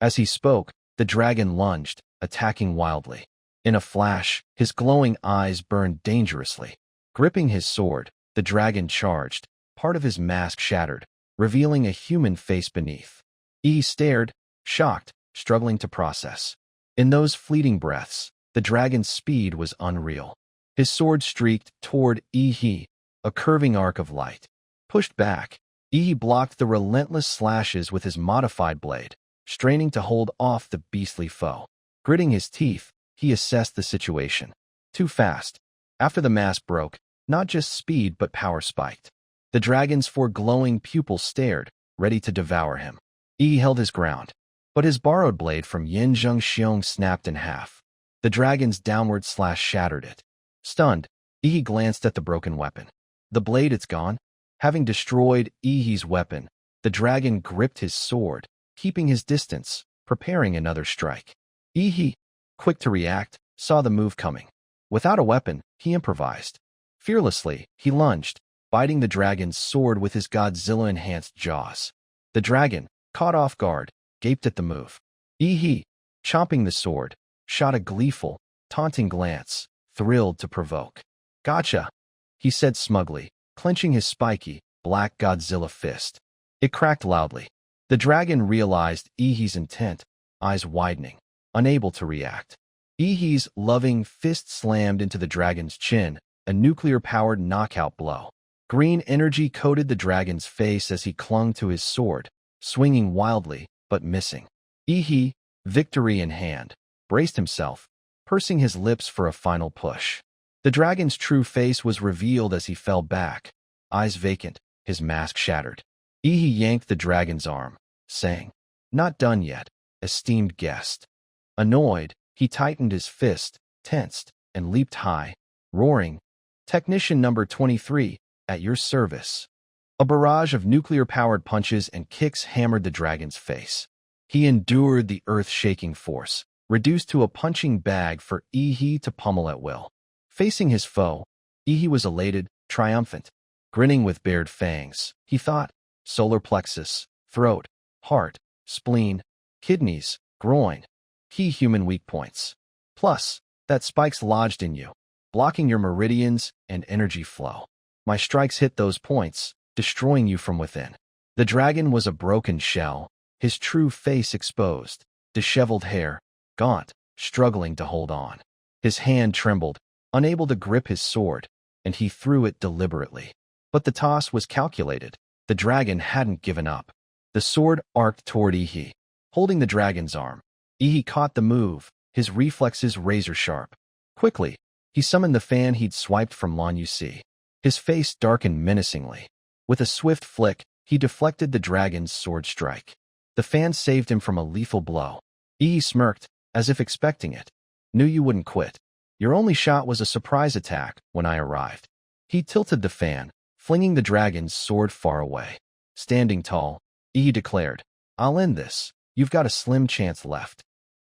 As he spoke, the dragon lunged, attacking wildly. In a flash, his glowing eyes burned dangerously. Gripping his sword, the dragon charged, part of his mask shattered, revealing a human face beneath. Ihi stared, shocked, struggling to process. In those fleeting breaths, the dragon's speed was unreal. His sword streaked toward Ihi, a curving arc of light. Pushed back, Ihi blocked the relentless slashes with his modified blade, straining to hold off the beastly foe. Gritting his teeth, he assessed the situation. Too fast. After the mask broke, not just speed but power spiked. The dragon's 4 glowing pupils stared, ready to devour him. Ihi held his ground, but his borrowed blade from Yin Zhengxiong snapped in half. The dragon's downward slash shattered it. Stunned, Ihi glanced at the broken weapon. The blade, it's gone. Having destroyed Ihi's weapon, the dragon gripped his sword, keeping his distance, preparing another strike. Ihi, quick to react, saw the move coming. Without a weapon, he improvised. Fearlessly, he lunged, biting the dragon's sword with his Godzilla-enhanced jaws. The dragon, caught off guard, gaped at the move. Ihi, chomping the sword, shot a gleeful, taunting glance, thrilled to provoke. Gotcha, he said smugly, clenching his spiky, black Godzilla fist. It cracked loudly. The dragon realized Ihi's intent, eyes widening, unable to react. Ihi's loving fist slammed into the dragon's chin, a nuclear-powered knockout blow. Green energy coated the dragon's face as he clung to his sword, swinging wildly, but missing. Ihi, victory in hand, braced himself, pursing his lips for a final push. The dragon's true face was revealed as he fell back, eyes vacant, his mask shattered. Ihi yanked the dragon's arm, saying, "Not done yet, esteemed guest." Annoyed, he tightened his fist, tensed, and leaped high, roaring, "Technician number 23, at your service." A barrage of nuclear-powered punches and kicks hammered the dragon's face. He endured the earth-shaking force, reduced to a punching bag for Ihi to pummel at will. Facing his foe, Ihi was elated, triumphant. Grinning with bared fangs, he thought, solar plexus, throat, heart, spleen, kidneys, groin, key human weak points. Plus, that spike's lodged in you, blocking your meridians and energy flow. My strikes hit those points, destroying you from within. The dragon was a broken shell, his true face exposed, disheveled hair, gaunt, struggling to hold on. His hand trembled, unable to grip his sword, and he threw it deliberately. But the toss was calculated. The dragon hadn't given up. The sword arced toward Ihi, holding the dragon's arm. Ihi caught the move, his reflexes razor-sharp. Quickly, he summoned the fan he'd swiped from Lan Yusi. His face darkened menacingly. With a swift flick, he deflected the dragon's sword strike. The fan saved him from a lethal blow. Ihi smirked, as if expecting it. "Knew you wouldn't quit. Your only shot was a surprise attack when I arrived." He tilted the fan, flinging the dragon's sword far away. Standing tall, Ihi declared, "I'll end this. You've got a slim chance left."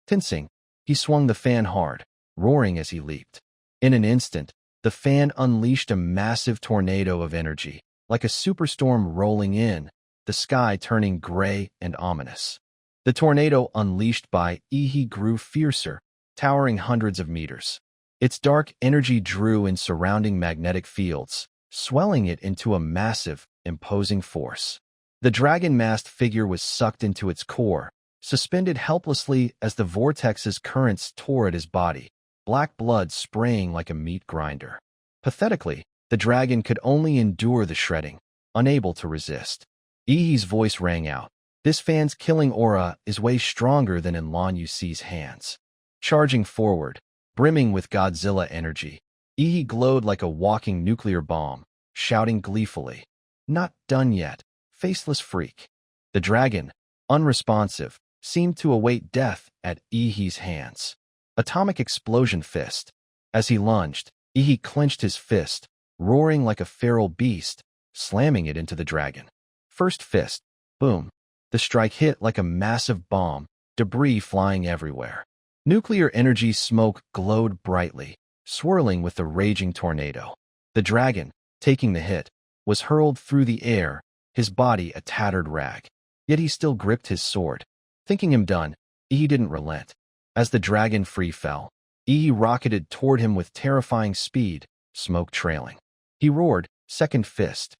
Tensing, he swung the fan hard, roaring as he leaped. In an instant, the fan unleashed a massive tornado of energy, like a superstorm rolling in, the sky turning gray and ominous. The tornado unleashed by Ihi grew fiercer, towering hundreds of meters. Its dark energy drew in surrounding magnetic fields, swelling it into a massive, imposing force. The dragon-masked figure was sucked into its core, suspended helplessly as the vortex's currents tore at his body, black blood spraying like a meat grinder. Pathetically, the dragon could only endure the shredding, unable to resist. Ihi's voice rang out. "This fan's killing aura is way stronger than in Lan Yusi's hands." Charging forward, brimming with Godzilla energy, Ihi glowed like a walking nuclear bomb, shouting gleefully, "Not done yet, faceless freak." The dragon, unresponsive, seemed to await death at Ihi's hands. Atomic explosion fist. As he lunged, Ihi clenched his fist, roaring like a feral beast, slamming it into the dragon. First fist, boom. The strike hit like a massive bomb, debris flying everywhere. Nuclear energy smoke glowed brightly, swirling with the raging tornado. The dragon, taking the hit, was hurled through the air, his body a tattered rag. Yet he still gripped his sword. Thinking him done, Ihi didn't relent. As the dragon free fell, Ihi rocketed toward him with terrifying speed, smoke trailing. He roared, second fist.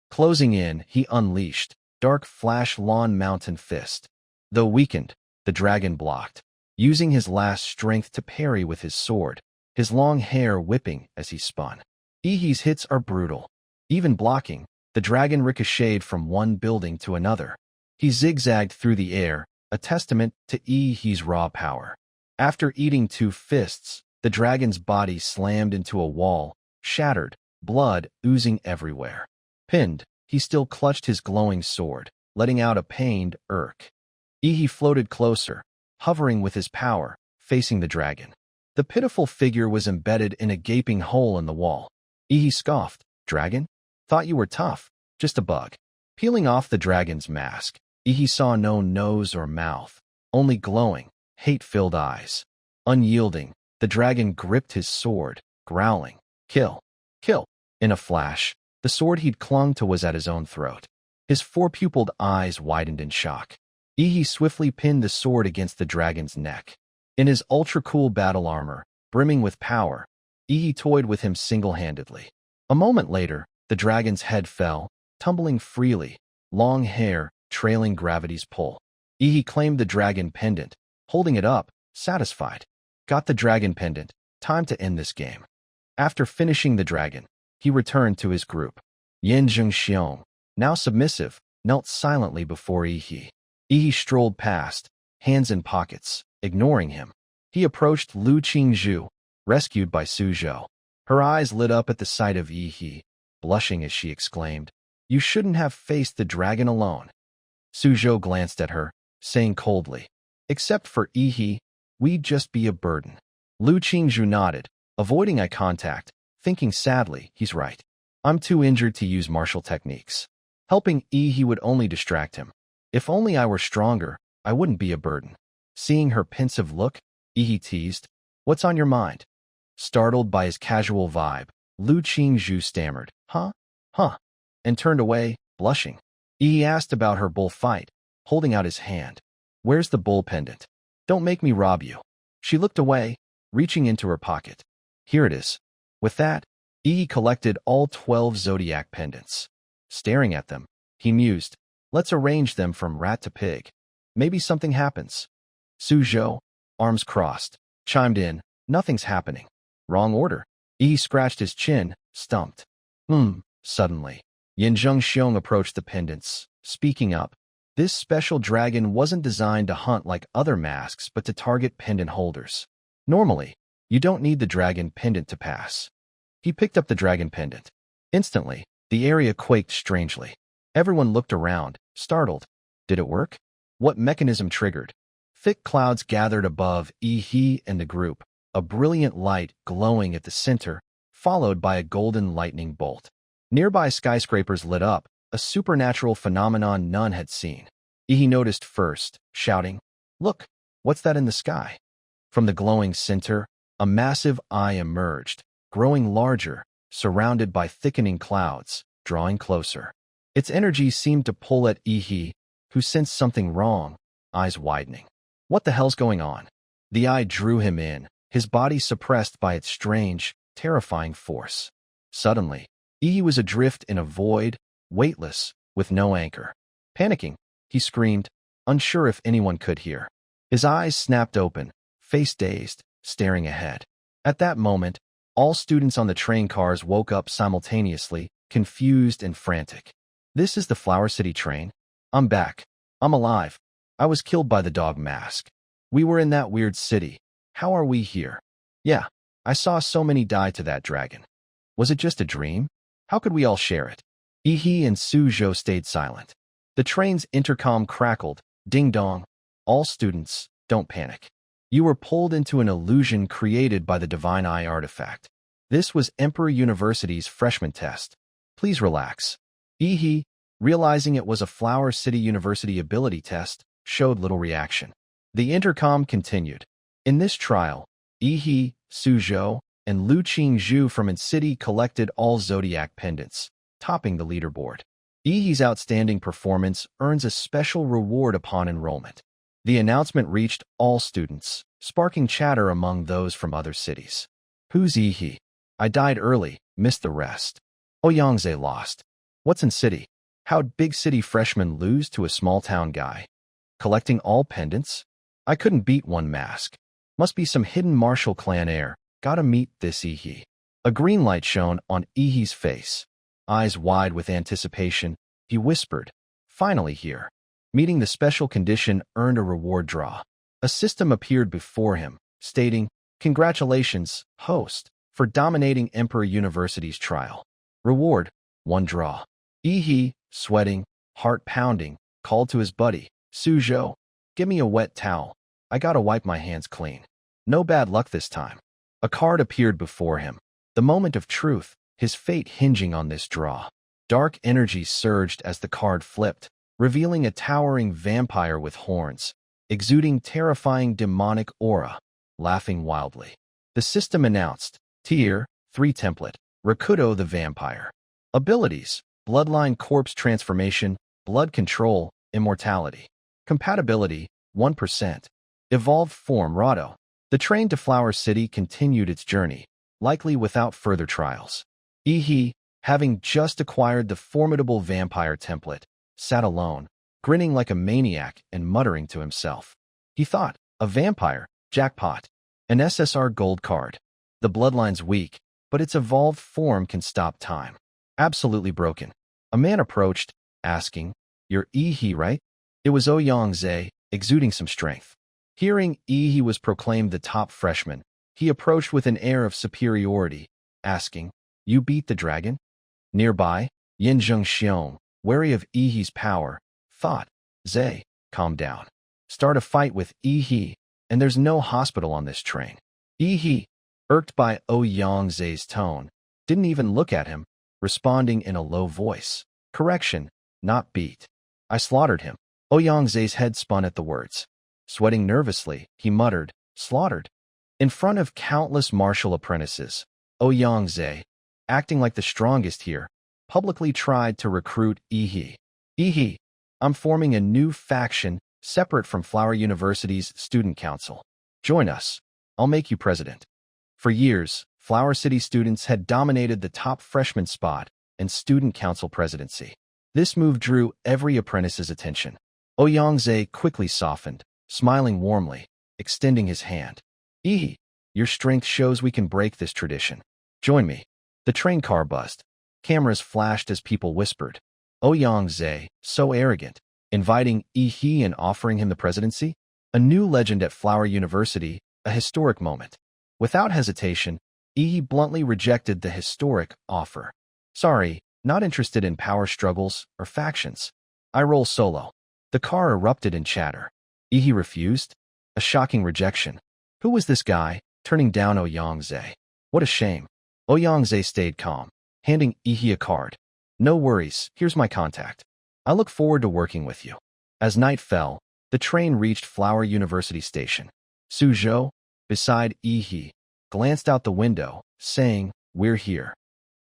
Closing in, he unleashed, dark flash lawn mountain fist. Though weakened, the dragon blocked, using his last strength to parry with his sword, his long hair whipping as he spun. Ihi's hits are brutal. Even blocking, the dragon ricocheted from one building to another. He zigzagged through the air, a testament to Ihi's raw power. After eating two fists, the dragon's body slammed into a wall, shattered, blood oozing everywhere. Pinned, he still clutched his glowing sword, letting out a pained irk. Ihi floated closer, hovering with his power, facing the dragon. The pitiful figure was embedded in a gaping hole in the wall. Ihi scoffed, "Dragon? Thought you were tough, just a bug." Peeling off the dragon's mask, Ihi saw no nose or mouth, only glowing, hate-filled eyes. Unyielding, the dragon gripped his sword, growling, "Kill! Kill!" In a flash, the sword he'd clung to was at his own throat. His four-pupiled eyes widened in shock. Ihi swiftly pinned the sword against the dragon's neck. In his ultra-cool battle armor, brimming with power, Ihi toyed with him single-handedly. A moment later, the dragon's head fell, tumbling freely, long hair trailing gravity's pull. Ihi claimed the dragon pendant, holding it up, satisfied. Got the dragon pendant, time to end this game. After finishing the dragon, he returned to his group. Yin Zhengxiong, now submissive, knelt silently before Ihi. Ihi strolled past, hands in pockets, ignoring him. He approached Lu Qingzhu, rescued by Suzhou. Her eyes lit up at the sight of Ihi, blushing as she exclaimed, "You shouldn't have faced the dragon alone." Suzhou glanced at her, saying coldly, "Except for Ihi, we'd just be a burden." Lu Qingzhu nodded, avoiding eye contact, thinking sadly, he's right. I'm too injured to use martial techniques. Helping Ihi would only distract him. If only I were stronger, I wouldn't be a burden. Seeing her pensive look, Ihi teased, "What's on your mind?" Startled by his casual vibe, Lu Qingzhu stammered, Huh? And turned away, blushing. Ihi asked about her bull fight, holding out his hand. "Where's the bull pendant? Don't make me rob you." She looked away, reaching into her pocket. "Here it is." With that, Ihi collected all 12 zodiac pendants. Staring at them, he mused, "Let's arrange them from rat to pig. Maybe something happens." Suzhou, arms crossed, chimed in, "Nothing's happening." "Wrong order." Ihi scratched his chin, stumped. Suddenly, Yin Zhengxiong approached the pendants, speaking up. This special dragon wasn't designed to hunt like other masks but to target pendant holders. Normally, you don't need the dragon pendant to pass. He picked up the dragon pendant. Instantly, the area quaked strangely. Everyone looked around, startled. Did it work? What mechanism triggered? Thick clouds gathered above Ihi and the group, a brilliant light glowing at the center, followed by a golden lightning bolt. Nearby skyscrapers lit up, a supernatural phenomenon none had seen. Ihi noticed first, shouting, "Look, what's that in the sky?" From the glowing center, a massive eye emerged, growing larger, surrounded by thickening clouds, drawing closer. Its energy seemed to pull at Ihi, who sensed something wrong, eyes widening. What the hell's going on? The eye drew him in, his body suppressed by its strange, terrifying force. Suddenly, Ihi was adrift in a void, weightless, with no anchor. Panicking, he screamed, unsure if anyone could hear. His eyes snapped open, face dazed, staring ahead. At that moment, all students on the train cars woke up simultaneously, confused and frantic. "This is the Flower City train? I'm back. I'm alive. I was killed by the dog mask. We were in that weird city. How are we here? Yeah, I saw so many die to that dragon. Was it just a dream? How could we all share it?" Ihi and Suzhou stayed silent. The train's intercom crackled, ding-dong. "All students, don't panic. You were pulled into an illusion created by the Divine Eye artifact. This was Emperor University's freshman test. Please relax." Ihi, realizing it was a Flower City University ability test, showed little reaction. The intercom continued. In this trial, Ihi, Suzhou, and Lu Qingzhu from City collected all zodiac pendants, topping the leaderboard. Ihi's outstanding performance earns a special reward upon enrollment. The announcement reached all students, sparking chatter among those from other cities. "Who's Ihi? I died early, missed the rest. Oyangze lost. What's in city? How'd big city freshmen lose to a small town guy? Collecting all pendants? I couldn't beat one mask. Must be some hidden martial clan heir. Gotta meet this Ihi." A green light shone on Ihi's face. Eyes wide with anticipation, he whispered, "Finally here." Meeting the special condition earned a reward draw. A system appeared before him, stating, "Congratulations, host, for dominating Emperor University's trial. Reward, 1 draw." Ihi, sweating, heart pounding, called to his buddy, "Suzhou, give me a wet towel. I gotta wipe my hands clean. No bad luck this time." A card appeared before him. The moment of truth, his fate hinging on this draw. Dark energy surged as the card flipped, revealing a towering vampire with horns, exuding terrifying demonic aura, laughing wildly. The system announced, Tier 3 Template, Rakudo the Vampire. Abilities, Bloodline Corpse Transformation, Blood Control, Immortality. Compatibility, 1%. Evolved Form Rado. The train to Flower City continued its journey, likely without further trials. Ihi, having just acquired the formidable vampire template, sat alone, grinning like a maniac and muttering to himself. He thought, a vampire, jackpot, an SSR gold card. The bloodline's weak, but its evolved form can stop time. Absolutely broken. A man approached, asking, "You're Yi, right?" It was Ouyang-ze, exuding some strength. Hearing Yi was proclaimed the top freshman, he approached with an air of superiority, asking, "You beat the dragon?" Nearby, Yin Zhengxiong, wary of Yi's power, thought, "Ze, calm down. Start a fight with Yi, and there's no hospital on this train." Yi, irked by Ouyang-ze's tone, didn't even look at him, responding in a low voice. "Correction, not beat. I slaughtered him." Ouyang-ze's head spun at the words. Sweating nervously, he muttered, "Slaughtered?" In front of countless martial apprentices, Ouyang-ze, acting like the strongest here, publicly tried to recruit Yi. "Yi, I'm forming a new faction separate from Flower University's student council. Join us. I'll make you president." For years, Flower City students had dominated the top freshman spot and student council presidency. This move drew every apprentice's attention. Ouyang-ze quickly softened, smiling warmly, extending his hand. "Yi, your strength shows we can break this tradition. Join me." The train car buzzed. Cameras flashed as people whispered. Ouyang-ze, so arrogant, inviting Yi and offering him the presidency? A new legend at Flower University, a historic moment. Without hesitation, Yi bluntly rejected the historic offer. "Sorry, not interested in power struggles or factions. I roll solo." The car erupted in chatter. Yi refused? A shocking rejection. Who was this guy, turning down Ouyang-ze? What a shame. Ouyang-ze stayed calm, handing Yi a card. "No worries, here's my contact. I look forward to working with you." As night fell, the train reached Flower University Station. Suzhou, beside Yi, glanced out the window, saying, "We're here."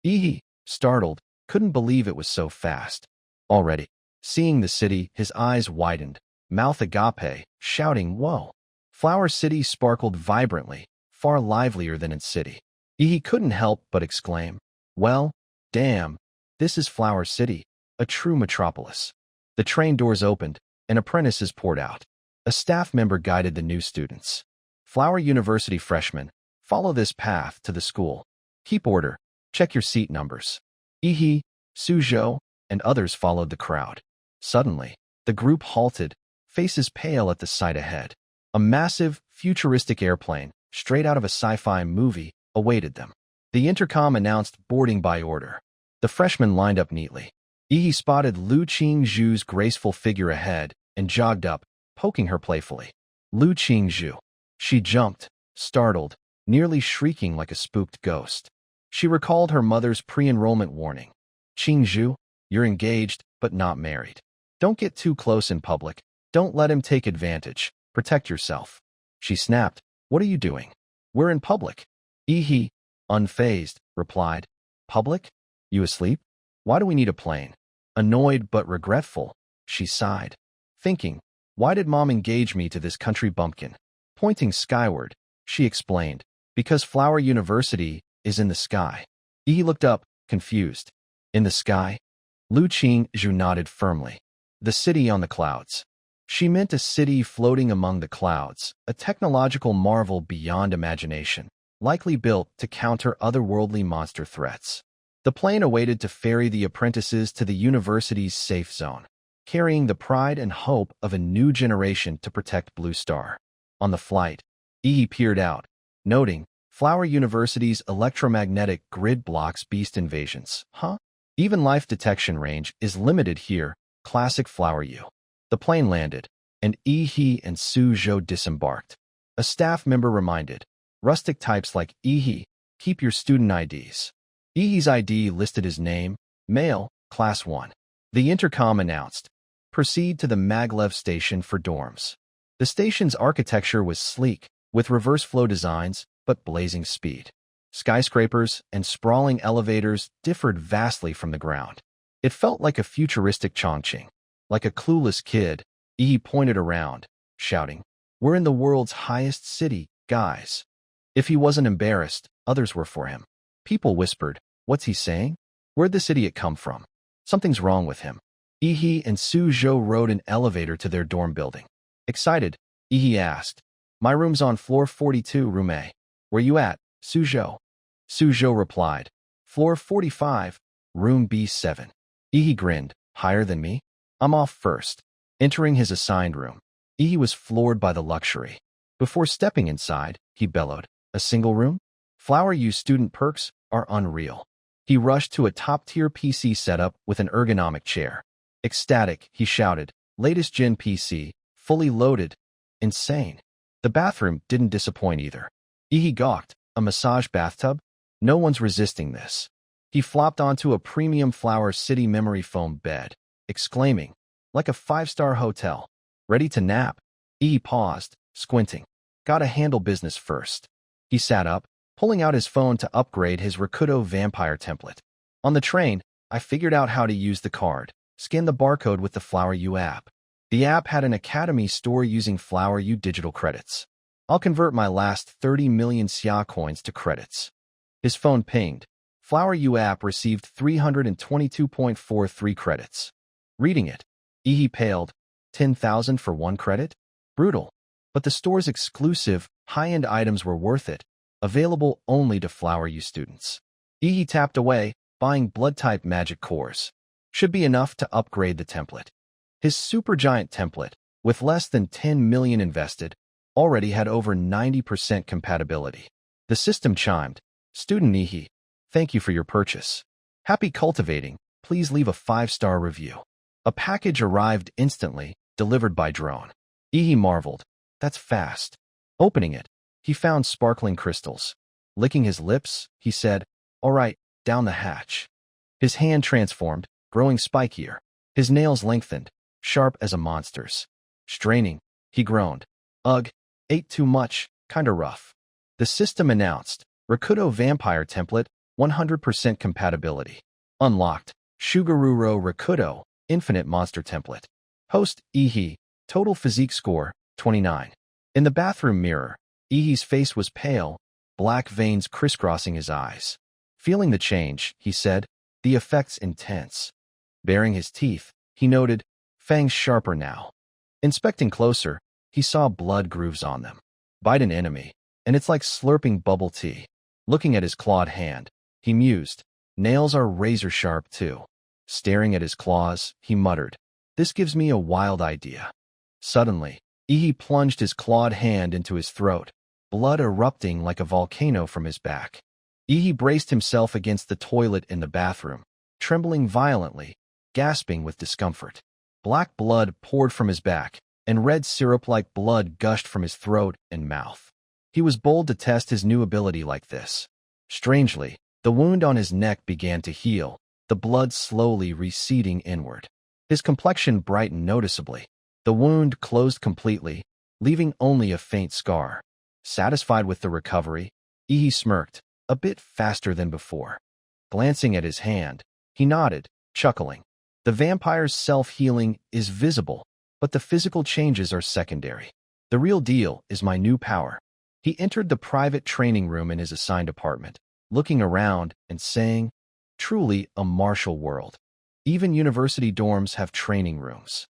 Yi, startled, couldn't believe it was so fast. Already, seeing the city, his eyes widened, mouth agape, shouting, "Whoa!" Flower City sparkled vibrantly, far livelier than its city. Yi couldn't help but exclaim, "Well, damn, this is Flower City, a true metropolis." The train doors opened, and apprentices poured out. A staff member guided the new students. "Flower University freshmen, follow this path to the school. Keep order, check your seat numbers." Yi, Suzhou, and others followed the crowd. Suddenly, the group halted, faces pale at the sight ahead. A massive, futuristic airplane, straight out of a sci-fi movie, awaited them. The intercom announced boarding by order. The freshmen lined up neatly. Yi spotted Lu Qingzhu's graceful figure ahead and jogged up, poking her playfully. Lu Qingzhu. She jumped, startled, nearly shrieking like a spooked ghost. She recalled her mother's pre-enrollment warning. "Qingzhu, you're engaged, but not married. Don't get too close in public. Don't let him take advantage. Protect yourself." She snapped, "What are you doing?" "We're in public." Yi, unfazed, replied, "Public? You asleep? Why do we need a plane?" Annoyed but regretful, she sighed, thinking, "Why did Mom engage me to this country bumpkin?" Pointing skyward, she explained, "Because Flower University is in the sky." Yi looked up, confused. "In the sky?" Lu Qingzhu nodded firmly. "The city on the clouds." She meant a city floating among the clouds, a technological marvel beyond imagination, likely built to counter otherworldly monster threats. The plane awaited to ferry the apprentices to the university's safe zone, carrying the pride and hope of a new generation to protect Blue Star. On the flight, Yi peered out, noting, "Flower University's electromagnetic grid blocks beast invasions, huh? Even life detection range is limited here, classic Flower U." The plane landed, and Yi and Suzhou disembarked. A staff member reminded, "Rustic types like Yi, keep your student IDs." Yi's ID listed his name, male, class 1. The intercom announced, "Proceed to the maglev station for dorms." The station's architecture was sleek, with reverse flow designs, but blazing speed. Skyscrapers and sprawling elevators differed vastly from the ground. It felt like a futuristic Chongqing. Like a clueless kid, Yi pointed around, shouting, "We're in the world's highest city, guys." If he wasn't embarrassed, others were for him. People whispered, "What's he saying?" Where'd this idiot come from? Something's wrong with him. Ihi and Suzhou rode an elevator to their dorm building. Excited, Ihi asked, "My room's on floor 42, room A. Where you at, Suzhou?" Suzhou replied, "Floor 45, room B7. Ihi grinned, "Higher than me? I'm off first." Entering his assigned room, Ihi was floored by the luxury. Before stepping inside, he bellowed, "A single room? Flower U student perks are unreal." He rushed to a top-tier PC setup with an ergonomic chair. Ecstatic, he shouted, "Latest gen PC, fully loaded. Insane." The bathroom didn't disappoint either. Ihi gawked, "A massage bathtub? No one's resisting this." He flopped onto a premium Flower City memory foam bed, exclaiming, "Like a five-star hotel. Ready to nap?" Ihi paused, squinting. "Gotta handle business first." He sat up, pulling out his phone to upgrade his Rakuto vampire template. On the train, I figured out how to use the card. Scan the barcode with the Flower U app. The app had an academy store using Flower U digital credits. I'll convert my last 30 million Xia coins to credits. His phone pinged. Flower U app received 322.43 credits. Reading it, Ihi paled. 10,000 for one credit? Brutal. But the store's exclusive, high-end items were worth it, available only to Flower U students. Ihi tapped away, buying blood-type magic cores. Should be enough to upgrade the template. His supergiant template, with less than 10 million invested, already had over 90% compatibility. The system chimed, "Student Ihi, thank you for your purchase. Happy cultivating, please leave a 5-star review." A package arrived instantly, delivered by drone. Ihi marveled, "That's fast." Opening it, he found sparkling crystals. Licking his lips, he said, "All right, down the hatch." His hand transformed, growing spikier. His nails lengthened, sharp as a monster's. Straining, he groaned, "Ugh, ate too much, kinda rough." The system announced, "Rakuto vampire template, 100% compatibility. Unlocked, Shugaruro Rakuto, infinite monster template. Host, Ihi, total physique score, 29. In the bathroom mirror, Ihi's face was pale, black veins crisscrossing his eyes. Feeling the change, he said, "The effect's intense." Baring his teeth, he noted, "Fangs sharper now." Inspecting closer, he saw blood grooves on them. Bite an enemy, and it's like slurping bubble tea. Looking at his clawed hand, he mused, "Nails are razor-sharp too." Staring at his claws, he muttered, "This gives me a wild idea." Suddenly, Ihi plunged his clawed hand into his throat, blood erupting like a volcano from his back. Ihi braced himself against the toilet in the bathroom, trembling violently, gasping with discomfort. Black blood poured from his back, and red syrup-like blood gushed from his throat and mouth. He was bold to test his new ability like this. Strangely, the wound on his neck began to heal, the blood slowly receding inward. His complexion brightened noticeably. The wound closed completely, leaving only a faint scar. Satisfied with the recovery, Ihi smirked, a bit faster than before. Glancing at his hand, he nodded, chuckling. The vampire's self-healing is visible, but the physical changes are secondary. The real deal is my new power. He entered the private training room in his assigned apartment, looking around and saying, "Truly a martial world. Even university dorms have training rooms."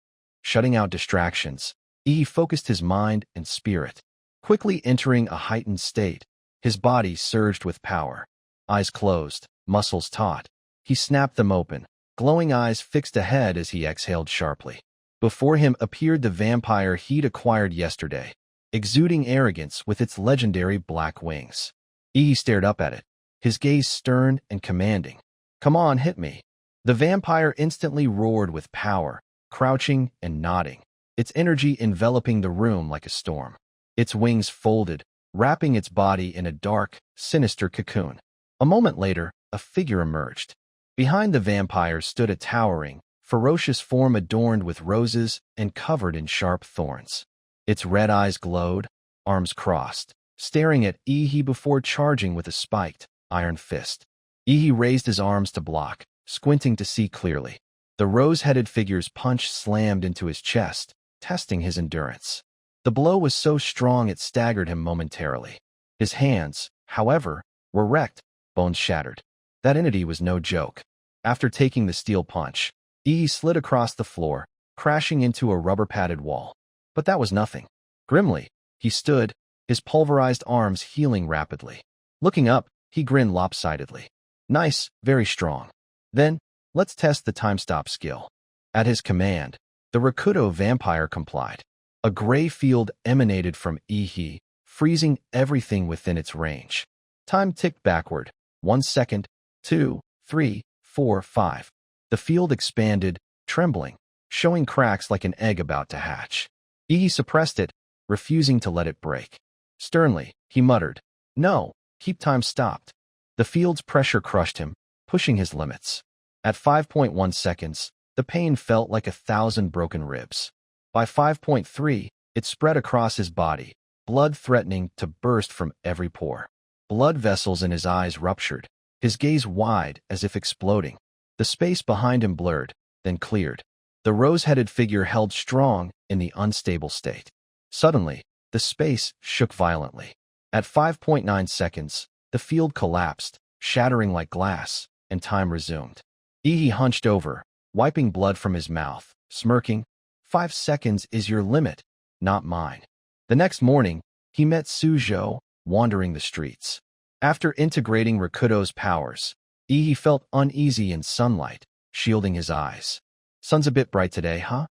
Shutting out distractions, Ihi focused his mind and spirit. Quickly entering a heightened state, his body surged with power. Eyes closed, muscles taut. He snapped them open, glowing eyes fixed ahead as he exhaled sharply. Before him appeared the vampire he'd acquired yesterday, exuding arrogance with its legendary black wings. Ihi stared up at it, his gaze stern and commanding. "Come on, hit me." The vampire instantly roared with power, crouching and nodding, its energy enveloping the room like a storm. Its wings folded, wrapping its body in a dark, sinister cocoon. A moment later, a figure emerged. Behind the vampire stood a towering, ferocious form adorned with roses and covered in sharp thorns. Its red eyes glowed, arms crossed, staring at Ihi before charging with a spiked, iron fist. Ihi raised his arms to block, squinting to see clearly. The rose-headed figure's punch slammed into his chest, testing his endurance. The blow was so strong it staggered him momentarily. His hands, however, were wrecked, bones shattered. That entity was no joke. After taking the steel punch, Yi slid across the floor, crashing into a rubber-padded wall. But that was nothing. Grimly, he stood, his pulverized arms healing rapidly. Looking up, he grinned lopsidedly. Nice, very strong. Then, let's test the time-stop skill. At his command, the Rakuto vampire complied. A gray field emanated from Ihi, freezing everything within its range. Time ticked backward. 1 second, 2, 3, 4, 5. The field expanded, trembling, showing cracks like an egg about to hatch. Ihi suppressed it, refusing to let it break. Sternly, he muttered, "No, keep time stopped." The field's pressure crushed him, pushing his limits. At 5.1 seconds, the pain felt like 1,000 broken ribs. By 5.3, it spread across his body, blood threatening to burst from every pore. Blood vessels in his eyes ruptured, his gaze wide as if exploding. The space behind him blurred, then cleared. The rose-headed figure held strong in the unstable state. Suddenly, the space shook violently. At 5.9 seconds, the field collapsed, shattering like glass, and time resumed. Ihi hunched over, wiping blood from his mouth, smirking. 5 seconds is your limit, not mine. The next morning, he met Suzhou, wandering the streets. After integrating Rakuto's powers, Ihi felt uneasy in sunlight, shielding his eyes. Sun's a bit bright today, huh?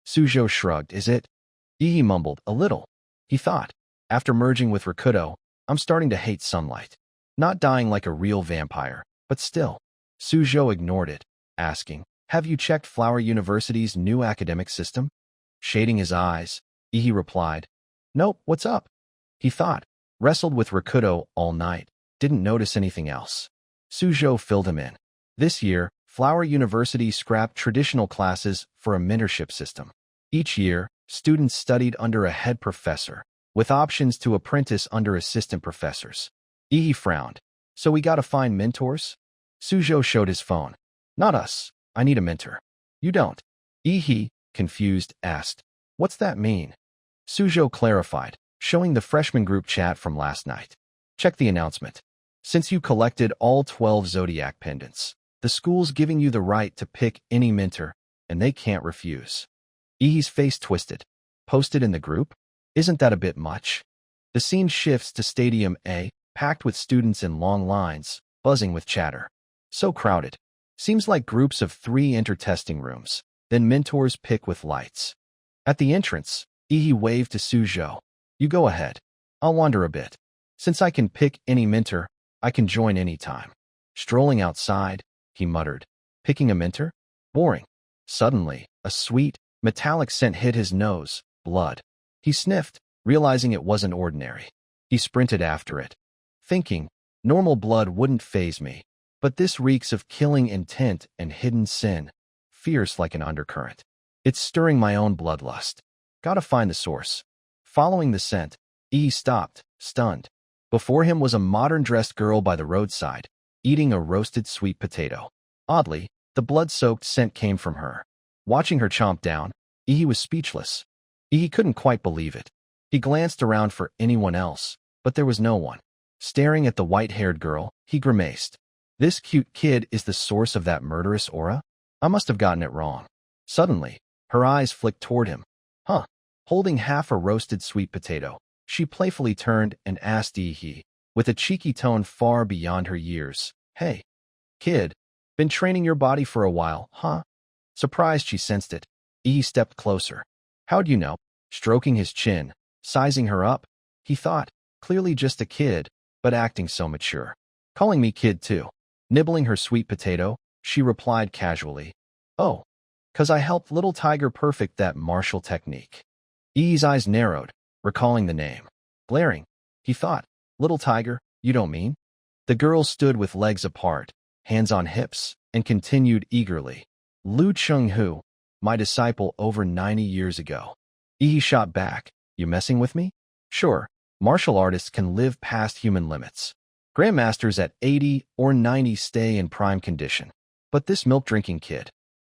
Suzhou shrugged. Is it? Ihi mumbled, a little. He thought, after merging with Rakuto, I'm starting to hate sunlight. Not dying like a real vampire, but still. Suzhou ignored it, asking, have you checked Flower University's new academic system? Shading his eyes, Ihi replied, nope, what's up? He thought, wrestled with Rakuto all night, didn't notice anything else. Suzhou filled him in. This year, Flower University scrapped traditional classes for a mentorship system. Each year, students studied under a head professor, with options to apprentice under assistant professors. Ihi frowned. So we gotta find mentors? Suzhou showed his phone. Not us. I need a mentor. You don't. Ihi, confused, asked. What's that mean? Suzhou clarified, showing the freshman group chat from last night. Check the announcement. Since you collected all 12 zodiac pendants, the school's giving you the right to pick any mentor, and they can't refuse. Ihi's face twisted. Posted in the group? Isn't that a bit much? The scene shifts to Stadium A, packed with students in long lines, buzzing with chatter. So crowded. Seems like groups of 3 enter testing rooms, then mentors pick with lights. At the entrance, Ihi waved to Suzhou. You go ahead. I'll wander a bit. Since I can pick any mentor, I can join any time. Strolling outside, he muttered. Picking a mentor? Boring. Suddenly, a sweet, metallic scent hit his nose, blood. He sniffed, realizing it wasn't ordinary. He sprinted after it, thinking, normal blood wouldn't faze me, but this reeks of killing intent and hidden sin, fierce like an undercurrent. It's stirring my own bloodlust. Gotta find the source. Following the scent, Ihi stopped, stunned. Before him was a modern-dressed girl by the roadside, eating a roasted sweet potato. Oddly, the blood-soaked scent came from her. Watching her chomp down, Ihi was speechless. Ihi couldn't quite believe it. He glanced around for anyone else, but there was no one. Staring at the white-haired girl, he grimaced. This cute kid is the source of that murderous aura? I must have gotten it wrong. Suddenly, her eyes flicked toward him. Huh. Holding half a roasted sweet potato, she playfully turned and asked Ihi, with a cheeky tone far beyond her years, Hey, kid, been training your body for a while, huh? Surprised she sensed it, Ihi stepped closer. How'd you know? Stroking his chin, sizing her up, he thought, clearly just a kid, but acting so mature. Calling me kid too. Nibbling her sweet potato, she replied casually, Oh, 'cause I helped Little Tiger perfect that martial technique. Ihi's eyes narrowed, recalling the name. Glaring, he thought, Little Tiger, you don't mean? The girl stood with legs apart, hands on hips, and continued eagerly. Lu Chenghu, my disciple over 90 years ago. Ihi shot back, you messing with me? Sure, martial artists can live past human limits. Grandmasters at 80 or 90 stay in prime condition. But this milk-drinking kid.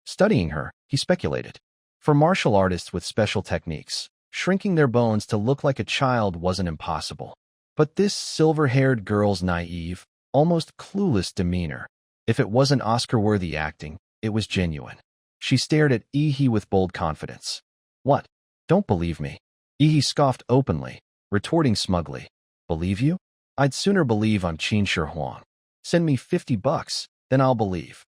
Studying her, he speculated. For martial artists with special techniques, shrinking their bones to look like a child wasn't impossible. But this silver-haired girl's naive, almost clueless demeanor. If it wasn't Oscar-worthy acting, it was genuine. She stared at Yi with bold confidence. What? Don't believe me? Yi scoffed openly, retorting smugly. Believe you? I'd sooner believe I'm Qin Shi Huang. Send me $50, then I'll believe.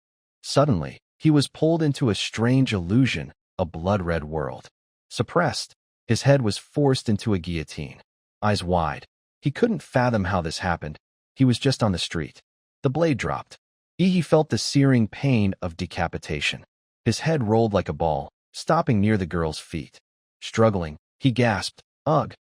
Suddenly, he was pulled into a strange illusion, a blood-red world. Suppressed, his head was forced into a guillotine. Eyes wide. He couldn't fathom how this happened. He was just on the street. The blade dropped. Yi felt the searing pain of decapitation. His head rolled like a ball, stopping near the girl's feet. Struggling, he gasped, "Ugh!"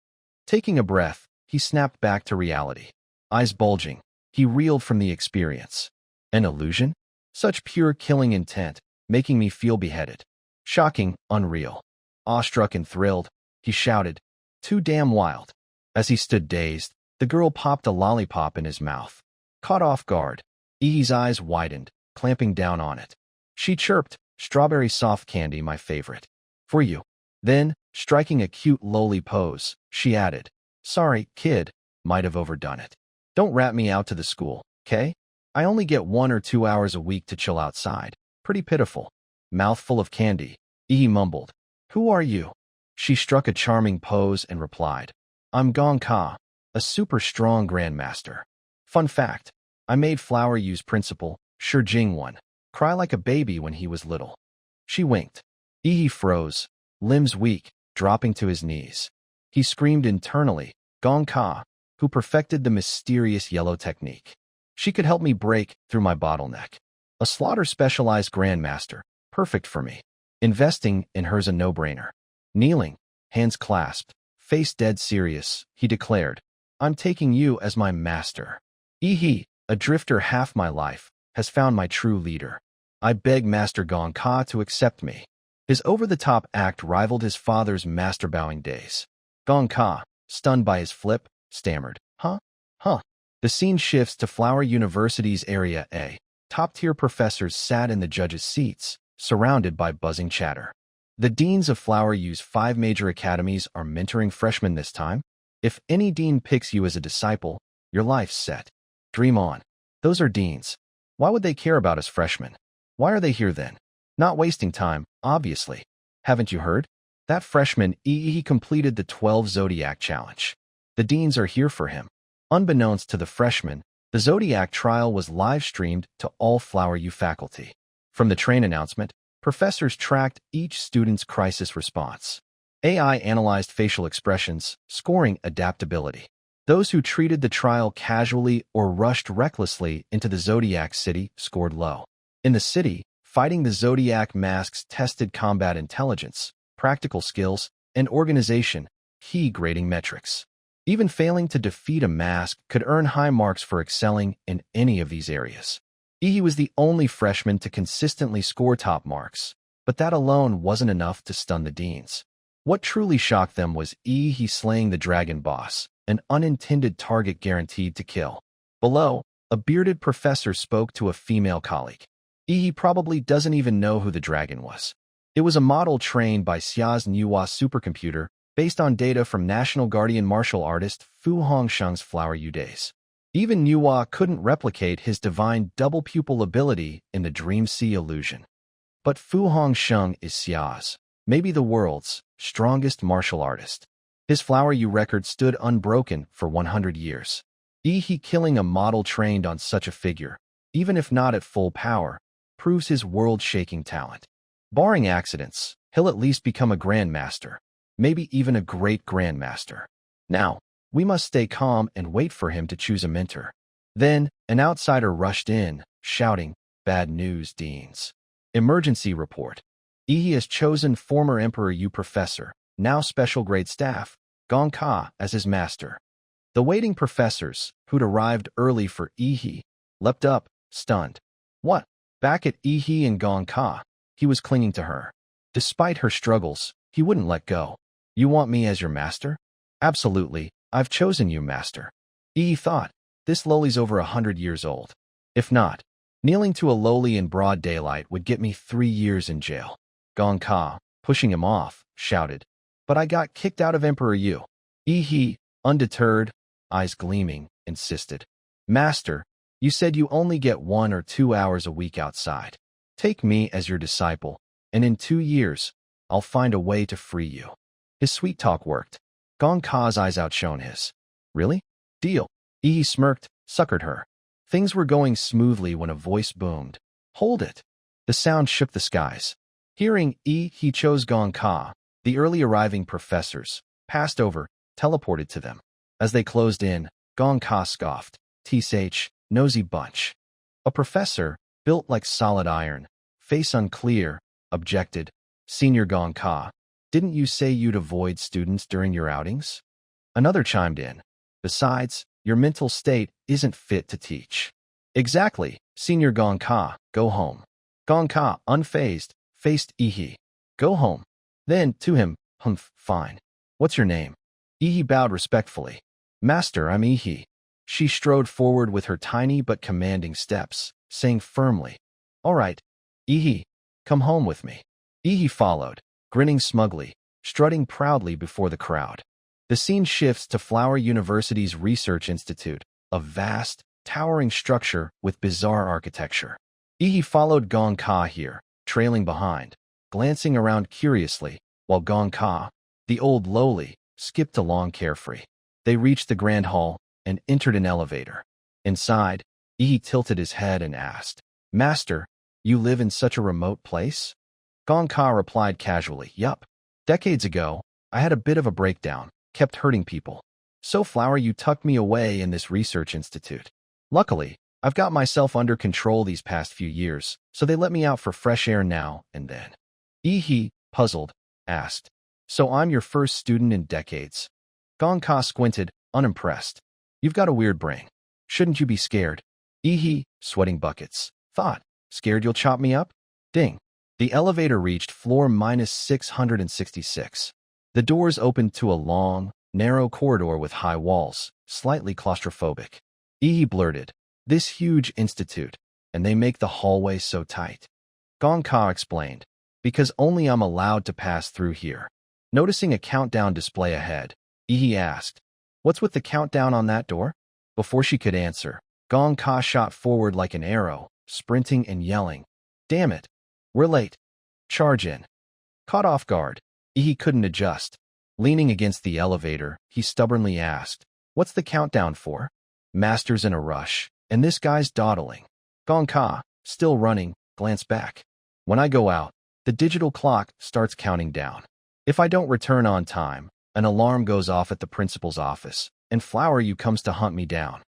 Taking a breath, he snapped back to reality. Eyes bulging, he reeled from the experience. An illusion? Such pure killing intent, making me feel beheaded. Shocking, unreal. Awestruck and thrilled, he shouted, "Too damn wild." As he stood dazed, the girl popped a lollipop in his mouth. Caught off guard, Yi's eyes widened, clamping down on it. She chirped, "Strawberry soft candy, my favorite. For you." Then, striking a cute lowly pose, she added, "Sorry, kid, might have overdone it. Don't rat me out to the school, 'kay? I only get 1 or 2 hours a week to chill outside. Pretty pitiful." Mouthful of candy, Yi mumbled, "Who are you?" She struck a charming pose and replied, "I'm Gong Ka, a super strong grandmaster. Fun fact, I made Flower Yu's principal, Shi Jing one, cry like a baby when he was little." She winked. Yi froze, limbs weak, dropping to his knees. He screamed internally, "Gong Ka, who perfected the mysterious yellow technique. She could help me break through my bottleneck. A slaughter-specialized grandmaster, perfect for me. Investing in her's a no-brainer." Kneeling, hands clasped, face dead serious, he declared, "I'm taking you as my master. Yi, a drifter half my life, has found my true leader. I beg Master Gong Ka to accept me." His over-the-top act rivaled his father's master-bowing days. Gong Ka, stunned by his flip, stammered, Huh? The scene shifts to Flower University's Area A. Top-tier professors sat in the judges' seats, surrounded by buzzing chatter. The deans of Flower U's 5 major academies are mentoring freshmen this time. If any dean picks you as a disciple, your life's set. Dream on. Those are deans. Why would they care about us freshmen? Why are they here then? Not wasting time, obviously. Haven't you heard? That freshman he completed the 12 Zodiac Challenge. The deans are here for him. Unbeknownst to the freshmen, the Zodiac trial was live-streamed to all Flower U faculty. From the train announcement, professors tracked each student's crisis response. AI analyzed facial expressions, scoring adaptability. Those who treated the trial casually or rushed recklessly into the Zodiac City scored low. In the city, fighting the Zodiac masks tested combat intelligence, practical skills, and organization, key grading metrics. Even failing to defeat a mask could earn high marks for excelling in any of these areas. He was the only freshman to consistently score top marks, but that alone wasn't enough to stun the deans. What truly shocked them was he slaying the dragon boss, an unintended target guaranteed to kill. Below, a bearded professor spoke to a female colleague. He probably doesn't even know who the dragon was. It was a model trained by Xia's Nuwa supercomputer based on data from National Guardian martial artist Fu Hongsheng's Flower U days. Even Nuwa couldn't replicate his divine double pupil ability in the Dream Sea illusion. But Fu Hongsheng is Xia's, maybe the world's, strongest martial artist. His Flower U record stood unbroken for 100 years. He killing a model trained on such a figure, even if not at full power, proves his world-shaking talent. Barring accidents, he'll at least become a grandmaster, maybe even a great grandmaster. Now, we must stay calm and wait for him to choose a mentor. Then, an outsider rushed in, shouting, "Bad news, deans. Emergency report. He has chosen former Emperor Yu professor, now special grade staff, Gong Ka, as his master." The waiting professors, who'd arrived early for Yi, leapt up, stunned. What? Back at Yi and Gong Ka, he was clinging to her. Despite her struggles, he wouldn't let go. "You want me as your master?" "Absolutely, I've chosen you, master." Yi thought, this lowly's over 100 years old. If not, kneeling to a lowly in broad daylight would get me 3 years in jail. Gong Ka, pushing him off, shouted, "But I got kicked out of Emperor Yu." Yi, undeterred, eyes gleaming, insisted, "Master, You said you only get 1 or 2 hours a week outside. Take me as your disciple, and in 2 years, I'll find a way to free you. His sweet talk worked. Gong Ka's eyes outshone his. Really? Deal. Yi smirked, suckered her. Things were going smoothly when a voice boomed. Hold it. The sound shook the skies. Hearing he chose Gong Ka, the early arriving professors, passed over, teleported to them. As they closed in, Gong Ka scoffed. Tsh, nosy bunch. A professor, built like solid iron, face unclear, objected. Senior Gong Ka, didn't you say you'd avoid students during your outings? Another chimed in. Besides, your mental state isn't fit to teach. Exactly, Senior Gong Ka, go home. Gong Ka, unfazed, faced Ihi. Go home. Then, to him, fine. What's your name? Ihi bowed respectfully. Master, I'm Ihi. She strode forward with her tiny but commanding steps, saying firmly, All right, Ihi, come home with me. Ihi followed, grinning smugly, strutting proudly before the crowd. The scene shifts to Flower University's Research Institute, a vast, towering structure with bizarre architecture. Ihi followed Gong Ka here, trailing behind, glancing around curiously, while Gong Ka, the old lowly, skipped along carefree. They reached the grand hall and entered an elevator. Inside, Ihi tilted his head and asked, Master, you live in such a remote place? Gong Ka replied casually, Yup. Decades ago, I had a bit of a breakdown, kept hurting people. So Flower, you tucked me away in this research institute. Luckily, I've got myself under control these past few years, so they let me out for fresh air now and then. Ihi, puzzled, asked, So I'm your first student in decades? Gong Ka squinted, unimpressed. You've got a weird brain. Shouldn't you be scared? Ihi, sweating buckets, thought. Scared you'll chop me up? Ding. The elevator reached floor -666. The doors opened to a long, narrow corridor with high walls, slightly claustrophobic. Ihi blurted, This huge institute, and they make the hallway so tight. Gong Ka explained, Because only I'm allowed to pass through here. Noticing a countdown display ahead, Ihi asked, What's with the countdown on that door? Before she could answer, Gong Ka shot forward like an arrow, sprinting and yelling, Damn it! We're late. Charge in. Caught off guard, Ihi couldn't adjust. Leaning against the elevator, he stubbornly asked, What's the countdown for? Master's in a rush, and this guy's dawdling. Gong Ka, still running, glanced back. When I go out, the digital clock starts counting down. If I don't return on time, an alarm goes off at the principal's office, and Flower You comes to hunt me down.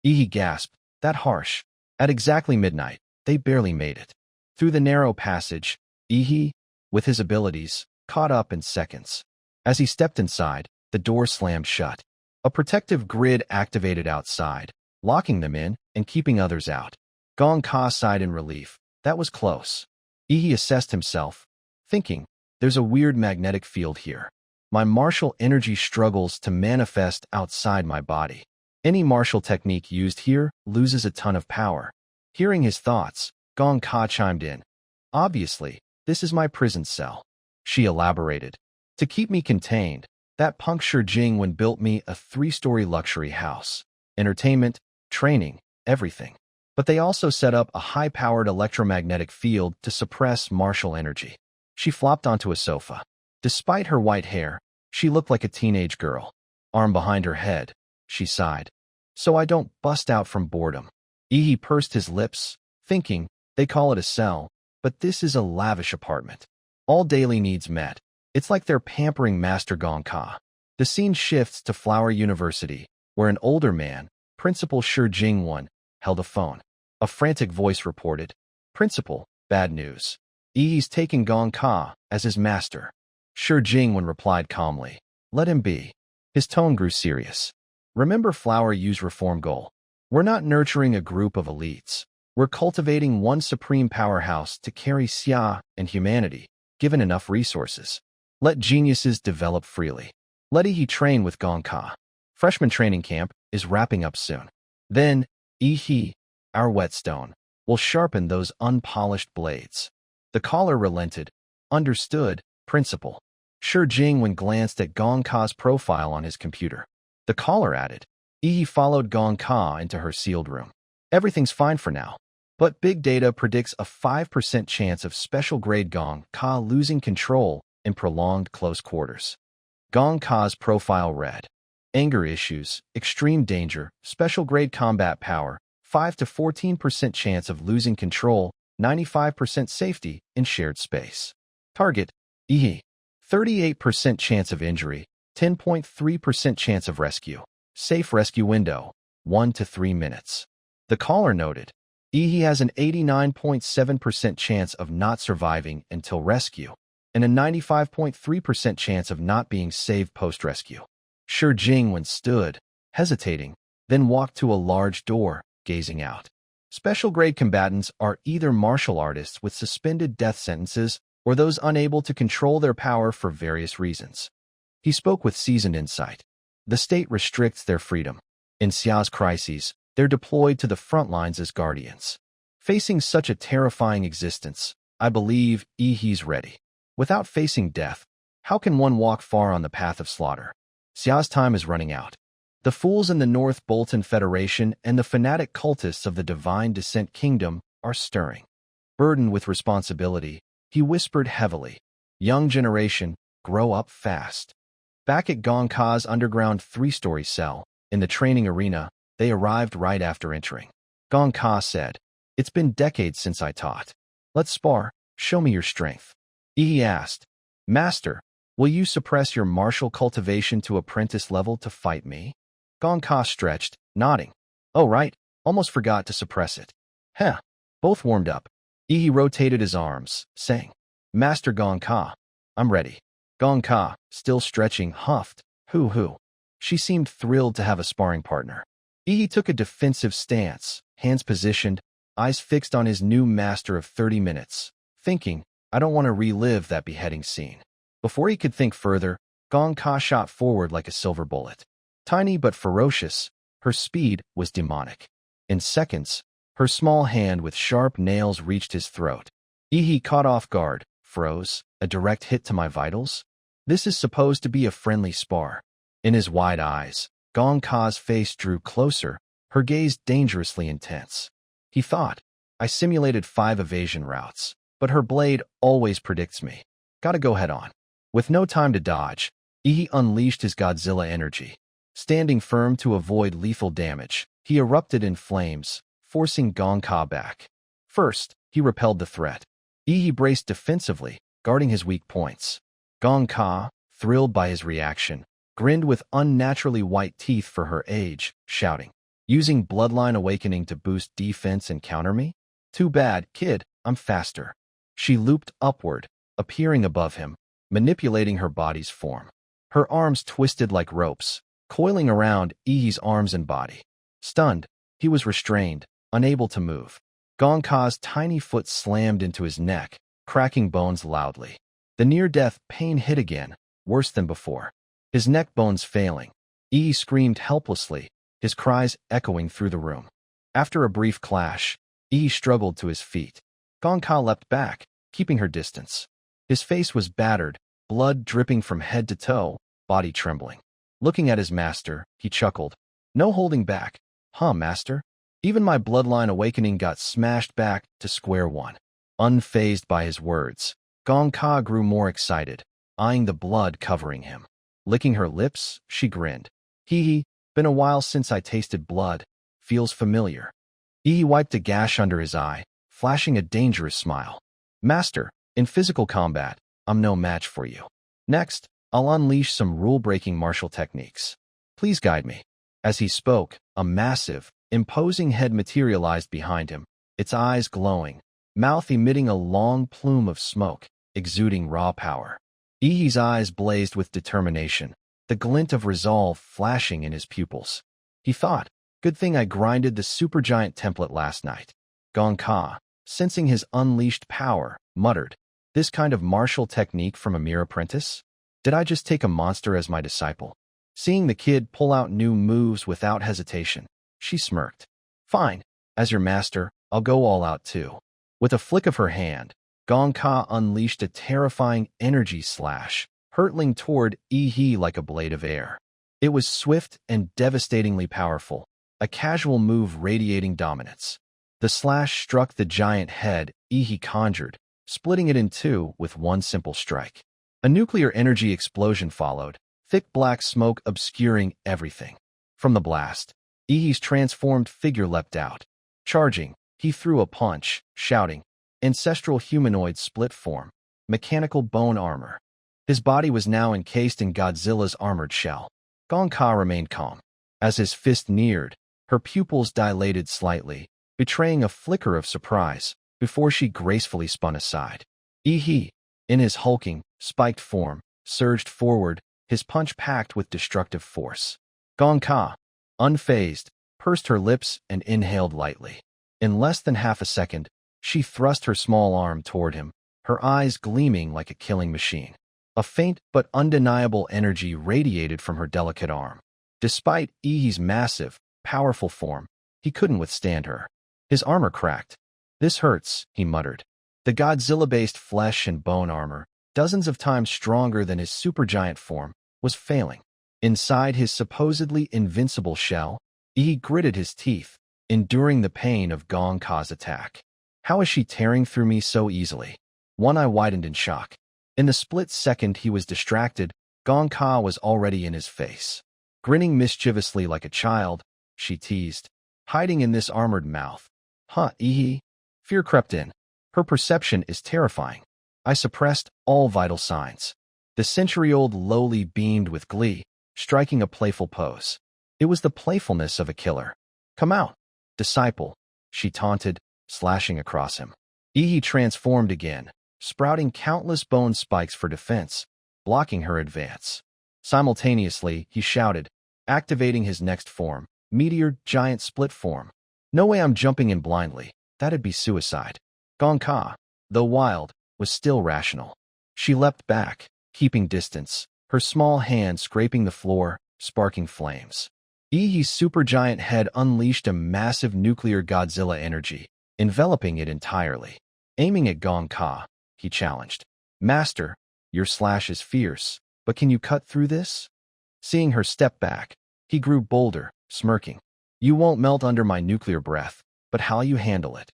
Ihi gasped, That harsh. At exactly midnight, they barely made it. Through the narrow passage, Ihi, with his abilities, caught up in seconds. As he stepped inside, the door slammed shut. A protective grid activated outside, locking them in and keeping others out. Gong Ka sighed in relief. That was close. Ihi assessed himself, thinking, There's a weird magnetic field here. My martial energy struggles to manifest outside my body. Any martial technique used here loses a ton of power. Hearing his thoughts, Gong Ka chimed in. Obviously, this is my prison cell. She elaborated. To keep me contained, that punk Jing built me a 3-story luxury house. Entertainment, training, everything. But they also set up a high-powered electromagnetic field to suppress martial energy. She flopped onto a sofa. Despite her white hair, she looked like a teenage girl. Arm behind her head, she sighed. So I don't bust out from boredom. Ihi pursed his lips, thinking, They call it a cell, but this is a lavish apartment. All daily needs met. It's like they're pampering Master Gong Ka. The scene shifts to Flower University, where an older man, Principal Jing, held a phone. A frantic voice reported, Principal, bad news. Ihi's taking Gong Ka as his master. Jing replied calmly, Let him be. His tone grew serious. Remember Flower U's reform goal. We're not nurturing a group of elites. We're cultivating one supreme powerhouse to carry Xia and humanity, given enough resources. Let geniuses develop freely. Let Ihi train with Gong Ka. Freshman training camp is wrapping up soon. Then, Ihi, our whetstone, will sharpen those unpolished blades. The caller relented. Understood, Principal. Jing glanced at Gong Ka's profile on his computer. The caller added. Ihi followed Gong Ka into her sealed room. Everything's fine for now. But big data predicts a 5% chance of special grade Gong Ka losing control in prolonged close quarters. Gong Ka's profile read: anger issues, extreme danger, special grade combat power, 5 to 14% chance of losing control, 95% safety in shared space. Target: EE. 38% chance of injury, 10.3% chance of rescue. Safe rescue window, 1 to 3 minutes. The caller noted, he has an 89.7% chance of not surviving until rescue, and a 95.3% chance of not being saved post-rescue. Shi Jingwen stood, hesitating, then walked to a large door, gazing out. Special-grade combatants are either martial artists with suspended death sentences or those unable to control their power for various reasons. He spoke with seasoned insight. The state restricts their freedom. In Xia's crises, they're deployed to the front lines as guardians. Facing such a terrifying existence, I believe he's ready. Without facing death, how can one walk far on the path of slaughter? Xia's time is running out. The fools in the North Bolton Federation and the fanatic cultists of the Divine Descent Kingdom are stirring. Burdened with responsibility, he whispered heavily, "Young generation, grow up fast." Back at Gong Ka's underground 3-story cell, in the training arena, they arrived right after entering. Gong Ka said, "It's been decades since I taught. Let's spar, show me your strength." He asked, "Master, will you suppress your martial cultivation to apprentice level to fight me?" Gong Ka stretched, nodding. "Oh right, almost forgot to suppress it." Heh. Both warmed up. He rotated his arms, saying, "Master Gong Ka, I'm ready." Gong Ka, still stretching, huffed, "Hoo." She seemed thrilled to have a sparring partner. He took a defensive stance, hands positioned, eyes fixed on his new master of 30 minutes, thinking, I don't want to relive that beheading scene. Before he could think further, Gong Ka shot forward like a silver bullet. Tiny but ferocious, her speed was demonic. In seconds, her small hand with sharp nails reached his throat. He caught off guard, froze, a direct hit to my vitals? This is supposed to be a friendly spar. In his wide eyes, Gong Ka's face drew closer, her gaze dangerously intense. He thought, I simulated 5 evasion routes, but her blade always predicts me. Gotta go head on. With no time to dodge, he unleashed his Godzilla energy. Standing firm to avoid lethal damage, he erupted in flames, forcing Gong Ka back. First, he repelled the threat. He braced defensively, guarding his weak points. Gong Ka, thrilled by his reaction, grinned with unnaturally white teeth for her age, shouting, "Using Bloodline Awakening to boost defense and counter me? Too bad, kid, I'm faster." She looped upward, appearing above him, manipulating her body's form. Her arms twisted like ropes, coiling around Ihi's arms and body. Stunned, he was restrained, unable to move. Gong Ka's tiny foot slammed into his neck, cracking bones loudly. The near-death pain hit again, worse than before. His neck bones failing, Ihi screamed helplessly, his cries echoing through the room. After a brief clash, Ihi struggled to his feet. Gong Ka leapt back, keeping her distance. His face was battered, blood dripping from head to toe, body trembling. Looking at his master, he chuckled. "No holding back, huh, master? Even my Bloodline Awakening got smashed back to square one." Unfazed by his words, Gong Ka grew more excited, eyeing the blood covering him. Licking her lips, she grinned. Been a while since I tasted blood. Feels familiar." He wiped a gash under his eye, flashing a dangerous smile. "Master, in physical combat, I'm no match for you. Next, I'll unleash some rule-breaking martial techniques. Please guide me." As he spoke, a massive, imposing head materialized behind him, its eyes glowing, mouth emitting a long plume of smoke, exuding raw power. Ihi's eyes blazed with determination, the glint of resolve flashing in his pupils. He thought, good thing I grinded the supergiant template last night. Gong Ka, sensing his unleashed power, muttered, "This kind of martial technique from a mere apprentice? Did I just take a monster as my disciple?" Seeing the kid pull out new moves without hesitation, she smirked. "Fine, as your master, I'll go all out too." With a flick of her hand, Gong Ka unleashed a terrifying energy slash, hurtling toward Ihi like a blade of air. It was swift and devastatingly powerful, a casual move radiating dominance. The slash struck the giant head Ihi conjured, splitting it in two with one simple strike. A nuclear energy explosion followed, thick black smoke obscuring everything. From the blast, Ihi's transformed figure leapt out. Charging, he threw a punch, shouting, "Ancestral humanoid split form, mechanical bone armor." His body was now encased in Godzilla's armored shell. Gong Ka remained calm. As his fist neared, her pupils dilated slightly, betraying a flicker of surprise, before she gracefully spun aside. Ihi, in his hulking, spiked form, surged forward, his punch packed with destructive force. Gong Ka, unfazed, pursed her lips and inhaled lightly. In less than half a second, she thrust her small arm toward him, her eyes gleaming like a killing machine. A faint but undeniable energy radiated from her delicate arm. Despite Ihi's massive, powerful form, he couldn't withstand her. His armor cracked. "This hurts," he muttered. The Godzilla-based flesh and bone armor, dozens of times stronger than his supergiant form, was failing. Inside his supposedly invincible shell, Ihi gritted his teeth, enduring the pain of Gong Ka's attack. How is she tearing through me so easily? One eye widened in shock. In the split second he was distracted, Gong Ka was already in his face. Grinning mischievously like a child, she teased, "Hiding in this armored mouth. Huh, Ihi?" Fear crept in. Her perception is terrifying. I suppressed all vital signs. The century-old lowly beamed with glee, striking a playful pose. It was the playfulness of a killer. "Come out, disciple," she taunted, slashing across him. Ihi transformed again, sprouting countless bone spikes for defense, blocking her advance. Simultaneously, he shouted, activating his next form, Meteor Giant Split Form. "No way I'm jumping in blindly. That'd be suicide." Gong Ka, though wild, was still rational. She leapt back, keeping distance, her small hand scraping the floor, sparking flames. Ihi's supergiant head unleashed a massive nuclear Godzilla energy, enveloping it entirely. Aiming at Gong Ka, he challenged, "Master, your slash is fierce, but can you cut through this?" Seeing her step back, he grew bolder, smirking. "You won't melt under my nuclear breath, but how you handle it."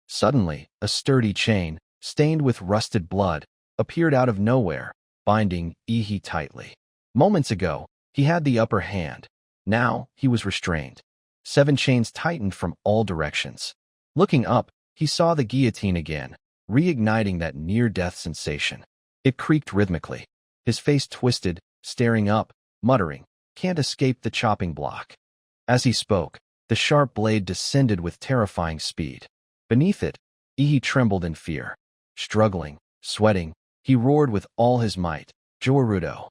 Suddenly, a sturdy chain, stained with rusted blood, appeared out of nowhere, binding Ihi tightly. Moments ago, he had the upper hand. Now, he was restrained. 7 chains tightened from all directions. Looking up, he saw the guillotine again, reigniting that near-death sensation. It creaked rhythmically. His face twisted, staring up, muttering, "Can't escape the chopping block." As he spoke, the sharp blade descended with terrifying speed. Beneath it, Ihi trembled in fear. Struggling, sweating, he roared with all his might, "Jawarudo."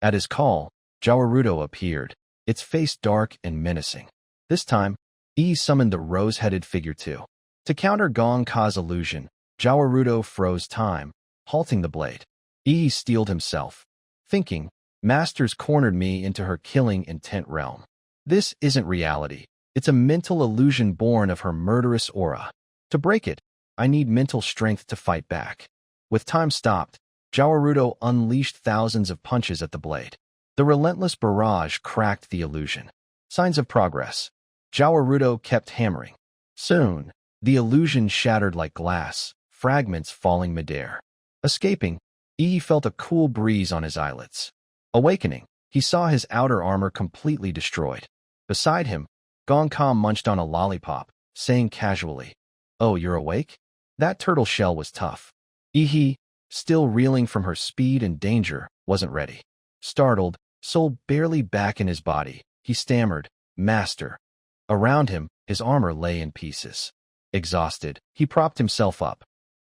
At his call, Jawarudo appeared, its face dark and menacing. This time, Ihi summoned the rose-headed figure too. To counter Gong Ka's illusion, Jawarudo froze time, halting the blade. Ihi steeled himself, thinking, "Master's cornered me into her killing intent realm. This isn't reality. It's a mental illusion born of her murderous aura. To break it, I need mental strength to fight back." With time stopped, Jawarudo unleashed thousands of punches at the blade. The relentless barrage cracked the illusion. Signs of progress. Jawarudo kept hammering. Soon, the illusion shattered like glass, fragments falling midair. Escaping, Ihi felt a cool breeze on his eyelids. Awakening, he saw his outer armor completely destroyed. Beside him, Gong Ka munched on a lollipop, saying casually, "Oh, you're awake?" That turtle shell was tough. Ihi, still reeling from her speed and danger, wasn't ready. Startled, soul barely back in his body, he stammered, "Master." Around him, his armor lay in pieces. Exhausted, he propped himself up,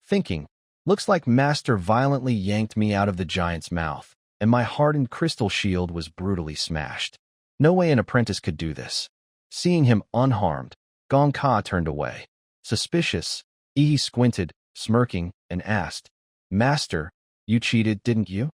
thinking, "Looks like Master violently yanked me out of the giant's mouth, and my hardened crystal shield was brutally smashed. No way an apprentice could do this." Seeing him unharmed, Gong Ka turned away. Suspicious, Ihi squinted, smirking, and asked, "Master, you cheated, didn't you?"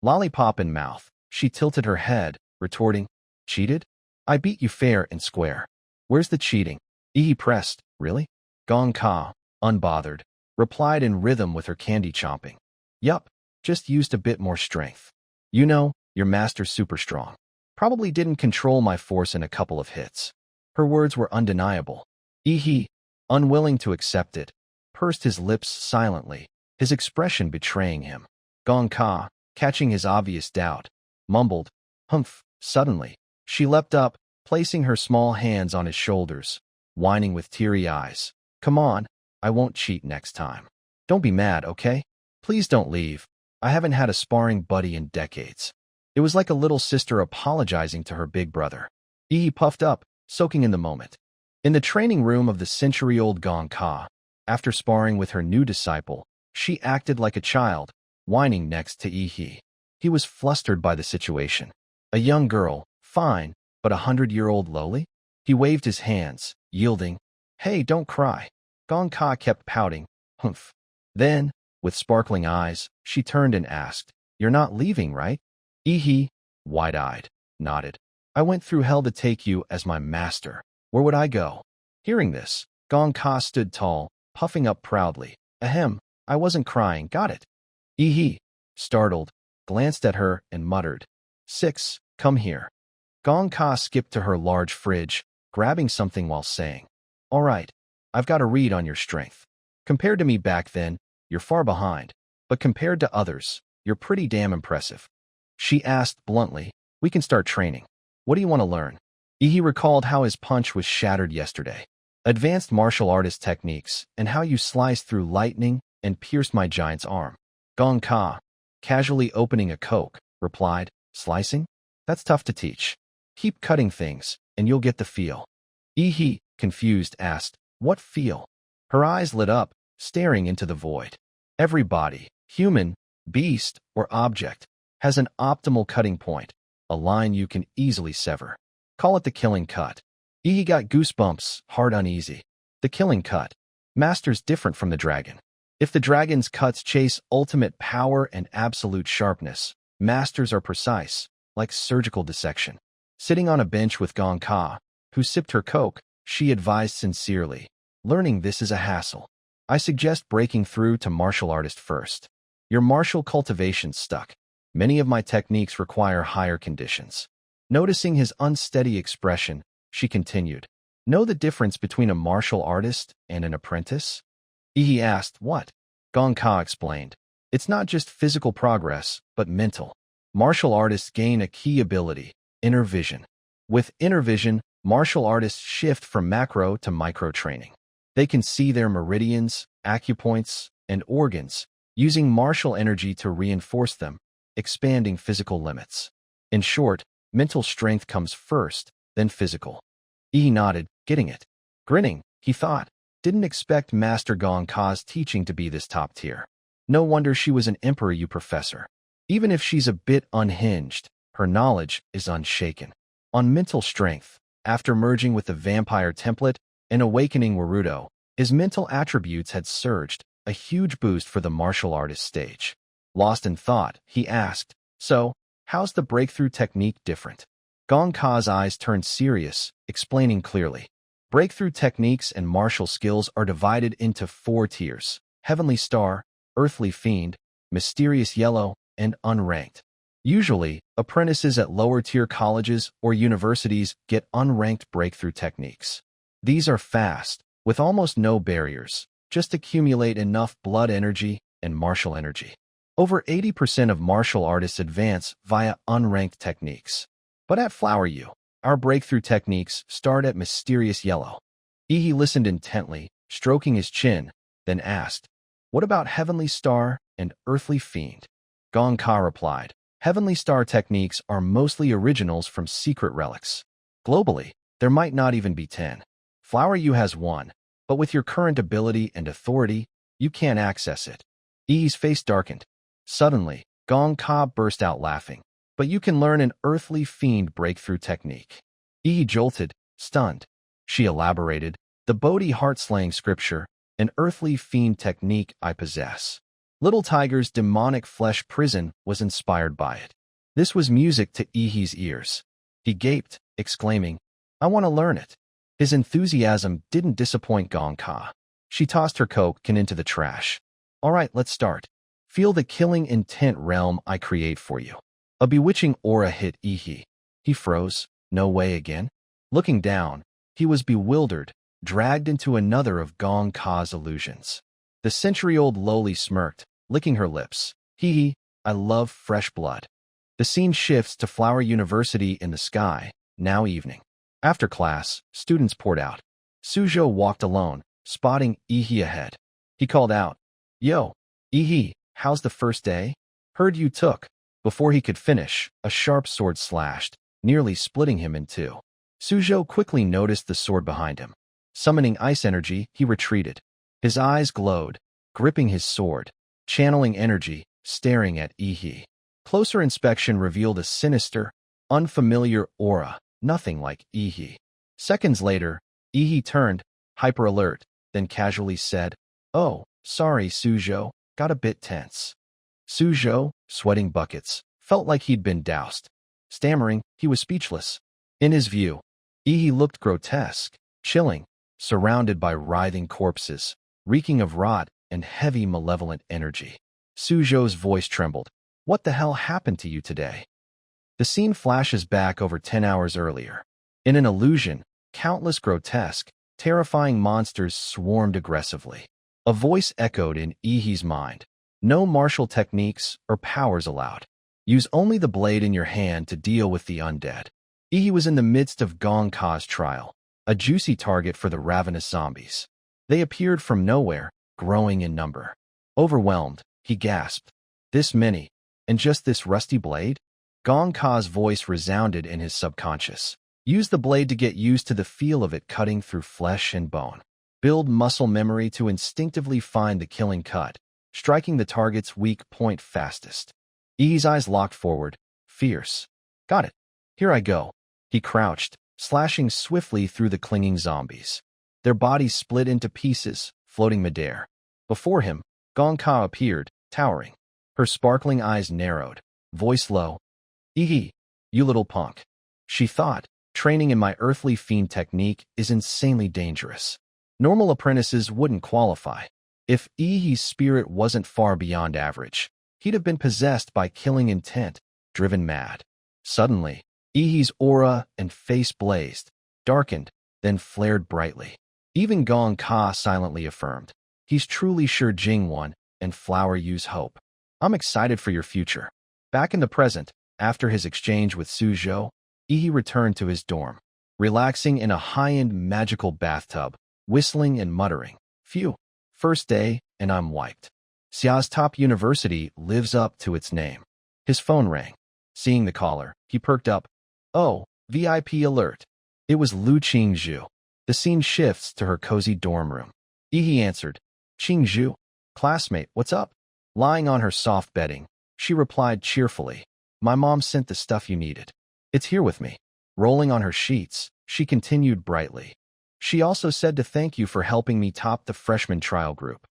Lollipop in mouth, she tilted her head, retorting, "Cheated? I beat you fair and square. Where's the cheating?" Ihi pressed, "Really?" Gong Ka, unbothered, replied in rhythm with her candy chomping, "Yup, just used a bit more strength. You know, your master's super strong. Probably didn't control my force in a couple of hits." Her words were undeniable. Ihi, unwilling to accept it, pursed his lips silently, his expression betraying him. Gong Ka, catching his obvious doubt, mumbled, "Humph." Suddenly, she leapt up, placing her small hands on his shoulders, whining with teary eyes. "Come on, I won't cheat next time. Don't be mad, okay? Please don't leave. I haven't had a sparring buddy in decades." It was like a little sister apologizing to her big brother. Ihi puffed up, soaking in the moment. In the training room of the century-old Gong Ka, after sparring with her new disciple, she acted like a child, whining next to Ihi. He was flustered by the situation. A young girl, fine, but 100-year-old lowly? He waved his hands, yielding. "Hey, don't cry." Gong Ka kept pouting. "Humph." Then, with sparkling eyes, she turned and asked, "You're not leaving, right?" Ihi, wide-eyed, nodded. "I went through hell to take you as my master. Where would I go?" Hearing this, Gong Ka stood tall, puffing up proudly. "Ahem, I wasn't crying, got it." Ihi, startled, glanced at her and muttered, "Six, come here." Gong Ka skipped to her large fridge, grabbing something while saying, "All right, I've got a read on your strength. Compared to me back then, you're far behind, but compared to others, you're pretty damn impressive." She asked bluntly, "We can start training. What do you want to learn?" Ihi recalled how his punch was shattered yesterday, advanced martial artist techniques, and how you sliced through lightning and pierced my giant's arm. Gong Ka, casually opening a Coke, replied, "Slicing? That's tough to teach. Keep cutting things, and you'll get the feel." Ihi, confused, asked, "What feel?" Her eyes lit up, staring into the void. Every body, human, beast, or object, has an optimal cutting point, a line you can easily sever. Call it the killing cut. Ihi got goosebumps, heart uneasy. The killing cut. Master's different from the dragon. If the dragon's cuts chase ultimate power and absolute sharpness, Masters are precise, like surgical dissection. Sitting on a bench with Gong Ka, who sipped her Coke, she advised sincerely, "Learning this is a hassle. I suggest breaking through to martial artist first. Your martial cultivation's stuck. Many of my techniques require higher conditions." Noticing his unsteady expression, she continued, "Know the difference between a martial artist and an apprentice?" Ihi asked, "What?" Gong Ka explained, "It's not just physical progress, but mental. Martial artists gain a key ability, inner vision. With inner vision, martial artists shift from macro to micro training. They can see their meridians, acupoints, and organs, using martial energy to reinforce them, expanding physical limits. In short, mental strength comes first, then physical." Ihi nodded, getting it. Grinning, he thought, didn't expect Master Gong Ka's teaching to be this top tier. No wonder she was an Emperor Professor. Even if she's a bit unhinged, her knowledge is unshaken. On mental strength, after merging with the vampire template and awakening Warudo, his mental attributes had surged, a huge boost for the martial artist stage. Lost in thought, he asked, "So, how's the breakthrough technique different?" Gong Ka's eyes turned serious, explaining clearly. Breakthrough techniques and martial skills are divided into 4 tiers: Heavenly Star, Earthly Fiend, Mysterious Yellow, and Unranked. Usually, apprentices at lower-tier colleges or universities get unranked breakthrough techniques. These are fast, with almost no barriers, just accumulate enough blood energy and martial energy. Over 80% of martial artists advance via unranked techniques. But at Flower U, our breakthrough techniques start at Mysterious Yellow. Ihi listened intently, stroking his chin, then asked, "What about Heavenly Star and Earthly Fiend?" Gong Ka replied, "Heavenly Star techniques are mostly originals from secret relics. Globally, there might not even be 10. Flower U has 1, but with your current ability and authority, you can't access it." Ihi's face darkened. Suddenly, Gong Ka burst out laughing. "But you can learn an Earthly Fiend breakthrough technique." Ihi jolted, stunned. She elaborated, "The Bodhi heart-slaying scripture, an Earthly Fiend technique I possess. Little Tiger's demonic flesh prison was inspired by it." This was music to Ihi's ears. He gaped, exclaiming, "I want to learn it." His enthusiasm didn't disappoint Gong Ka. She tossed her Coke can into the trash. "All right, let's start. Feel the killing intent realm I create for you." A bewitching aura hit Ihi. He froze. No way again? Looking down, He was bewildered, dragged into another of Gong Ka's illusions. The century-old lowly smirked, licking her lips. Hee hee, I love fresh blood. The scene shifts to Flower University in the sky, now evening. After class, students poured out. Suzhou walked alone, spotting Ihi ahead. He called out, Yo, Ihi, how's the first day? Heard you took. Before he could finish, a sharp sword slashed, nearly splitting him in two. Suzhou quickly noticed the sword behind him. Summoning ice energy, he retreated. His eyes glowed, gripping his sword, channeling energy, staring at Ihi. Closer inspection revealed a sinister, unfamiliar aura, nothing like Ihi. Seconds later, Ihi turned, hyper-alert, then casually said, Oh, sorry, Suzhou, got a bit tense. Suzhou, sweating buckets, felt like he'd been doused. Stammering, he was speechless. In his view, Ihi looked grotesque, chilling, surrounded by writhing corpses, reeking of rot and heavy malevolent energy. Suzhou's voice trembled. What the hell happened to you today? The scene flashes back over 10 hours earlier. In an illusion, countless grotesque, terrifying monsters swarmed aggressively. A voice echoed in Ihi's mind. No martial techniques or powers allowed. Use only the blade in your hand to deal with the undead. Ihi was in the midst of Gong Ka's trial, a juicy target for the ravenous zombies. They appeared from nowhere, growing in number. Overwhelmed, he gasped. This many, and just this rusty blade? Gong Ka's voice resounded in his subconscious. Use the blade to get used to the feel of it cutting through flesh and bone. Build muscle memory to instinctively find the killing cut, striking the target's weak point fastest. Ihi's eyes locked forward, fierce. Got it. Here I go. He crouched, slashing swiftly through the clinging zombies. Their bodies split into pieces, floating midair. Before him, Gong Ka appeared, towering. Her sparkling eyes narrowed, voice low. Ihi, you little punk. She thought, training in my earthly fiend technique is insanely dangerous. Normal apprentices wouldn't qualify. If Ihi's spirit wasn't far beyond average, he'd have been possessed by killing intent, driven mad. Suddenly, Ihi's aura and face blazed, darkened, then flared brightly. Even Gong Ka silently affirmed, he's truly sure Jing won, and Flower Yu's hope. I'm excited for your future. Back in the present, after his exchange with Suzhou, Ihi returned to his dorm, relaxing in a high-end magical bathtub, whistling and muttering. Phew, first day, and I'm wiped. Xia's top university lives up to its name. His phone rang. Seeing the caller, he perked up. Oh, VIP alert. It was Lu Qingzhu. The scene shifts to her cozy dorm room. Ihi answered. Qingzhu, classmate, what's up? Lying on her soft bedding, she replied cheerfully. My mom sent the stuff you needed. It's here with me. Rolling on her sheets, she continued brightly. She also said to thank you for helping me top the freshman trial group.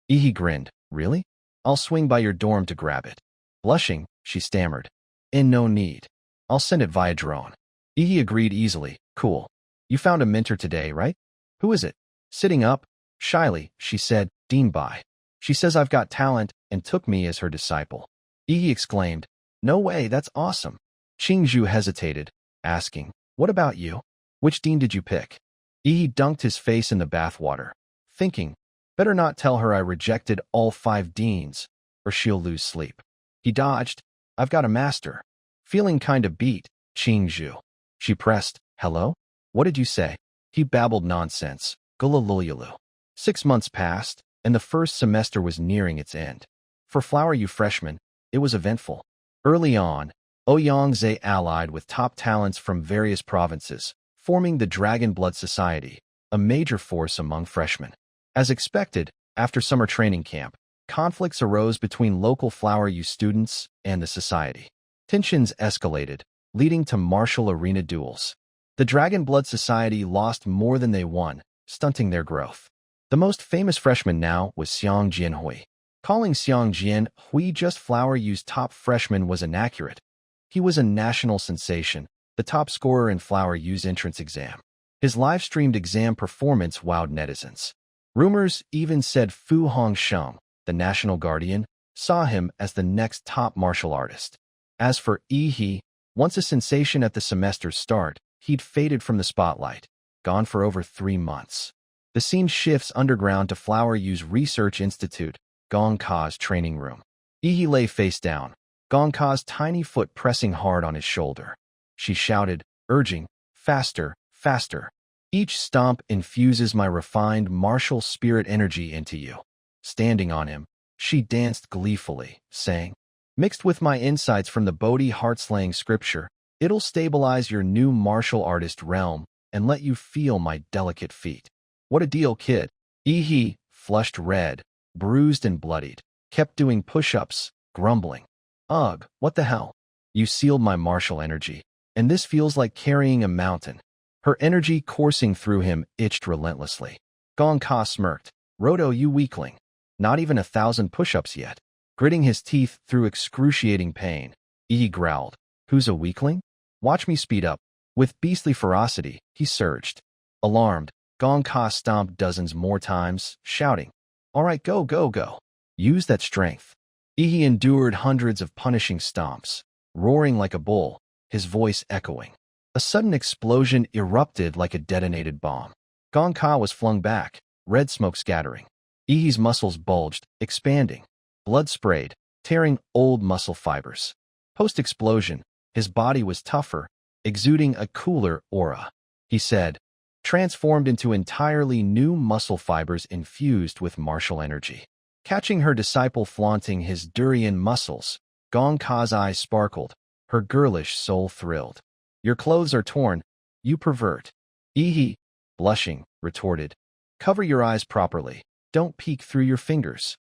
Ihi grinned. Really? I'll swing by your dorm to grab it. Blushing, she stammered. No need. I'll send it via drone. Ihi agreed easily. Cool. You found a mentor today, right? Who is it? Sitting up, shyly, she said, Dean Bai. She says I've got talent and took me as her disciple. Ihi exclaimed, No way, that's awesome. Qingzhu hesitated, asking, What about you? Which dean did you pick? Ihi dunked his face in the bathwater, thinking, Better not tell her I rejected all 5 deans, or she'll lose sleep. He dodged, I've got a master. Feeling kinda beat, Qingzhu. She pressed, Hello? What did you say? He babbled nonsense, gulalululu. 6 months passed, and the first semester was nearing its end. For Flower U freshmen, it was eventful. Early on, Ouyangze allied with top talents from various provinces, forming the Dragon Blood Society, a major force among freshmen. As expected, after summer training camp, conflicts arose between local Flower U students and the society. Tensions escalated, leading to martial arena duels. The Dragon Blood Society lost more than they won, stunting their growth. The most famous freshman now was Xiang Jianhui. Calling Xiang Jianhui just Flower U's top freshman was inaccurate. He was a national sensation, the top scorer in Flower U's entrance exam. His live-streamed exam performance wowed netizens. Rumors even said Fu Hongsheng, the national guardian, saw him as the next top martial artist. As for Ihi, once a sensation at the semester's start, he'd faded from the spotlight. gone for over 3 months. The scene shifts underground to Flower U's Research Institute, Gong Ka's training room. Ihi lay face down, Gong Ka's tiny foot pressing hard on his shoulder. She shouted, urging, faster, faster. Each stomp infuses my refined martial spirit energy into you. Standing on him, she danced gleefully, saying, mixed with my insights from the Bodhi heart-slaying scripture, it'll stabilize your new martial artist realm and let you feel my delicate feet. What a deal, kid. Ihi, flushed red, bruised and bloodied, kept doing push-ups, grumbling. Ugh, what the hell? You sealed my martial energy, and this feels like carrying a mountain. Her energy coursing through him itched relentlessly. Gong Ka smirked. Roto, you weakling. Not even 1,000 push-ups yet. Gritting his teeth through excruciating pain, Ihi growled. Who's a weakling? Watch me speed up. With beastly ferocity, he surged. Alarmed, Gong Ka stomped dozens more times, shouting, all right, go, go, go. Use that strength. Ihi endured hundreds of punishing stomps, roaring like a bull, his voice echoing. A sudden explosion erupted like a detonated bomb. Gong Ka was flung back, red smoke scattering. Ihi's muscles bulged, expanding. Blood sprayed, tearing old muscle fibers. Post-explosion, his body was tougher, exuding a cooler aura. He said, transformed into entirely new muscle fibers infused with martial energy. Catching her disciple flaunting his durian muscles, Gong Ka's eyes sparkled, her girlish soul thrilled. Your clothes are torn, you pervert. Ihi, blushing, retorted. Cover your eyes properly. Don't peek through your fingers.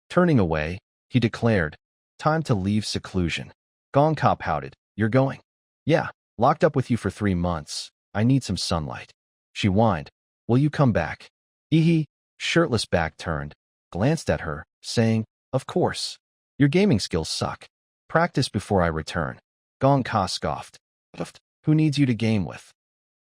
Turning away, he declared, time to leave seclusion. Gong Ka pouted. You're going? Yeah, locked up with you for 3 months. I need some sunlight. She whined. Will you come back? Ihi, shirtless back turned, glanced at her, saying, of course. Your gaming skills suck. Practice before I return. Gong Ka scoffed. Who needs you to game with?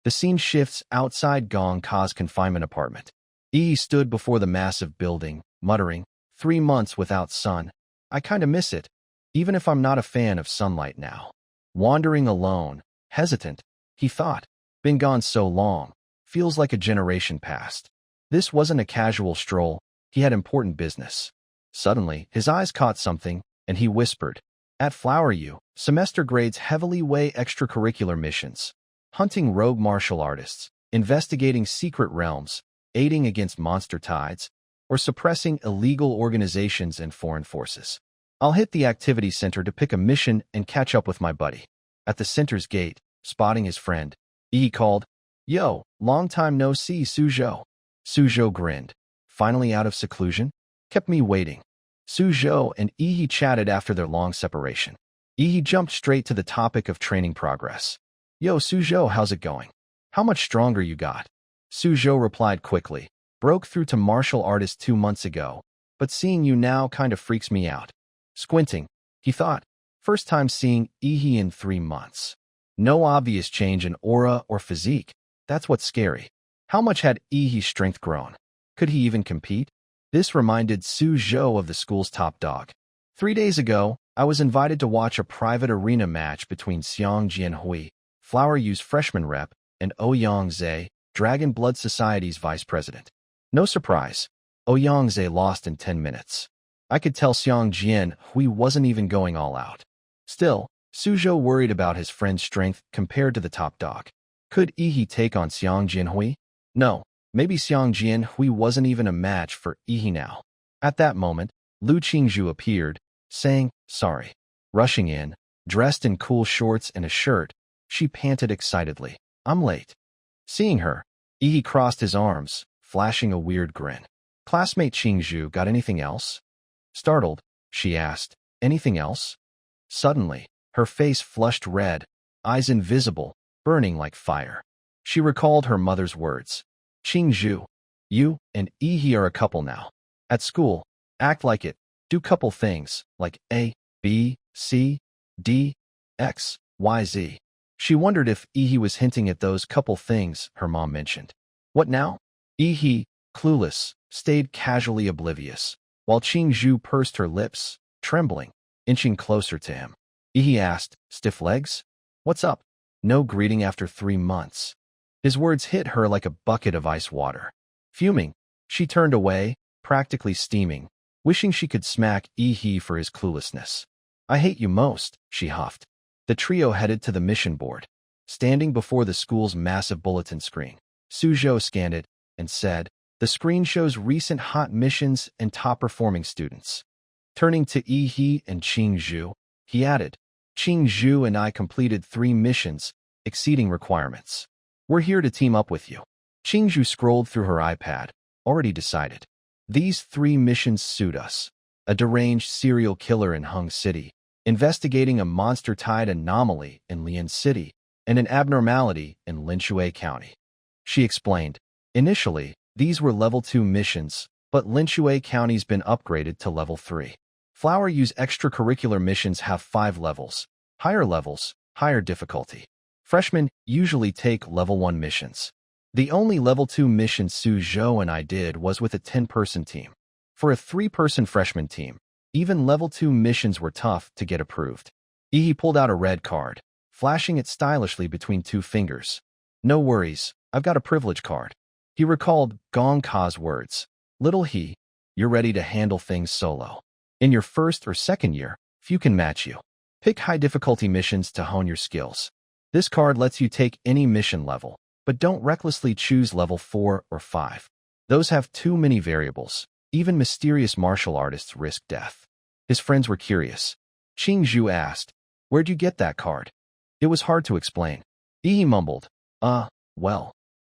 The scene shifts outside Gong Ka's confinement apartment. Ihi stood before the massive building, muttering, 3 months without sun. I kinda miss it, even if I'm not a fan of sunlight now. Wandering alone, hesitant, he thought. Been gone so long, feels like a generation passed. This wasn't a casual stroll, he had important business. Suddenly, his eyes caught something, and he whispered, at Flower U, semester grades heavily weigh extracurricular missions. Hunting rogue martial artists, investigating secret realms, aiding against monster tides, or suppressing illegal organizations and foreign forces. I'll hit the activity center to pick a mission and catch up with my buddy. At the center's gate, spotting his friend, Ihi called, Yo, long time no see, Suzhou. Suzhou grinned. Finally out of seclusion? Kept me waiting. Suzhou and Ihi chatted after their long separation. Ihi jumped straight to the topic of training progress. Yo, Suzhou, how's it going? How much stronger you got? Suzhou replied quickly. Broke through to martial artist 2 months ago, but seeing you now kind of freaks me out. Squinting, he thought, first time seeing Ihi in 3 months. No obvious change in aura or physique. That's what's scary. How much had Ihi's strength grown? Could he even compete? This reminded Suzhou of the school's top dog. 3 days ago, I was invited to watch a private arena match between Xiang Jianhui, Flower U's freshman rep, and Ouyang Zhe, Dragon Blood Society's vice president. No surprise, Ouyang Zhe lost in 10 minutes. I could tell Xiang Jianhui wasn't even going all out. Still, Suzhou worried about his friend's strength compared to the top dog. Could Ihi take on Xiang Jianhui? No, maybe Xiang Jianhui wasn't even a match for Ihi now. At that moment, Lu Qingzhu appeared, saying, sorry. Rushing in, dressed in cool shorts and a shirt, she panted excitedly. I'm late. Seeing her, Ihi crossed his arms, flashing a weird grin. Classmate Qingzhu got anything else? Startled, she asked, anything else? Suddenly, her face flushed red, eyes invisible, burning like fire. She recalled her mother's words. Qingzhu, you and Ihi are a couple now. At school, act like it, do couple things, like A, B, C, D, X, Y, Z. She wondered if Ihi was hinting at those couple things her mom mentioned. What now? Ihi, clueless, stayed casually oblivious, while Qingzhu pursed her lips, trembling, inching closer to him. Ihi asked, stiff legs? What's up? No greeting after 3 months. His words hit her like a bucket of ice water. Fuming, she turned away, practically steaming, wishing she could smack Yi for his cluelessness. I hate you most, she huffed. The trio headed to the mission board. Standing before the school's massive bulletin screen, Suzhou scanned it and said, "The screen shows recent hot missions and top-performing students." Turning to Yi and Qingzhu, he added, "Qingzhu and I completed 3 missions, exceeding requirements. We're here to team up with you." Qingzhu scrolled through her iPad, already decided. These 3 missions suit us. A deranged serial killer in Hung City, investigating a monster-tide anomaly in Lian City, and an abnormality in Linshui County. She explained, initially, these were level 2 missions, but Linshui County's been upgraded to level 3. Flower U's extracurricular missions have 5 levels, higher difficulty. Freshmen usually take level 1 missions. The only level 2 mission Suzhou and I did was with a 10-person team. For a 3-person freshman team, even level 2 missions were tough to get approved. Yi pulled out a red card, flashing it stylishly between 2 fingers. "No worries, I've got a privilege card." He recalled Gong Ka's words. "Little He, you're ready to handle things solo. In your first or second year, few can match you. Pick high-difficulty missions to hone your skills. This card lets you take any mission level, but don't recklessly choose level 4 or 5. Those have too many variables. Even mysterious martial artists risk death." His friends were curious. Qingzhu asked, "Where'd you get that card?" It was hard to explain. Yi mumbled, well.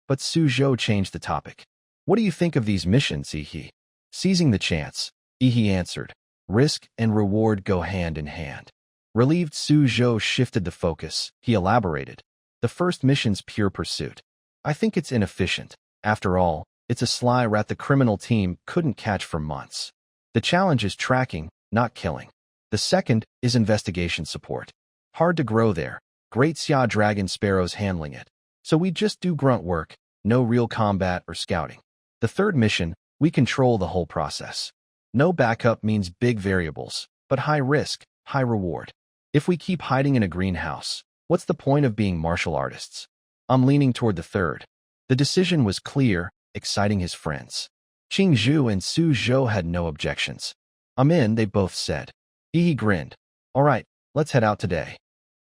But Suzhou changed the topic. "What do you think of these missions, Yi?" Seizing the chance, Yi answered, "Risk and reward go hand in hand." Relieved, Suzhou shifted the focus. He elaborated, "The first mission's pure pursuit. I think it's inefficient. After all, it's a sly rat the criminal team couldn't catch for months. The challenge is tracking, not killing. The second is investigation support. Hard to grow there. Great Xia Dragon Sparrow's handling it. So we just do grunt work, no real combat or scouting. The third mission, we control the whole process. No backup means big variables, but high risk, high reward. If we keep hiding in a greenhouse, what's the point of being martial artists?" I'm leaning toward the third. The decision was clear, exciting his friends. Qingzhu and Suzhou had no objections. "I'm in," they both said. Yi grinned. "All right, let's head out today."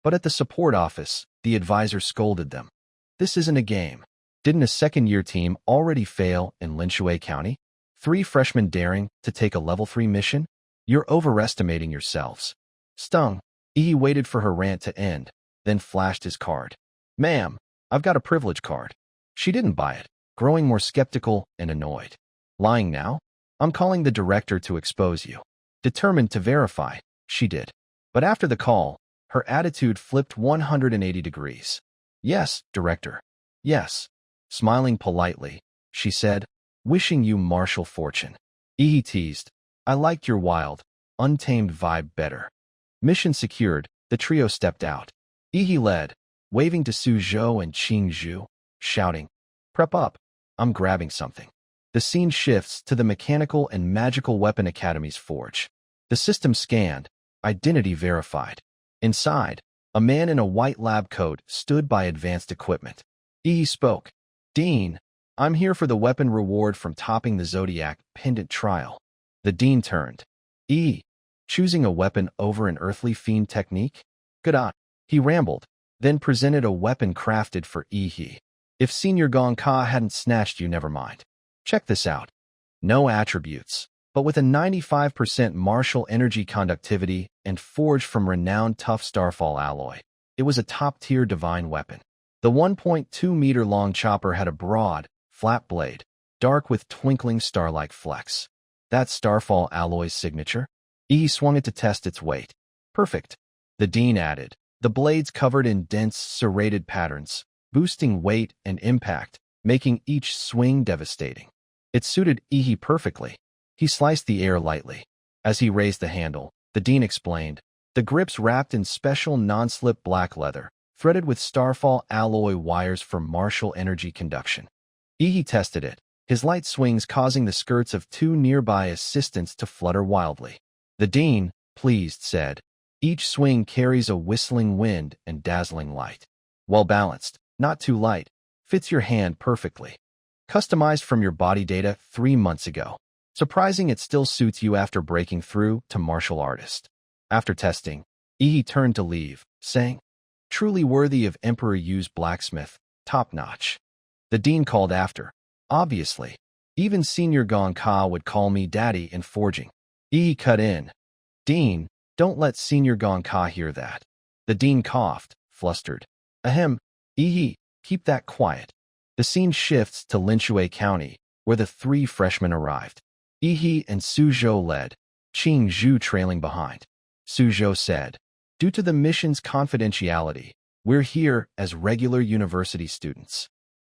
But at the support office, the advisor scolded them. "This isn't a game. Didn't a second-year team already fail in Linshui County? 3 freshmen daring to take a level 3 mission? You're overestimating yourselves." Stung, Yi waited for her rant to end, then flashed his card. "Ma'am, I've got a privilege card." She didn't buy it, growing more skeptical and annoyed. "Lying now? I'm calling the director to expose you." Determined to verify, she did. But after the call, her attitude flipped 180 degrees. "Yes, director. Yes." Smiling politely, she said, "Wishing you martial fortune." Yi teased, "I liked your wild, untamed vibe better." Mission secured, the trio stepped out. Yi led, waving to Suzhou and Qingzhu, shouting, "Prep up. I'm grabbing something." The scene shifts to the Mechanical and Magical Weapon Academy's forge. The system scanned, identity verified. Inside, a man in a white lab coat stood by advanced equipment. Yi spoke. "Dean, I'm here for the weapon reward from topping the Zodiac pendant trial." The dean turned. "Yi, choosing a weapon over an earthly fiend technique? Good on." He rambled, then presented a weapon crafted for Yi. "If Senior Gong Ka hadn't snatched you, never mind. Check this out. No attributes, but with a 95% martial energy conductivity and forged from renowned tough starfall alloy. It was a top-tier divine weapon. The 1.2-meter-long chopper had a broad, flat blade, dark with twinkling star-like flecks. That's starfall alloy's signature. Yi swung it to test its weight. "Perfect," the dean added. The blades covered in dense, serrated patterns, boosting weight and impact, making each swing devastating. It suited Yi perfectly. He sliced the air lightly. As he raised the handle, the dean explained, the grip's wrapped in special non-slip black leather, threaded with starfall alloy wires for martial energy conduction. Yi tested it, his light swings causing the skirts of 2 nearby assistants to flutter wildly. The dean, pleased, said, "Each swing carries a whistling wind and dazzling light. Well balanced, not too light, Fits your hand perfectly. Customized from your body data 3 months ago. Surprising it still suits you after breaking through to martial artist. After testing, Ihi turned to leave, saying, "Truly worthy of Emperor Yu's blacksmith, top-notch." The dean called after. "Obviously. Even Senior Gonka would call me daddy in forging." Ihi cut in. "Dean, don't let Senior Gonka hear that." The dean coughed, flustered. "Ahem, Ihi, keep that quiet." The scene shifts to Linshui County, where the 3 freshmen arrived. Ihi and Suzhou led, Qing Zhu trailing behind. Suzhou said, "Due to the mission's confidentiality, we're here as regular university students."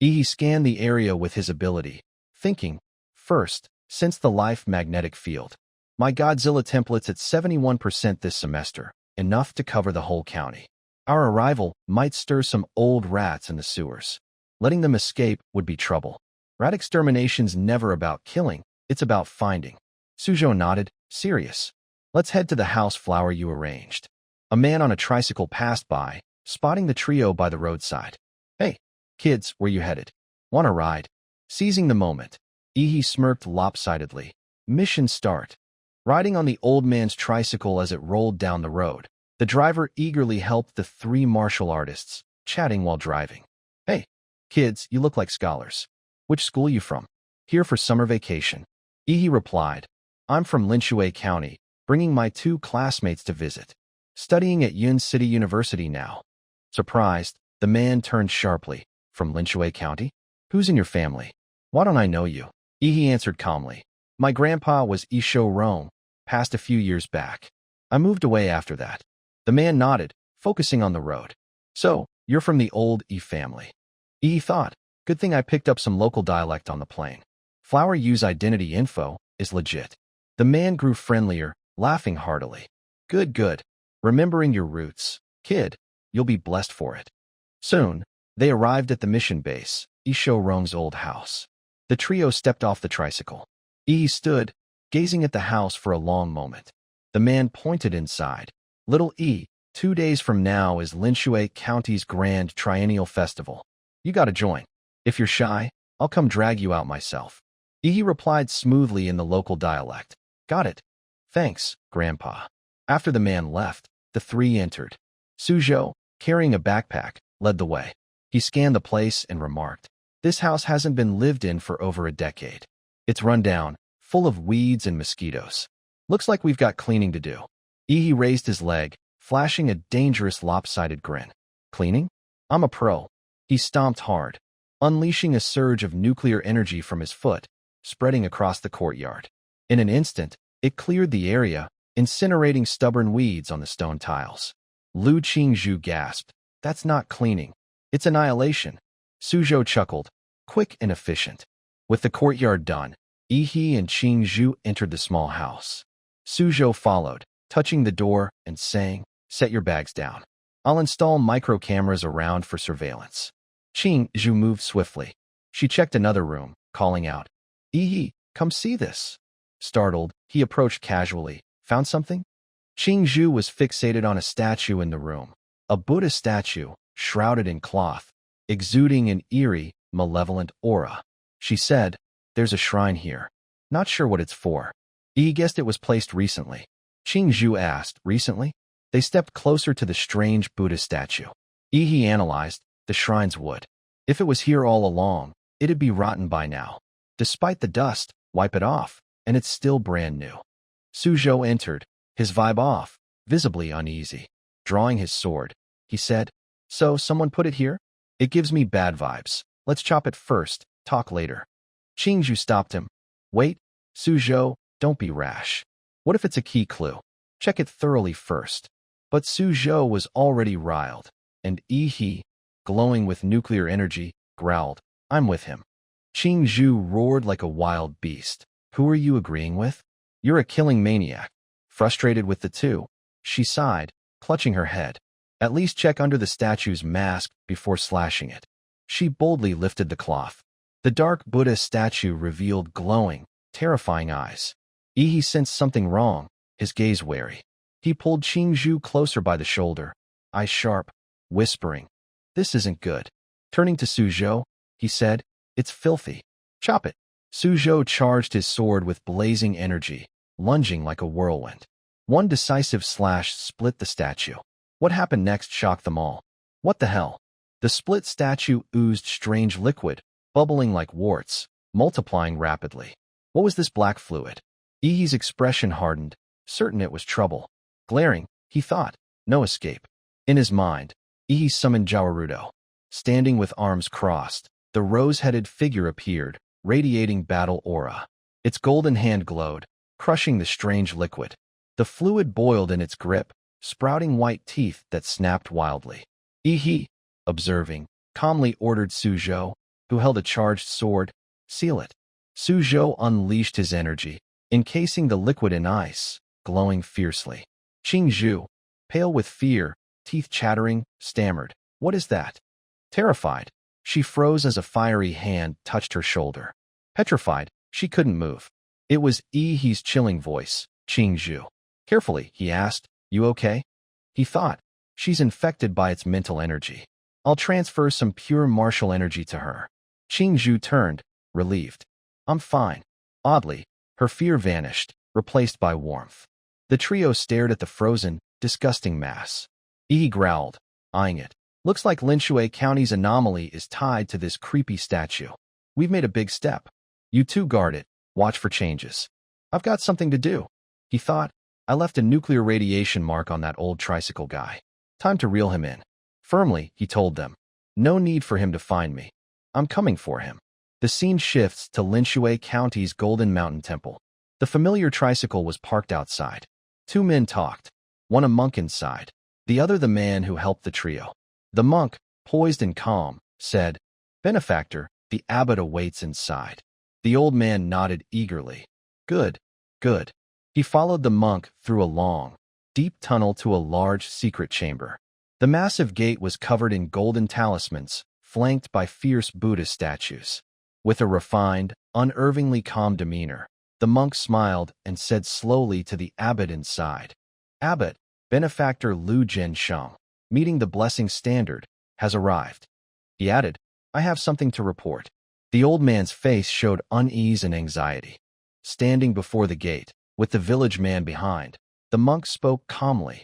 Ihi scanned the area with his ability, thinking, "First, since the life magnetic field. My Godzilla template's at 71% this semester, enough to cover the whole county. Our arrival might stir some old rats in the sewers. Letting them escape would be trouble. Rat extermination's never about killing, it's about finding." Suzhou nodded, serious. "Let's head to the house flower you arranged." A man on a tricycle passed by, spotting the trio by the roadside. "Hey, kids, where you headed? Want a ride?" Seizing the moment, Ihi smirked lopsidedly. Mission start. Riding on the old man's tricycle as it rolled down the road, the driver eagerly helped the 3 martial artists, chatting while driving. "Hey, kids, you look like scholars. Which school you from?" "Here for summer vacation." Ihi replied, "I'm from Linshui County, bringing my 2 classmates to visit. Studying at Yun City University now." Surprised, the man turned sharply. "From Linshui County? Who's in your family?" "Why don't I know you?" Ihi answered calmly. "My grandpa was Isho Rome, passed a few years back. I moved away after that." The man nodded, focusing on the road. "So, you're from the old E family." Ihi thought, "Good thing I picked up some local dialect on the plane. Flower U's identity info is legit." The man grew friendlier, laughing heartily. "Good, good. Remembering your roots. Kid, you'll be blessed for it." Soon, they arrived at the mission base, Isho Rome's old house. The trio stepped off the tricycle. Ihi stood, gazing at the house for a long moment. The man pointed inside. "Little E, 2 days from now is Linshui County's Grand Triennial Festival. You gotta join. If you're shy, I'll come drag you out myself." Ihi replied smoothly in the local dialect. "Got it. Thanks, Grandpa." After the man left, the 3 entered. Suzhou, carrying a backpack, led the way. He scanned the place and remarked, "This house hasn't been lived in for over a decade. It's run down, full of weeds and mosquitoes. Looks like we've got cleaning to do." Ihi raised his leg, flashing a dangerous lopsided grin. "Cleaning? I'm a pro." He stomped hard, unleashing a surge of nuclear energy from his foot, spreading across the courtyard. In an instant, it cleared the area, incinerating stubborn weeds on the stone tiles. Lu Qingzhu gasped, "That's not cleaning. It's annihilation." Suzhou chuckled, "Quick and efficient." With the courtyard done, Ihi and Qingzhu entered the small house. Suzhou followed, touching the door and saying, "Set your bags down. I'll install micro cameras around for surveillance." Qingzhu moved swiftly. She checked another room, calling out, "Ihi, come see this." Startled, he approached casually. "Found something?" Qingzhu was fixated on a statue in the room, a Buddha statue, shrouded in cloth, exuding an eerie, malevolent aura. She said, "There's a shrine here. Not sure what it's for." He guessed it was placed recently. Qingzhu asked, "Recently?" They stepped closer to the strange Buddha statue. Ihi analyzed, the shrine's wood. If it was here all along, it'd be rotten by now. Despite the dust, wipe it off, and it's still brand new. Suzhou entered, his vibe off, visibly uneasy. Drawing his sword, he said, "So someone put it here? It gives me bad vibes. Let's chop it first, talk later." Qingzhu stopped him. "Wait, Suzhou, don't be rash. What if it's a key clue? Check it thoroughly first." But Suzhou was already riled, and Ihi, glowing with nuclear energy, growled, "I'm with him." Qingzhu roared like a wild beast. "Who are you agreeing with? You're a killing maniac." Frustrated with the two, she sighed, clutching her head. "At least check under the statue's mask before slashing it." She boldly lifted the cloth. The dark Buddha statue revealed glowing, terrifying eyes. Ihi sensed something wrong, his gaze wary. He pulled Qingzhu closer by the shoulder, eyes sharp, whispering, "This isn't good." Turning to Suzhou, he said. It's filthy. Chop it. Suzhou charged his sword with blazing energy, lunging like a whirlwind. One decisive slash split the statue. What happened next shocked them all. What the hell? The split statue oozed strange liquid, bubbling like warts, multiplying rapidly. What was this black fluid? Ihi's expression hardened, certain it was trouble. Glaring, he thought, no escape. In his mind, Ihi summoned Jawarudo. Standing with arms crossed, the rose-headed figure appeared, radiating battle aura. Its golden hand glowed, crushing the strange liquid. The fluid boiled in its grip, sprouting white teeth that snapped wildly. Ihi, observing, calmly ordered Suzhou, who held a charged sword, seal it. Suzhou unleashed his energy, encasing the liquid in ice, glowing fiercely. Qingzhu, pale with fear, teeth chattering, stammered, "What is that?" Terrified, she froze as a fiery hand touched her shoulder. Petrified, she couldn't move. It was Ihi's chilling voice, Qingzhu. Carefully, he asked, "You okay?" He thought, "She's infected by its mental energy. I'll transfer some pure martial energy to her." Qingzhu turned, relieved. "I'm fine." Oddly, her fear vanished, replaced by warmth. The trio stared at the frozen, disgusting mass. Ihi growled, eyeing it. "Looks like Linshui County's anomaly is tied to this creepy statue. We've made a big step. You two guard it, watch for changes. I've got something to do." He thought, "I left a nuclear radiation mark on that old tricycle guy. Time to reel him in." Firmly, he told them, "No need for him to find me. I'm coming for him." The scene shifts to Linshui County's Golden Mountain Temple. The familiar tricycle was parked outside. Two men talked, one a monk inside, the other the man who helped the trio. The monk, poised and calm, said, "Benefactor, the abbot awaits inside." The old man nodded eagerly. "Good, good." He followed the monk through a long, deep tunnel to a large secret chamber. The massive gate was covered in golden talismans, flanked by fierce Buddhist statues. With a refined, unervingly calm demeanor, the monk smiled and said slowly to the abbot inside, "Abbot, Benefactor Lu Jiansheng, meeting the blessing standard, has arrived." He added, "I have something to report." The old man's face showed unease and anxiety. Standing before the gate, with the village man behind, the monk spoke calmly.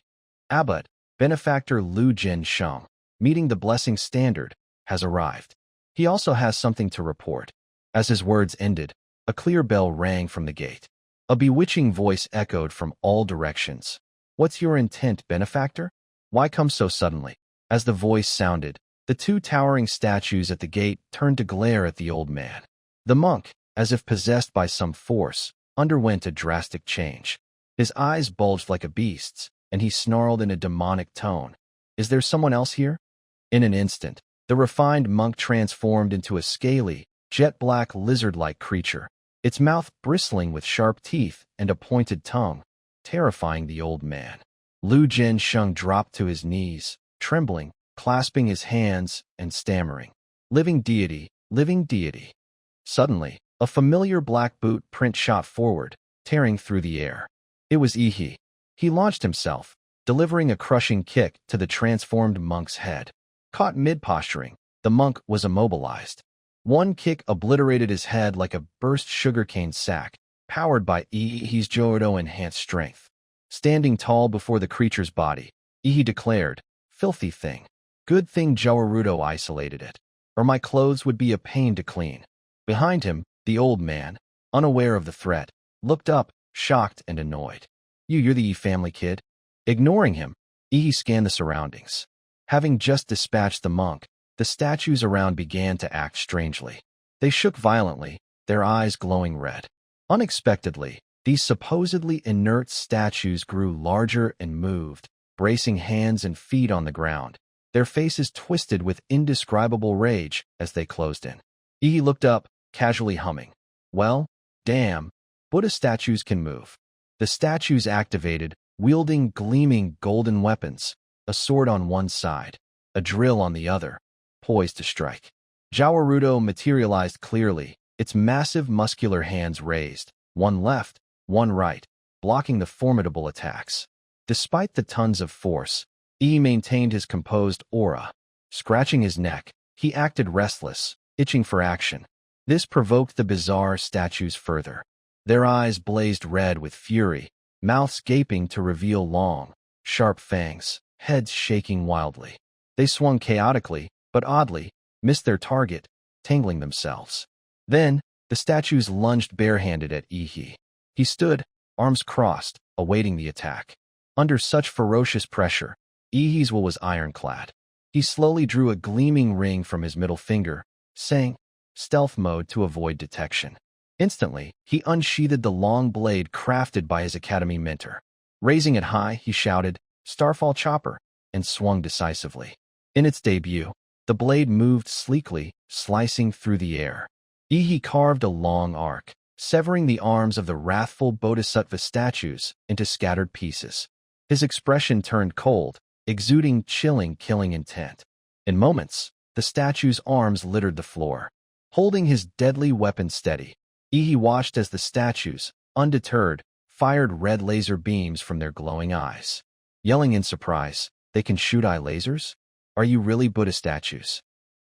"Abbot, Benefactor Lu Jiansheng, meeting the blessing standard, has arrived. He also has something to report." As his words ended, a clear bell rang from the gate. A bewitching voice echoed from all directions. "What's your intent, Benefactor? Why come so suddenly?" As the voice sounded, the two towering statues at the gate turned to glare at the old man. The monk, as if possessed by some force, underwent a drastic change. His eyes bulged like a beast's, and he snarled in a demonic tone, "Is there someone else here?" In an instant, the refined monk transformed into a scaly, jet-black lizard-like creature, its mouth bristling with sharp teeth and a pointed tongue, terrifying the old man. Lu Jiansheng dropped to his knees, trembling, clasping his hands and stammering, "Living deity, living deity." Suddenly, a familiar black boot print shot forward, tearing through the air. It was Ihi. He launched himself, delivering a crushing kick to the transformed monk's head. Caught mid-posturing, the monk was immobilized. One kick obliterated his head like a burst sugarcane sack, powered by Ihi's Jodo-enhanced strength. Standing tall before the creature's body, Ihi declared, "Filthy thing. Good thing Jawarudo isolated it, or my clothes would be a pain to clean." Behind him, the old man, unaware of the threat, looked up, shocked and annoyed. You're the family kid?" Ignoring him, Ihi scanned the surroundings. Having just dispatched the monk, the statues around began to act strangely. They shook violently, their eyes glowing red. Unexpectedly, these supposedly inert statues grew larger and moved, bracing hands and feet on the ground, their faces twisted with indescribable rage as they closed in. Ihi looked up, casually humming, "Well, damn, Buddha statues can move." The statues activated, wielding gleaming golden weapons, a sword on one side, a drill on the other, poised to strike. Jawarudo materialized clearly, its massive muscular hands raised, one left, one right, blocking the formidable attacks. Despite the tons of force, Ihi maintained his composed aura. Scratching his neck, he acted restless, itching for action. This provoked the bizarre statues further. Their eyes blazed red with fury, mouths gaping to reveal long, sharp fangs, heads shaking wildly. They swung chaotically, but oddly, missed their target, tangling themselves. Then, the statues lunged barehanded at Ihi. He stood, arms crossed, awaiting the attack. Under such ferocious pressure, Ihi's will was ironclad. He slowly drew a gleaming ring from his middle finger, saying, "Stealth mode to avoid detection." Instantly, he unsheathed the long blade crafted by his academy mentor. Raising it high, he shouted, "Starfall Chopper," and swung decisively. In its debut, the blade moved sleekly, slicing through the air. Ihi carved a long arc, severing the arms of the wrathful bodhisattva statues into scattered pieces. His expression turned cold, exuding chilling, killing intent. In moments, the statue's arms littered the floor. Holding his deadly weapon steady, Ihi watched as the statues, undeterred, fired red laser beams from their glowing eyes. Yelling in surprise, "They can shoot eye lasers? Are you really Buddha statues?"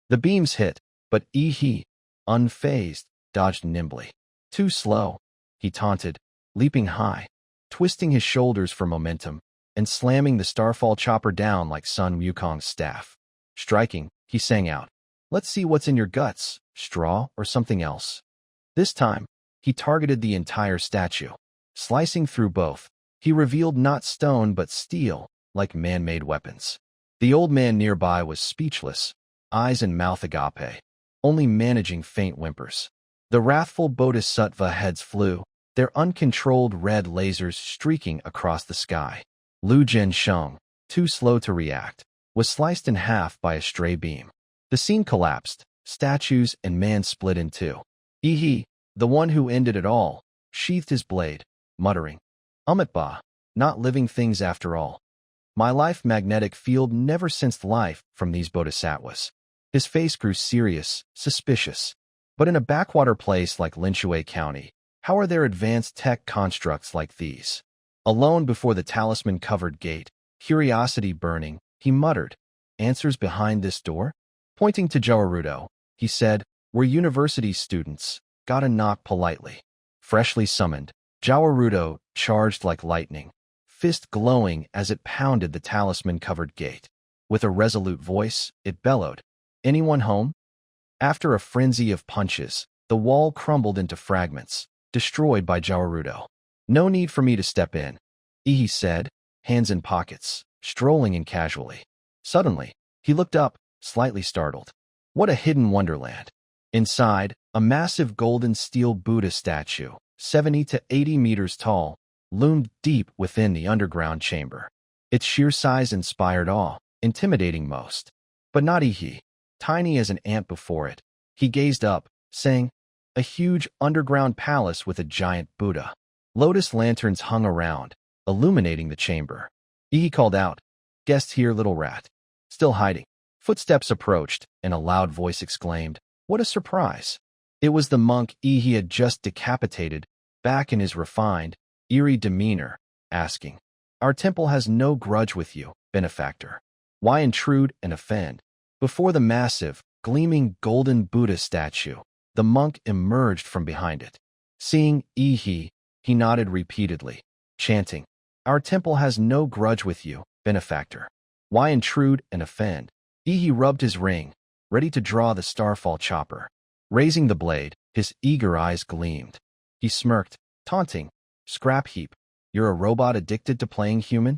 The beams hit, but Ihi, unfazed, dodged nimbly. "Too slow," he taunted, leaping high, twisting his shoulders for momentum, and slamming the Starfall Chopper down like Sun Wukong's staff. Striking, he sang out, "Let's see what's in your guts, straw or something else." This time, he targeted the entire statue. Slicing through both, he revealed not stone but steel, like man-made weapons. The old man nearby was speechless, eyes and mouth agape, only managing faint whimpers. The wrathful bodhisattva heads flew, their uncontrolled red lasers streaking across the sky. Lu Zhensheng, too slow to react, was sliced in half by a stray beam. The scene collapsed, statues and man split in two. Ihi, the one who ended it all, sheathed his blade, muttering, "Umitba, not living things after all. My life magnetic field never sensed life from these bodhisattvas." His face grew serious, suspicious. But in a backwater place like Linshui County, how are there advanced tech constructs like these? Alone before the talisman-covered gate, curiosity burning, he muttered, "Answers behind this door?" Pointing to Joarudo, he said, "We're university students. Gotta knock politely." Freshly summoned, Joarudo charged like lightning, fist glowing as it pounded the talisman-covered gate. With a resolute voice, it bellowed, "Anyone home?" After a frenzy of punches, the wall crumbled into fragments, destroyed by Joarudo. "No need for me to step in," Ihi said, hands in pockets, strolling in casually. Suddenly, he looked up, slightly startled. What a hidden wonderland. Inside, a massive golden steel Buddha statue, 70 to 80 meters tall, loomed deep within the underground chamber. Its sheer size inspired awe, intimidating most. But not Ihi. Tiny as an ant before it, he gazed up, saying, "A huge underground palace with a giant Buddha." Lotus lanterns hung around, illuminating the chamber. Ihi called out, "Guest here, little rat." Still hiding. Footsteps approached, and a loud voice exclaimed, "What a surprise!" It was the monk Ihi had just decapitated, back in his refined, eerie demeanor, asking, "Our temple has no grudge with you, benefactor. Why intrude and offend?" Before the massive, gleaming golden Buddha statue, the monk emerged from behind it. Seeing Ihi, he nodded repeatedly, chanting, "Our temple has no grudge with you, benefactor. Why intrude and offend?" Ihi rubbed his ring, ready to draw the Starfall Chopper. Raising the blade, his eager eyes gleamed. He smirked, taunting, "Scrap heap, you're a robot addicted to playing human?"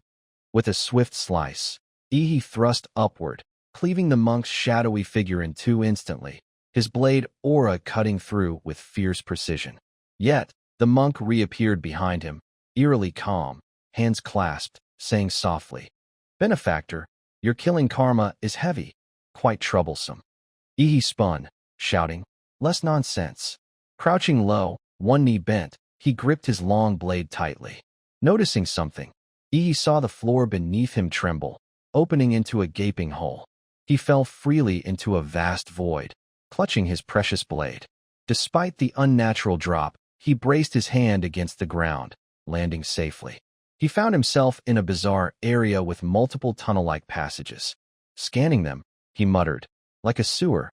With a swift slice, Ihi thrust upward, cleaving the monk's shadowy figure in two instantly, his blade aura cutting through with fierce precision. Yet, the monk reappeared behind him, eerily calm, hands clasped, saying softly, "Benefactor, your killing karma is heavy, quite troublesome." Ihi spun, shouting, "Less nonsense." Crouching low, one knee bent, he gripped his long blade tightly. Noticing something, Ihi saw the floor beneath him tremble, opening into a gaping hole. He fell freely into a vast void, clutching his precious blade. Despite the unnatural drop, he braced his hand against the ground, landing safely. He found himself in a bizarre area with multiple tunnel-like passages. Scanning them, he muttered, "Like a sewer.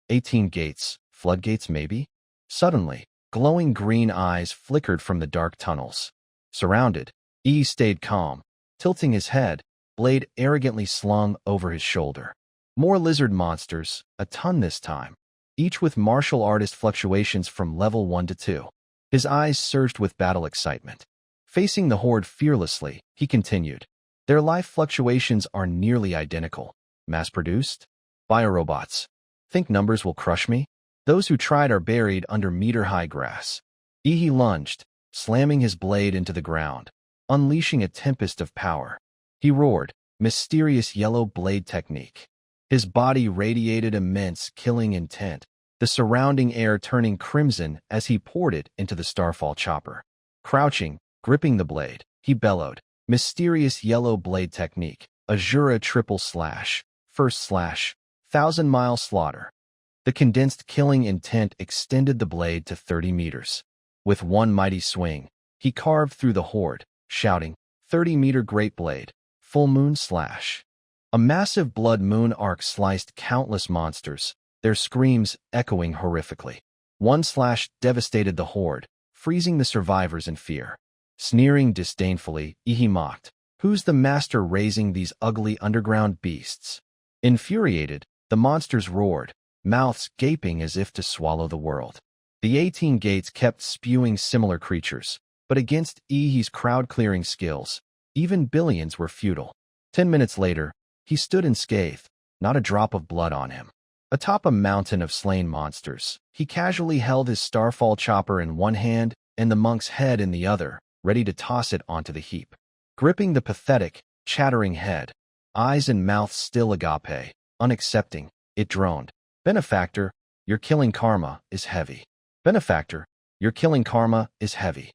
18 gates, floodgates maybe? Suddenly, glowing green eyes flickered from the dark tunnels. Surrounded, Yi stayed calm, tilting his head, blade arrogantly slung over his shoulder. More lizard monsters, a ton this time, each with martial artist fluctuations from level 1 to 2. His eyes surged with battle excitement. Facing the horde fearlessly, he continued. Their life fluctuations are nearly identical. Mass-produced? Biorobots. Think numbers will crush me? Those who tried are buried under meter-high grass. Yi lunged, slamming his blade into the ground, unleashing a tempest of power. He roared, mysterious yellow blade technique. His body radiated immense killing intent, the surrounding air turning crimson as he poured it into the Starfall chopper. Crouching, gripping the blade, he bellowed, mysterious yellow blade technique, Azura triple slash, first slash, 1,000-mile slaughter. The condensed killing intent extended the blade to 30 meters. With one mighty swing, he carved through the horde, shouting, 30-meter great blade, full moon slash. A massive blood moon arc sliced countless monsters, their screams echoing horrifically. One slash devastated the horde, freezing the survivors in fear. Sneering disdainfully, Yi mocked, "Who's the master raising these ugly underground beasts?" Infuriated, the monsters roared, mouths gaping as if to swallow the world. The 18 gates kept spewing similar creatures, but against Yi's crowd-clearing skills, even billions were futile. 10 minutes later, he stood unscathed, not a drop of blood on him. Atop a mountain of slain monsters, he casually held his Starfall chopper in one hand and the monk's head in the other, ready to toss it onto the heap. Gripping the pathetic, chattering head, eyes and mouth still agape, unaccepting, it droned, "Benefactor, your killing karma is heavy. Benefactor, your killing karma is heavy."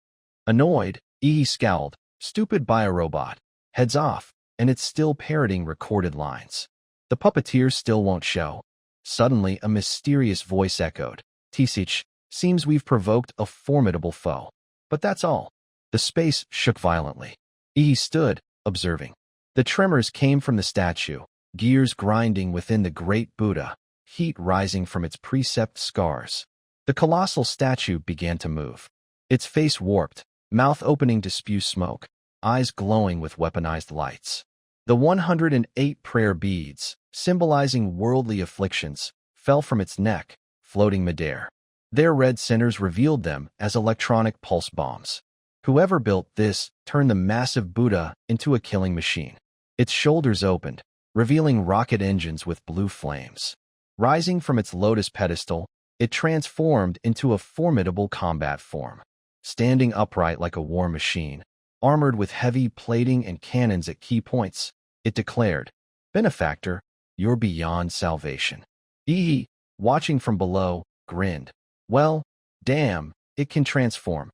Annoyed, Yi scowled, "Stupid biorobot, heads off," and it's still parroting recorded lines. The puppeteers still won't show. Suddenly, a mysterious voice echoed, "Tisich, seems we've provoked a formidable foe. But that's all." The space shook violently. Yi stood, observing. The tremors came from the statue, gears grinding within the great Buddha, heat rising from its precept scars. The colossal statue began to move. Its face warped, mouth opening to spew smoke, eyes glowing with weaponized lights. The 108 prayer beads, symbolizing worldly afflictions, fell from its neck, floating midair. Their red centers revealed them as electronic pulse bombs. Whoever built this turned the massive Buddha into a killing machine. Its shoulders opened, revealing rocket engines with blue flames. Rising from its lotus pedestal, it transformed into a formidable combat form. Standing upright like a war machine, armored with heavy plating and cannons at key points, it declared, "Benefactor, you're beyond salvation." Yi, watching from below, grinned. Well, damn, it can transform.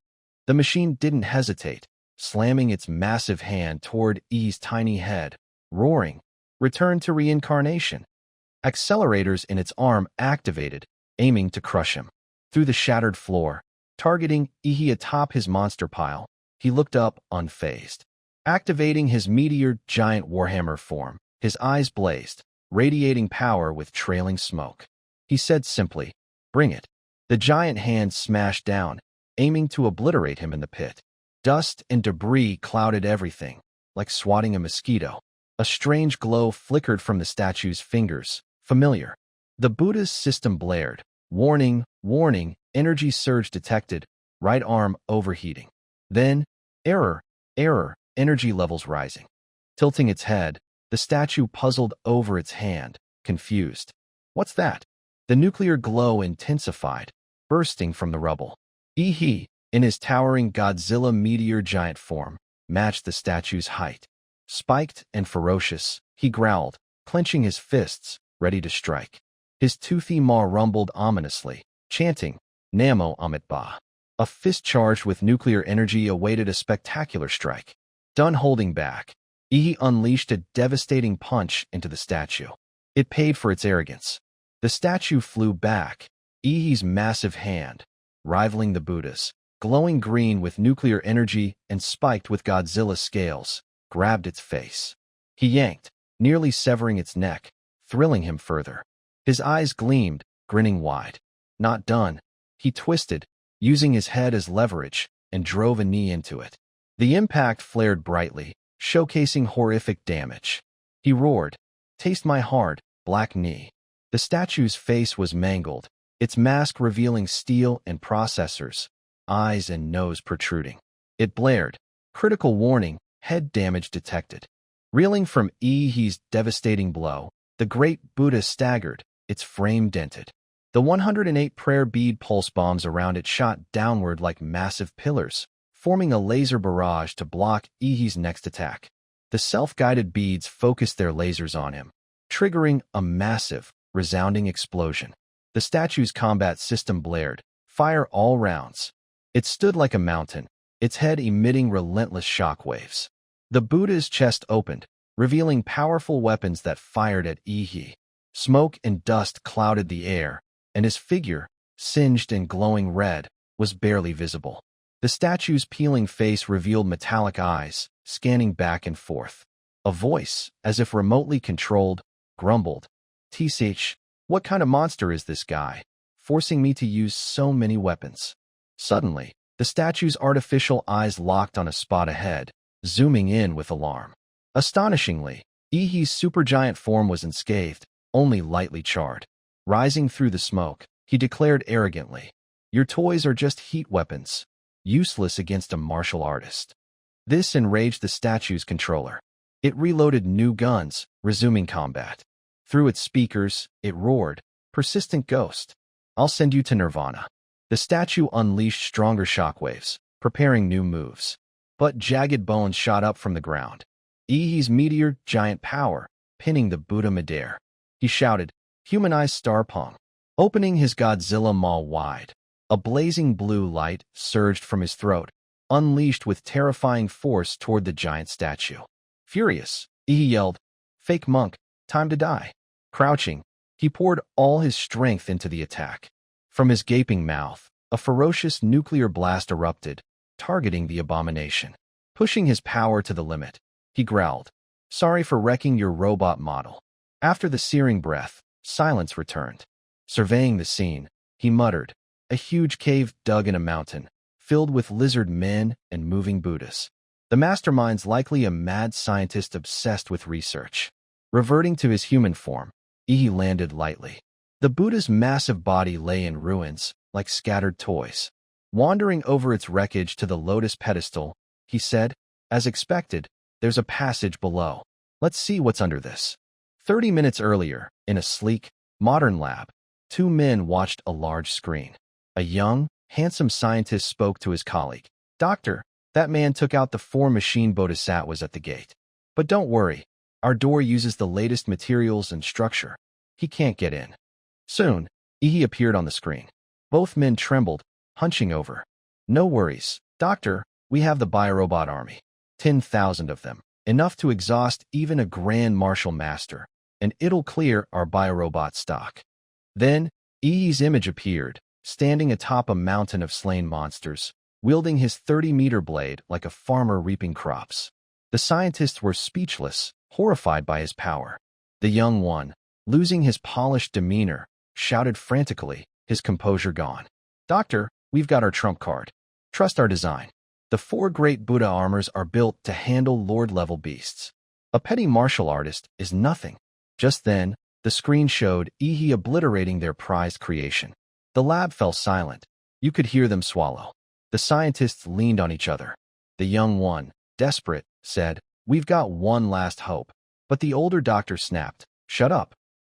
The machine didn't hesitate, slamming its massive hand toward Yi's tiny head, roaring, "Return to reincarnation." Accelerators in its arm activated, aiming to crush him. Through the shattered floor, targeting Yi atop his monster pile, he looked up unfazed. Activating his meteor giant warhammer form, his eyes blazed, radiating power with trailing smoke. He said simply, "Bring it." The giant hand smashed down, aiming to obliterate him in the pit. Dust and debris clouded everything, like swatting a mosquito. A strange glow flickered from the statue's fingers, familiar. The Buddha's system blared, "Warning, warning, energy surge detected, right arm overheating." Then, "Error, error, energy levels rising." Tilting its head, the statue puzzled over its hand, confused. "What's that?" The nuclear glow intensified, bursting from the rubble. Yi, in his towering Godzilla meteor giant form, matched the statue's height. Spiked and ferocious, he growled, clenching his fists, ready to strike. His toothy maw rumbled ominously, chanting, "Namo Amit Ba." A fist charged with nuclear energy awaited a spectacular strike. Done holding back, Yi unleashed a devastating punch into the statue. It paid for its arrogance. The statue flew back, Yi's massive hand, rivaling the Buddha's, glowing green with nuclear energy and spiked with Godzilla scales, grabbed its face. He yanked, nearly severing its neck, thrilling him further. His eyes gleamed, grinning wide. Not done. He twisted, using his head as leverage, and drove a knee into it. The impact flared brightly, showcasing horrific damage. He roared, "Taste my hard, black knee." The statue's face was mangled, its mask revealing steel and processors, eyes and nose protruding. It blared, "Critical warning, head damage detected." Reeling from He's devastating blow, the great Buddha staggered, its frame dented. The 108 prayer bead pulse bombs around it shot downward like massive pillars, forming a laser barrage to block He's next attack. The self-guided beads focused their lasers on him, triggering a massive, resounding explosion. The statue's combat system blared, "Fire all rounds." It stood like a mountain, its head emitting relentless shockwaves. The Buddha's chest opened, revealing powerful weapons that fired at He. Smoke and dust clouded the air, and his figure, singed and glowing red, was barely visible. The statue's peeling face revealed metallic eyes, scanning back and forth. A voice, as if remotely controlled, grumbled, "Tsh, what kind of monster is this guy, forcing me to use so many weapons?" Suddenly, the statue's artificial eyes locked on a spot ahead, zooming in with alarm. Astonishingly, He's supergiant form was unscathed, only lightly charred. Rising through the smoke, he declared arrogantly, "Your toys are just heat weapons, useless against a martial artist." This enraged the statue's controller. It reloaded new guns, resuming combat. Through its speakers, it roared, "Persistent ghost, I'll send you to Nirvana." The statue unleashed stronger shockwaves, preparing new moves. But jagged bones shot up from the ground. He's meteor giant power, pinning the Buddha midair. He shouted, "Humanized star pong," opening his Godzilla maw wide. A blazing blue light surged from his throat, unleashed with terrifying force toward the giant statue. Furious, He yelled, "Fake monk, time to die." Crouching, he poured all his strength into the attack. From his gaping mouth, a ferocious nuclear blast erupted, targeting the abomination. Pushing his power to the limit, he growled, "Sorry for wrecking your robot model." After the searing breath, silence returned. Surveying the scene, he muttered, "A huge cave dug in a mountain, filled with lizard men and moving Buddhas. The mastermind's likely a mad scientist obsessed with research." Reverting to his human form, He landed lightly. The Buddha's massive body lay in ruins, like scattered toys. Wandering over its wreckage to the lotus pedestal, he said, "As expected, there's a passage below. Let's see what's under this." 30 minutes earlier, in a sleek, modern lab, two men watched a large screen. A young, handsome scientist spoke to his colleague. "Doctor, that man took out the 4-machine bodhisattvas at the gate. But don't worry, our door uses the latest materials and structure. He can't get in." Soon, He appeared on the screen. Both men trembled, hunching over. "No worries, Doctor, we have the biorobot army. 10,000 of them, enough to exhaust even a grand martial master, and it'll clear our biorobot stock." Then, He's image appeared, standing atop a mountain of slain monsters, wielding his 30-meter blade like a farmer reaping crops. The scientists were speechless, horrified by his power. The young one, losing his polished demeanor, shouted frantically, his composure gone, "Doctor, we've got our trump card. Trust our design. The 4 great Buddha armors are built to handle Lord-level beasts. A petty martial artist is nothing." Just then, the screen showed He obliterating their prized creation. The lab fell silent. You could hear them swallow. The scientists leaned on each other. The young one, desperate, said, "We've got one last hope." But the older doctor snapped, "Shut up."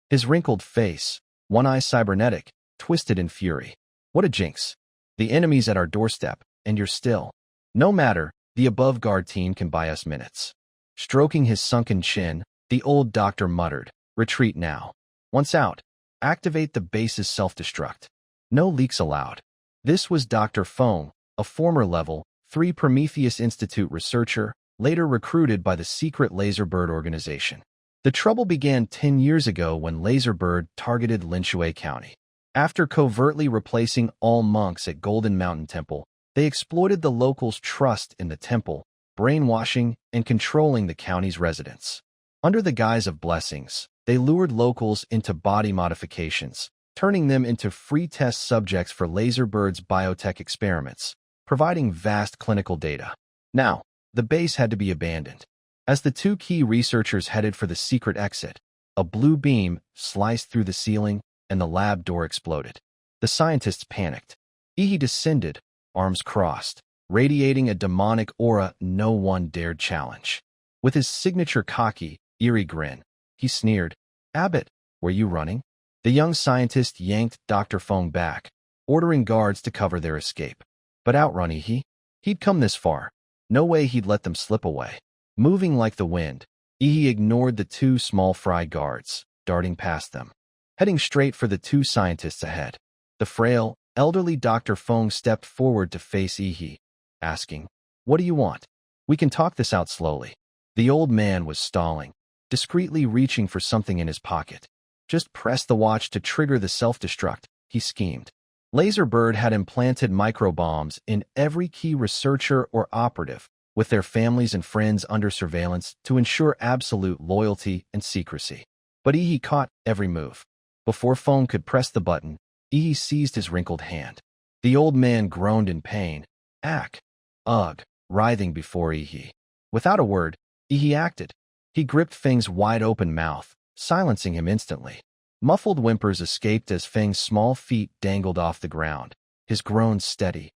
His wrinkled face, one eye cybernetic, twisted in fury. "What a jinx. The enemy's at our doorstep, and you're still." "No matter, the above-guard team can buy us minutes." Stroking his sunken chin, the old doctor muttered, "Retreat now. Once out, activate the base's self-destruct. No leaks allowed." This was Dr. Fong, a former Level 3 Prometheus Institute researcher, later recruited by the secret Laserbird organization. The trouble began 10 years ago when Laserbird targeted Linshui County. After covertly replacing all monks at Golden Mountain Temple, they exploited the locals' trust in the temple, brainwashing and controlling the county's residents. Under the guise of blessings, they lured locals into body modifications, turning them into free test subjects for Laserbird's biotech experiments, providing vast clinical data. Now, the base had to be abandoned. As the two key researchers headed for the secret exit, a blue beam sliced through the ceiling and the lab door exploded. The scientists panicked. He descended, arms crossed, radiating a demonic aura no one dared challenge. With his signature cocky, eerie grin, he sneered, "Abbott, were you running?" The young scientist yanked Dr. Fong back, ordering guards to cover their escape. But outrun he'd come this far. No way he'd let them slip away. Moving like the wind, he ignored the two small fry guards, darting past them, heading straight for the two scientists ahead. The frail, elderly Dr. Fong stepped forward to face Yi, asking, "What do you want? We can talk this out slowly." The old man was stalling, discreetly reaching for something in his pocket. "Just press the watch to trigger the self-destruct," he schemed. Laserbird had implanted microbombs in every key researcher or operative, with their families and friends under surveillance to ensure absolute loyalty and secrecy. But Yi caught every move. Before Fong could press the button, Yi seized his wrinkled hand. The old man groaned in pain. Ugh, writhing before Yi. Without a word, Yi acted. He gripped Feng's wide-open mouth, silencing him instantly. Muffled whimpers escaped as Feng's small feet dangled off the ground, his groans steady.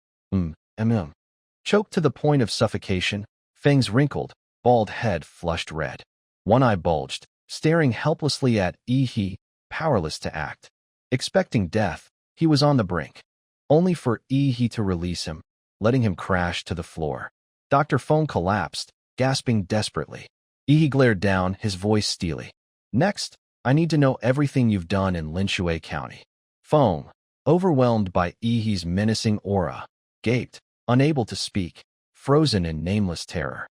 Choked to the point of suffocation, Feng's wrinkled, bald head flushed red. One eye bulged, staring helplessly at Yi, powerless to act. Expecting death, he was on the brink. Only for Yi to release him, letting him crash to the floor. Dr. Fong collapsed, gasping desperately. Yi glared down, his voice steely. "Next, I need to know everything you've done in Linshui County." Fong, overwhelmed by Yi's menacing aura, gaped, unable to speak, frozen in nameless terror.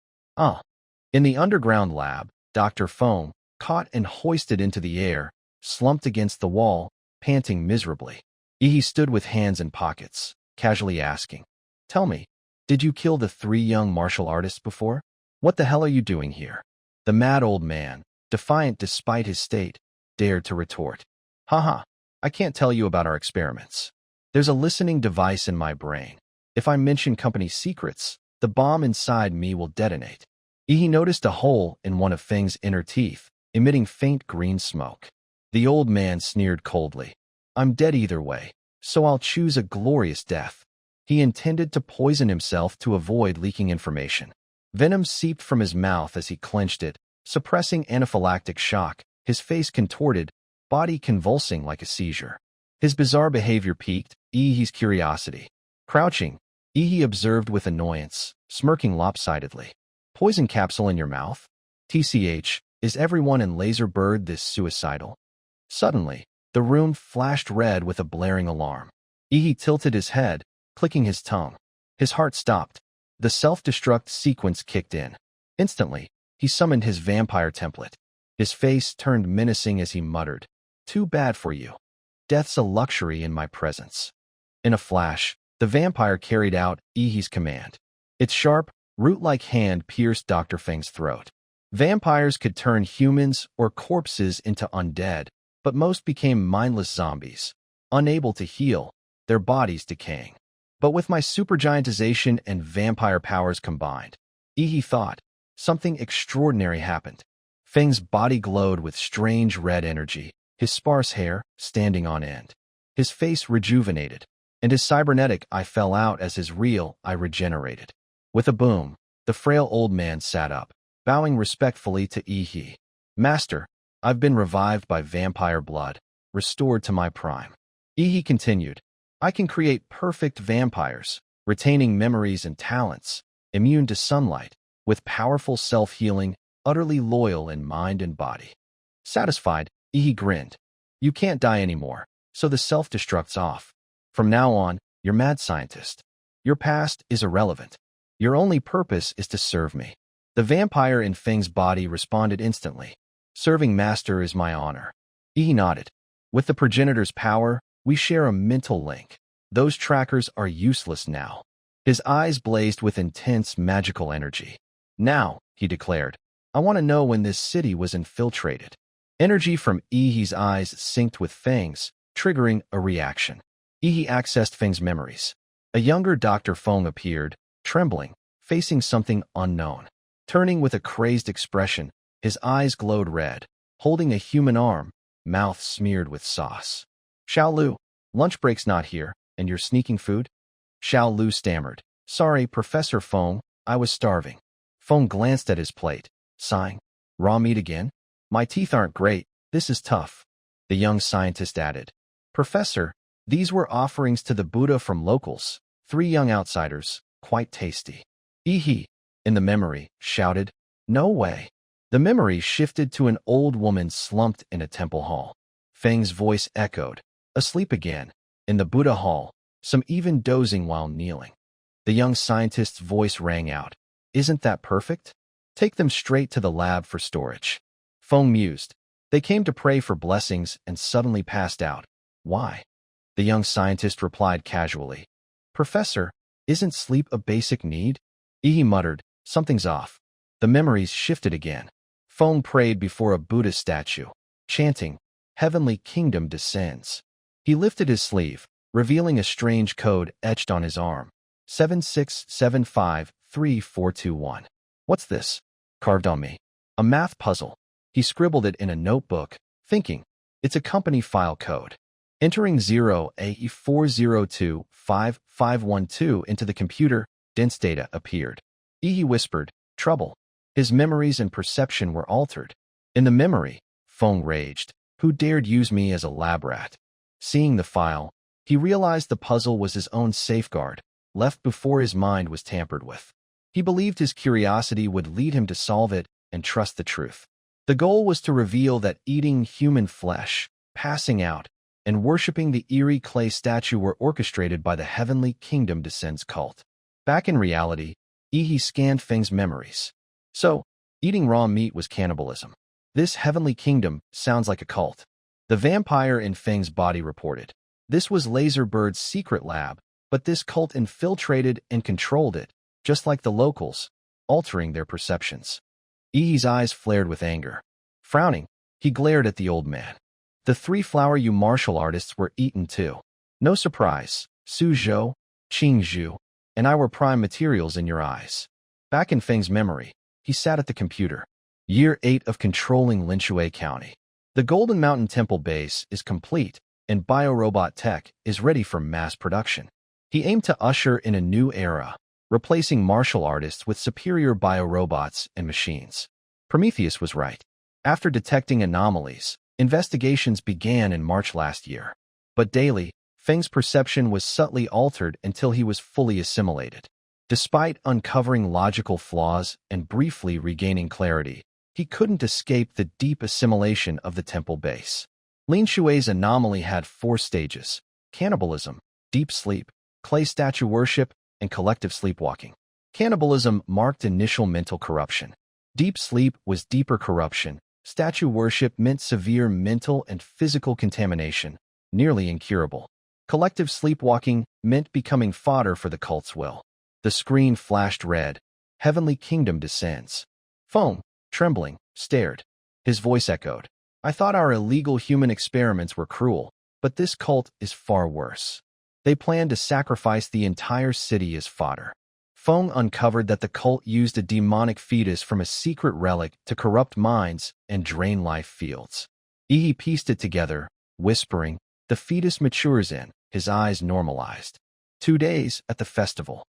In the underground lab, Dr. Fong, caught and hoisted into the air, slumped against the wall, panting miserably. Yi stood with hands in pockets, casually asking, "Tell me, did you kill the 3 young martial artists before? What the hell are you doing here?" The mad old man, defiant despite his state, dared to retort. "Haha, I can't tell you about our experiments. There's a listening device in my brain. If I mention company secrets, the bomb inside me will detonate." He noticed a hole in one of Feng's inner teeth, emitting faint green smoke. The old man sneered coldly. "I'm dead either way, so I'll choose a glorious death." He intended to poison himself to avoid leaking information. Venom seeped from his mouth as he clenched it, suppressing anaphylactic shock, his face contorted, body convulsing like a seizure. His bizarre behavior piqued Yi's curiosity. Crouching, Yi observed with annoyance, smirking lopsidedly. "Poison capsule in your mouth? TCH, is everyone in Laserbird this suicidal?" Suddenly, the room flashed red with a blaring alarm. Yi tilted his head, clicking his tongue. His heart stopped. The self-destruct sequence kicked in. Instantly, he summoned his vampire template. His face turned menacing as he muttered, "Too bad for you. Death's a luxury in my presence." In a flash, the vampire carried out Yi's command. Its sharp, root-like hand pierced Dr. Feng's throat. Vampires could turn humans or corpses into undead, but most became mindless zombies, unable to heal, their bodies decaying. But with my supergiantization and vampire powers combined, Yi thought, something extraordinary happened. Feng's body glowed with strange red energy, his sparse hair standing on end. His face rejuvenated, and his cybernetic eye fell out as his real eye regenerated. With a boom, the frail old man sat up, bowing respectfully to Yi. "Master, I've been revived by vampire blood, restored to my prime." Yi continued, "I can create perfect vampires, retaining memories and talents, immune to sunlight, with powerful self-healing, utterly loyal in mind and body." Satisfied, Yi grinned. "You can't die anymore, so the self-destruct's off. From now on, you're mad scientist. Your past is irrelevant. Your only purpose is to serve me." The vampire in Feng's body responded instantly. "Serving master is my honor." Yi nodded. "With the progenitor's power, we share a mental link. Those trackers are useless now." His eyes blazed with intense magical energy. "Now," he declared, "I want to know when this city was infiltrated." Energy from Yi's eyes synced with Feng's, triggering a reaction. Yi accessed Feng's memories. A younger Dr. Feng appeared, trembling, facing something unknown. Turning with a crazed expression, his eyes glowed red, holding a human arm, mouth smeared with sauce. Xiao Lu, lunch break's not here, and you're sneaking food? Xiao Lu stammered. Sorry, Professor Feng, I was starving. Feng glanced at his plate, sighing. Raw meat again? My teeth aren't great, this is tough. The young scientist added. Professor, these were offerings to the Buddha from locals, 3 young outsiders, quite tasty. Yi, in the memory, shouted. No way. The memory shifted to an old woman slumped in a temple hall. Feng's voice echoed. Asleep again. In the Buddha hall, some even dozing while kneeling. The young scientist's voice rang out. Isn't that perfect? Take them straight to the lab for storage. Feng mused. They came to pray for blessings and suddenly passed out. Why? The young scientist replied casually. Professor, isn't sleep a basic need? Yi muttered, something's off. The memories shifted again. Feng prayed before a Buddha statue, chanting, Heavenly Kingdom descends. He lifted his sleeve, revealing a strange code etched on his arm. 76753421. What's this? Carved on me. A math puzzle. He scribbled it in a notebook, thinking, it's a company file code. Entering 0AE40255512 into the computer, dense data appeared. Yi whispered, trouble. His memories and perception were altered. In the memory, Feng raged. Who dared use me as a lab rat? Seeing the file, he realized the puzzle was his own safeguard, left before his mind was tampered with. He believed his curiosity would lead him to solve it and trust the truth. The goal was to reveal that eating human flesh, passing out, and worshipping the eerie clay statue were orchestrated by the Heavenly Kingdom Descends cult. Back in reality, Yi scanned Feng's memories. So, eating raw meat was cannibalism. This Heavenly Kingdom sounds like a cult. The vampire in Feng's body reported. This was Laserbird's secret lab, but this cult infiltrated and controlled it, just like the locals, altering their perceptions. Yi's eyes flared with anger. Frowning, he glared at the old man. The 3 Flower You martial artists were eaten too. No surprise, Su Zhou, Qing Zhu, and I were prime materials in your eyes. Back in Feng's memory, he sat at the computer. Year 8 of controlling Linshui County. The Golden Mountain Temple base is complete, and biorobot tech is ready for mass production. He aimed to usher in a new era, replacing martial artists with superior biorobots and machines. Prometheus was right. After detecting anomalies, investigations began in March last year. But daily, Feng's perception was subtly altered until he was fully assimilated. Despite uncovering logical flaws and briefly regaining clarity, he couldn't escape the deep assimilation of the temple base. Lin Shui's anomaly had 4 stages: cannibalism, deep sleep, clay statue worship, and collective sleepwalking. Cannibalism marked initial mental corruption. Deep sleep was deeper corruption. Statue worship meant severe mental and physical contamination, nearly incurable. Collective sleepwalking meant becoming fodder for the cult's will. The screen flashed red. Heavenly Kingdom descends. Feng, trembling, stared. His voice echoed. I thought our illegal human experiments were cruel, but this cult is far worse. They plan to sacrifice the entire city as fodder. Feng uncovered that the cult used a demonic fetus from a secret relic to corrupt minds and drain life fields. Yi pieced it together, whispering, the fetus matures in, his eyes normalized. 2 days at the festival.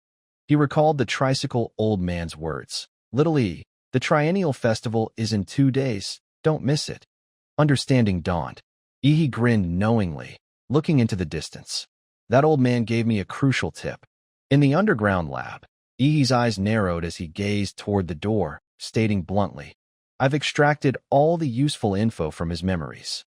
He recalled the tricycle old man's words. Little E, the triennial festival is in 2 days, don't miss it. Understanding dawned. Yi grinned knowingly, looking into the distance. That old man gave me a crucial tip. In the underground lab, Yi's eyes narrowed as he gazed toward the door, stating bluntly, I've extracted all the useful info from his memories.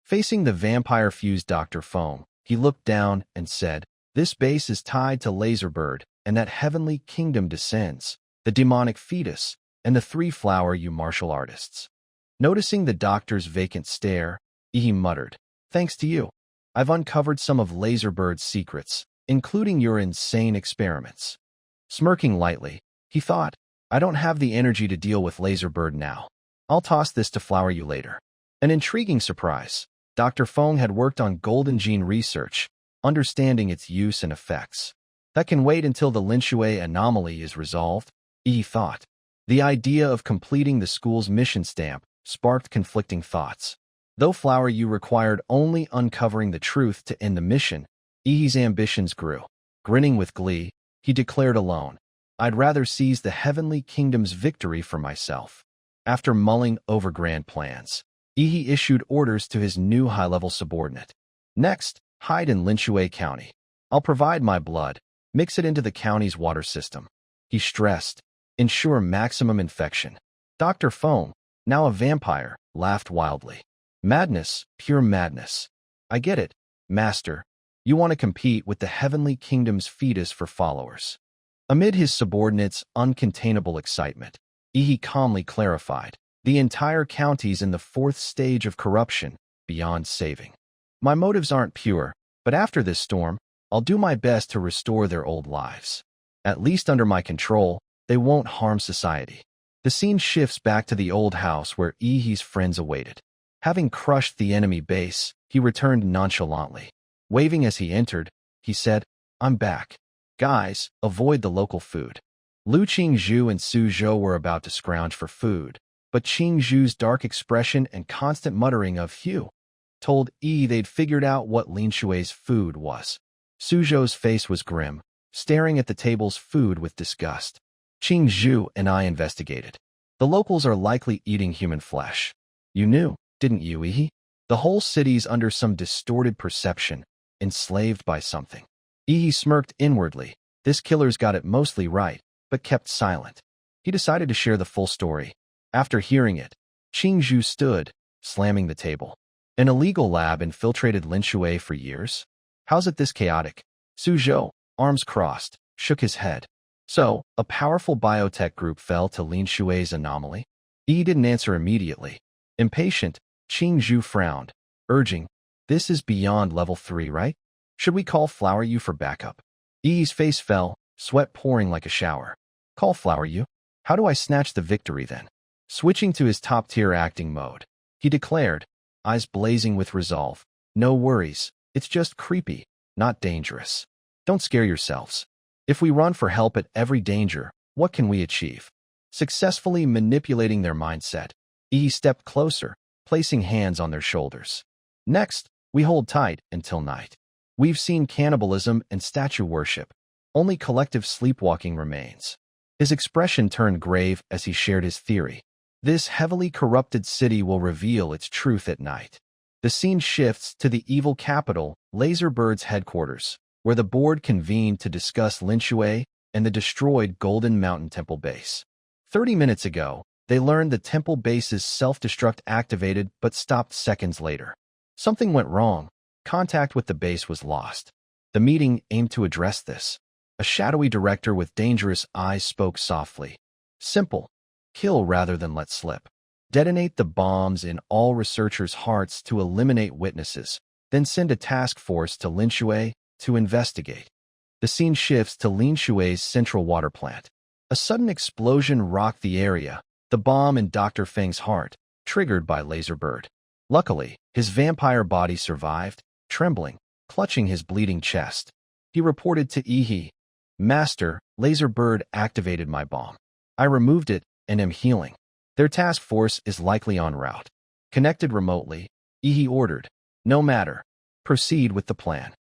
Facing the vampire-fused Dr. Feng, he looked down and said, this base is tied to Laserbird, and that Heavenly Kingdom descends, the demonic fetus, and the 3 Flower You martial artists. Noticing the doctor's vacant stare, Yi muttered, thanks to you, I've uncovered some of Laserbird's secrets, including your insane experiments. Smirking lightly, he thought, I don't have the energy to deal with Laserbird now. I'll toss this to Flower You later. An intriguing surprise. Dr. Feng had worked on golden gene research, understanding its use and effects. That can wait until the Lin Shui anomaly is resolved, he thought. The idea of completing the school's mission stamp sparked conflicting thoughts. Though Flower Yu required only uncovering the truth to end the mission, Yi's ambitions grew. Grinning with glee, he declared alone, "I'd rather seize the heavenly kingdom's victory for myself." After mulling over grand plans, Yi issued orders to his new high-level subordinate. "Next, hide in Linshui County. I'll provide my blood, mix it into the county's water system." He stressed, "Ensure maximum infection." Dr. Feng, now a vampire, laughed wildly. "Madness, pure madness. I get it, Master. You want to compete with the heavenly kingdom's fetus for followers." Amid his subordinates' uncontainable excitement, Yi calmly clarified, "The entire county's in the fourth stage of corruption, beyond saving. My motives aren't pure, but after this storm, I'll do my best to restore their old lives. At least under my control, they won't harm society." The scene shifts back to the old house where Yi's friends awaited. Having crushed the enemy base, he returned nonchalantly. Waving as he entered, he said, "I'm back. Guys, avoid the local food." Lu Qingzhu and Su Zhou were about to scrounge for food, but Qingzhu's dark expression and constant muttering of "Phew" told Yi they'd figured out what Lin Shui's food was. Su Zhou's face was grim, staring at the table's food with disgust. Qingzhu and I investigated. The locals are likely eating human flesh. You knew, didn't you, Yi? The whole city's under some distorted perception, enslaved by something. Yi smirked inwardly. This killer's got it mostly right, but kept silent. He decided to share the full story. After hearing it, Qingzhu stood, slamming the table. An illegal lab infiltrated Lin Shui for years? How's it this chaotic? Su Zhou, arms crossed, shook his head. So, a powerful biotech group fell to Lin Shui's anomaly? Yi didn't answer immediately. Impatient, Qingzhu frowned, urging, "This is beyond level 3, right? Should we call Flower Yu for backup?" Yi's face fell, sweat pouring like a shower. "Call Flower Yu? How do I snatch the victory then?" Switching to his top-tier acting mode, he declared, eyes blazing with resolve, "No worries, it's just creepy, not dangerous. Don't scare yourselves. If we run for help at every danger, what can we achieve?" Successfully manipulating their mindset, Yi stepped closer, placing hands on their shoulders. "Next, we hold tight until night. We've seen cannibalism and statue worship. Only collective sleepwalking remains." His expression turned grave as he shared his theory. This heavily corrupted city will reveal its truth at night. The scene shifts to the evil capital, Laserbird's headquarters, where the board convened to discuss Lin Shui and the destroyed Golden Mountain Temple base. 30 minutes ago, they learned the temple base's self-destruct activated but stopped seconds later. Something went wrong. Contact with the base was lost. The meeting aimed to address this. A shadowy director with dangerous eyes spoke softly. "Simple. Kill rather than let slip. Detonate the bombs in all researchers' hearts to eliminate witnesses, then send a task force to Lin Shui to investigate." The scene shifts to Lin Shui's central water plant. A sudden explosion rocked the area, the bomb in Dr. Feng's heart, triggered by Laserbird. Luckily, his vampire body survived, trembling, clutching his bleeding chest. He reported to Yi, "Master, Laserbird activated my bomb. I removed it and am healing. Their task force is likely en route." Connected remotely, Yi ordered, "No matter. Proceed with the plan."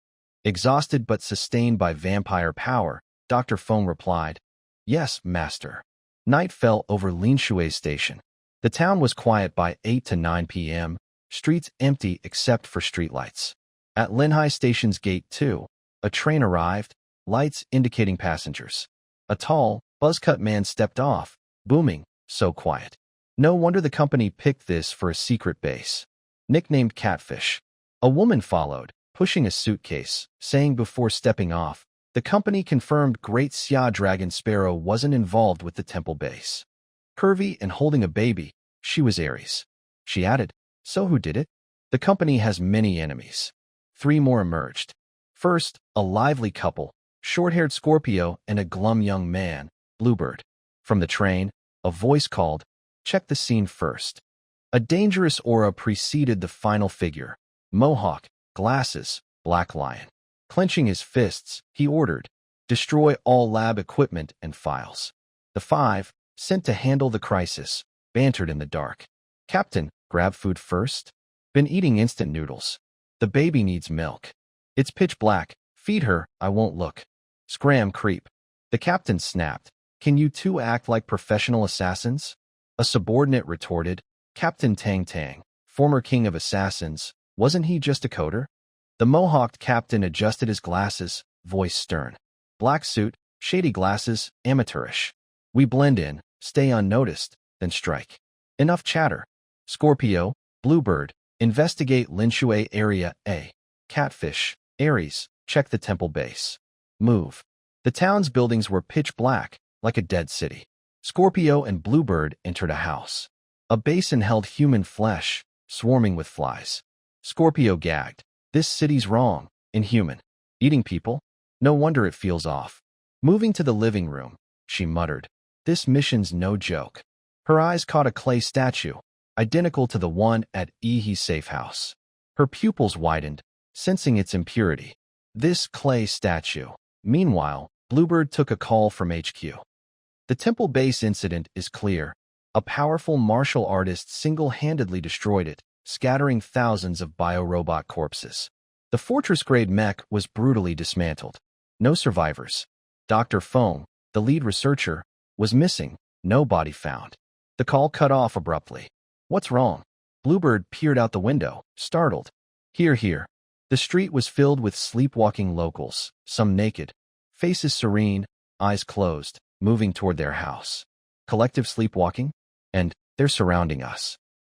Exhausted but sustained by vampire power, Dr. Feng replied, "Yes, Master." Night fell over Lin Shui's station. The town was quiet by 8 to 9 p.m., streets empty except for streetlights. At Linhai Station's Gate 2, a train arrived, lights indicating passengers. A tall, buzz-cut man stepped off, booming, "So quiet. No wonder the company picked this for a secret base." Nicknamed Catfish. A woman followed, pushing a suitcase, saying before stepping off, the company confirmed Great Xia Dragon Sparrow wasn't involved with the temple base. Curvy and holding a baby, she was Aries. She added, "So who did it? The company has many enemies." 3 more emerged. First, a lively couple, short-haired Scorpio and a glum young man, Bluebird. From the train, a voice called, "Check the scene first." A dangerous aura preceded the final figure. Mohawk, glasses, black lion. Clenching his fists, he ordered, destroy all lab equipment and files. The 5, sent to handle the crisis, bantered in the dark. Captain, grab food first? Been eating instant noodles. The baby needs milk. It's pitch black. Feed her, I won't look. Scram, creep. The captain snapped. Can you two act like professional assassins? A subordinate retorted. Captain Tang Tang, former king of assassins, wasn't he just a coder? The mohawked captain adjusted his glasses, voice stern. Black suit, shady glasses, amateurish. We blend in, stay unnoticed, then strike. Enough chatter. Scorpio, Bluebird, investigate Linshui Area A. Catfish, Aries, check the temple base. Move. The town's buildings were pitch black, like a dead city. Scorpio and Bluebird entered a house. A basin held human flesh, swarming with flies. Scorpio gagged. This city's wrong, inhuman. Eating people? No wonder it feels off. Moving to the living room, she muttered. This mission's no joke. Her eyes caught a clay statue, identical to the one at Ihi's safe house. Her pupils widened, sensing its impurity. This clay statue. Meanwhile, Bluebird took a call from HQ. The temple base incident is clear. A powerful martial artist single-handedly destroyed it, scattering thousands of biorobot corpses. The fortress-grade mech was brutally dismantled. No survivors. Dr. Fong, the lead researcher, was missing, no body found. The call cut off abruptly. What's wrong? Bluebird peered out the window, startled. Here. The street was filled with sleepwalking locals, some naked, faces serene, eyes closed, moving toward their house. Collective sleepwalking? And they're surrounding us.